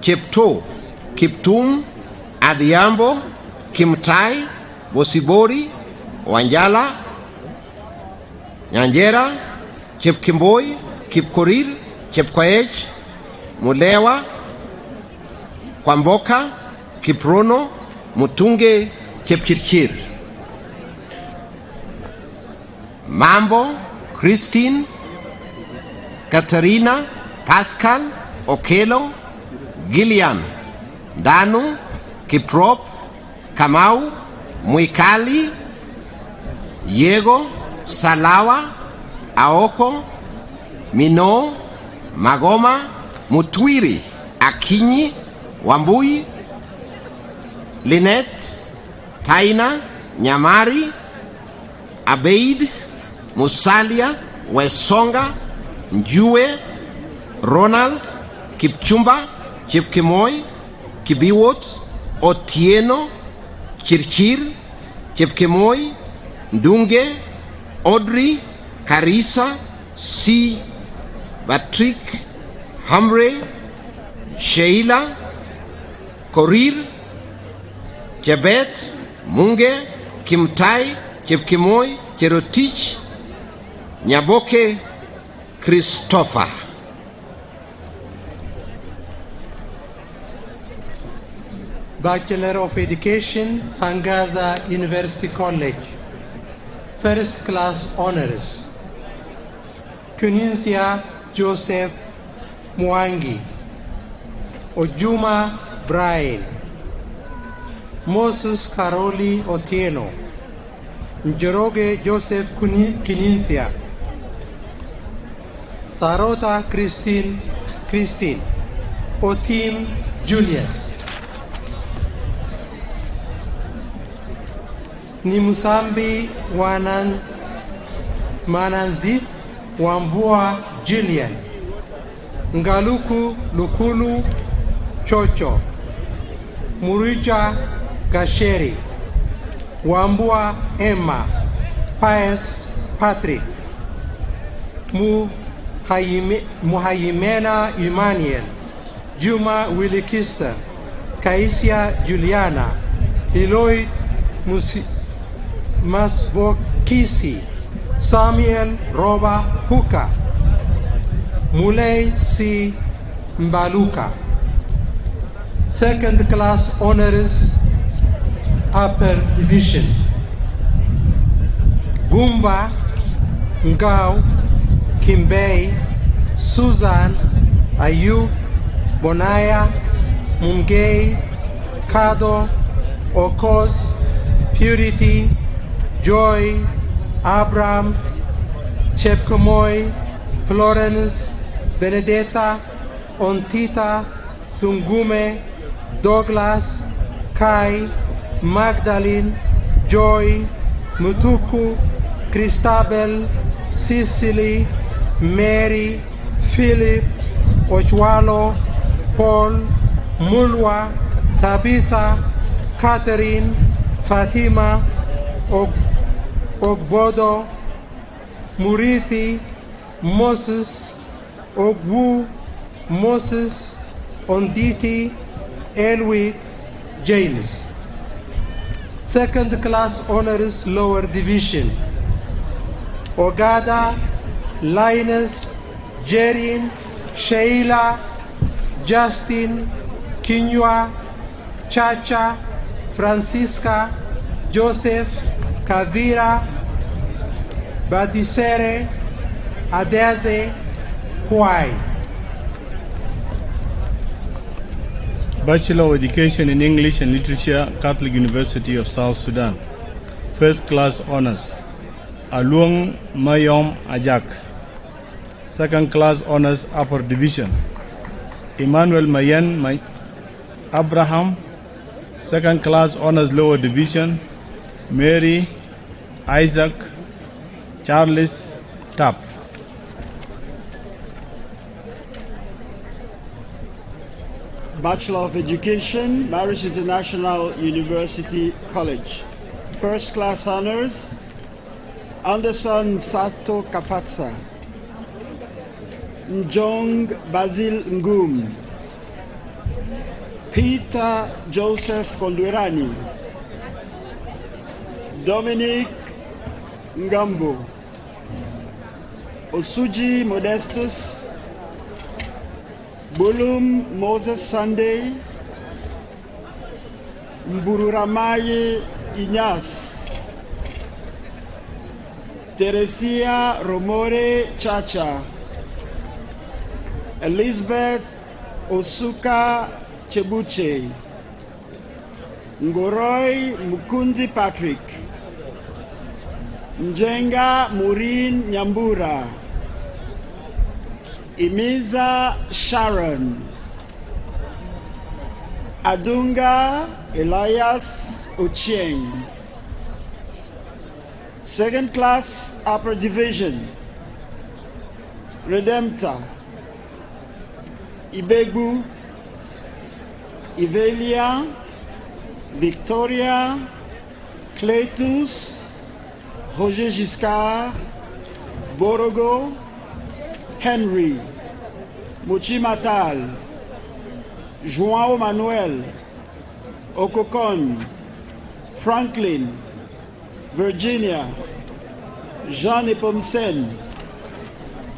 [SPEAKER 22] Chepto, Kiptum, Adhiambo, Kimtai, Bosibori, Wanjala, Nyanjera, Chepkimboi, Kipkorir, Chepkoech, Mulewa, Kwamboka, Kiprono, Mutunge, Chepchirchir. Mambo, Christine, Katarina, Pascal, Okelo, Gillian, Danu, Kiprop, Kamau, Muikali, Yego, Salawa, Aoko, Mino, Magoma, Mutwiri, Akinyi, Wambui, Lynette, Taina, Nyamari, Abeid, Musalia, Wesonga, Njue, Ronald, Kipchumba, Chepkemoi, Kibiwot, Otieno, Chirchir, Chepkemoi, Ndunge, Audrey, Carissa, C. Patrick, Hamre, Sheila, Korir, Chebet, Munge, Kimtai, Chepkemoi, Cherotich, Nyaboke, Christopher.
[SPEAKER 14] Bachelor of Education, Tangaza University College. First class honors. Kuninsia Joseph Mwangi. Ojuma Brian. Moses Karoli Otieno. Njoroge Joseph Kuninsia. Sarota Christine. Otim Julius. Nimusambi Mananzit Wambua Julian. Ngaluku Lukulu Chocho, Muricha Gasheri, Wambua Emma, Pius Patrick, Muhayimena Emmanuel, Juma Willikista, Kaisia Juliana, Eloyd Masvokisi, Samuel Roba Huka, Muley C. Mbaluka. Second class honors, upper division. Gumba Ngao Kimbei, Susan Ayub Bonaya Mungei Kado Okos Purity Joy Abraham Chepkomoy Florence Benedetta Ontita Tungume Douglas Kai Magdalene Joy Mutuku Christabel Cicely Mary Philip Ochwalo Paul Mulwa Tabitha Catherine Fatima Ogbodo Murithi Moses Ogwu Moses Onditi Elwick James. Second class honors lower division. Ogada Linus Jerin Sheila Justin Kinywa Chacha Francisca Joseph Kavira Badisere Adeze Huai.
[SPEAKER 15] Bachelor of Education in English and Literature, Catholic University of South Sudan. First class honors, Aluong Mayom Ajak. Second class honors, upper division, Emmanuel Mayen Abraham. Second class honors, lower division, Mary Isaac Charles Tapp.
[SPEAKER 5] Bachelor of Education, Maris International University College. First class honors, Anderson Sato Kafatsa, Njong Basil Ngum, Peter Joseph Kondwerani, Dominic Ngambo, Osuji Modestus, Bulum Moses Sunday, Mbururamaye Inyas, Teresia Romore Chacha, Elizabeth Osuka Chebuche, Ngoroi Mukundi Patrick, Njenga Murin Nyambura, Imiza Sharon, Adunga Elias Ochieng. Second class upper division, Redempta, Ibegbu, Ivelia, Victoria, Cletus, Roger Giscard, Borogo, Henry, Mochimatal, João Manuel, Okokon, Franklin, Virginia, Jean Epomsen,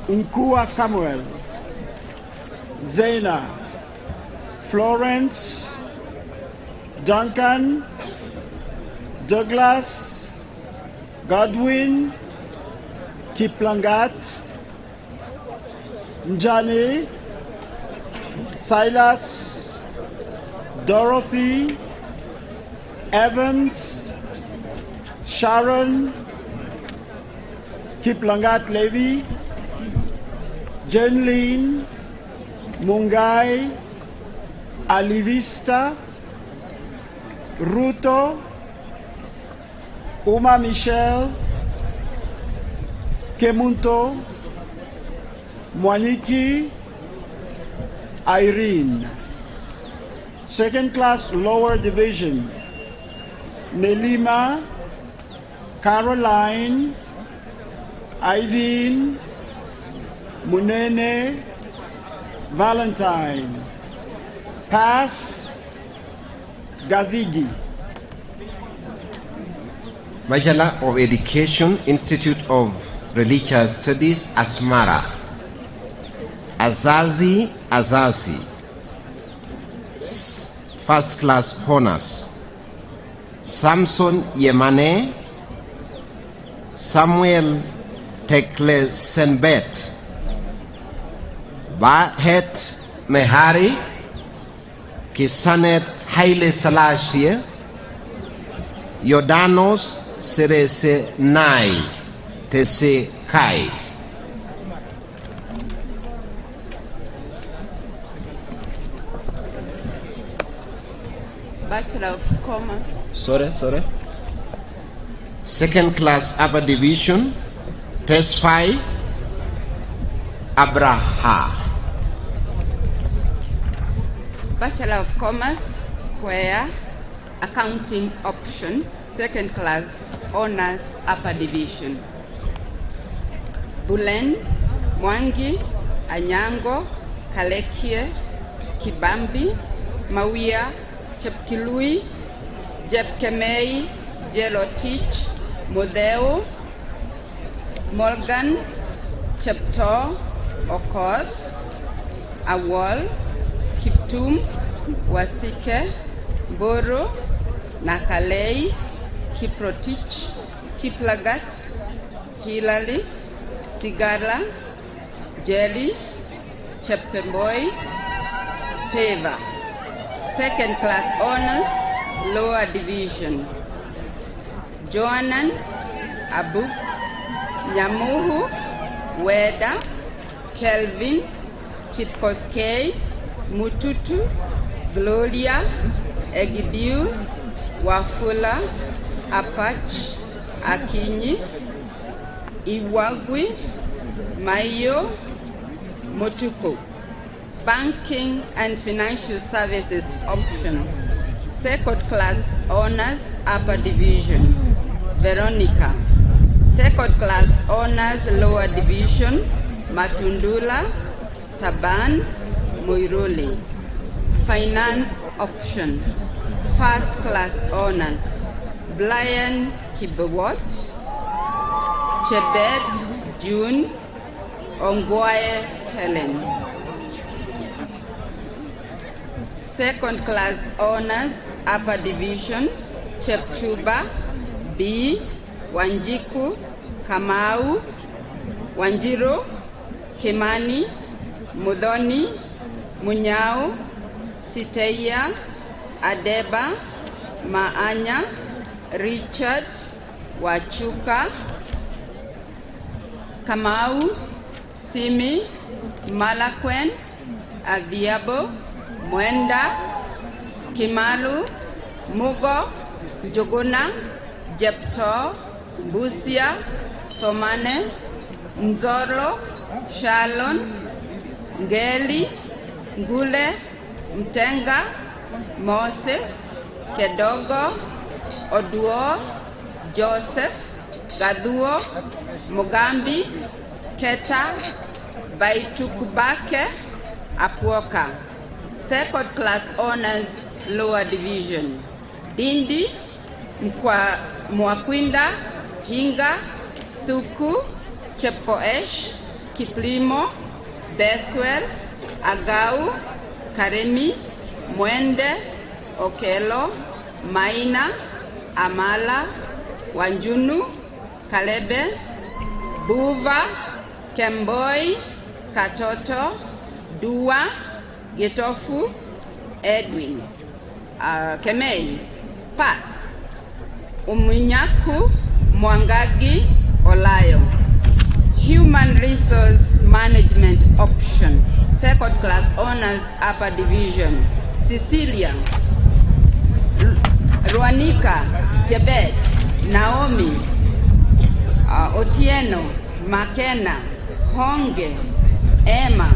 [SPEAKER 5] Unkua Samuel, Zaina, Florence, Duncan, Douglas, Godwin, Kiplangat, Njani, Silas, Dorothy, Evans, Sharon, Kiplangat Levy, Jenlyn, Mungai, Alivista, Ruto, Uma Michelle, Kemunto, Mwaniki, Irene. Second class lower division, Nelima, Caroline, Ivine, Munene, Valentine. Pass, Gavigi.
[SPEAKER 22] Bachelor of Education, Institute of Religious Studies, Asmara. Azazi Azazi, first class honors. Samson Yemane, Samuel Teklesenbet, Bahet Mehari, Kisanet Haile Selassie, Yordanos Serese Nai Tese Kai.
[SPEAKER 4] Bachelor of Commerce.
[SPEAKER 22] Sorry. Second class upper division, Tesfai Abraha.
[SPEAKER 4] Bachelor of Commerce, CUEA, Accounting Option, second class honors upper division. Bulen, Mwangi, Anyango, Kalekie, Kibambi, Mawia, Chepkilui, Jepkemei, Jelotich, Modeo, Morgan, Chepto, Okoth, Awol, Kiptum, Wasike, Boro, Nakalei, Kiprotich, Kiplagat, Hilali, Sigala, Jelly, Chepkemboy, Favor. Second class honors, lower division. Joanan, Abu, Nyamuhu, Weda, Kelvin, Kipkoskei, Mututu, Gloria, Egidius, Wafula, Apach, Akinyi, Iwagwi, Mayo, Motuko. Banking and Financial Services option. Second class honors upper division. Veronica. Second class honors lower division. Matundula, Taban, Muiruli. Finance option. First class honors. Brian Kibawat, Chebet June, Ongwae Helen. Second class honors upper division, Chepchuba, B, Wanjiku, Kamau, Wanjiro, Kimani, Mudhoni, Munyao, Siteia, Adeba, Maanya, Richard, Wachuka, Kamau, Simi, Malakwen, Adhiabo, Mwenda, Kimalu, Mugo, Joguna, Jepto, Busia, Somane, Nzoro, Shalon, Ngeli, Ngule, Mtenga, Moses, Kedogo, Oduo, Joseph, Gaduo, Mugambi, Keta, Baitukubake, Apuoka. Second class honors lower division. Dindi, Mwakwinda, Hinga, Suku, Chepkoesh, Kiplimo, Bethwell, Agau, Karemi, Mwende, Okelo, Maina, Amala, Wanjunu, Kalebe, Buva, Kemboi, Katoto, Dua, Getofu, Edwin, Kemei, Pass, Umunyaku, Mwangagi, Olayo. Human Resource Management option. Second class honors upper division. Cecilia, Ruanika, Jebet, Naomi, Otieno, Makena, Honge, Emma.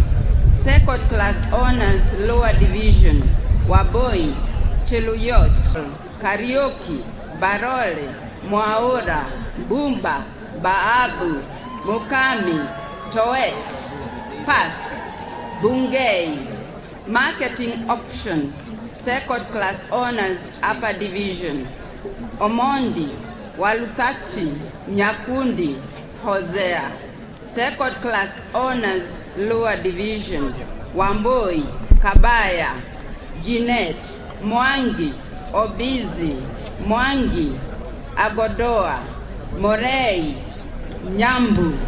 [SPEAKER 4] Second class honors lower division. Waboi, Cheluyot, Karaoke, Barole, Mwaura, Bumba, Baabu, Mukami, Toet, Pass, Bungei. Marketing option, second class honors, upper division. Omondi, Walutati, Nyakundi, Hosea. Second class honors, lower division. Wamboi, Kabaya, Jeanette, Mwangi, Obizi, Mwangi, Agodoa, Morei, Nyambu,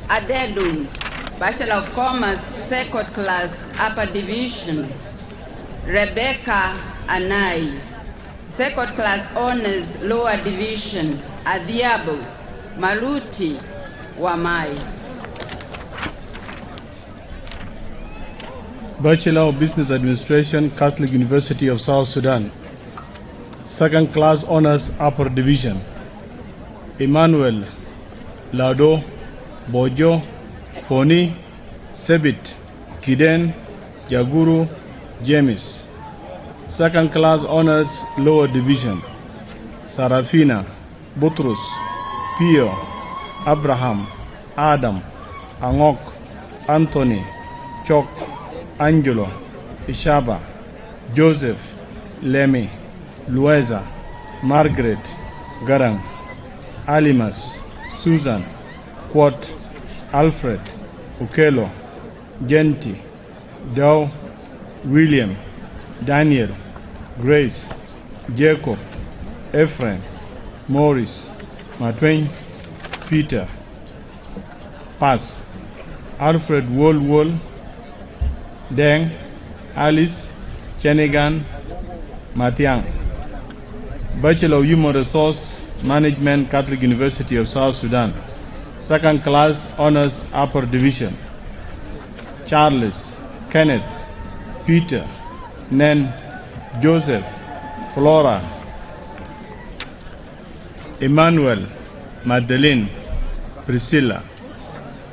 [SPEAKER 4] Adedun, Bachelor of Commerce, second class, upper division. Rebecca Anai, second class honors, lower division. Adhiabu, Maluti, Wamai.
[SPEAKER 15] Bachelor of Business Administration, Catholic University of South Sudan. Second class honors, upper division. Emmanuel, Lado, Bojo, Foni, Sebit, Kiden, Jaguru, James. Second class honors, lower division. Sarafina, Butrus, Pio, Abraham, Adam, Angok, Anthony, Chok, Angelo, Ishaba, Joseph, Lemmy, Lueza, Margaret, Garang, Alimas, Susan, Quat, Alfred, Ukelo, Genti, Dow, William, Daniel, Grace, Jacob, Ephraim, Morris, Matwain, Peter. Pass, Alfred Wol, Deng, Alice, Chenigan, Matiang. Bachelor of Human Resource Management, Catholic University of South Sudan. Second class honors, upper division. Charles, Kenneth, Peter, Nen, Joseph, Flora, Emmanuel, Magdalene, Priscilla.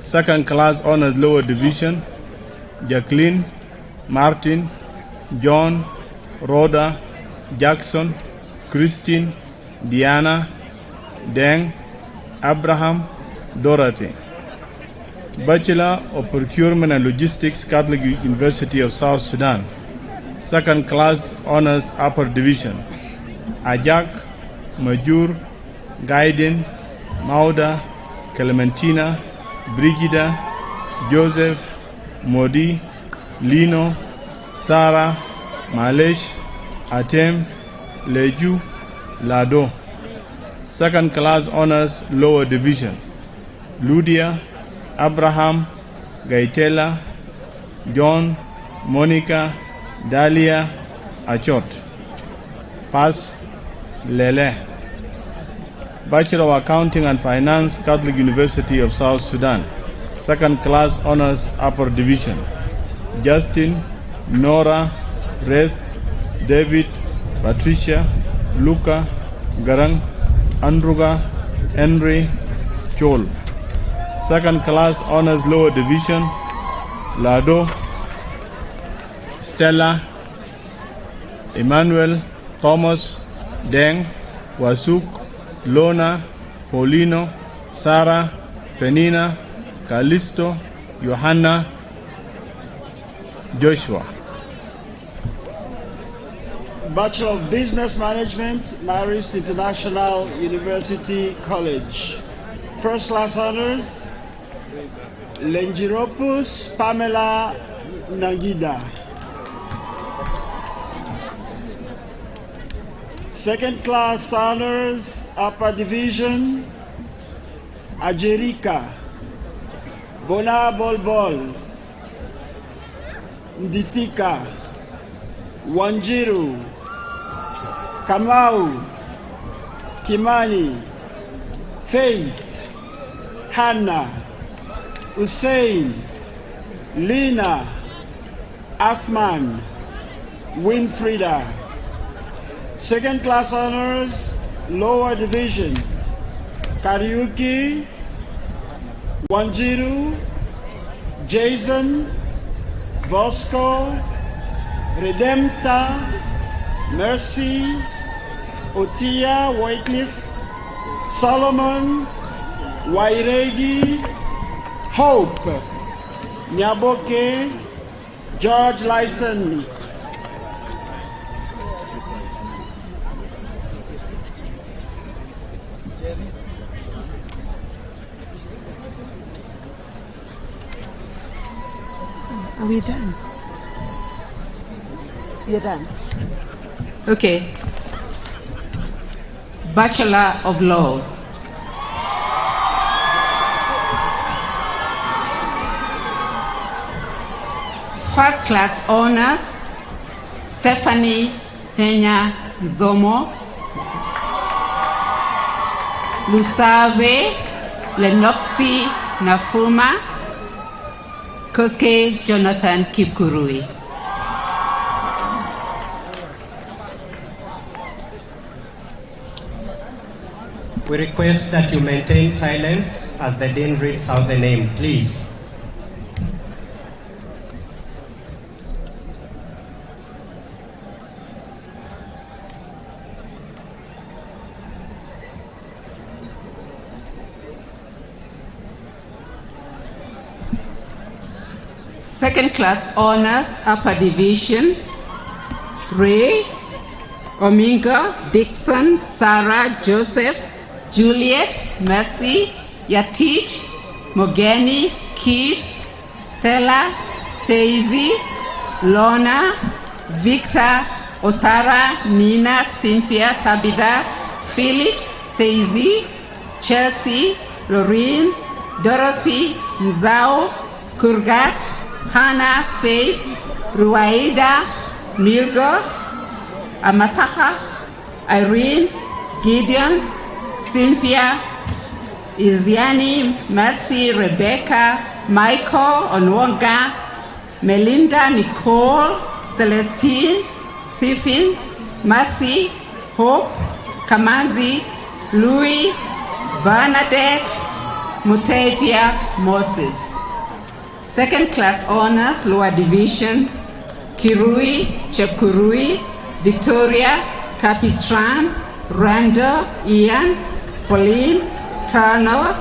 [SPEAKER 15] Second class honors, lower division. Jacqueline, Martin, John, Rhoda, Jackson, Christine, Diana, Deng, Abraham, Dorothy. Bachelor of Procurement and Logistics, Catholic University of South Sudan. Second class honors, upper division. Ajak, Majur, Gaiden, Mauda, Clementina, Brigida, Joseph, Modi, Lino, Sarah, Malesh, Atem, Leju, Lado. Second class honors, lower division. Ludia, Abraham, Gaitela, John, Monica, Dahlia, Achot. Pass, Lele. Bachelor of Accounting and Finance, Catholic University of South Sudan. Second class honors, upper division. Justin, Nora, Reth, David, Patricia, Luca, Garang, Andruga, Henry, Chol. Second class honors, lower division. Lado, Stella, Emmanuel, Thomas, Deng, Wasuk, Lona, Paulino, Sarah, Penina, Callisto, Johanna, Joshua.
[SPEAKER 5] Bachelor of Business Management, Marist International University College. First class honors, Lengiropoulos Pamela Nangida. Second class honors, upper division, Ajerika, Bona Bolbol, Nditika, Wanjiru, Kamau, Kimani, Faith, Hannah, Hussein, Lina, Athman, Winfrida. Second class honors, lower division, Kariuki, Wanjiru, Jason, Vosco, Redempta, Mercy, Otia, Wycliffe, Solomon, Wairegi, Hope, Nyaboke, George Lyson.
[SPEAKER 10] Are we done? You're done. Okay. Bachelor of Laws. First class honors, Stephanie Fenya Nzomo, Lusave Lenoxi Nafuma, Koske Jonathan Kipkurui.
[SPEAKER 16] We request that you maintain silence as the Dean reads out the name, please.
[SPEAKER 10] Second class honors, upper division, Ray, Ominga, Dixon, Sarah, Joseph, Juliet, Mercy, Yatich, Mogeni, Keith, Stella, Stacy, Lorna, Victor, Otara, Nina, Cynthia, Tabitha, Felix, Stacy, Chelsea, Lorraine, Dorothy, Nzao, Kurgat, Hannah, Faith, Ruaida, Milgo, Amasaka, Irene, Gideon, Cynthia, Iziani, Mercy, Rebecca, Michael, Onwonga, Melinda, Nicole, Celestine, Stephen, Mercy, Hope, Kamazi, Louis, Bernadette, Mutefia, Moses. Second class honors, lower division, Kirui, Chepkurui, Victoria, Capistran, Randall, Ian, Pauline, Turner,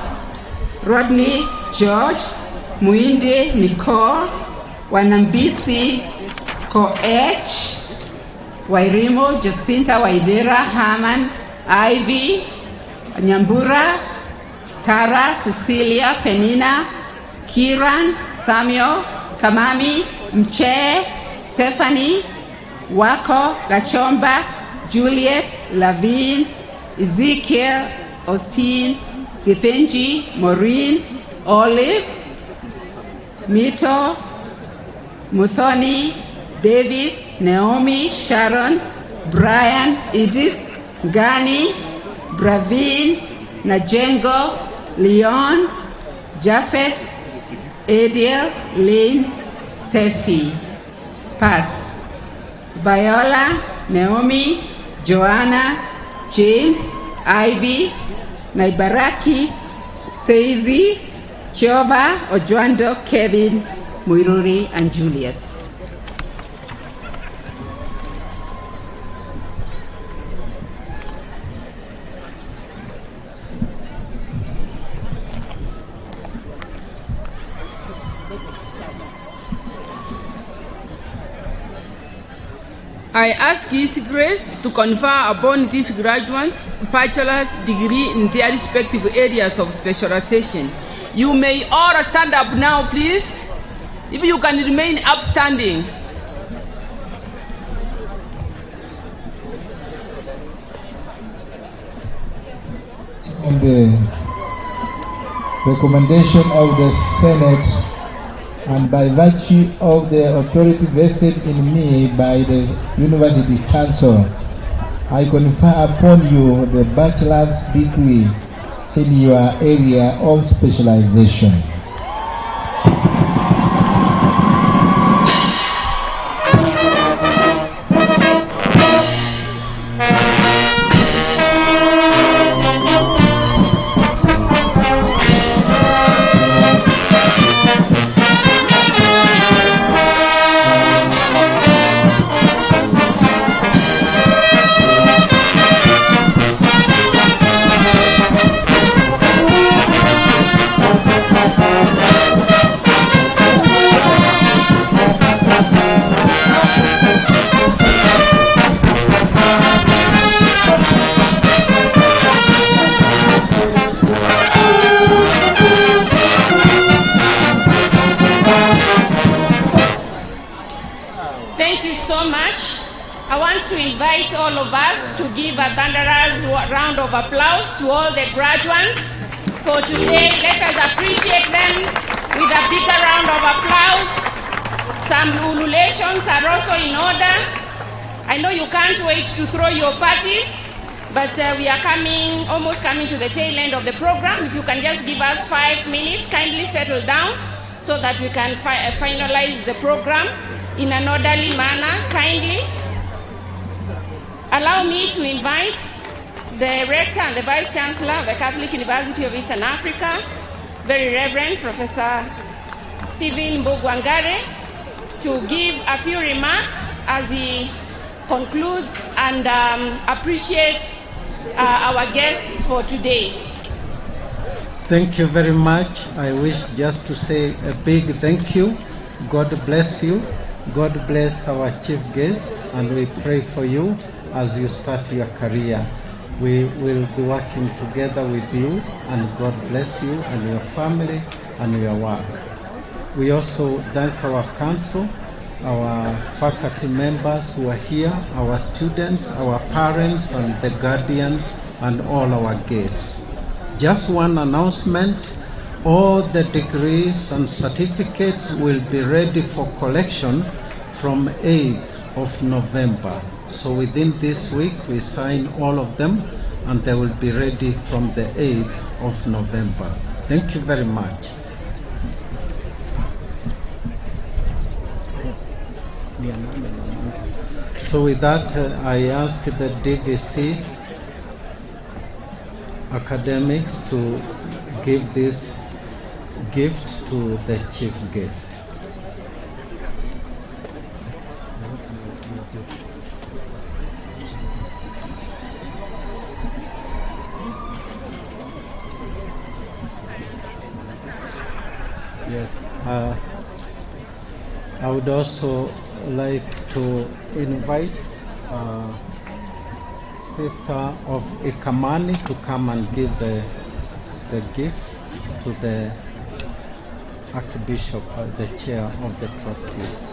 [SPEAKER 10] Rodney, George, Muinde, Nicole, Wanambisi, Koech, Wairimo, Jacinta, Waidera, Haman, Ivy, Nyambura, Tara, Cecilia, Penina, Kiran, Samuel, Kamami, Mche, Stephanie, Wako, Gachomba, Juliet, Lavine, Ezekiel, Austin, Githenji, Maureen, Olive, Mito, Muthoni, Davis, Naomi, Sharon, Brian, Edith, Gani, Bravin, Najengo, Leon, Japheth, Adiel, Lynn, Steffi. Pass. Viola, Naomi, Joanna, James, Ivy, Naibaraki, Stacey, Chova, Ojuando, Kevin, Muiruri, and Julius. I ask His Grace to confer upon these graduates bachelor's degree in their respective areas of specialization. You may all stand up now, please. If you can remain upstanding.
[SPEAKER 9] On the recommendation of the Senate, and by virtue of the authority vested in me by the University Council, I confer upon you the bachelor's degree in your area of specialization.
[SPEAKER 1] all of us to give a thunderous round of applause to all the graduates for today. Let us appreciate them with a bigger round of applause. Some ululations are also in order. I know you can't wait to throw your parties, but we are almost coming to the tail end of the program. If you can just give us 5 minutes, kindly settle down so that we can finalize the program in an orderly manner. Kindly allow me to invite the Rector and the Vice Chancellor of the Catholic University of Eastern Africa, Very Reverend Professor Stephen Mbugwangare, to give a few remarks as he concludes and appreciates our guests for today.
[SPEAKER 6] Thank you very much. I wish just to say a big thank you. God bless you. God bless our chief guest, and we pray for you as you start your career. We will be working together with you, and God bless you and your family and your work. We also thank our council, our faculty members who are here, our students, our parents and the guardians, and all our guests. Just one announcement: all the degrees and certificates will be ready for collection from 8th of November. So within this week, we sign all of them, and they will be ready from the 8th of November. Thank you very much. So with that, I ask the DVC academics to give this gift to the chief guest. Yes, I would also like to invite Sister of Ikamani to come and give the gift to the Archbishop, the chair of the trustees.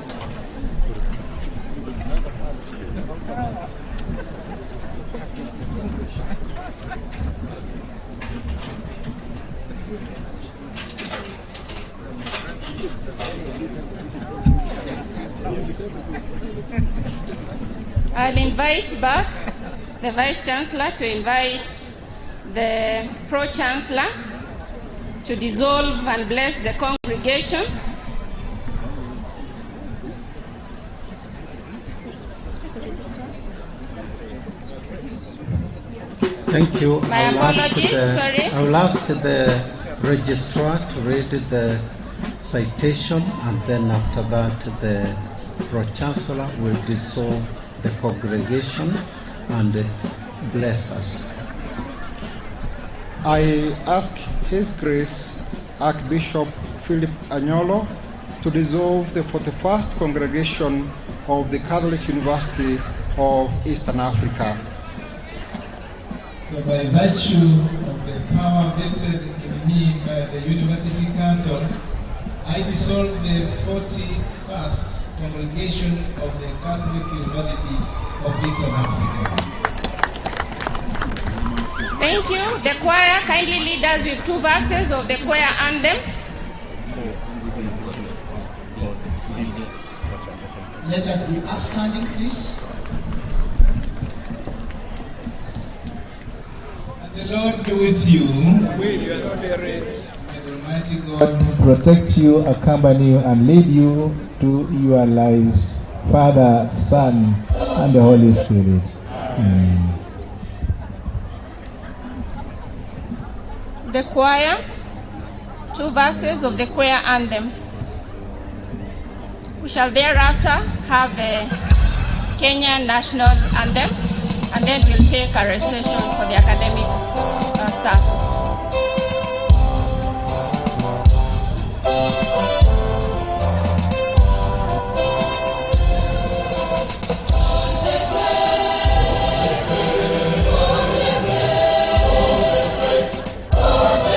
[SPEAKER 1] I'll invite back the Vice Chancellor to invite the Pro-chancellor to dissolve and bless the congregation.
[SPEAKER 6] Thank you.
[SPEAKER 1] My apologies, sorry.
[SPEAKER 6] I will ask the registrar to read the citation, and then after that the Pro-chancellor will dissolve the congregation and bless us.
[SPEAKER 18] I ask His Grace Archbishop Philip Anyolo to dissolve the 41st congregation of the Catholic University of Eastern Africa.
[SPEAKER 9] So by virtue of the power vested in me by the University Council, I dissolve the 41st congregation of the Catholic University of Eastern Africa.
[SPEAKER 1] Thank you. The choir, kindly lead us with 2 verses of the choir anthem.
[SPEAKER 20] Let us be upstanding, please.
[SPEAKER 9] And the Lord be with you.
[SPEAKER 20] With your spirit.
[SPEAKER 9] May the Almighty God protect you, accompany you, and lead you to your lives, Father, Son, and the Holy Spirit. Amen.
[SPEAKER 1] The choir, 2 verses of the choir anthem. We shall thereafter have a Kenyan national anthem, and then we'll take a recession for the academic staff.
[SPEAKER 20] Oh,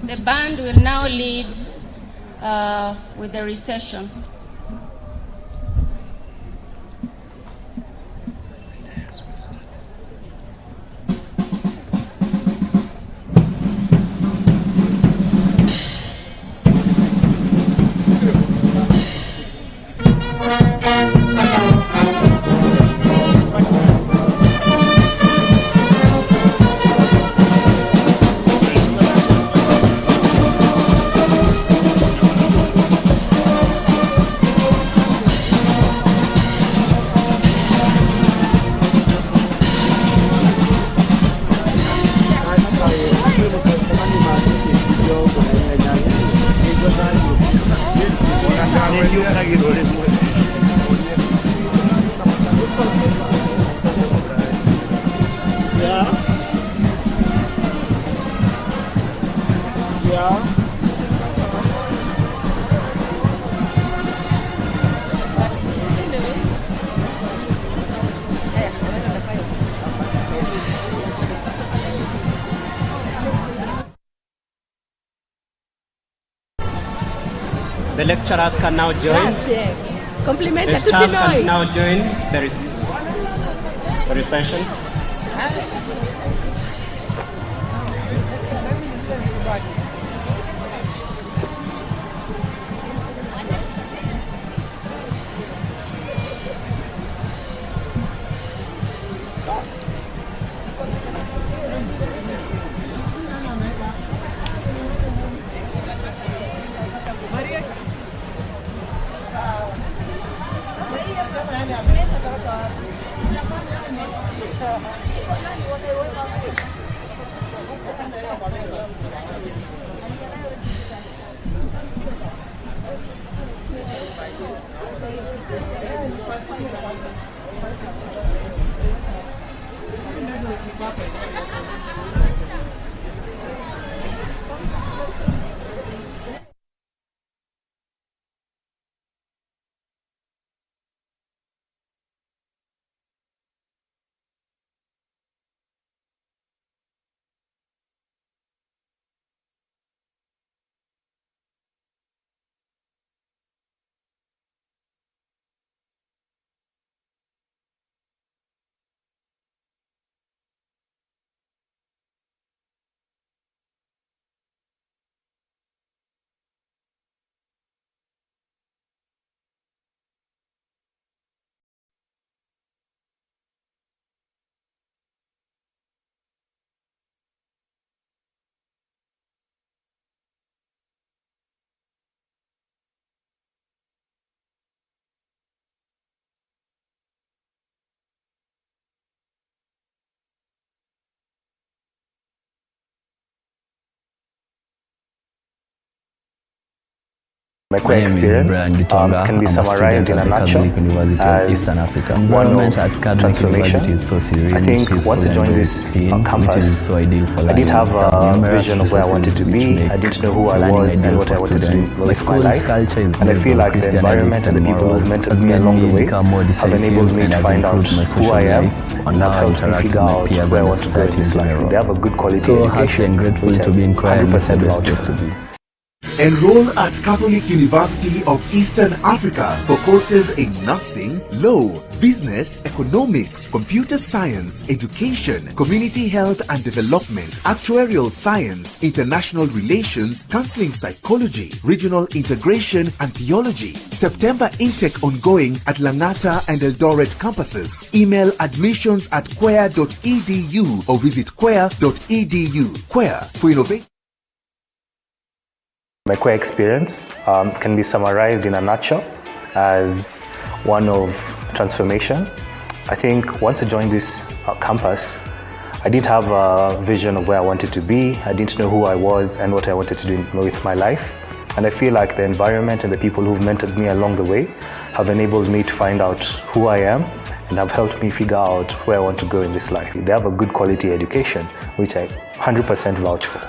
[SPEAKER 1] The band will now lead with the recession.
[SPEAKER 16] The lecturers can now join.
[SPEAKER 12] Complimenta
[SPEAKER 16] The
[SPEAKER 12] tutti
[SPEAKER 16] staff
[SPEAKER 12] noi.
[SPEAKER 16] can now join the recession.
[SPEAKER 3] My core experience can be summarized in a nutshell as one of transformation. I think once I joined this campus, I didn't have a vision of where I wanted to be. I didn't know who I was and what I wanted to do with my life. And I feel like the environment and the people who've mentored me along the way have enabled me to find out who I am and have helped me figure out where I want to go in this life. They have a good quality education, which I 100% vouch for.
[SPEAKER 8] Enroll at Catholic University of Eastern Africa for courses in nursing, law, business, economics, computer science, education, community health and development, actuarial science, international relations, counseling psychology, regional integration and theology. September intake ongoing at Langata and Eldoret campuses. Email admissions@CUEA.edu or visit CUEA.edu. CUEA for innovation.
[SPEAKER 3] My core experience can be summarized in a nutshell as one of transformation. I think once I joined this campus, I didn't have a vision of where I wanted to be. I didn't know who I was and what I wanted to do with my life. And I feel like the environment and the people who've mentored me along the way have enabled me to find out who I am and have helped me figure out where I want to go in this life. They have a good quality education, which I 100% vouch for.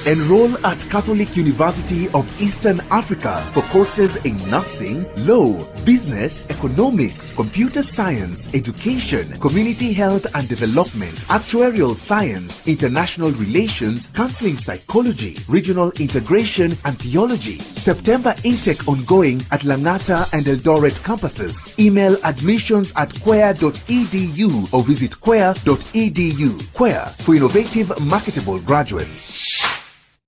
[SPEAKER 8] Enroll at Catholic University of Eastern Africa for courses in nursing, law, business, economics, computer science, education, community health and development, actuarial science, international relations, counseling psychology, regional integration and theology. September intake ongoing at Langata and Eldoret campuses. Email admissions@CUEA.edu or visit CUEA.edu. CUEA for innovative, marketable graduates.